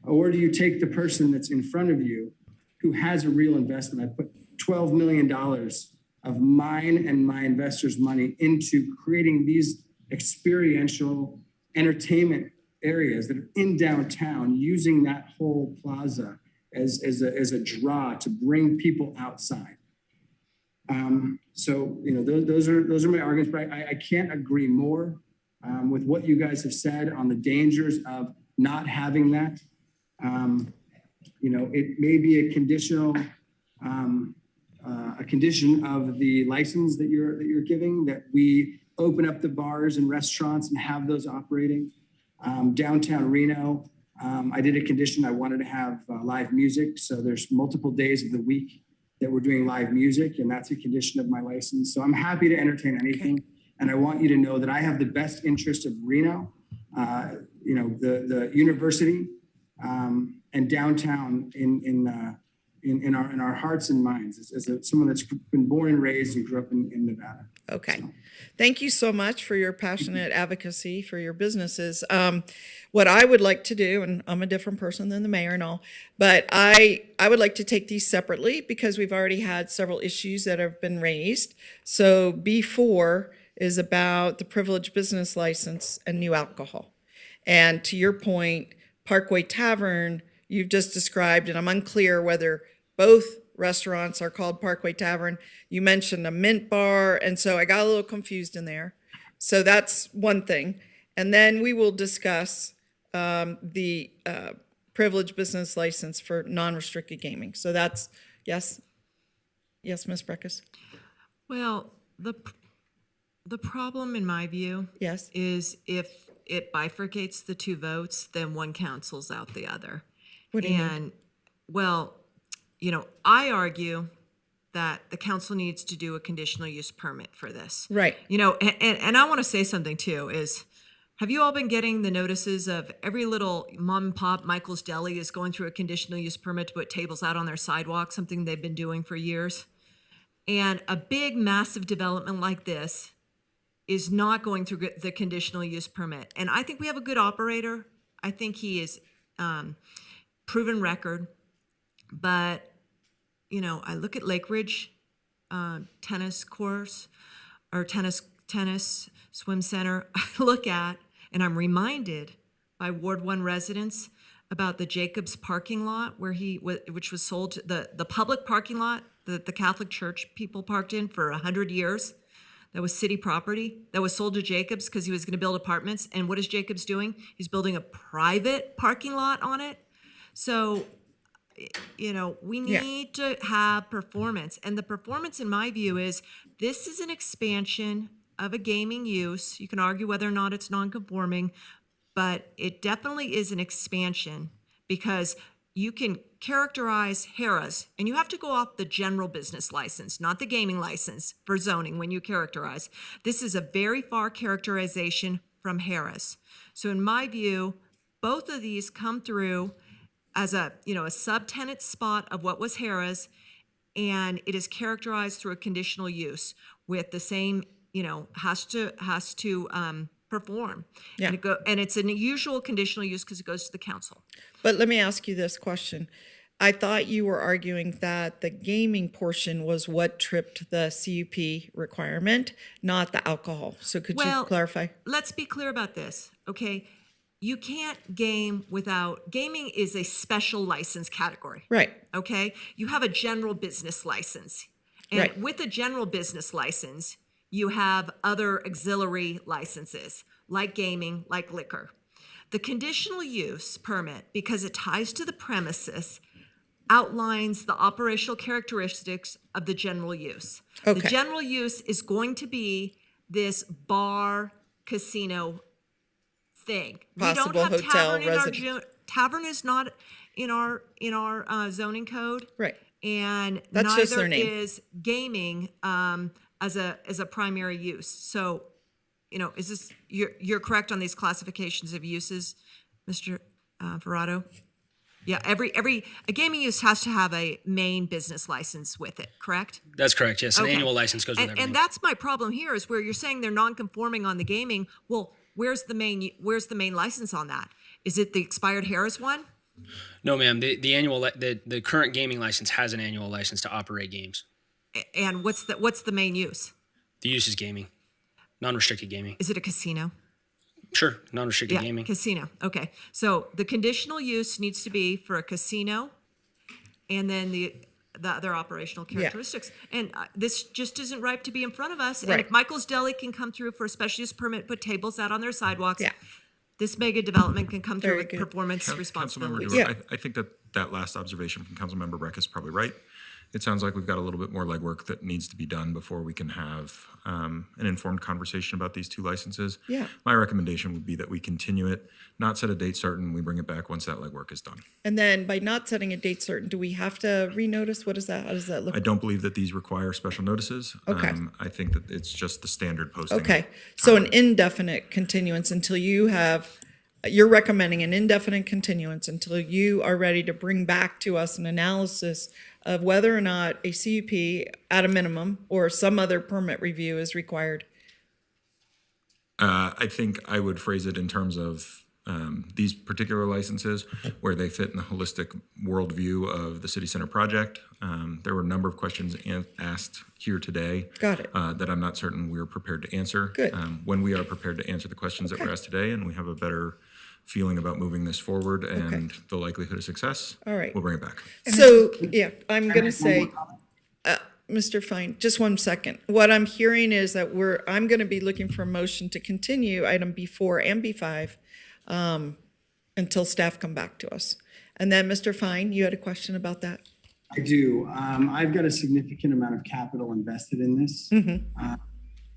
Or do you take the person that's in front of you who has a real investment? I put $12 million of mine and my investors' money into creating these experiential entertainment areas that are in downtown, using that whole plaza as a draw to bring people outside. So, those are my arguments, but I can't agree more with what you guys have said on the dangers of not having that. It may be a conditional, a condition of the license that you're giving, that we open up the bars and restaurants and have those operating. Downtown Reno, I did a condition. I wanted to have live music. So there's multiple days of the week that we're doing live music, and that's a condition of my license. So I'm happy to entertain anything. Okay. And I want you to know that I have the best interest of Reno, the university, and downtown in our hearts and minds as someone that's been born and raised and grew up in Nevada. Okay. So. Thank you so much for your passionate advocacy for your businesses. What I would like to do, and I'm a different person than the mayor and all, but I would like to take these separately because we've already had several issues that have been raised. So B4 is about the privileged business license and new alcohol. And to your point, Parkway Tavern, you've just described, and I'm unclear whether both restaurants are called Parkway Tavern. You mentioned a mint bar, and so I got a little confused in there. So that's one thing. And then we will discuss the privileged business license for non-restricted gaming. So that's, yes, Ms. Breckus? Well, the problem in my view is if it bifurcates the 2 votes, then one cancels out the other. What do you mean? Well, I argue that the council needs to do a conditional use permit for this. Right. And I want to say something too is, have you all been getting the notices of every little mom and pop Michael's Deli is going through a conditional use permit to put tables out on their sidewalk, something they've been doing for years? And a big, massive development like this is not going through the conditional use permit. And I think we have a good operator. I think he is proven record. But, I look at Lake Ridge tennis course or tennis swim center. I look at, and I'm reminded by Ward 1 residents about the Jacobs parking lot which was sold to the public parking lot that the Catholic Church people parked in for 100 years. That was city property that was sold to Jacobs because he was going to build apartments. And what is Jacobs doing? He's building a private parking lot on it. So, we need to have performance. And the performance, in my view, is this is an expansion of a gaming use. You can argue whether or not it's non-conforming, but it definitely is an expansion because you can characterize Harrah's, and you have to go off the general business license, not the gaming license for zoning when you characterize. This is a very far characterization from Harrah's. So in my view, both of these come through as a subtenant spot of what was Harrah's, and it is characterized through a conditional use with the same, has to perform. Yeah. And it's an usual conditional use because it goes to the council. But let me ask you this question. I thought you were arguing that the gaming portion was what tripped the CUP requirement, not the alcohol. So could you clarify? Let's be clear about this, okay? You can't game without, gaming is a special license category. Right. Okay? You have a general business license. And Right. with a general business license, you have other auxiliary licenses, like gaming, like liquor. The conditional use permit, because it ties to the premises, outlines the operational characteristics of the general use. Okay. The general use is going to be this bar, casino thing. Possible we don't have hotel, tavern in our residence. tavern is not in our zoning code. Right. And That's just their neither name. is gaming as a primary use. So, is this you're correct on these classifications of uses, Mr. Verrado? Yeah, a gaming use has to have a main business license with it, correct? That's correct. Yes, an Okay. annual license goes with everything. And that's my problem here is where you're saying they're non-conforming on the gaming. Well, where's the main license on that? Is it the expired Harris one? No, ma'am. The current gaming license has an annual license to operate games. And what's the main use? The use is gaming, non-restricted gaming. Is it a casino? Sure, non-restricted gaming. Casino. Okay. So the conditional use needs to be for a casino and then the other operational characteristics. And this just isn't ripe to be in front of us. And Right. if Michael's Deli can come through for a special use permit, put tables out on their sidewalks, Yeah. this mega development can come through Very with good. performance Councilmember responsibilities. Dewar, I think that last observation from Councilmember Breck is probably right. It sounds like we've got a little bit more legwork that needs to be done before we can have an informed conversation about these two licenses. Yeah. My recommendation would be that we continue it, not set a date certain, we bring it back once that legwork is done. And then by not setting a date certain, do we have to renotice? What is that? How does that look? I don't believe that these require special notices. Okay. I think that it's just the standard posting. Okay, so an indefinite continuance until you're recommending an indefinite continuance until you are ready to bring back to us an analysis of whether or not a CUP at a minimum or some other permit review is required. I think I would phrase it in terms of these particular licenses where they fit in the holistic worldview of the city center project. There were a number of questions asked here today. Got it. That I'm not certain we're prepared to answer. Good. When we are prepared to answer the questions that were asked today and we have a better feeling about moving this forward and the likelihood of success, All right. we'll bring it back. So, yeah, I'm gonna say, Mr. Fine, just 1 second. What I'm hearing is that I'm gonna be looking for a motion to continue item B4 and B5 until staff come back to us. And then, Mr. Fine, you had a question about that? I do. I've got a significant amount of capital invested in this.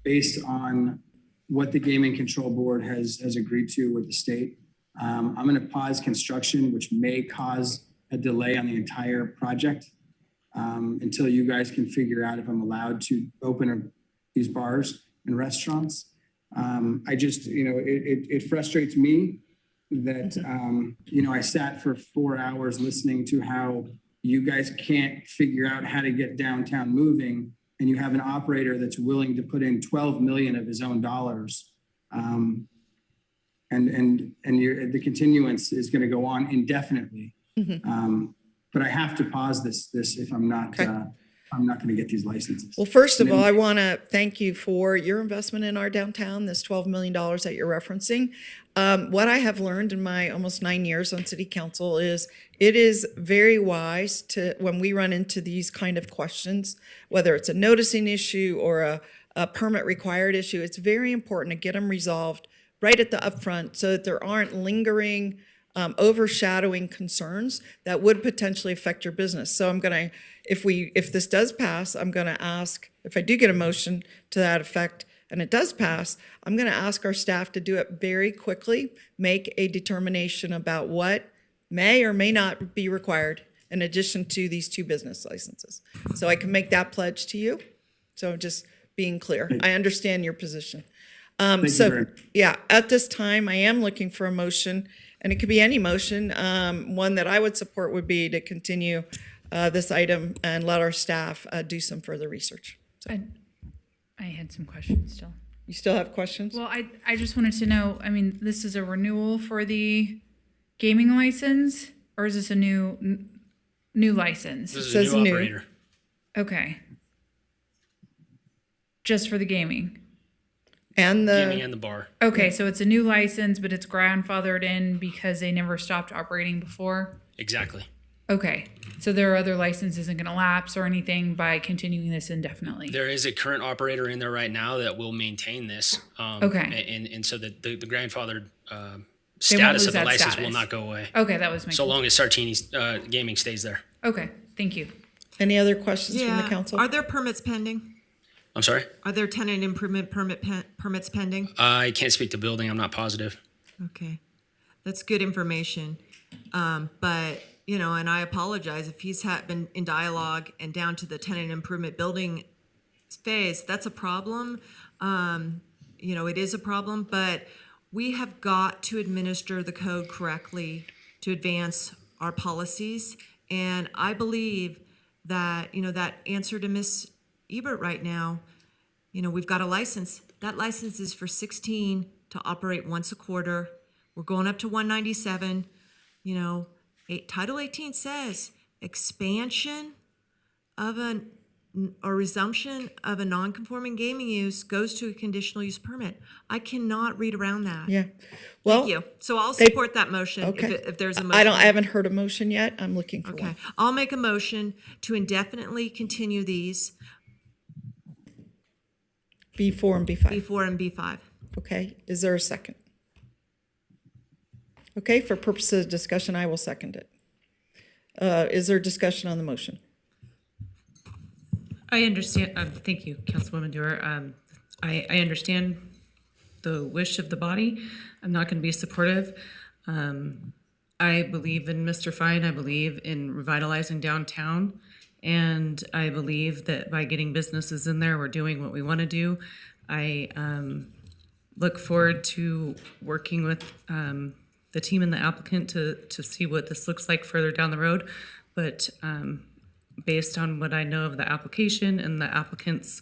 Based on what the Gaming Control Board has agreed to with the state. I'm going to pause construction, which may cause a delay on the entire project until you guys can figure out if I'm allowed to open these bars and restaurants. I just, it frustrates me that, I sat for 4 hours listening to how you guys can't figure out how to get downtown moving, and you have an operator that's willing to put in 12 million of his own dollars. The continuance is going to go on indefinitely. But I have to pause this if I'm not going to get these licenses. Well, first of all, I want to thank you for your investment in our downtown, this $12 million that you're referencing. What I have learned in my almost 9 years on city council is it is very wise to, when we run into these kind of questions, whether it's a noticing issue or a permit required issue, it's very important to get them resolved right at the upfront so that there aren't lingering, overshadowing concerns that would potentially affect your business. So I'm going to, if this does pass, I'm going to ask, if I do get a motion to that effect and it does pass, I'm going to ask our staff to do it very quickly, make a determination about what may or may not be required in addition to these two business licenses. So I can make that pledge to you. So just being clear, I understand your position. Yeah, at this time, I am looking for a motion, and it could be any motion. One that I would support would be to continue this item and let our staff do some further research. So. I had some questions still. You still have questions? Well, I just wanted to know, I mean, this is a renewal for the gaming license, or is this a new license? This is says a new new. operator. Okay. Just for the gaming. And Gaming the, and the bar. Okay, so it's a new license, but it's grandfathered in because they never stopped operating before? Exactly. Okay, so their other license isn't gonna lapse or anything by continuing this indefinitely? There is a current operator in there right now that will maintain this. Okay. And so that the grandfathered They won't status lose of the that license will status. not go away. Okay, that was my. So long as Sartini's gaming stays there. Okay, thank you. any other questions from the Yeah. council? Are there permits pending? I'm sorry? Are there tenant improvement permits pending? I can't speak to building. I'm not positive. Okay, that's good information. But, you know, and I apologize if he's been in dialogue and down to the tenant improvement building phase, that's a problem. You know, it is a problem, but we have got to administer the code correctly to advance our policies. And I believe that, you know, that answer to Miss Ebert right now, you know, we've got a license. That license is for 16 to operate once a quarter. We're going up to 197. You know, Title 18 says expansion of or resumption of a non-conforming gaming use goes to a conditional use permit. I cannot read around that. Yeah. Well, Thank you. So I'll they- support that motion Okay. if there's a motion. I haven't heard a motion yet. I'm looking for Okay, one. I'll make a motion to indefinitely continue these B4 and B5. B4 and B5. Okay, is there a second? Okay, for purposes of discussion, I will second it. Is there discussion on the motion? I understand, thank you, Councilwoman Dewar. I understand the wish of the body. I'm not going to be supportive. I believe in Mr. Fine. I believe in revitalizing downtown. And I believe that by getting businesses in there, we're doing what we want to do. I look forward to working with the team and the applicant to see what this looks like further down the road. But based on what I know of the application and the applicant's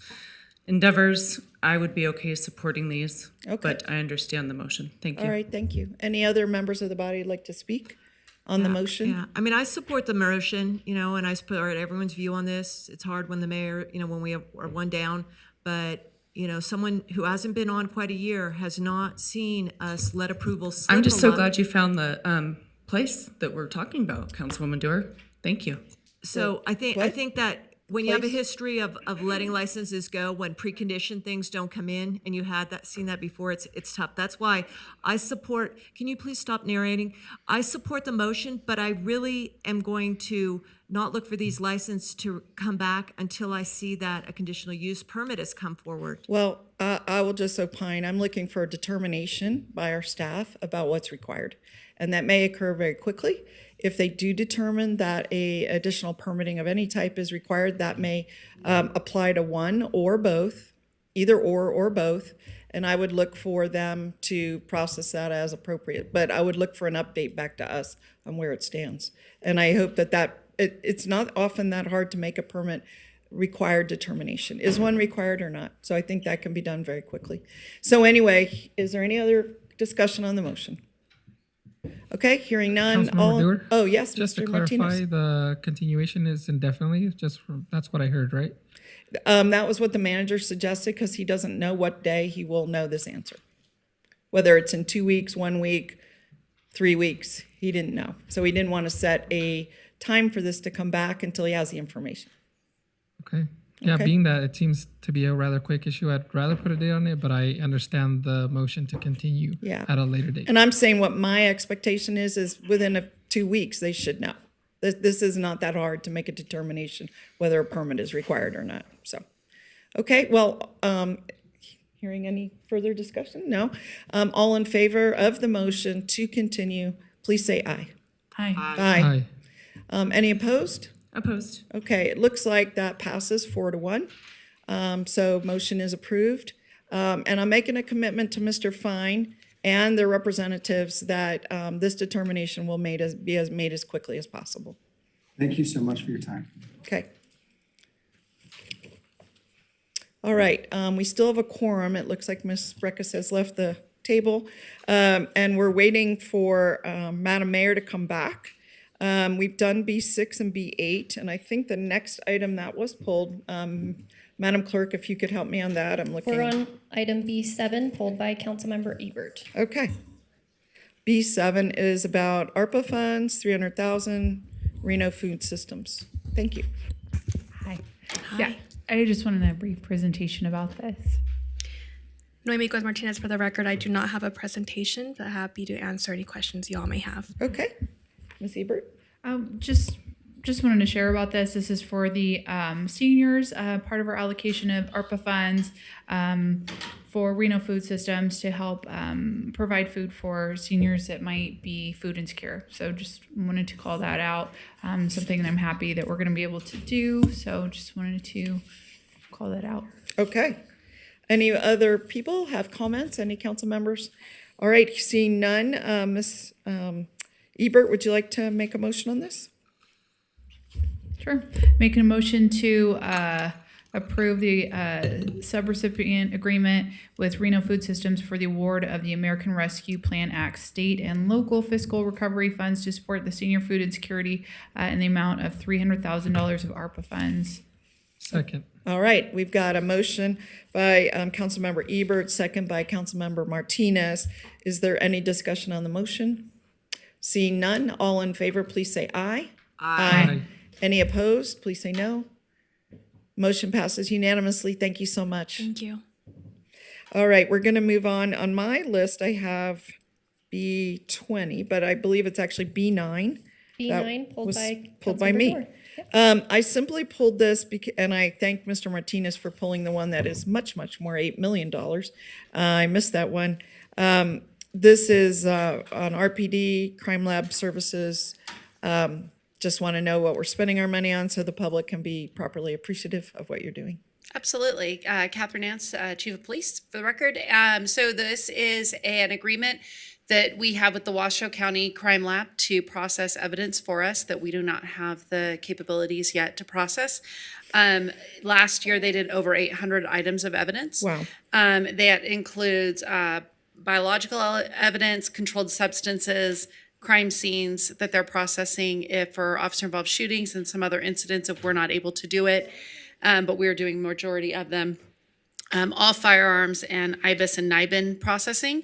endeavors, I would be okay supporting these. Okay. But I understand the motion. Thank you. All right, thank you. Any other members of the body like to speak on the motion? Yeah, I mean, I support the motion, you know, and I support everyone's view on this. It's hard when the mayor, you know, when we are one down, but, you know, someone who hasn't been on quite a year has not seen us let approval slip. I'm just so a lot. glad you found the place that we're talking about, Councilwoman Dewar. Thank you. So I think What? that when you have a Place? history of letting licenses go when preconditioned things don't come in, and you had seen that before, it's tough. That's why I support. Can you please stop narrating? I support the motion, but I really am going to not look for these licenses to come back until I see that a conditional use permit has come forward. Well, I will just opine, I'm looking for a determination by our staff about what's required. And that may occur very quickly. If they do determine that a additional permitting of any type is required, that may apply to one or both, either or both. And I would look for them to process that as appropriate. But I would look for an update back to us on where it stands. And I hope it's not often that hard to make a permit required determination. Is one required or not? So I think that can be done very quickly. So anyway, is there any other discussion on the motion? Okay, hearing none. Councilmember Dewar? Oh, yes, Just to Mr. clarify, Martinez. the continuation is indefinitely, that's what I heard, right? That was what the manager suggested because he doesn't know what day he will know this answer. Whether it's in 2 weeks, 1 week, 3 weeks, he didn't know. So he didn't want to set a time for this to come back until he has the information. Okay. Yeah, Okay. being that it seems to be a rather quick issue, I'd rather put a date on it, but I understand the motion to continue Yeah. at a later date. And I'm saying what my expectation is within 2 weeks, they should know. This is not that hard to make a determination whether a permit is required or not, so. Okay, well, hearing any further discussion? No. All in favor of the motion to continue, please say aye. Hi. Aye. Any opposed? Opposed. Okay, it looks like that passes 4-1. So motion is approved. And I'm making a commitment to Mr. Fine and their representatives that this determination will be made as quickly as possible. Thank you so much for your time. Okay. All right, we still have a quorum. It looks like Ms. Breckus has left the table. And we're waiting for Madam Mayor to come back. We've done B6 and B8, and I think the next item that was pulled, Madam Clerk, if you could help me on that, I'm looking. We're on item B7, pulled by Councilmember Ebert. Okay. B7 is about ARPA funds, 300,000, Reno Food Systems. Thank you. Hi. Yeah, I just wanted a brief presentation about this. Noemi Martinez for the record. I do not have a presentation, but happy to answer any questions you all may have. Okay. Ms. Ebert? Just wanted to share about this. This is for the seniors, part of our allocation of ARPA funds for Reno Food Systems to help provide food for seniors that might be food insecure. So just wanted to call that out. Something that I'm happy that we're going to be able to do. So just wanted to call that out. Okay. Any other people have comments? Any council members? All right, seeing none, Ms. Ebert, would you like to make a motion on this? Sure. Making a motion to approve the subrecipient agreement with Reno Food Systems for the award of the American Rescue Plan Act state and local fiscal recovery funds to support the senior food insecurity in the amount of $300,000 of ARPA funds. Second. All right, we've got a motion by Councilmember Ebert, second by Councilmember Martinez. Is there any discussion on the motion? Seeing none, all in favor, please say aye. Aye. Any opposed? Please say no. Motion passes unanimously. Thank you so much. Thank you. All right, we're going to move on. On my list, I have B20, but I believe it's actually B9. B9 That pulled was by pulled by Councilmember me. Dorr. I simply pulled this and I thank Mr. Martinez for pulling the one that is much, much more, $8 million. I missed that one. This is on RPD, Crime Lab Services. Just want to know what we're spending our money on so the public can be properly appreciative of what you're doing. Absolutely. Catherine Nance, Chief of Police, for the record. So this is an agreement that we have with the Washoe County Crime Lab to process evidence for us that we do not have the capabilities yet to process. Last year, they did over 800 items of evidence. Wow. That includes biological evidence, controlled substances, crime scenes that they're processing if for officer-involved shootings and some other incidents if we're not able to do it. But we're doing majority of them. All firearms and IBIS and NIBIN processing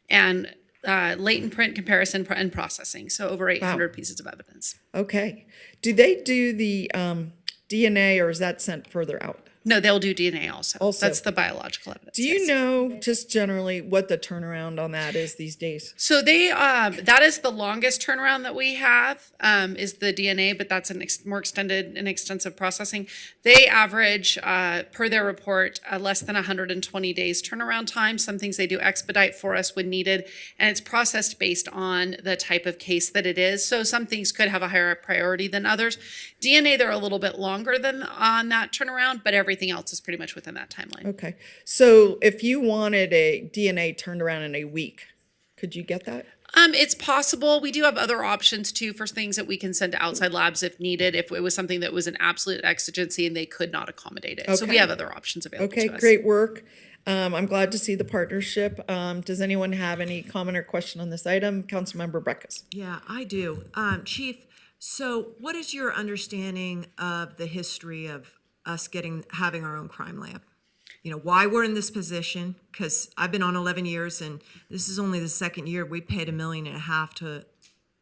and latent print comparison and processing. So over 800 pieces of evidence. Okay. Do they do the DNA or is that sent further out? No, they'll do DNA also. That's the biological evidence. Do you know just generally what the turnaround on that is these days? So they that is the longest turnaround that we have is the DNA, but that's more extended and extensive processing. They average per their report less than 120 days turnaround time. Some things they do expedite for us when needed, and it's processed based on the type of case that it is. So some things could have a higher priority than others. DNA, they're a little bit longer than on that turnaround, but everything else is pretty much within that timeline. Okay. So if you wanted a DNA turned around in a week, could you get that? It's possible. We do have other options too for things that we can send to outside labs if needed, if it was something that was an absolute exigency and they could not accommodate it. So we Okay. have other options available to us. Okay, great work. I'm glad to see the partnership. Does anyone have any comment or question on this item? Councilmember Breckus. Yeah, I do. Chief, so what is your understanding of the history of us having our own crime lab? You know, why we're in this position, because I've been on 11 years and this is only the second year. We paid $1.5 million to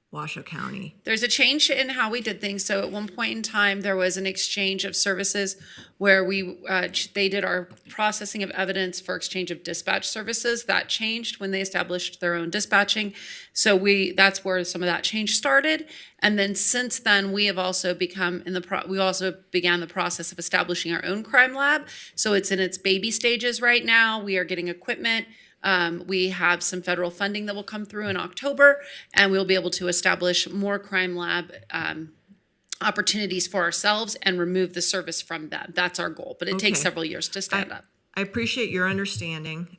Washoe County. There's a change in how we did things. So at one point in time, there was an exchange of services where they did our processing of evidence for exchange of dispatch services. That changed when they established their own dispatching. So that's where some of that change started. And then since then, we have also began the process of establishing our own crime lab. So it's in its baby stages right now. We are getting equipment. We have some federal funding that will come through in October, and we'll be able to establish more crime lab opportunities for ourselves and remove the service from them. That's our goal, but it takes several years to stand up. I appreciate your understanding.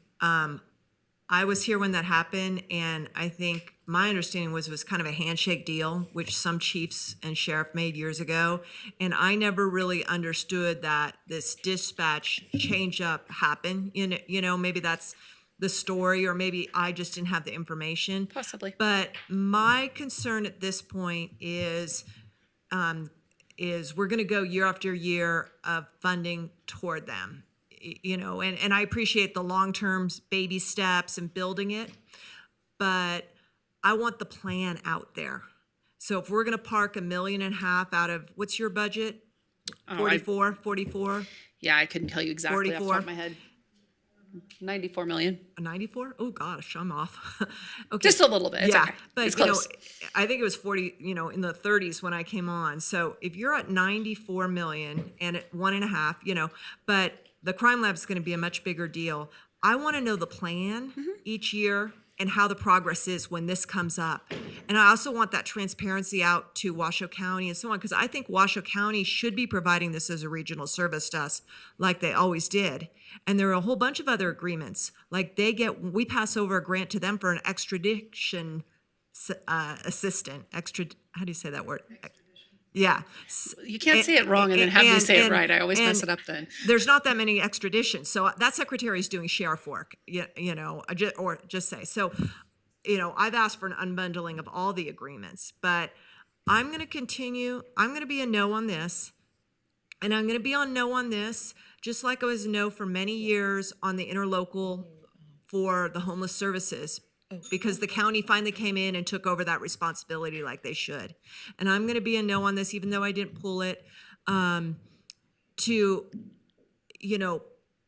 I was here when that happened, and I think my understanding was it was kind of a handshake deal, which some chiefs and sheriff made years ago. And I never really understood that this dispatch change up happened. Maybe that's the story, or maybe I just didn't have the information. Possibly. But my concern at this point is we're going to go year after year of funding toward them. And I appreciate the long-term baby steps and building it, but I want the plan out there. So if we're going to park $1.5 million out of, what's your budget? 44? Yeah, I couldn't tell you exactly off the 44? top of my head. 94 million. 94? Oh gosh, I'm off. Okay. Just a little bit. It's okay. But It's close. I think it was 40, in the 30s when I came on. So if you're at 94 million and at 1.5, but the crime lab is going to be a much bigger deal. I want to know the plan each year and how the progress is when this comes up. And I also want that transparency out to Washoe County and so on, because I think Washoe County should be providing this as a regional service to us like they always did. And there are a whole bunch of other agreements. Like we pass over a grant to them for an extradition assistant. How do you say that word? Yeah. You can't say it wrong and then have me say it right. I always mess it up then. There's not that many extraditions. So that secretary is doing sheriff work, or just say. So, I've asked for an unbundling of all the agreements, but I'm going to continue. I'm going to be a no on this. And I'm going to be on no on this, just like I was a no for many years on the interlocal for the homeless services, because the county finally came in and took over that responsibility like they should. And I'm going to be a no on this, even though I didn't pull it, to,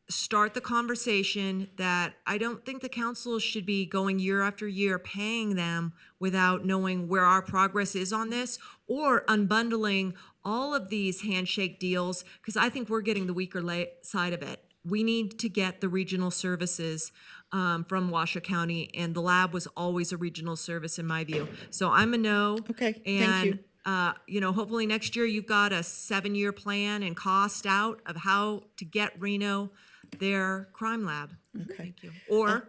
start the conversation that I don't think the council should be going year after year paying them without knowing where our progress is on this, or unbundling all of these handshake deals, because I think we're getting the weaker side of it. We need to get the regional services from Washoe County, and the lab was always a regional service in my view. So I'm a no. Okay, and, thank you. Hopefully next year you've got a 7-year plan and cost out of how to get Reno their crime lab. Okay. Thank you. Or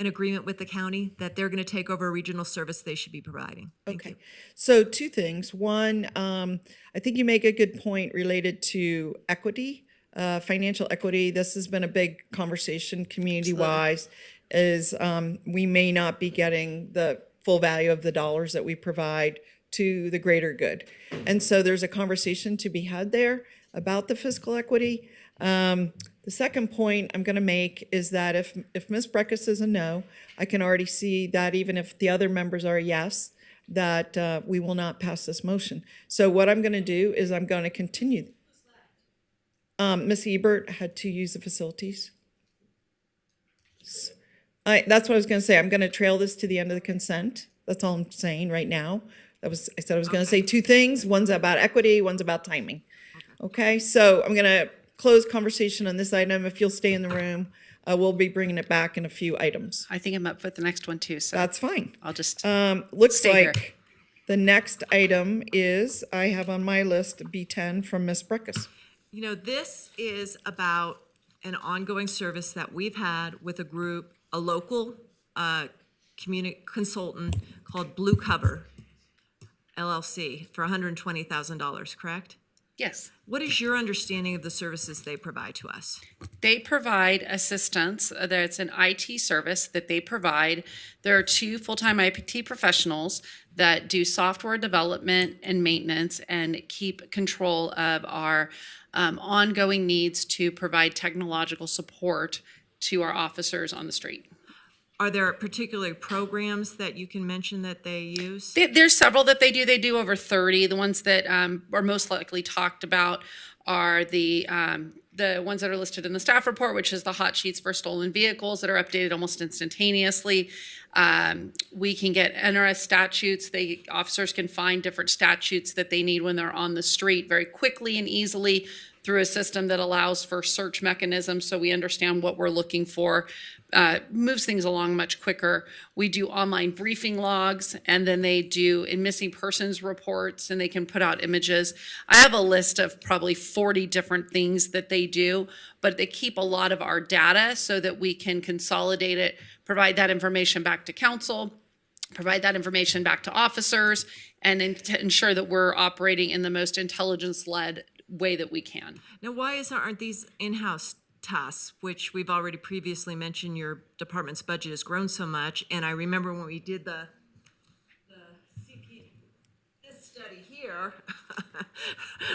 an agreement with the county that they're going to take over a regional service they should be providing. Thank you. So 2 things. One, I think you make a good point related to equity, financial equity. This has been a big conversation community-wise, is we may not be getting the full value of the dollars that we provide to the greater good. And so there's a conversation to be had there about the fiscal equity. The second point I'm going to make is that if Ms. Breckus is a no, I can already see that even if the other members are a yes, that we will not pass this motion. So what I'm going to do is I'm going to continue. Ms. Ebert had to use the facilities. That's what I was going to say. I'm going to trail this to the end of the consent. That's all I'm saying right now. I said I was going to say 2 things. One's about equity, one's about timing. Okay, so I'm going to close conversation on this item. If you'll stay in the room, we'll be bringing it back in a few items. I think I'm up with the next one too, so. That's fine. I'll just Looks stay like here. the next item is, I have on my list B10 from Ms. Breckus. This is about an ongoing service that we've had with a local community consultant called Blue Cover LLC for $120,000, correct? Yes. What is your understanding of the services they provide to us? They provide assistance. There's an IT service that they provide. There are 2 full-time IT professionals that do software development and maintenance and keep control of our ongoing needs to provide technological support to our officers on the street. Are there particular programs that you can mention that they use? There's several that they do. They do over 30. The ones that are most likely talked about are the ones that are listed in the staff report, which is the hot sheets for stolen vehicles that are updated almost instantaneously. We can get NRS statutes. Officers can find different statutes that they need when they're on the street very quickly and easily through a system that allows for search mechanisms so we understand what we're looking for. Moves things along much quicker. We do online briefing logs, and then they do missing persons reports, and they can put out images. I have a list of probably 40 different things that they do, but they keep a lot of our data so that we can consolidate it, provide that information back to council, provide that information back to officers, and to ensure that we're operating in the most intelligence-led way that we can. Now, why aren't these in-house tasks, which we've already previously mentioned, your department's budget has grown so much, and I remember when we did the this study here,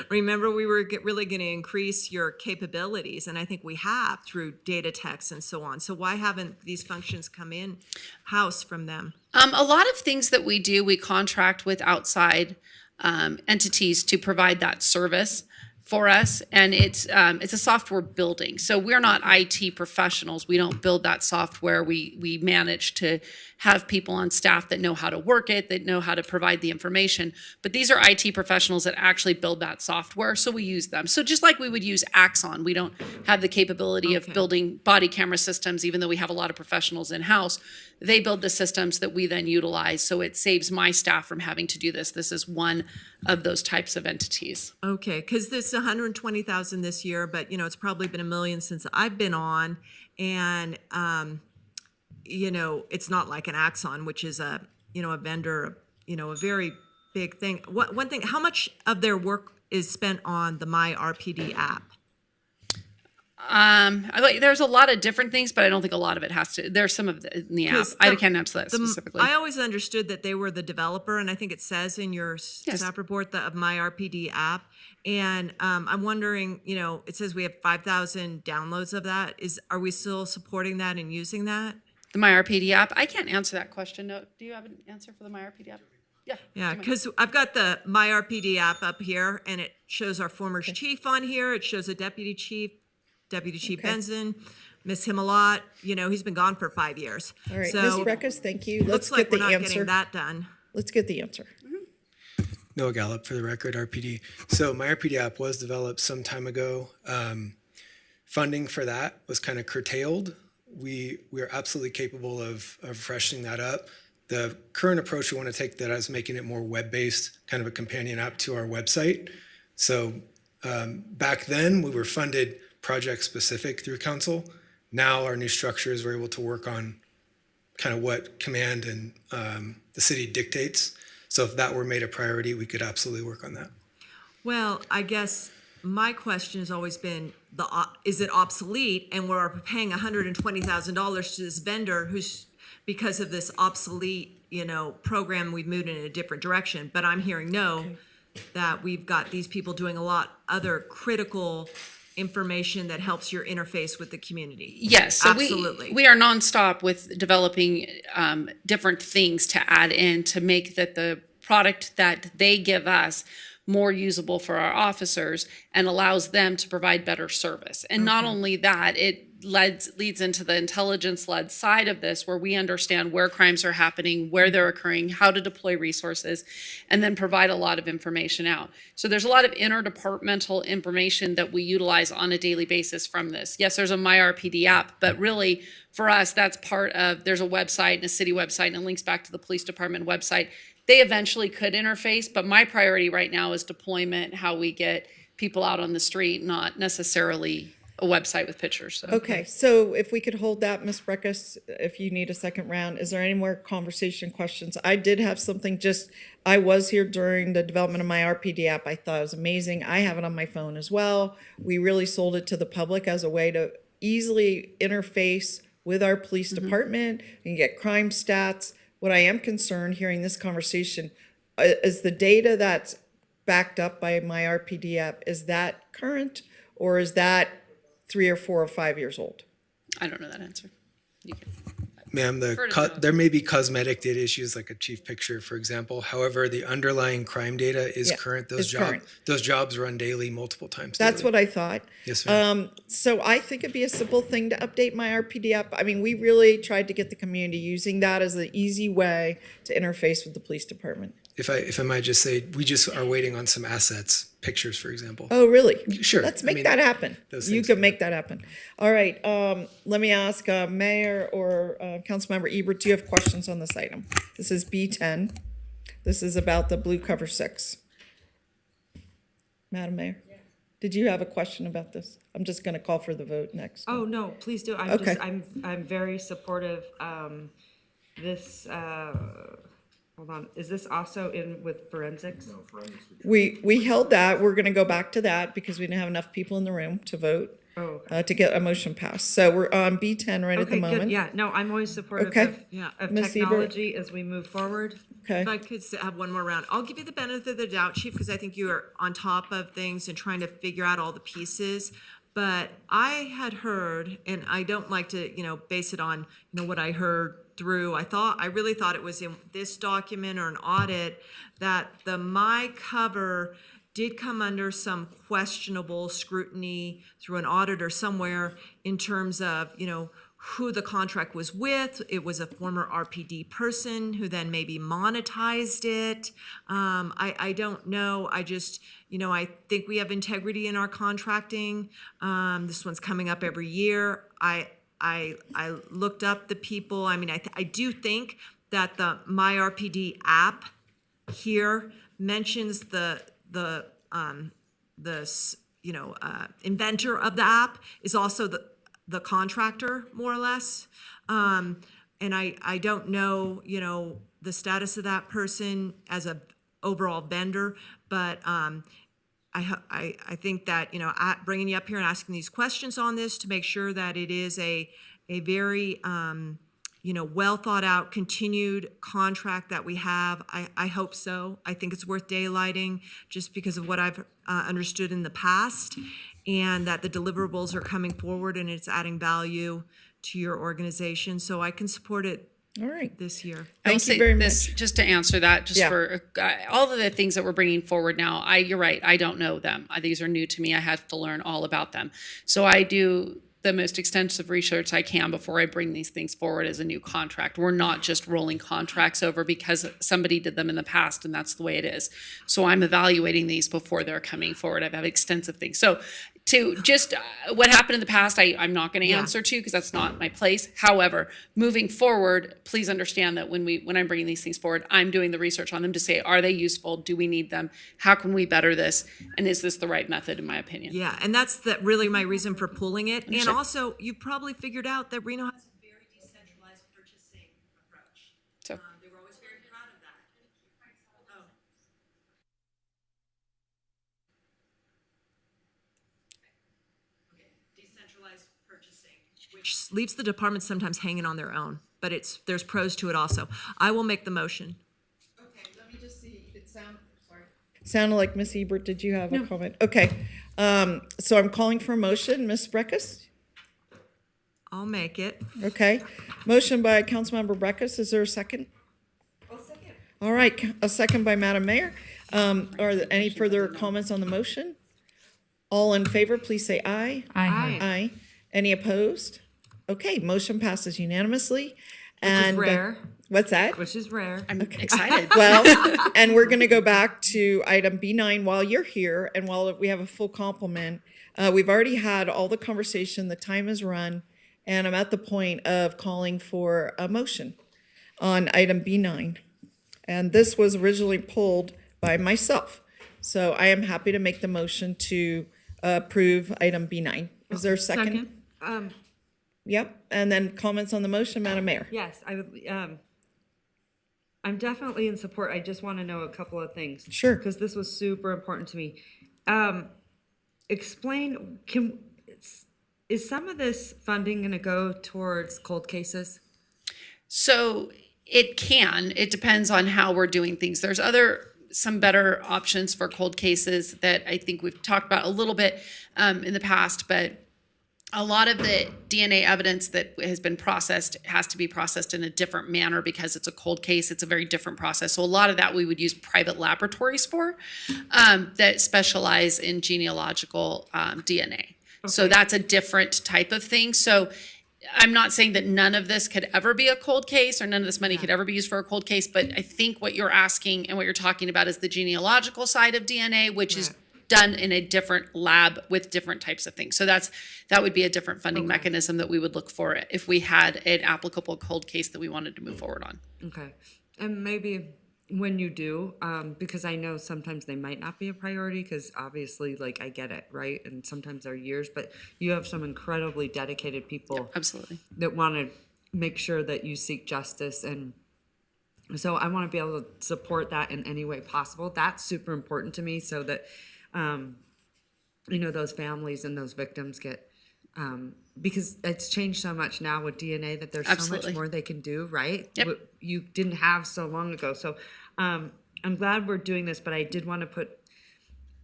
remember we were really going to increase your capabilities, and I think we have through data techs and so on. So why haven't these functions come in-house from them? A lot of things that we do, we contract with outside entities to provide that service for us, and it's a software building. So we're not IT professionals. We don't build that software. We manage to have people on staff that know how to work it, that know how to provide the information. But these are IT professionals that actually build that software, so we use them. So just like we would use Axon, we don't have the capability of building body camera systems, even though we have a lot of professionals in-house. They build the systems that we then utilize, so it saves my staff from having to do this. This is one of those types of entities. Okay, because this 120,000 this year, but it's probably been $1 million since I've been on, and it's not like an Axon, which is a vendor, a very big thing. One thing, how much of their work is spent on the My RPD app? There's a lot of different things, but I don't think a lot of it has to. There's some of it in the app. I can't answer that specifically. I always understood that they were the developer, and I think it says in your staff report of My RPD app. And I'm wondering, it says we have 5,000 downloads of that. Are we still supporting that and using that? The My RPD app. I can't answer that question. No, do you have an answer for the My RPD app? Yeah, because I've got the My RPD app up here, and it shows our former chief on here. It shows a deputy chief Benson, miss him a lot. He's been gone for 5 years. All right, so Ms. Breckus, thank you. Looks like we're not getting that done. Let's get the answer. Noah Gallup for the record, RPD. So my RPD app was developed some time ago. Funding for that was kind of curtailed. We are absolutely capable of freshening that up. The current approach we want to take that is making it more web-based, kind of a companion app to our website. So back then we were funded project specific through council. Now our new structure is we're able to work on kind of what command and the city dictates. So if that were made a priority, we could absolutely work on that. Well, I guess my question has always been, is it obsolete? And we're paying $120,000 to this vendor who's, because of this obsolete, program, we've moved in a different direction. But I'm hearing that we've got these people doing a lot other critical information that helps your interface with the community. Yes, so absolutely. We are nonstop with developing different things to add in to make that the product that they give us more usable for our officers and allows them to provide better service. And not only that, it leads into the intelligence-led side of this, where we understand where crimes are happening, where they're occurring, how to deploy resources, and then provide a lot of information out. So there's a lot of interdepartmental information that we utilize on a daily basis from this. Yes, there's a My RPD app, but really for us, that's part of, there's a website and a city website, and it links back to the police department website. They eventually could interface, but my priority right now is deployment, how we get people out on the street, not necessarily a website with pictures. So. Okay, so if we could hold that, Ms. Breckus, if you need a second round, is there any more conversation questions? I did have something I was here during the development of My RPD app. I thought it was amazing. I have it on my phone as well. We really sold it to the public as a way to easily interface with our police department and get crime stats. What I am concerned hearing this conversation is the data that's backed up by My RPD app, is that current or is that 3 or 4 or 5 years old? I don't know that answer. You can. Ma'am, there may be cosmetic data issues like a chief picture, for example. However, the underlying crime data is current. Those jobs run daily, multiple times daily. That's what I thought. Yes, ma'am. So I think it'd be a simple thing to update My RPD app. I mean, we really tried to get the community using that as an easy way to interface with the police department. If I might just say, we just are waiting on some assets, pictures, for example. Oh, really? Sure. Let's make that happen. You can make that happen. All right. Let me ask Mayor or Councilmember Ebert, do you have questions on this item? This is B10. This is about the blue cover 6. Madam Mayor. Did you have a question about this? I'm just going to call for the vote next. Oh, no, please do. Okay. I'm very supportive. This, hold on, is this also in with forensics? No, forensics. We held that. We're going to go back to that because we didn't have enough people in the room to vote. Oh, To get a motion passed. So we're on B10 right at the okay, moment. good. Yeah, no, I'm always supportive Okay. of Ms. Siebert? technology as we move forward. Okay. If I could have one more round, I'll give you the benefit of the doubt, Chief, because I think you are on top of things and trying to figure out all the pieces. But I had heard, and I don't like to, base it on, what I heard through. I really thought it was in this document or an audit that the My Cover did come under some questionable scrutiny through an auditor somewhere in terms of, who the contract was with. It was a former RPD person who then maybe monetized it. I don't know. I just, I think we have integrity in our contracting. This one's coming up every year. I looked up the people. I mean, I do think that the My RPD app here mentions the inventor of the app is also the contractor, more or less. And I don't know, the status of that person as a overall vendor, but I think that, bringing you up here and asking these questions on this to make sure that it is a very, well thought out, continued contract that we have. I hope so. I think it's worth daylighting just because of what I've understood in the past, and that the deliverables are coming forward and it's adding value to your organization. So I can support it. All right. This year. Thank you very much. Just to answer that, just Yeah. for all of the things that we're bringing forward now, you're right, I don't know them. These are new to me. I have to learn all about them. So I do the most extensive research I can before I bring these things forward as a new contract. We're not just rolling contracts over because somebody did them in the past and that's the way it is. So I'm evaluating these before they're coming forward. I've had extensive things. So to just what happened in the past, I'm not going to answer to because that's not my place. However, moving forward, please understand that when I'm bringing these things forward, I'm doing the research on them to say, are they useful? Do we need them? How can we better this? And is this the right method, in my opinion? Yeah, and that's really my reason for pulling it. And Understood. also, you probably figured out that Reno has a very decentralized purchasing approach. So. They were always very proud of that. Oh. Okay, decentralized purchasing, which leaves the department sometimes hanging on their own, but there's pros to it also. I will make the motion. Okay, let me just see. Sounded like Ms. Ebert. Did you have a comment? Okay. So I'm calling for a motion. Ms. Breckus? I'll make it. Okay. Motion by Councilmember Breckus. Is there a second? I'll second. All right. A second by Madam Mayor. Are there any further comments on the motion? All in favor, please say aye. Aye. Aye. Any opposed? Okay, motion passes unanimously. Which is rare. What's that? Which is rare. I'm excited. Well, and we're going to go back to item B9 while you're here and while we have a full complement. We've already had all the conversation, the time has run, and I'm at the point of calling for a motion on item B9. And this was originally pulled by myself. So I am happy to make the motion to approve item B9. Is there a second? Yep. And then comments on the motion, Madam Mayor. Yes, I would, I'm definitely in support. I just want to know a couple of things. Sure. Because this was super important to me. Explain, is some of this funding going to go towards cold cases? So it can. It depends on how we're doing things. There's some better options for cold cases that I think we've talked about a little bit in the past, but a lot of the DNA evidence that has been processed has to be processed in a different manner because it's a cold case. It's a very different process. So a lot of that we would use private laboratories for that specialize in genealogical DNA. Okay. So that's a different type of thing. So I'm not saying that none of this could ever be a cold case or none of this money could ever be used for a cold case, but I think what you're asking and what you're talking about is the genealogical side of DNA, which is done in a different lab with different types of things. So that would be a different funding mechanism that we would look for if we had an applicable cold case that we wanted to move forward on. Okay. And maybe when you do, because I know sometimes they might not be a priority, because obviously, like, I get it, right? And sometimes they're years, but you have some incredibly dedicated people Absolutely. that want to make sure that you seek justice. And so I want to be able to support that in any way possible. That's super important to me, so that, those families and those victims get, because it's changed so much now with DNA that there's so Absolutely. much more they can do, right? Yep. What you didn't have so long ago. So I'm glad we're doing this, but I did want to put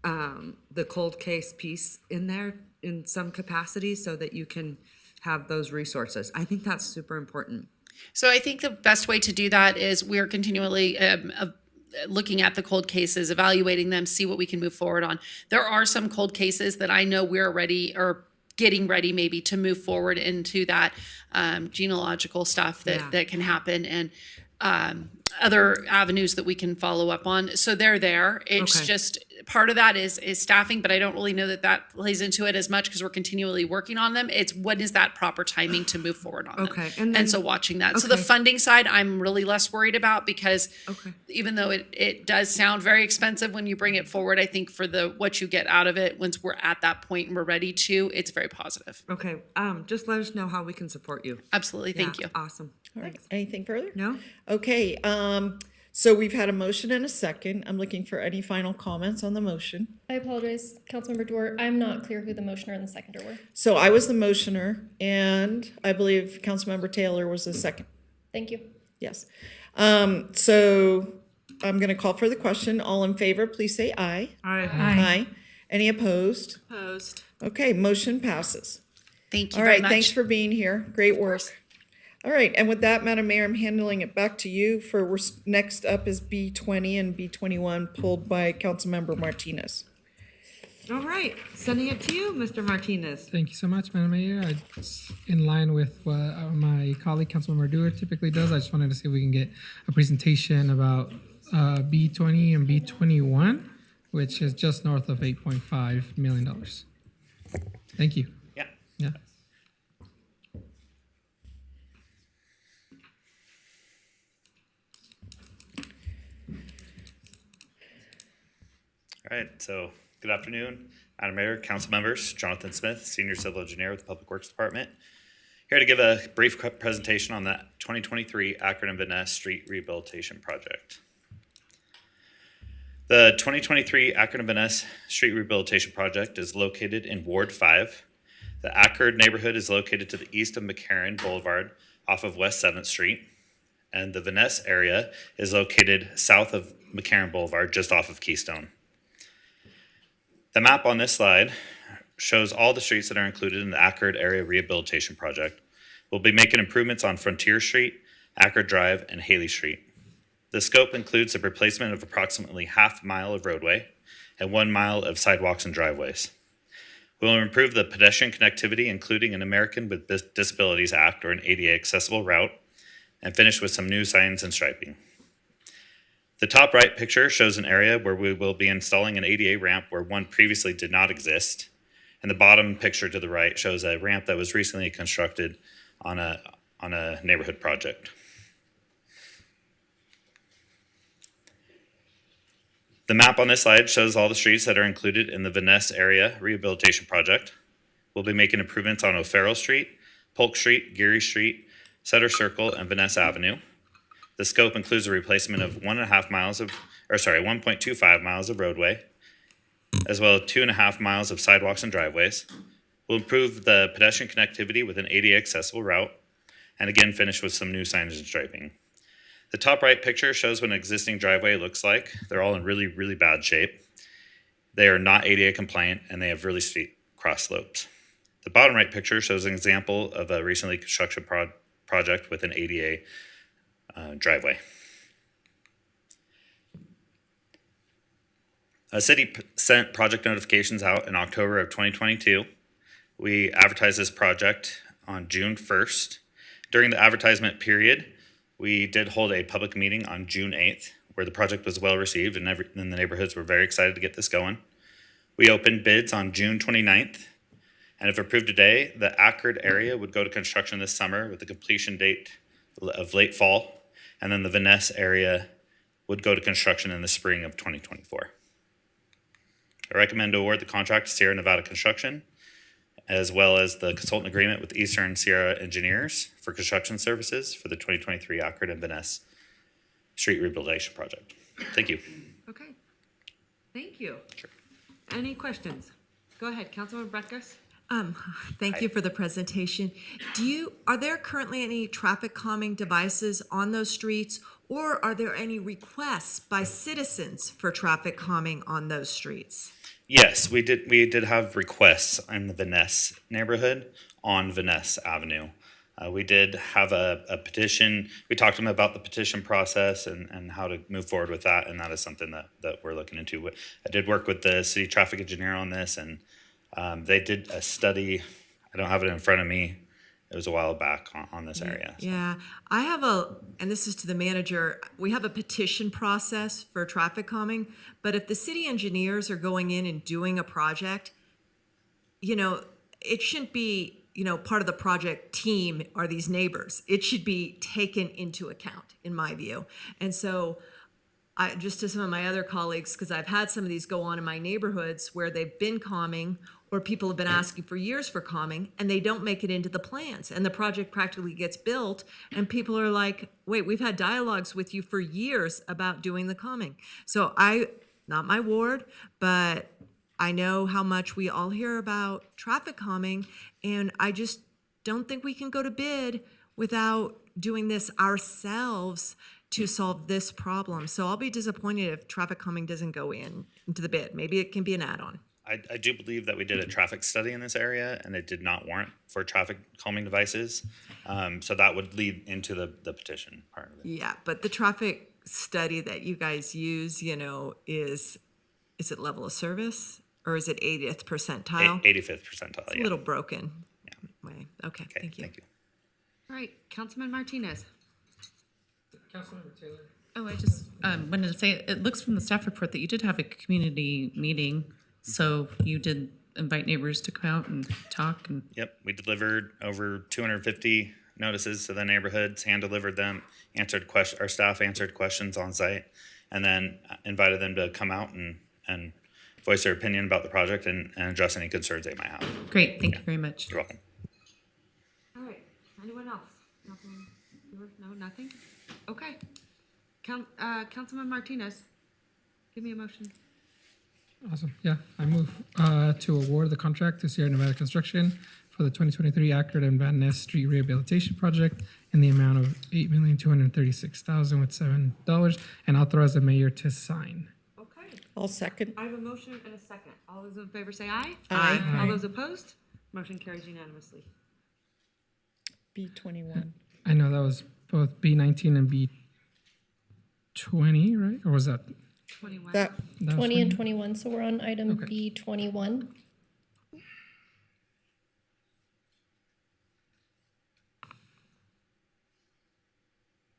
the cold case piece in there in some capacity so that you can have those resources. I think that's super important. So I think the best way to do that is we're continually looking at the cold cases, evaluating them, see what we can move forward on. There are some cold cases that I know we're ready or getting ready maybe to move forward into that genealogical stuff that can happen, and other avenues that we can follow up on. So they're there. It's Okay. just part of that is staffing, but I don't really know that plays into it as much because we're continually working on them. It's what is that proper timing to move forward on them. Okay. And so watching that. So the Okay. funding side, I'm really less worried about, because Okay. even though it does sound very expensive when you bring it forward, I think for what you get out of it, once we're at that point and we're ready to, it's very positive. Okay. Just let us know how we can support you. Absolutely. Thank Yeah, you. Awesome. All right, anything further? No? Okay, so we've had a motion and a second. I'm looking for any final comments on the motion. I apologize, Councilmember Dwyer. I'm not clear who the motioner and the seconder were. So I was the motioner, and I believe Councilmember Taylor was the second. Thank you. Yes. So I'm gonna call for the question. All in favor, please say aye. Aye. Aye. Any opposed? Opposed. Okay, motion passes. Thank you All very right, much. thanks for being here. Great work. All right, and with that, Madam Mayor, I'm handling it back to you for, next up is B20 and B21 pulled by Councilmember Martinez. All right. Sending it to you, Mr. Martinez. Thank you so much, Madam Mayor. It's in line with what my colleague, Councilmember Dewar, typically does. I just wanted to see if we can get a presentation about B20 and B21, which is just north of $8.5 million. Thank you. Yeah. Yeah. All right, so good afternoon, Madam Mayor, council members. Jonathan Smith, Senior Civil Engineer with the Public Works Department. Here to give a brief presentation on the 2023 Akron and Van Ness Street Rehabilitation Project. The 2023 Akron and Van Ness Street Rehabilitation Project is located in Ward 5. The Akron neighborhood is located to the east of McCarran Boulevard off of West 7th Street. And the Van Ness area is located south of McCarran Boulevard, just off of Keystone. The map on this slide shows all the streets that are included in the Akron Area Rehabilitation Project. We'll be making improvements on Frontier Street, Akron Drive, and Haley Street. The scope includes the replacement of approximately half mile of roadway and 1 mile of sidewalks and driveways. We'll improve the pedestrian connectivity, including an American with Disabilities Act or an ADA accessible route, and finish with some new signs and striping. The top right picture shows an area where we will be installing an ADA ramp where one previously did not exist. And the bottom picture to the right shows a ramp that was recently constructed on a neighborhood project. The map on this slide shows all the streets that are included in the Van Ness Area Rehabilitation Project. We'll be making improvements on O'Farrell Street, Polk Street, Geary Street, Sutter Circle, and Van Ness Avenue. The scope includes a replacement of 1.25 miles of roadway, as well as 2.5 miles of sidewalks and driveways. We'll improve the pedestrian connectivity with an ADA accessible route, and again finish with some new signage and striping. The top right picture shows what an existing driveway looks like. They're all in really, really bad shape. They are not ADA compliant, and they have really steep cross slopes. The bottom right picture shows an example of a recently constructed project with an ADA driveway. A city sent project notifications out in October of 2022. We advertised this project on June 1st. During the advertisement period, we did hold a public meeting on June 8th where the project was well received and the neighborhoods were very excited to get this going. We opened bids on June 29th, and if approved today, the Akron area would go to construction this summer with the completion date of late fall, and then the Van Ness area would go to construction in the spring of 2024. I recommend to award the contract to Sierra Nevada Construction, as well as the consultant agreement with Eastern Sierra Engineers for construction services for the 2023 Akron and Van Ness Street Rehabilitation Project. Thank you. Okay. Thank you. Any questions? Go ahead, Councilman Breckus. Thank you for the presentation. Are there currently any traffic calming devices on those streets, or are there any requests by citizens for traffic calming on those streets? Yes, we did have requests in the Van Ness neighborhood on Van Ness Avenue. We did have a petition. We talked to them about the petition process and how to move forward with that, and that is something that we're looking into. I did work with the city traffic engineer on this, and they did a study. I don't have it in front of me. It was a while back on this area. So. Yeah, I have and this is to the manager, we have a petition process for traffic calming, but if the city engineers are going in and doing a project, it shouldn't be, part of the project team are these neighbors. It should be taken into account, in my view. And so just to some of my other colleagues, because I've had some of these go on in my neighborhoods where they've been calming, or people have been asking for years for calming, and they don't make it into the plans, and the project practically gets built, and people are like, wait, we've had dialogues with you for years about doing the calming. So not my ward, but I know how much we all hear about traffic calming, and I just don't think we can go to bid without doing this ourselves to solve this problem. So I'll be disappointed if traffic calming doesn't go into the bid. Maybe it can be an add-on. I do believe that we did a traffic study in this area, and it did not warrant for traffic calming devices. So that would lead into the petition part of it. Yeah, but the traffic study that you guys use, is it level of service, or is it 80th percentile? 85th percentile, It's a little broken. Yeah. Okay, thank you. Thank you. All right, Councilman Martinez. Councilmember Taylor. Oh, I just wanted to say, it looks from the staff report that you did have a community meeting. So you did invite neighbors to come out and talk? Yep, we delivered over 250 notices to the neighborhoods, hand-delivered them, our staff answered questions on site, and then invited them to come out and voice their opinion about the project and address any concerns they might have. Great, thank you very much. You're welcome. All right, anyone else? Nothing? No, nothing? Okay. Councilman Martinez, give me a motion. Awesome. Yeah, I move to award the contract to Sierra Nevada Construction for the 2023 Akron and Van Ness Street Rehabilitation Project in the amount of $8,236,000 with $7, and authorize the mayor to sign. Okay. I'll second. I have a motion and a second. All those in favor say aye. Aye. All those opposed? Motion carries unanimously. B21. I know that was both B19 and B20, right? Or was that? 21. That was 20 and 21, so we're on item Okay. B21.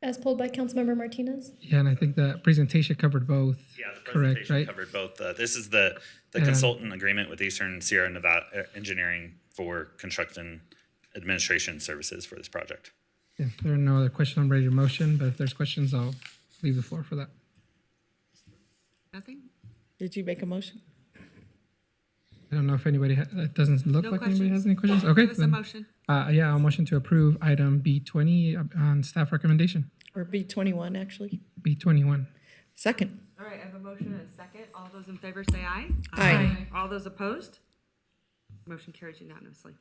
As pulled by Councilmember Martinez. Yeah, and I think the presentation covered both. Yeah, the correct, presentation right? covered both. This is the And- consultant agreement with Eastern Sierra Nevada Engineering for construction administration services for this project. If there are no other questions, I'm ready to motion, but if there's questions, I'll leave the floor for that. Nothing? Did you make a motion? I don't know if anybody, it doesn't look No like anybody questions? has any questions. Okay. Give us a then, motion. Yeah, I'll motion to approve item B20 on staff recommendation. Or B21, actually? B21. Second. All right, I have a motion and a second. All those in favor say aye. Aye. All those opposed? Motion carries unanimously.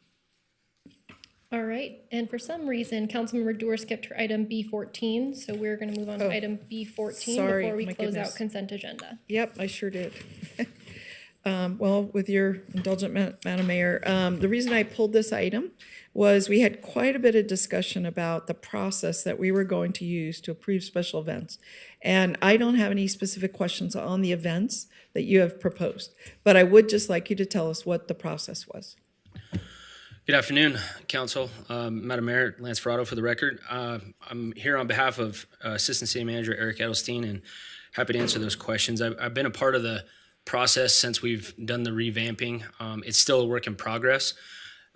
All right, and for some reason, Councilmember Doer skipped her item B14, so we're gonna move on to Oh, item B14 sorry, before we my close goodness. out consent agenda. Yep, I sure did. Well, with your indulgent, Madam Mayor, the reason I pulled this item was we had quite a bit of discussion about the process that we were going to use to approve special events. And I don't have any specific questions on the events that you have proposed, but I would just like you to tell us what the process was. Good afternoon, Council. Madam Mayor, Lance Ferrato for the record. I'm here on behalf of Assistant City Manager Eric Edelstein and happy to answer those questions. I've been a part of the process since we've done the revamping. It's still a work in progress.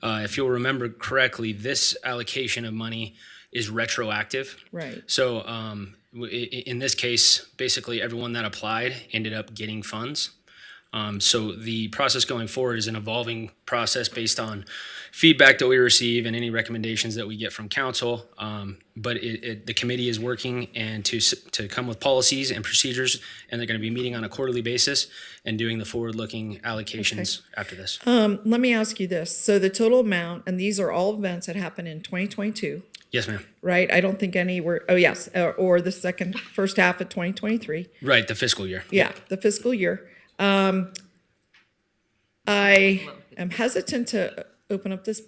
If you'll remember correctly, this allocation of money is retroactive. Right. So in this case, basically everyone that applied ended up getting funds. So the process going forward is an evolving process based on feedback that we receive and any recommendations that we get from council. But the committee is working and to come with policies and procedures, and they're going to be meeting on a quarterly basis and doing the forward-looking allocations after this. Let me ask you this. So the total amount, and these are all events that happened in 2022, Yes, ma'am. right? I don't think any were, oh yes, or the first half of 2023. Right, the fiscal year. Yeah, the fiscal year. I am hesitant to open up this.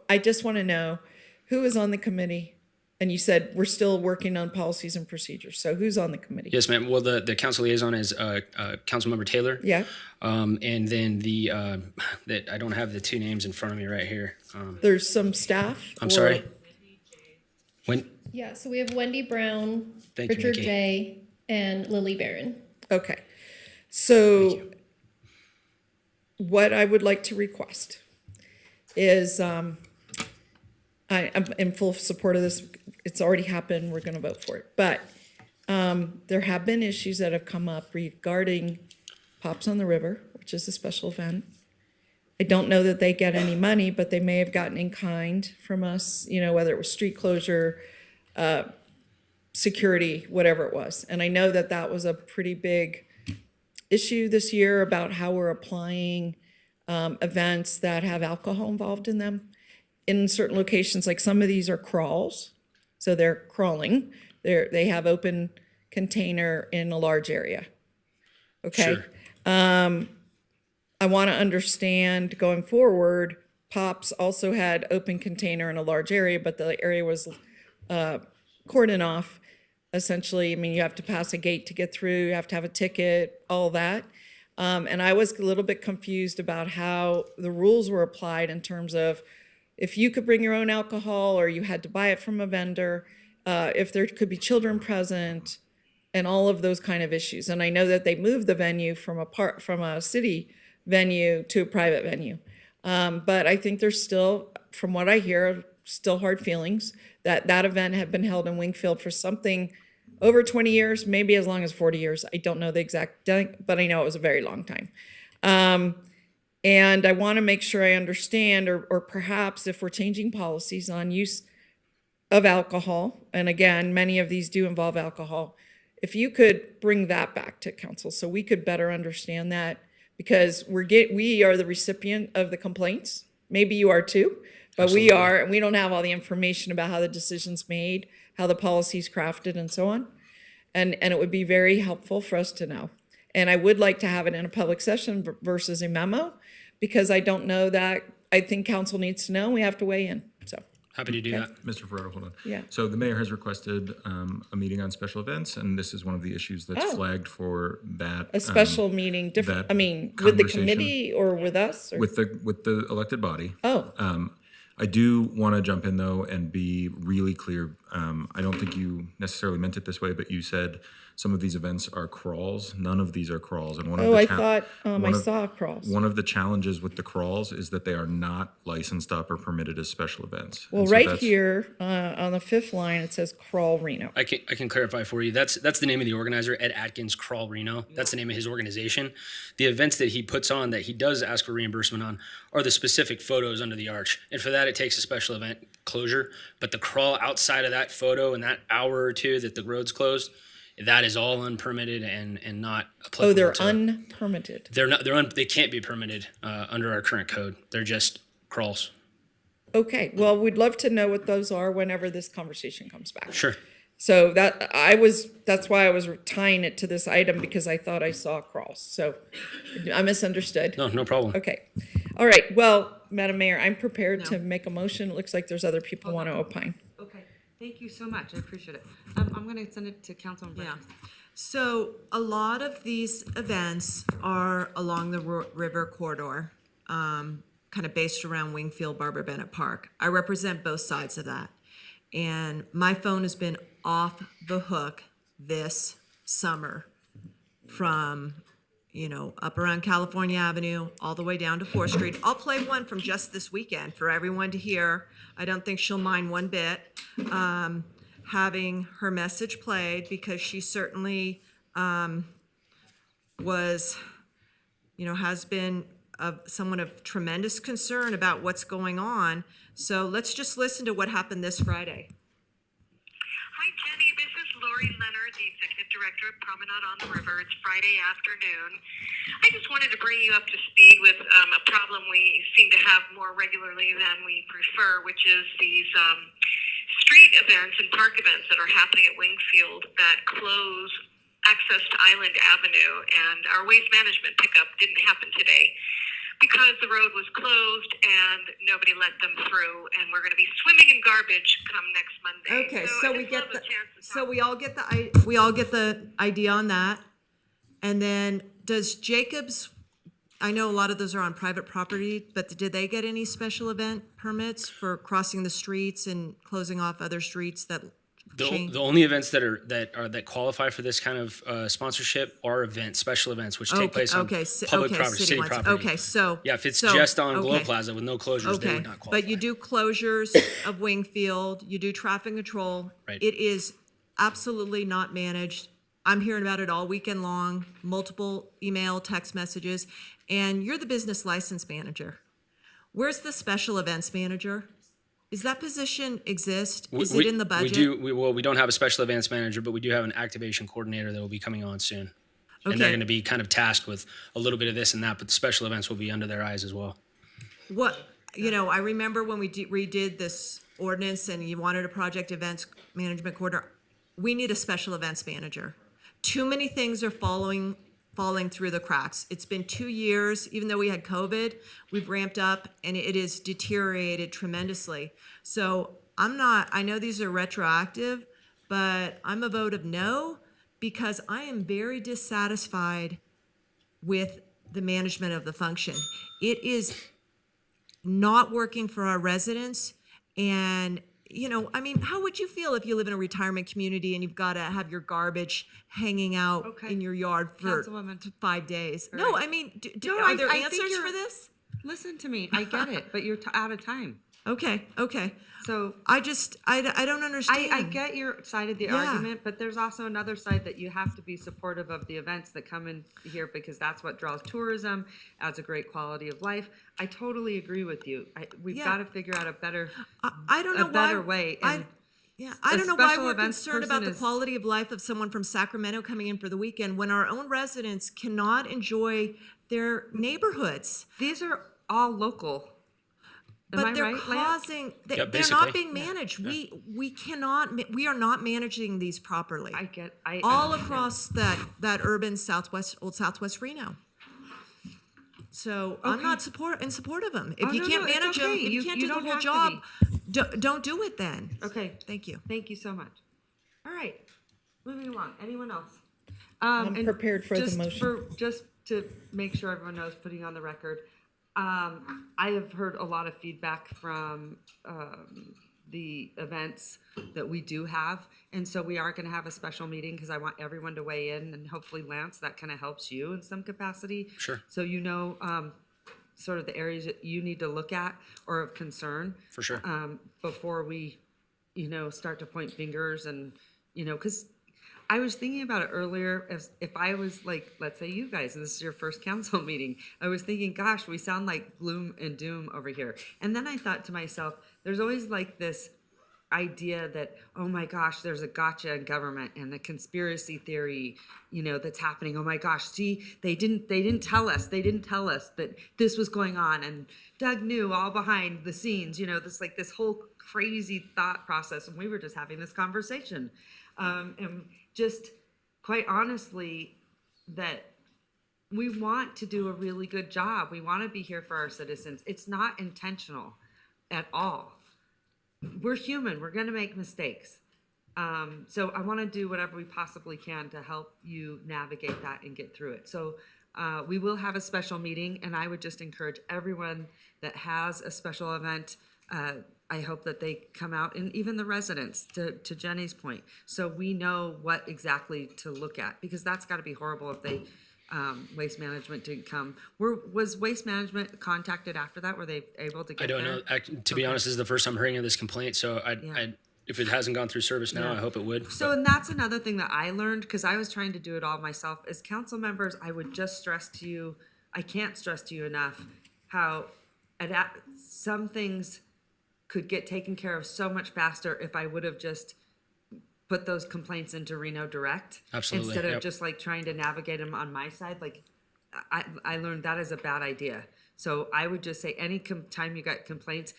I just want to know who is on the committee. And you said we're still working on policies and procedures. So who's on the committee? Yes, ma'am. Well, the council liaison is Councilmember Taylor. Yeah. And then that I don't have the two names in front of me right here. There's some staff. I'm sorry. When? Yeah, so we have Wendy Brown, Thank you, Richard Nikki. J., and Lily Barron. Okay. So what I would like to request is I'm in full support of this. It's already happened. We're going to vote for it. But there have been issues that have come up regarding Pops on the River, which is a special event. I don't know that they get any money, but they may have gotten in kind from us, you know, whether it was street closure, security, whatever it was. And I know that that was a pretty big issue this year about how we're applying events that have alcohol involved in them. In certain locations, like some of these are crawls, so they're crawling. They have open container in a large area. Okay. Sure. I want to understand going forward, Pops also had open container in a large area, but the area was cordoned off. Essentially, I mean, you have to pass a gate to get through, you have to have a ticket, all that. And I was a little bit confused about how the rules were applied in terms of if you could bring your own alcohol or you had to buy it from a vendor, if there could be children present, and all of those kind of issues. And I know that they moved the venue from a city venue to a private venue. But I think there's still, from what I hear, still hard feelings that that event had been held in Wingfield for something over 20 years, maybe as long as 40 years. I don't know the exact date, but I know it was a very long time. And I want to make sure I understand, or perhaps if we're changing policies on use of alcohol, and again, many of these do involve alcohol, if you could bring that back to council so we could better understand that, because we are the recipient of the complaints. Maybe you are too, but Absolutely. we are, and we don't have all the information about how the decision's made, how the policy's crafted, and so on. And it would be very helpful for us to know. And I would like to have it in a public session versus a memo, because I don't know that, I think council needs to know, and we have to weigh in, so. Happy to do that. Mr. Ferraro, hold on. Yeah. So the mayor has requested a meeting on special events, and this is one of the issues that's Oh. flagged for that. A special meeting, different, that I mean, with the conversation committee or with us? Or? with the elected body. Oh. I do want to jump in though and be really clear. I don't think you necessarily meant it this way, but you said some of these events are crawls. None of these are crawls. And one of Oh, the I thought, I saw crawls. One of the challenges with the crawls is that they are not licensed up or permitted as special events. Well, And so right that's- here on the fifth line, it says Crawl Reno. I can clarify for you. That's the name of the organizer, Ed Atkins Crawl Reno. That's the name of his organization. The events that he puts on that he does ask for reimbursement on are the specific photos under the arch. And for that, it takes a special event closure. But the crawl outside of that photo and that hour or two that the road's closed, that is all unpermitted and not applicable. Oh, they're to- unpermitted. They're not. They can't be permitted under our current code. They're just crawls. Okay, well, we'd love to know what those are whenever this conversation comes back. Sure. So that's why I was tying it to this item, because I thought I saw crawls. So I misunderstood. No problem. Okay. All right. Well, Madam Mayor, I'm prepared to make a motion. It looks like there's other people want to opine. Okay, thank you so much, I appreciate it. I'm gonna send it to council. Yeah. So a lot of these events are along the river corridor, kind of based around Wingfield, Barbara Bennett Park. I represent both sides of that. And my phone has been off the hook this summer from, up around California Avenue, all the way down to 4th Street. I'll play one from just this weekend for everyone to hear. I don't think she'll mind one bit. having her message played because she certainly was, has been someone of tremendous concern about what's going on. So let's just listen to what happened this Friday. Hi, Jenny. This is Lori Leonard, the Executive Director of Promenade on the River. It's Friday afternoon. I just wanted to bring you up to speed with a problem we seem to have more regularly than we prefer, which is these street events and park events that are happening at Wingfield that close access to Island Avenue. And our waste management pickup didn't happen today because the road was closed and nobody let them through, and we're going to be swimming in garbage come next Monday. Okay, so we all get the idea on that. And then does Jacobs, I know a lot of those are on private property, but did they get any special event permits for crossing the streets and closing off other streets that change? The only events that qualify for this kind of sponsorship are special events, which take place on public property, city property. Okay, so yeah, if it's just on Glow Plaza with no closures, they would not qualify. But you do closures of Wingfield, you do traffic control. Right. It is absolutely not managed. I'm hearing about it all weekend long, multiple email, text messages, and you're the business license manager. Where's the special events manager? Is that position exist? Is it in the budget? We don't have a special events manager, but we do have an activation coordinator that will be coming on soon. Okay. And they're going to be kind of tasked with a little bit of this and that, but the special events will be under their eyes as well. I remember when we redid this ordinance and you wanted a project events management coordinator. We need a special events manager. Too many things are falling through the cracks. It's been 2 years, even though we had COVID, we've ramped up and it is deteriorated tremendously. So I know these are retroactive, but I'm a vote of no because I am very dissatisfied with the management of the function. It is not working for our residents. And how would you feel if you live in a retirement community and you've got to have your garbage hanging out in your yard for 5 days? All No, right. I mean, are there answers for this? Listen to me. I get it, but you're out of time. Okay. So I don't understand. I get your side of the argument, but there's also another side that you have to be supportive of the events that come in here because that's what draws tourism, adds a great quality of life. I totally agree with you. We've got to figure out a better way. I don't know why we're concerned about the quality of life of someone from Sacramento coming in for the weekend when our own residents cannot enjoy their neighborhoods. These are all local. But they're causing, they're not being managed. Yeah. We are not managing these properly. I all understand. across that urban old Southwest Reno. So I'm not in support of them. If you can't manage them, if you can't do the whole job, don't do it then. Okay. Thank you. Thank you so much. All right. Moving along. Anyone else? I'm and prepared for the motion. Just to make sure everyone knows, putting on the record, I have heard a lot of feedback from the events that we do have, and so we are going to have a special meeting because I want everyone to weigh in, and hopefully, Lance, that kind of helps you in some capacity. Sure. So sort of the areas that you need to look at or of concern. For sure. Before we, start to point fingers and, because I was thinking about it earlier as if I was like, let's say you guys, this is your first council meeting. I was thinking, gosh, we sound like gloom and doom over here. And then I thought to myself, there's always like this idea that, oh my gosh, there's a gotcha in government and the conspiracy theory, that's happening. Oh my gosh, see, they didn't tell us that this was going on. And Doug knew all behind the scenes, this whole crazy thought process. And we were just having this conversation. And just quite honestly, that we want to do a really good job. We want to be here for our citizens. It's not intentional at all. We're human. We're going to make mistakes. So I want to do whatever we possibly can to help you navigate that and get through it. So we will have a special meeting, and I would just encourage everyone that has a special event, I hope that they come out, and even the residents, to Jenny's point, so we know what exactly to look at, because that's got to be horrible if they Waste Management didn't come. Was Waste Management contacted after that? Were they able to get I don't there? know. To be honest, this is the first time hearing of this complaint, so if it hasn't gone through service now, I hope it would. So, and that's another thing that I learned, because I was trying to do it all myself. As council members, I would just stress to you, I can't stress to you enough how some things could get taken care of so much faster if I would have just put those complaints into Reno Direct. Absolutely, Instead of yep. just like trying to navigate them on my side. Like, I learned that is a bad idea. So I would just say any time you got complaints,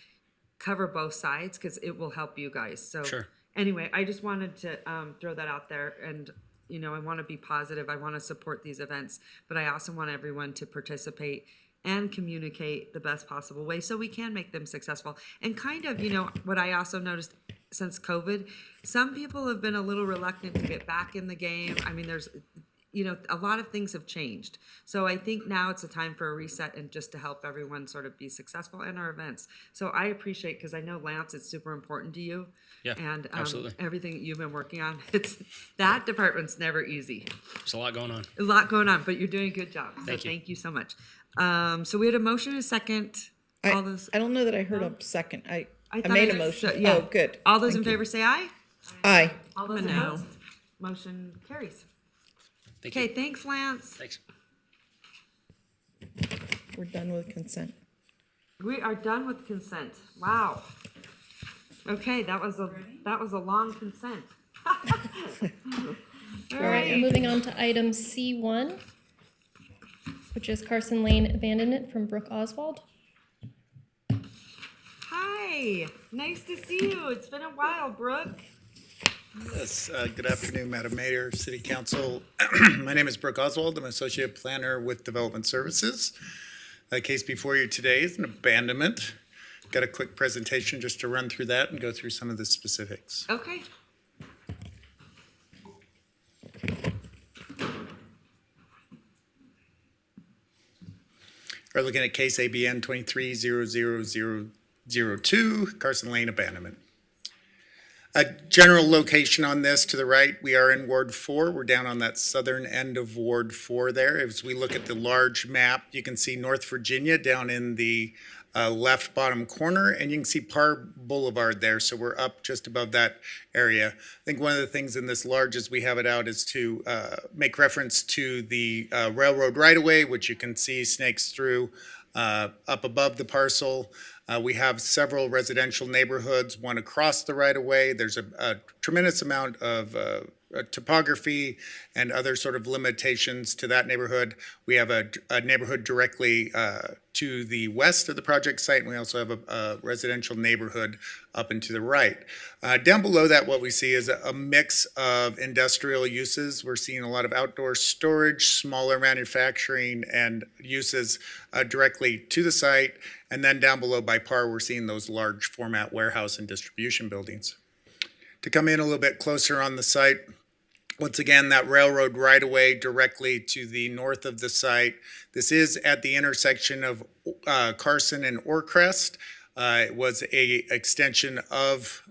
cover both sides, because it will help you guys. So Sure. anyway, I just wanted to throw that out there. And, you know, I want to be positive. I want to support these events, but I also want everyone to participate and communicate the best possible way so we can make them successful. And kind of, you know, what I also noticed since COVID, some people have been a little reluctant to get back in the game. I mean, there's, you know, a lot of things have changed. So I think now it's a time for a reset and just to help everyone sort of be successful in our events. So I appreciate, because I know, Lance, it's super important to you. Yeah, and absolutely. everything that you've been working on. That department's never easy. There's a lot going on. A lot going on, but you're doing a good job. So Thank you. Thank you so much. So we had a motion and a second. All those, I don't know that I heard a second. I thought made a I- motion. so, yeah. Oh, good. All those Thank in you. favor say aye. Aye. All those No. opposed? Motion carries. Thank you. Okay, thanks, Lance. Thanks. We're done with consent. We are done with consent. Wow. Okay, that was a long consent. All right, moving on to item C1, which is Carson Lane abandonment from Brooke Oswald. Hi, nice to see you. It's been a while, Brooke. Yes, good afternoon, Madam Mayor, City Council. My name is Brooke Oswald. I'm Associate Planner with Development Services. The case before you today is an abandonment. Got a quick presentation just to run through that and go through some of the specifics. Okay. We're looking at case ABN 2300002, Carson Lane abandonment. A general location on this to the right, we are in Ward 4. We're down on that southern end of Ward 4 there. As we look at the large map, you can see North Virginia down in the left bottom corner, and you can see Parr Boulevard there. So we're up just above that area. I think one of the things in this large as we have it out is to make reference to the railroad right-of-way, which you can see snakes through up above the parcel. We have several residential neighborhoods, one across the right-of-way. There's a tremendous amount of topography and other sort of limitations to that neighborhood. We have a neighborhood directly to the west of the project site, and we also have a residential neighborhood up and to the right. Down below that, what we see is a mix of industrial uses. We're seeing a lot of outdoor storage, smaller manufacturing, and uses directly to the site. And then down below by Parr, we're seeing those large format warehouse and distribution buildings. To come in a little bit closer on the site, once again, that railroad right-of-way directly to the north of the site. This is at the intersection of Carson and Orcrest. It was a extension of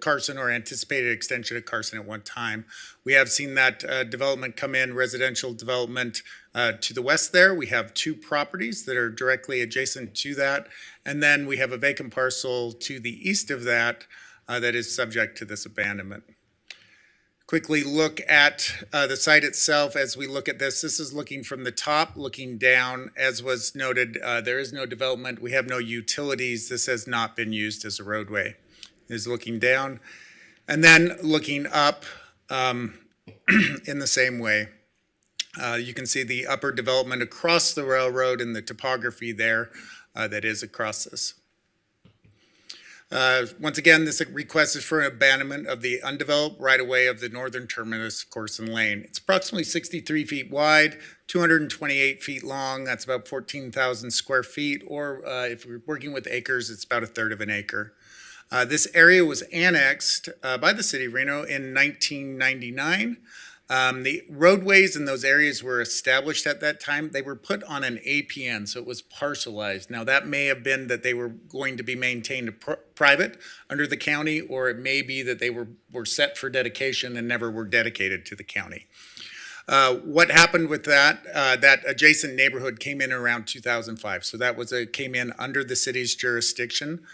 Carson, or anticipated extension of Carson at one time. We have seen that development come in, residential development to the west there. We have two properties that are directly adjacent to that. And then we have a vacant parcel to the east of that that is subject to this abandonment. Quickly look at the site itself as we look at this. This is looking from the top, looking down. As was noted, there is no development. We have no utilities. This has not been used as a roadway. It is looking down. And then looking up in the same way. You can see the upper development across the railroad and the topography there that is across this. Once again, this request is for an abandonment of the undeveloped right-of-way of the northern terminus of Carson Lane. It's approximately 63 feet wide, 228 feet long. That's about 14,000 square feet, or if we're working with acres, it's about a third of an acre. This area was annexed by the city of Reno in 1999. The roadways in those areas were established at that time. They were put on an APN, so it was parcelized. Now, that may have been that they were going to be maintained private under the county, or it may be that they were set for dedication and never were dedicated to the county. What happened with that? That adjacent neighborhood came in around 2005, so that came in under the city's jurisdiction.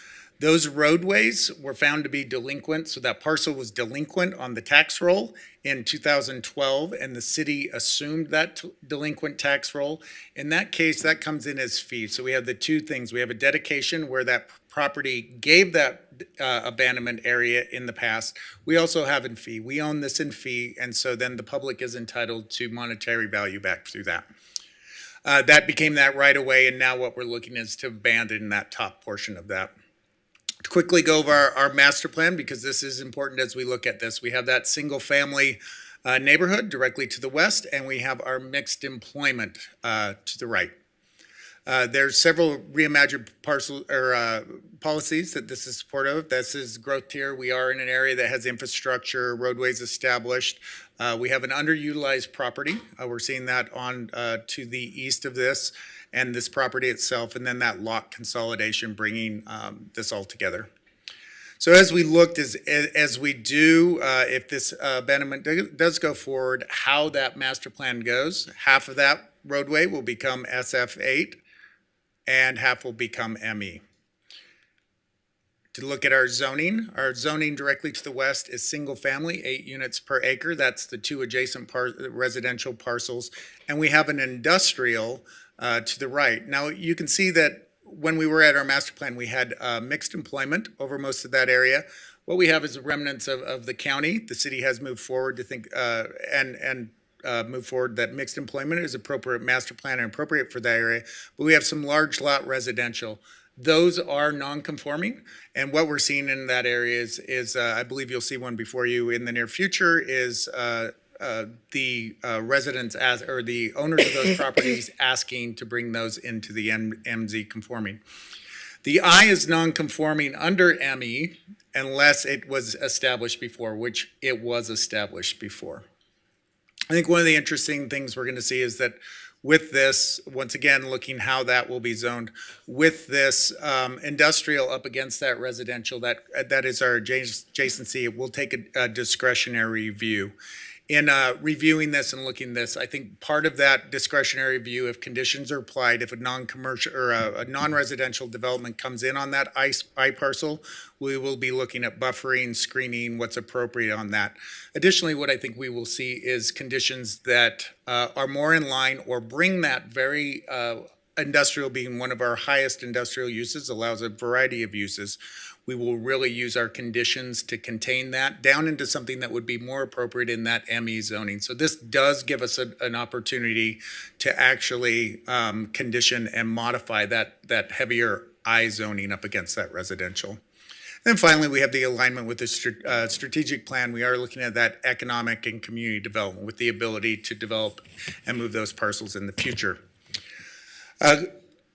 Those roadways were found to be delinquent, so that parcel was delinquent on the tax roll in 2012, and the city assumed that delinquent tax roll. In that case, that comes in as fee. So we have the two things. We have a dedication where that property gave that abandonment area in the past. We also have in fee. We own this in fee, and so then the public is entitled to monetary value back through that. That became that right away, and now what we're looking is to abandon that top portion of that. To quickly go over our master plan, because this is important as we look at this. We have that single family neighborhood directly to the west, and we have our mixed employment to the right. There's several reimagined policies that this is supportive of. This is growth tier. We are in an area that has infrastructure, roadways established. We have an underutilized property. We're seeing that on to the east of this and this property itself, and then that lot consolidation bringing this all together. So as we looked, as we do, if this abandonment does go forward, how that master plan goes, half of that roadway will become SF8 and half will become ME. To look at our zoning directly to the west is single family, 8 units per acre. That's the 2 adjacent residential parcels. And we have an industrial to the right. Now you can see that when we were at our master plan, we had mixed employment over most of that area. What we have is remnants of the county. The city has moved forward to think move forward that mixed employment is appropriate master plan and appropriate for that area. But we have some large lot residential. Those are non-conforming, and what we're seeing in that area is I believe you'll see one before you in the near future, is the residents or the owners of those properties asking to bring those into the MZ conforming. The I is non-conforming under ME unless it was established before, which it was established before. I think one of the interesting things we're going to see is that with this, once again, looking how that will be zoned, with this industrial up against that residential, that is our adjacency, we'll take a discretionary view. In reviewing this and looking at this, I think part of that discretionary view, if conditions are applied, if a non-commercial or a non-residential development comes in on that I parcel, we will be looking at buffering, screening, what's appropriate on that. Additionally, what I think we will see is conditions that are more in line or bring that very industrial, being one of our highest industrial uses, allows a variety of uses. We will really use our conditions to contain that down into something that would be more appropriate in that ME zoning. So this does give us an opportunity to actually condition and modify that heavier I zoning up against that residential. And finally, we have the alignment with the strategic plan. We are looking at that economic and community development with the ability to develop and move those parcels in the future.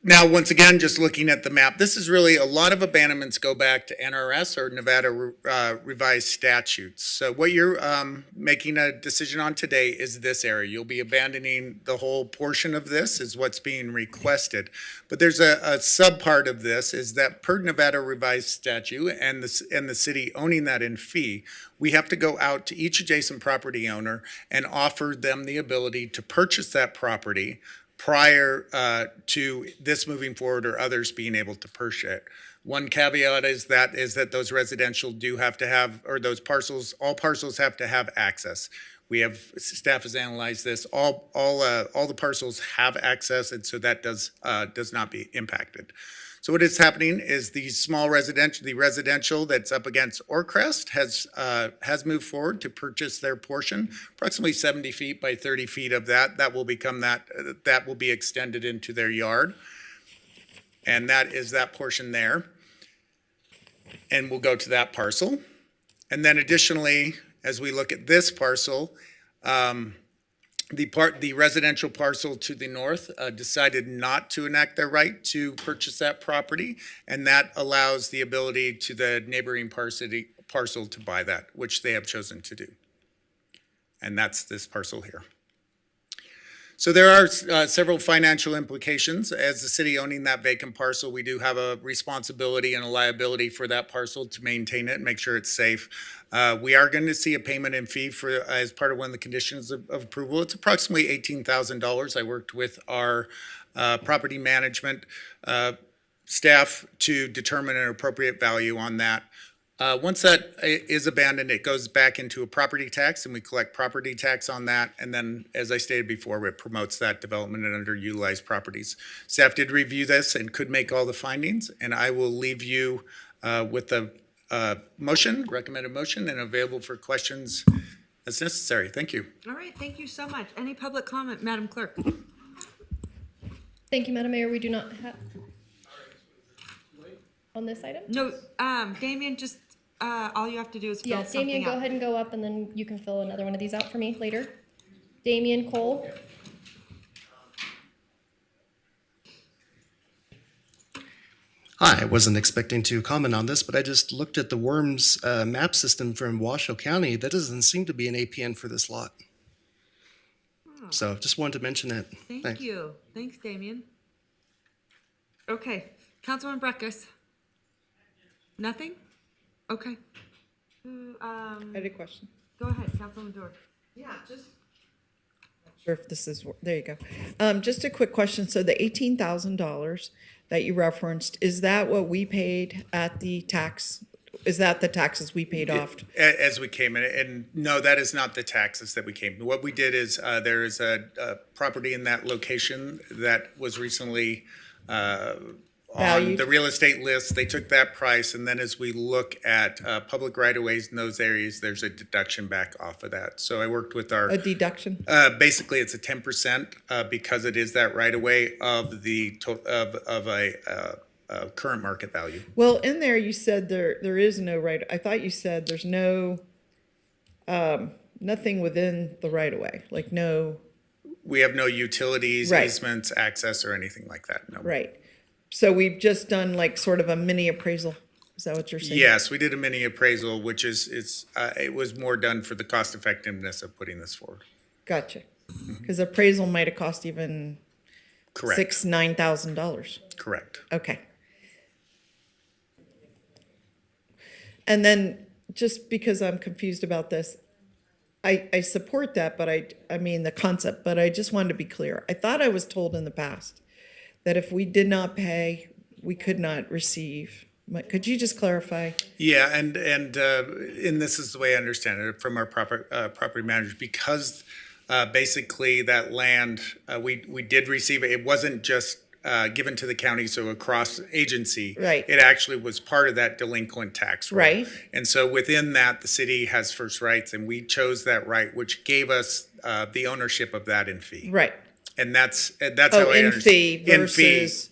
Now, once again, just looking at the map, this is really a lot of abandonments go back to NRS or Nevada revised statutes. So what you're making a decision on today is this area. You'll be abandoning the whole portion of this is what's being requested. But there's a sub part of this is that per Nevada revised statute and the city owning that in fee, we have to go out to each adjacent property owner and offer them the ability to purchase that property prior to this moving forward or others being able to purchase it. One caveat is that those residential do have to have, or those parcels, all parcels have to have access. We have, staff has analyzed this, all the parcels have access, and so that does not be impacted. So what is happening is the residential that's up against Orcrest has moved forward to purchase their portion, approximately 70 feet by 30 feet of that. That will be extended into their yard. And that is that portion there. And we'll go to that parcel. And then additionally, as we look at this parcel, the residential parcel to the north decided not to enact their right to purchase that property, and that allows the ability to the neighboring parcel to buy that, which they have chosen to do. And that's this parcel here. So there are several financial implications. As the city owning that vacant parcel, we do have a responsibility and a liability for that parcel to maintain it and make sure it's safe. We are going to see a payment in fee as part of one of the conditions of approval. It's approximately $18,000. I worked with our property management staff to determine an appropriate value on that. Once that is abandoned, it goes back into a property tax, and we collect property tax on that. And then, as I stated before, it promotes that development in underutilized properties. Staff did review this and could make all the findings, and I will leave you with the motion, recommended motion, and available for questions as necessary. Thank you. All right, thank you so much. Any public comment, Madam Clerk? Thank you, Madam Mayor. We do not have on this item. No, Damien, just all you have to do is fill Yeah, something Damien, go out. ahead and go up, and then you can fill another one of these out for me later. Damien Cole. Hi, I wasn't expecting to comment on this, but I just looked at the Worms map system from Washoe County. That doesn't seem to be an APN for this lot. So just wanted to mention it. Thank Thanks. you. Thanks, Damien. Okay, Councilman Breckus. Nothing? Okay. I had a question. Go ahead, Councilman Dorr. Yeah, just. Not sure if this is, there you go. Just a quick question. So the $18,000 that you referenced, is that what we paid at the tax? Is that the taxes we paid off? As we came in, and no, that is not the taxes that we came. What we did is there is a property in that location that was recently on Valued. the real estate list. They took that price, and then as we look at public right-of-ways in those areas, there's a deduction back off of that. So I worked with our A deduction? basically, it's a 10% because it is that right-of-way of the of a current market value. Well, in there, you said there is no right, I thought you said there's no, nothing within the right of way, like no, We have no utilities, Right. easements, access, or anything like that, no. right. So we've just done like sort of a mini appraisal. Is that what you're saying? Yes, we did a mini appraisal, which is it was more done for the cost effectiveness of putting this forward. Gotcha. Because appraisal might have cost even Correct. $9,000. Correct. Okay. And then, just because I'm confused about this, I support that, but I mean the concept, but I just wanted to be clear. I thought I was told in the past that if we did not pay, we could not receive. Could you just clarify? Yeah, and this is the way I understand it from our property managers, because basically that land we did receive it. It wasn't just given to the county, so across agency. Right. It actually was part of that delinquent tax roll. Right. And so within that, the city has first rights, and we chose that right, which gave us the ownership of that in fee. Right. And that's Oh, how I in understand. fee versus-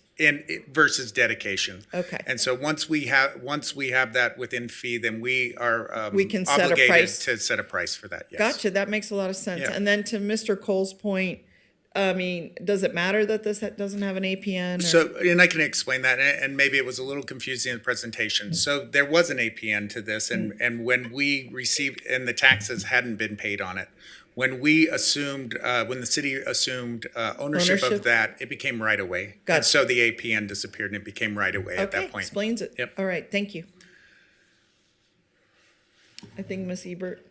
versus dedication. Okay. And so once we have that within fee, then we are We can set a obligated price. to set a price for that. Yes. Gotcha, that makes a lot of sense. Yeah. And then to Mr. Cole's point, I mean, does it matter that this doesn't have an APN? or- So, and I can explain that, and maybe it was a little confusing in the presentation. So there was an APN to this, and when we received, and the taxes hadn't been paid on it, when we assumed, when the city assumed ownership Ownership? of that, it became right away. Gotcha. And so the APN disappeared, and it became right away at Okay, that point. explains it. Yep. All right, thank you. I think Ms. Ebert.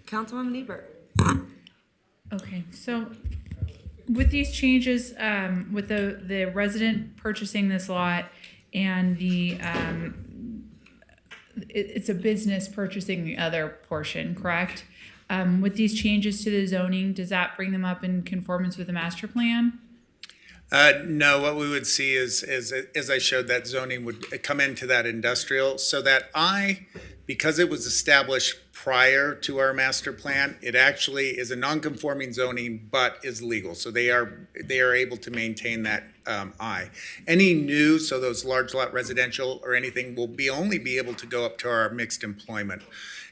Councilwoman Ebert. Okay, so with these changes, with the resident purchasing this lot and it's a business purchasing the other portion, correct? With these changes to the zoning, does that bring them up in conformance with the master plan? No, what we would see is, as I showed, that zoning would come into that industrial, so that because it was established prior to our master plan, it actually is a non-conforming zoning, but is legal. So they are able to maintain that I. Any new, so those large lot residential or anything will only be able to go up to our mixed employment.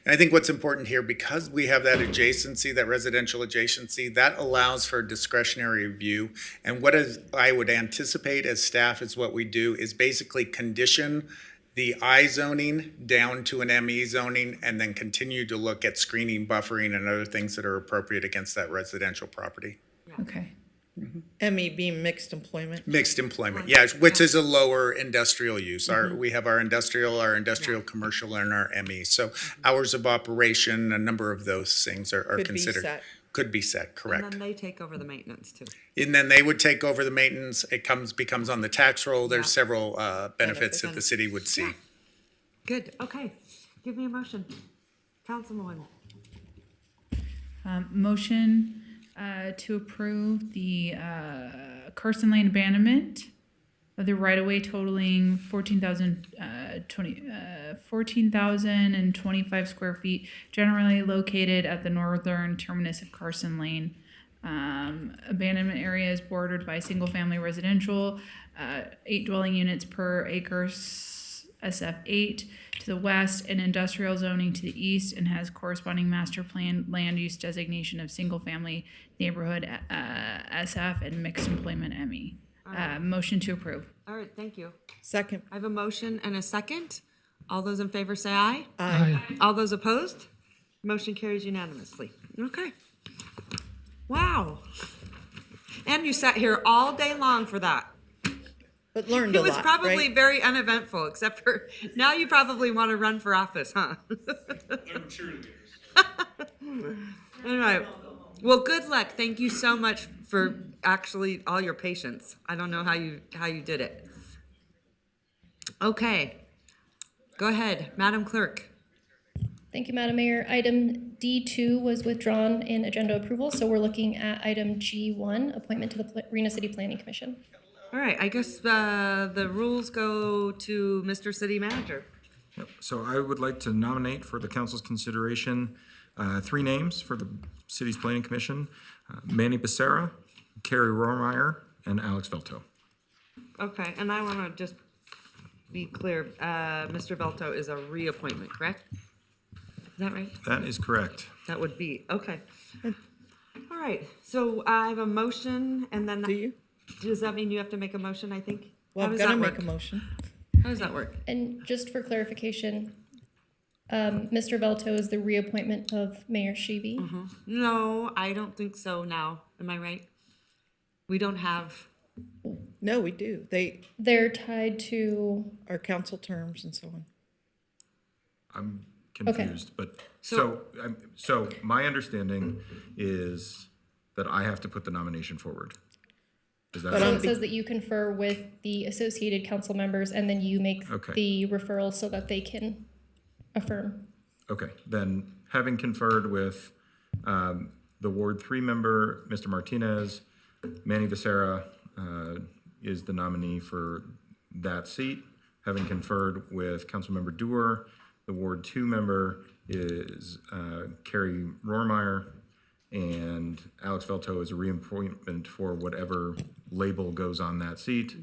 And I think what's important here, because we have that adjacency, that residential adjacency, that allows for discretionary review. And I would anticipate as staff is what we do is basically condition the I zoning down to an ME zoning, and then continue to look at screening, buffering, and other things that are appropriate against that residential property. Okay. ME being mixed employment. Mixed employment, yes, which is a lower industrial use. We have our industrial commercial, and our ME. So hours of operation, a number of those things are Could be considered. set. Could be set, And correct. then they take over the maintenance too. And then they would take over the maintenance. It becomes on the tax roll. There's Yeah. several benefits that the city would see. Good, okay. Give me a motion. Councilwoman. Motion to approve the Carson Lane abandonment of the right-of-way totaling 14,025 square feet, generally located at the northern terminus of Carson Lane. Abandonment area is bordered by single-family residential, 8 dwelling units per acre, SF8 to the west, and industrial zoning to the east, and has corresponding master plan land use designation of single-family neighborhood, SF, and mixed employment, ME. Motion to approve. All right, thank you. Second. I have a motion and a second. All those in favor say aye. Aye. All those opposed? Motion carries unanimously. Okay. Wow. And you sat here all day long for that. But learned It a was lot, probably right? very uneventful, except for now you probably want to run for office, huh? All right. Well, good luck. Thank you so much for actually all your patience. I don't know how you did it. Okay. Go ahead, Madam Clerk. Thank you, Madam Mayor. Item D2 was withdrawn in agenda approval, so we're looking at item G1, appointment to the Reno City Planning Commission. All right, I guess the rules go to Mr. City Manager. Yep. So I would like to nominate for the council's consideration 3 names for the city's planning commission: Manny Becerra, Carrie Rohrmeyer, and Alex Velto. Okay, and I want to just be clear, Mr. Velto is a reappointment, correct? Is that right? That is correct. That would be, okay. All right, so I have a motion, and then. Do you? Does that mean you have to make a motion, I think? Well, How I'm does gonna that make work? a motion. How does that work? And just for clarification, Mr. Velto is the reappointment of Mayor Sheeby. No, I don't think so now. Am I right? We don't have, No, we do. They're tied to, Our council terms and so on. I'm confused, but so my understanding is that I have to put the nomination forward. Is that so it says that you confer with the associated council members and then you make Okay. the referral so that they can affirm. Okay, then having conferred with the Ward 3 member, Mr. Martinez, Manny Becerra is the nominee for that seat. Having conferred with Councilmember Dewar, the Ward 2 member is Carrie Rohrmeyer, and Alex Velto is a reappointment for whatever label goes on that seat.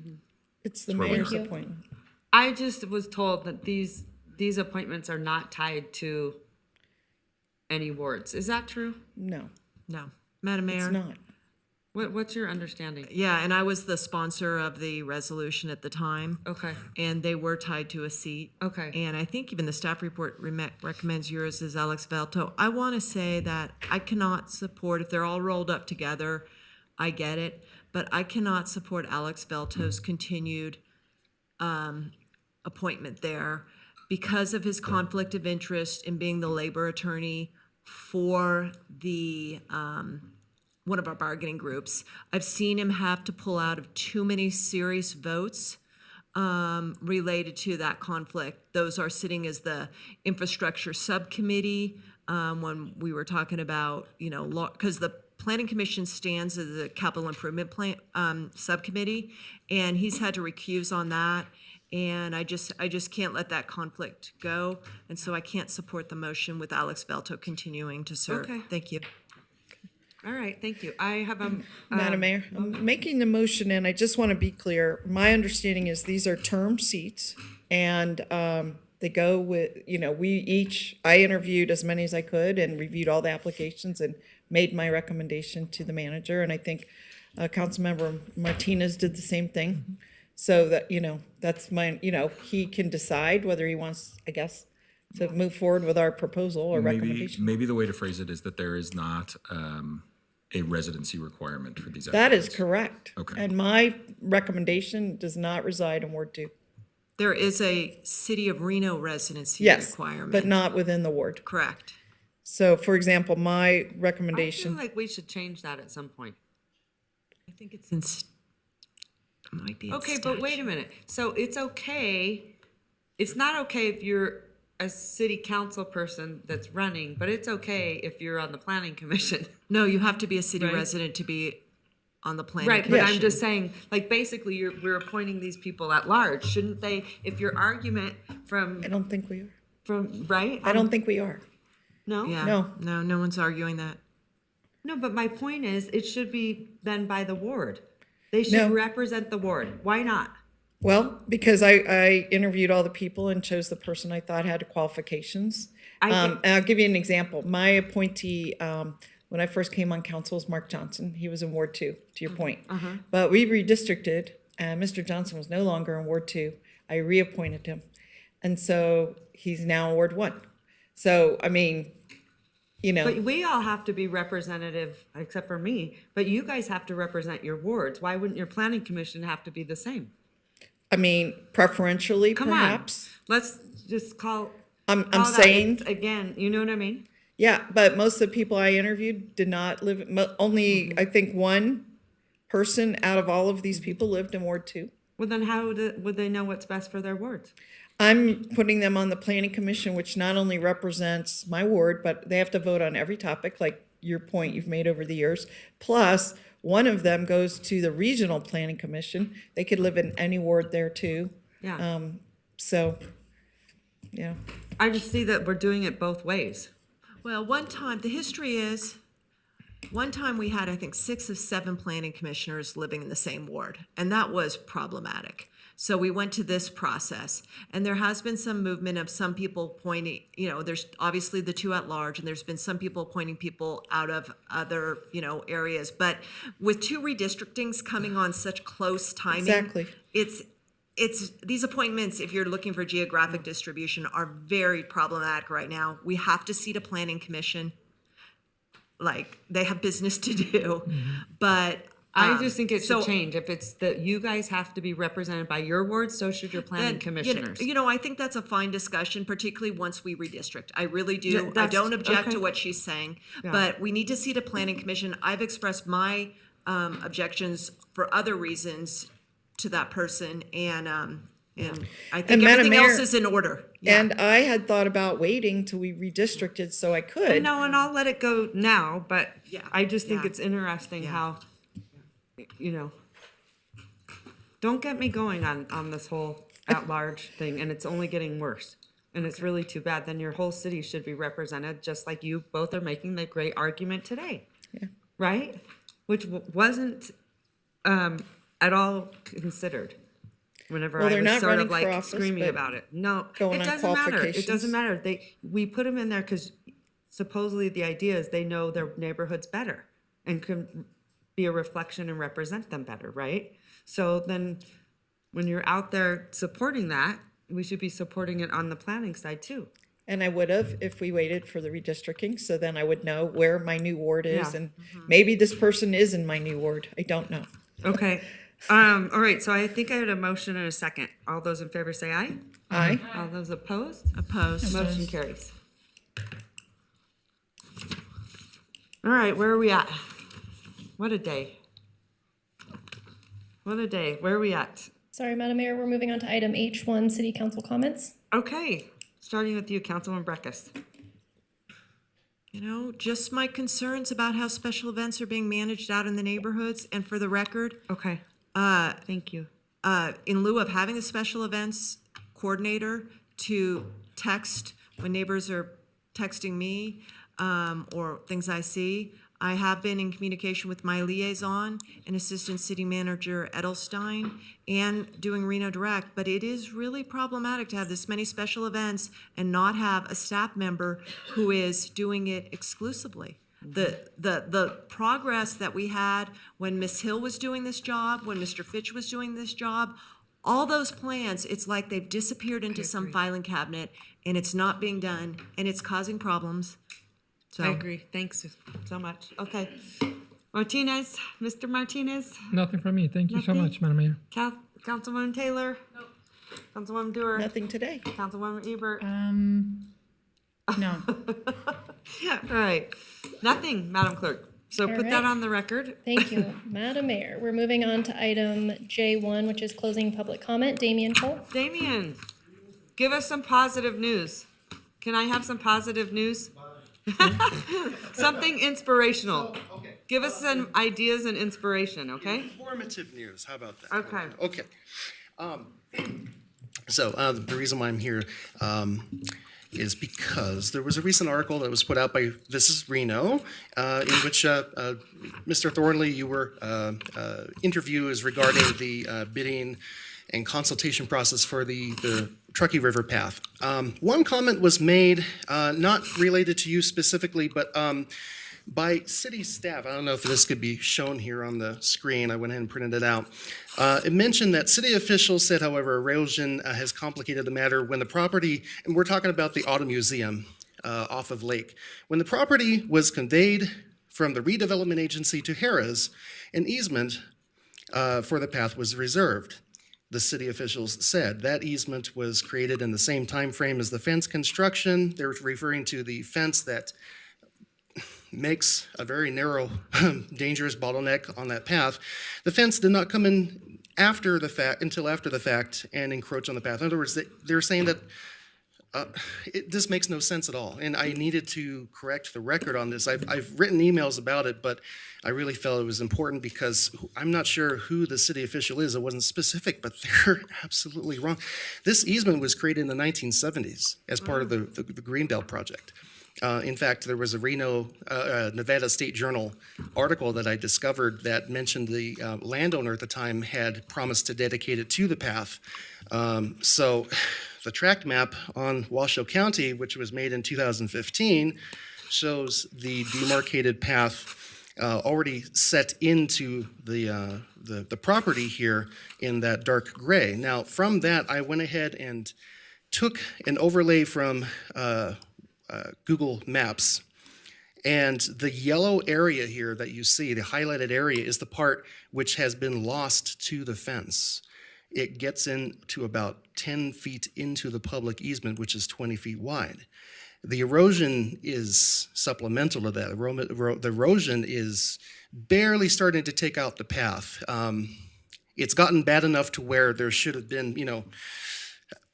It's the That's where we mayor's are. appointment. I just was told that these appointments are not tied to any wards. Is that true? No, No. Madam Mayor? it's not. What's your understanding? Yeah, and I was the sponsor of the resolution at the time. Okay, And they were tied to a seat. okay. And I think even the staff report recommends yours as Alex Velto. I want to say that I cannot support, if they're all rolled up together, I get it, but I cannot support Alex Velto's continued appointment there because of his conflict of interest in being the labor attorney for the one of our bargaining groups. I've seen him have to pull out of too many serious votes related to that conflict. Those are sitting as the infrastructure subcommittee when we were talking about, because the planning commission stands as a capital improvement plan subcommittee, and he's had to recuse on that. And I just can't let that conflict go, and so I can't support the motion with Alex Velto continuing to serve. Okay. Thank you. All right, thank you. I have a. Madam Mayor, I'm making the motion, and I just want to be clear. My understanding is these are term seats, and they go with, I interviewed as many as I could and reviewed all the applications and made my recommendation to the manager, and I think Councilmember Martinez did the same thing. So that, that's my, he can decide whether he wants, I guess, to move forward with our proposal or recommendation. Maybe the way to phrase it is that there is not a residency requirement for these. That is applicants. correct. Okay. And my recommendation does not reside in Ward 2. There is a City of Reno residency Yes, requirement. but not within the ward. Correct. So, for example, my I feel recommendation, like we should change that at some point. I think it's in, it might be in Okay, but wait a minute. So it's okay, it's not okay if you're a city council person that's running, but it's okay if you're on the planning commission. No, you have to be a city Right. resident to be on the planning Right, but commission. I'm just saying, like, basically, we're appointing these people at large. Shouldn't they, if your argument from, I don't think we are. right? I don't think we are. No? Yeah, No. no one's arguing that. No, but my point is, it should be done by the ward. They should No. represent the ward. Why not? Well, because I interviewed all the people and chose the person I thought had qualifications. And I'll give you an example. My appointee, when I first came on council, was Mark Johnson. He was in Ward 2, to your point. But we redistricted, and Mr. Johnson was no longer in Ward 2. I reappointed him. And so he's now in Ward 1. So, I mean, you know. But we all have to be representative, except for me, but you guys have to represent your wards. Why wouldn't your planning commission have to be the same? I mean, preferentially, Come perhaps. on, let's just call. I'm call that saying, again, you know what I mean? yeah, but most of the people I interviewed did not live, only, I think, one person out of all of these people lived in Ward 2. Well, then how would they know what's best for their wards? I'm putting them on the planning commission, which not only represents my ward, but they have to vote on every topic, like your point you've made over the years. Plus, one of them goes to the regional planning commission. They could live in any ward there too. Yeah. So, yeah. I just see that we're doing it both ways. Well, one time, the history is, one time we had, I think, 6 of 7 planning commissioners living in the same ward, and that was problematic. So we went to this process, and there has been some movement of some people pointing, you know, there's obviously the 2 at large, and there's been some people appointing people out of other, you know, areas. But with 2 redistrictings coming on such close timing, Exactly. it's these appointments, if you're looking for geographic distribution, are very problematic right now. We have to seat a planning commission. Like, they have business to do, but I just think it should so- change. If it's that you guys have to be represented by your ward, so should your planning then, commissioners. You know, I think that's a fine discussion, particularly once we redistrict. I really do. I that's- don't object okay. to what she's saying, Yeah. but we need to seat a planning commission. I've expressed my objections for other reasons to that person, and I think Madam everything Mayor, else is in order. Yeah. And I had thought about waiting till we redistricted so I could. No, and I'll let it go now, but Yeah. I just think Yeah. it's interesting how, you know, don't get me going on this whole at-large thing, and it's only getting worse. And it's really too bad. Then your whole city should be represented, just like you both are making the great argument today. Yeah. Right? Which wasn't at all considered. Whenever Well, I they're was not sort running of like for office, screaming but about it. No, going it on doesn't matter. It qualifications. doesn't matter. We put them in there because supposedly the idea is they know their neighborhoods better and can be a reflection and represent them better, right? So then when you're out there supporting that, we should be supporting it on the planning side too. And I would have if we waited for the redistricting, so then I would know where my new ward is, Yeah. and maybe this person is in my new ward. I don't know. Okay. All right, so I think I had a motion and a second. All those in favor say aye. Aye. All those opposed? Opposed. Motion carries. All right, where are we at? What a day. What a day. Where are we at? Sorry, Madam Mayor, we're moving on to item H1, City Council comments. Okay, starting with you, Councilman Breckus. You know, just my concerns about how special events are being managed out in the neighborhoods, and for the record, Okay, thank you. in lieu of having a special events coordinator to text when neighbors are texting me or things I see, I have been in communication with my liaison and Assistant City Manager Edelstein and doing Reno Direct, but it is really problematic to have this many special events and not have a staff member who is doing it exclusively. The progress that we had when Miss Hill was doing this job, when Mr. Fitch was doing this job, all those plans, it's like they've disappeared into some filing cabinet and it's not being done and it's causing problems. So I agree. Thanks so much. Okay. Martinez, Mr. Martinez, Nothing from me. Thank you so Nothing? much, Madam Mayor. Councilwoman Taylor. Councilwoman Dewar. Nothing today. Councilwoman Ebert. No. All right. Nothing, Madam Clerk. So All put that right. on the record. Thank you, Madam Mayor. We're moving on to item J1, which is closing public comment. Damian Cole. Damien, give us some positive news. Can I have some positive news? Something inspirational. Give us some ideas and inspiration, okay? Informative news. How about that? Okay. Okay. So the reason why I'm here is because there was a recent article that was put out by This is Reno, in which Mr. Thornley, you were interviewed as regarding the bidding and consultation process for the Truckee River Path. One comment was made, not related to you specifically, but by city staff. I don't know if this could be shown here on the screen. I went ahead and printed it out. It mentioned that city officials said, however, erosion has complicated the matter when the property, and we're talking about the Auto Museum off of Lake. When the property was conveyed from the redevelopment agency to Harrah's, an easement for the path was reserved. The city officials said that easement was created in the same time frame as the fence construction. They're referring to the fence that makes a very narrow, dangerous bottleneck on that path. The fence did not come in until after the fact and encroach on the path. In other words, they're saying that this makes no sense at all, and I needed to correct the record on this. I've written emails about it, but I really felt it was important because I'm not sure who the city official is. It wasn't specific, but they're absolutely wrong. This easement was created in the 1970s as part of the Greenbelt project. In fact, there was a Reno, Nevada State Journal article that I discovered that mentioned the landowner at the time had promised to dedicate it to the path. So the tract map on Washoe County, which was made in 2015, shows the demarcated path already set into the property here in that dark gray. Now, from that, I went ahead and took an overlay from Google Maps, and the yellow area here that you see, the highlighted area, is the part which has been lost to the fence. It gets into about 10 feet into the public easement, which is 20 feet wide. The erosion is supplemental to that. The erosion is barely starting to take out the path. It's gotten bad enough to where there should have been,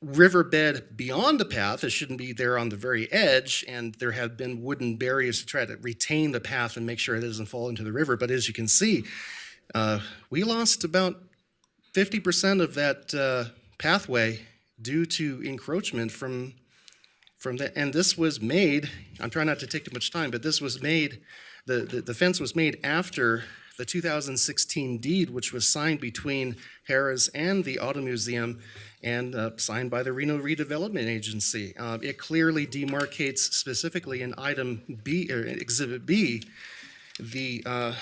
riverbed beyond the path. It shouldn't be there on the very edge, and there have been wooden barriers to try to retain the path and make sure it doesn't fall into the river. But as you can see, we lost about 50% of that pathway due to encroachment from that. And this was made, I'm trying not to take too much time, but this was made, the fence was made after the 2016 deed, which was signed between Harrah's and the Auto Museum and signed by the Reno Redevelopment Agency. It clearly demarcates specifically in item B, or Exhibit B, the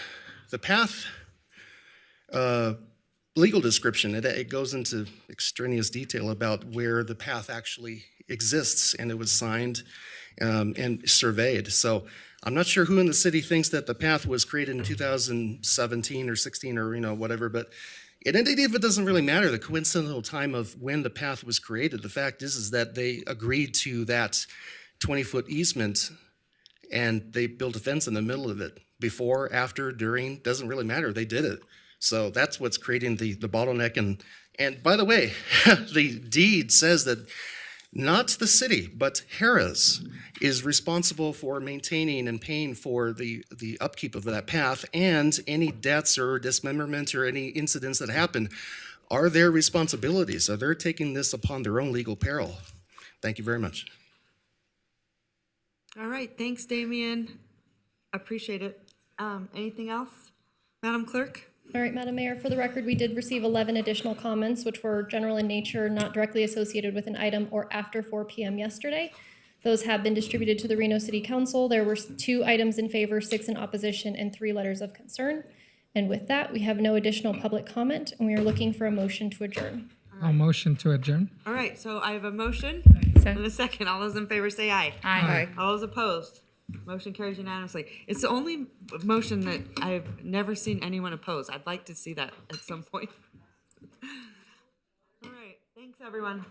path legal description. It goes into extraneous detail about where the path actually exists, and it was signed and surveyed. So I'm not sure who in the city thinks that the path was created in 2017 or 16 or whatever, but indeed, if it doesn't really matter, the coincidental time of when the path was created, the fact is that they agreed to that 20-foot easement and they built a fence in the middle of it. Before, after, during, doesn't really matter. They did it. So that's what's creating the bottleneck. And by the way, the deed says that not the city, but Harrah's is responsible for maintaining and paying for the upkeep of that path, and any deaths or dismemberment or any incidents that happen are their responsibility. So they're taking this upon their own legal peril. Thank you very much. All right, thanks, Damien. Appreciate it. Anything else, Madam Clerk? All right, Madam Mayor, for the record, we did receive 11 additional comments, which were general in nature, not directly associated with an item or after 4 p.m. yesterday. Those have been distributed to the Reno City Council. There were 2 items in favor, 6 in opposition, and 3 letters of concern. And with that, we have no additional public comment, and we are looking for a motion to adjourn. I'll motion to adjourn. All right, so I have a motion and a second. All those in favor say aye. Aye. All those opposed? Motion carries unanimously. It's the only motion that I've never seen anyone oppose. I'd like to see that at some point. All right, thanks, everyone.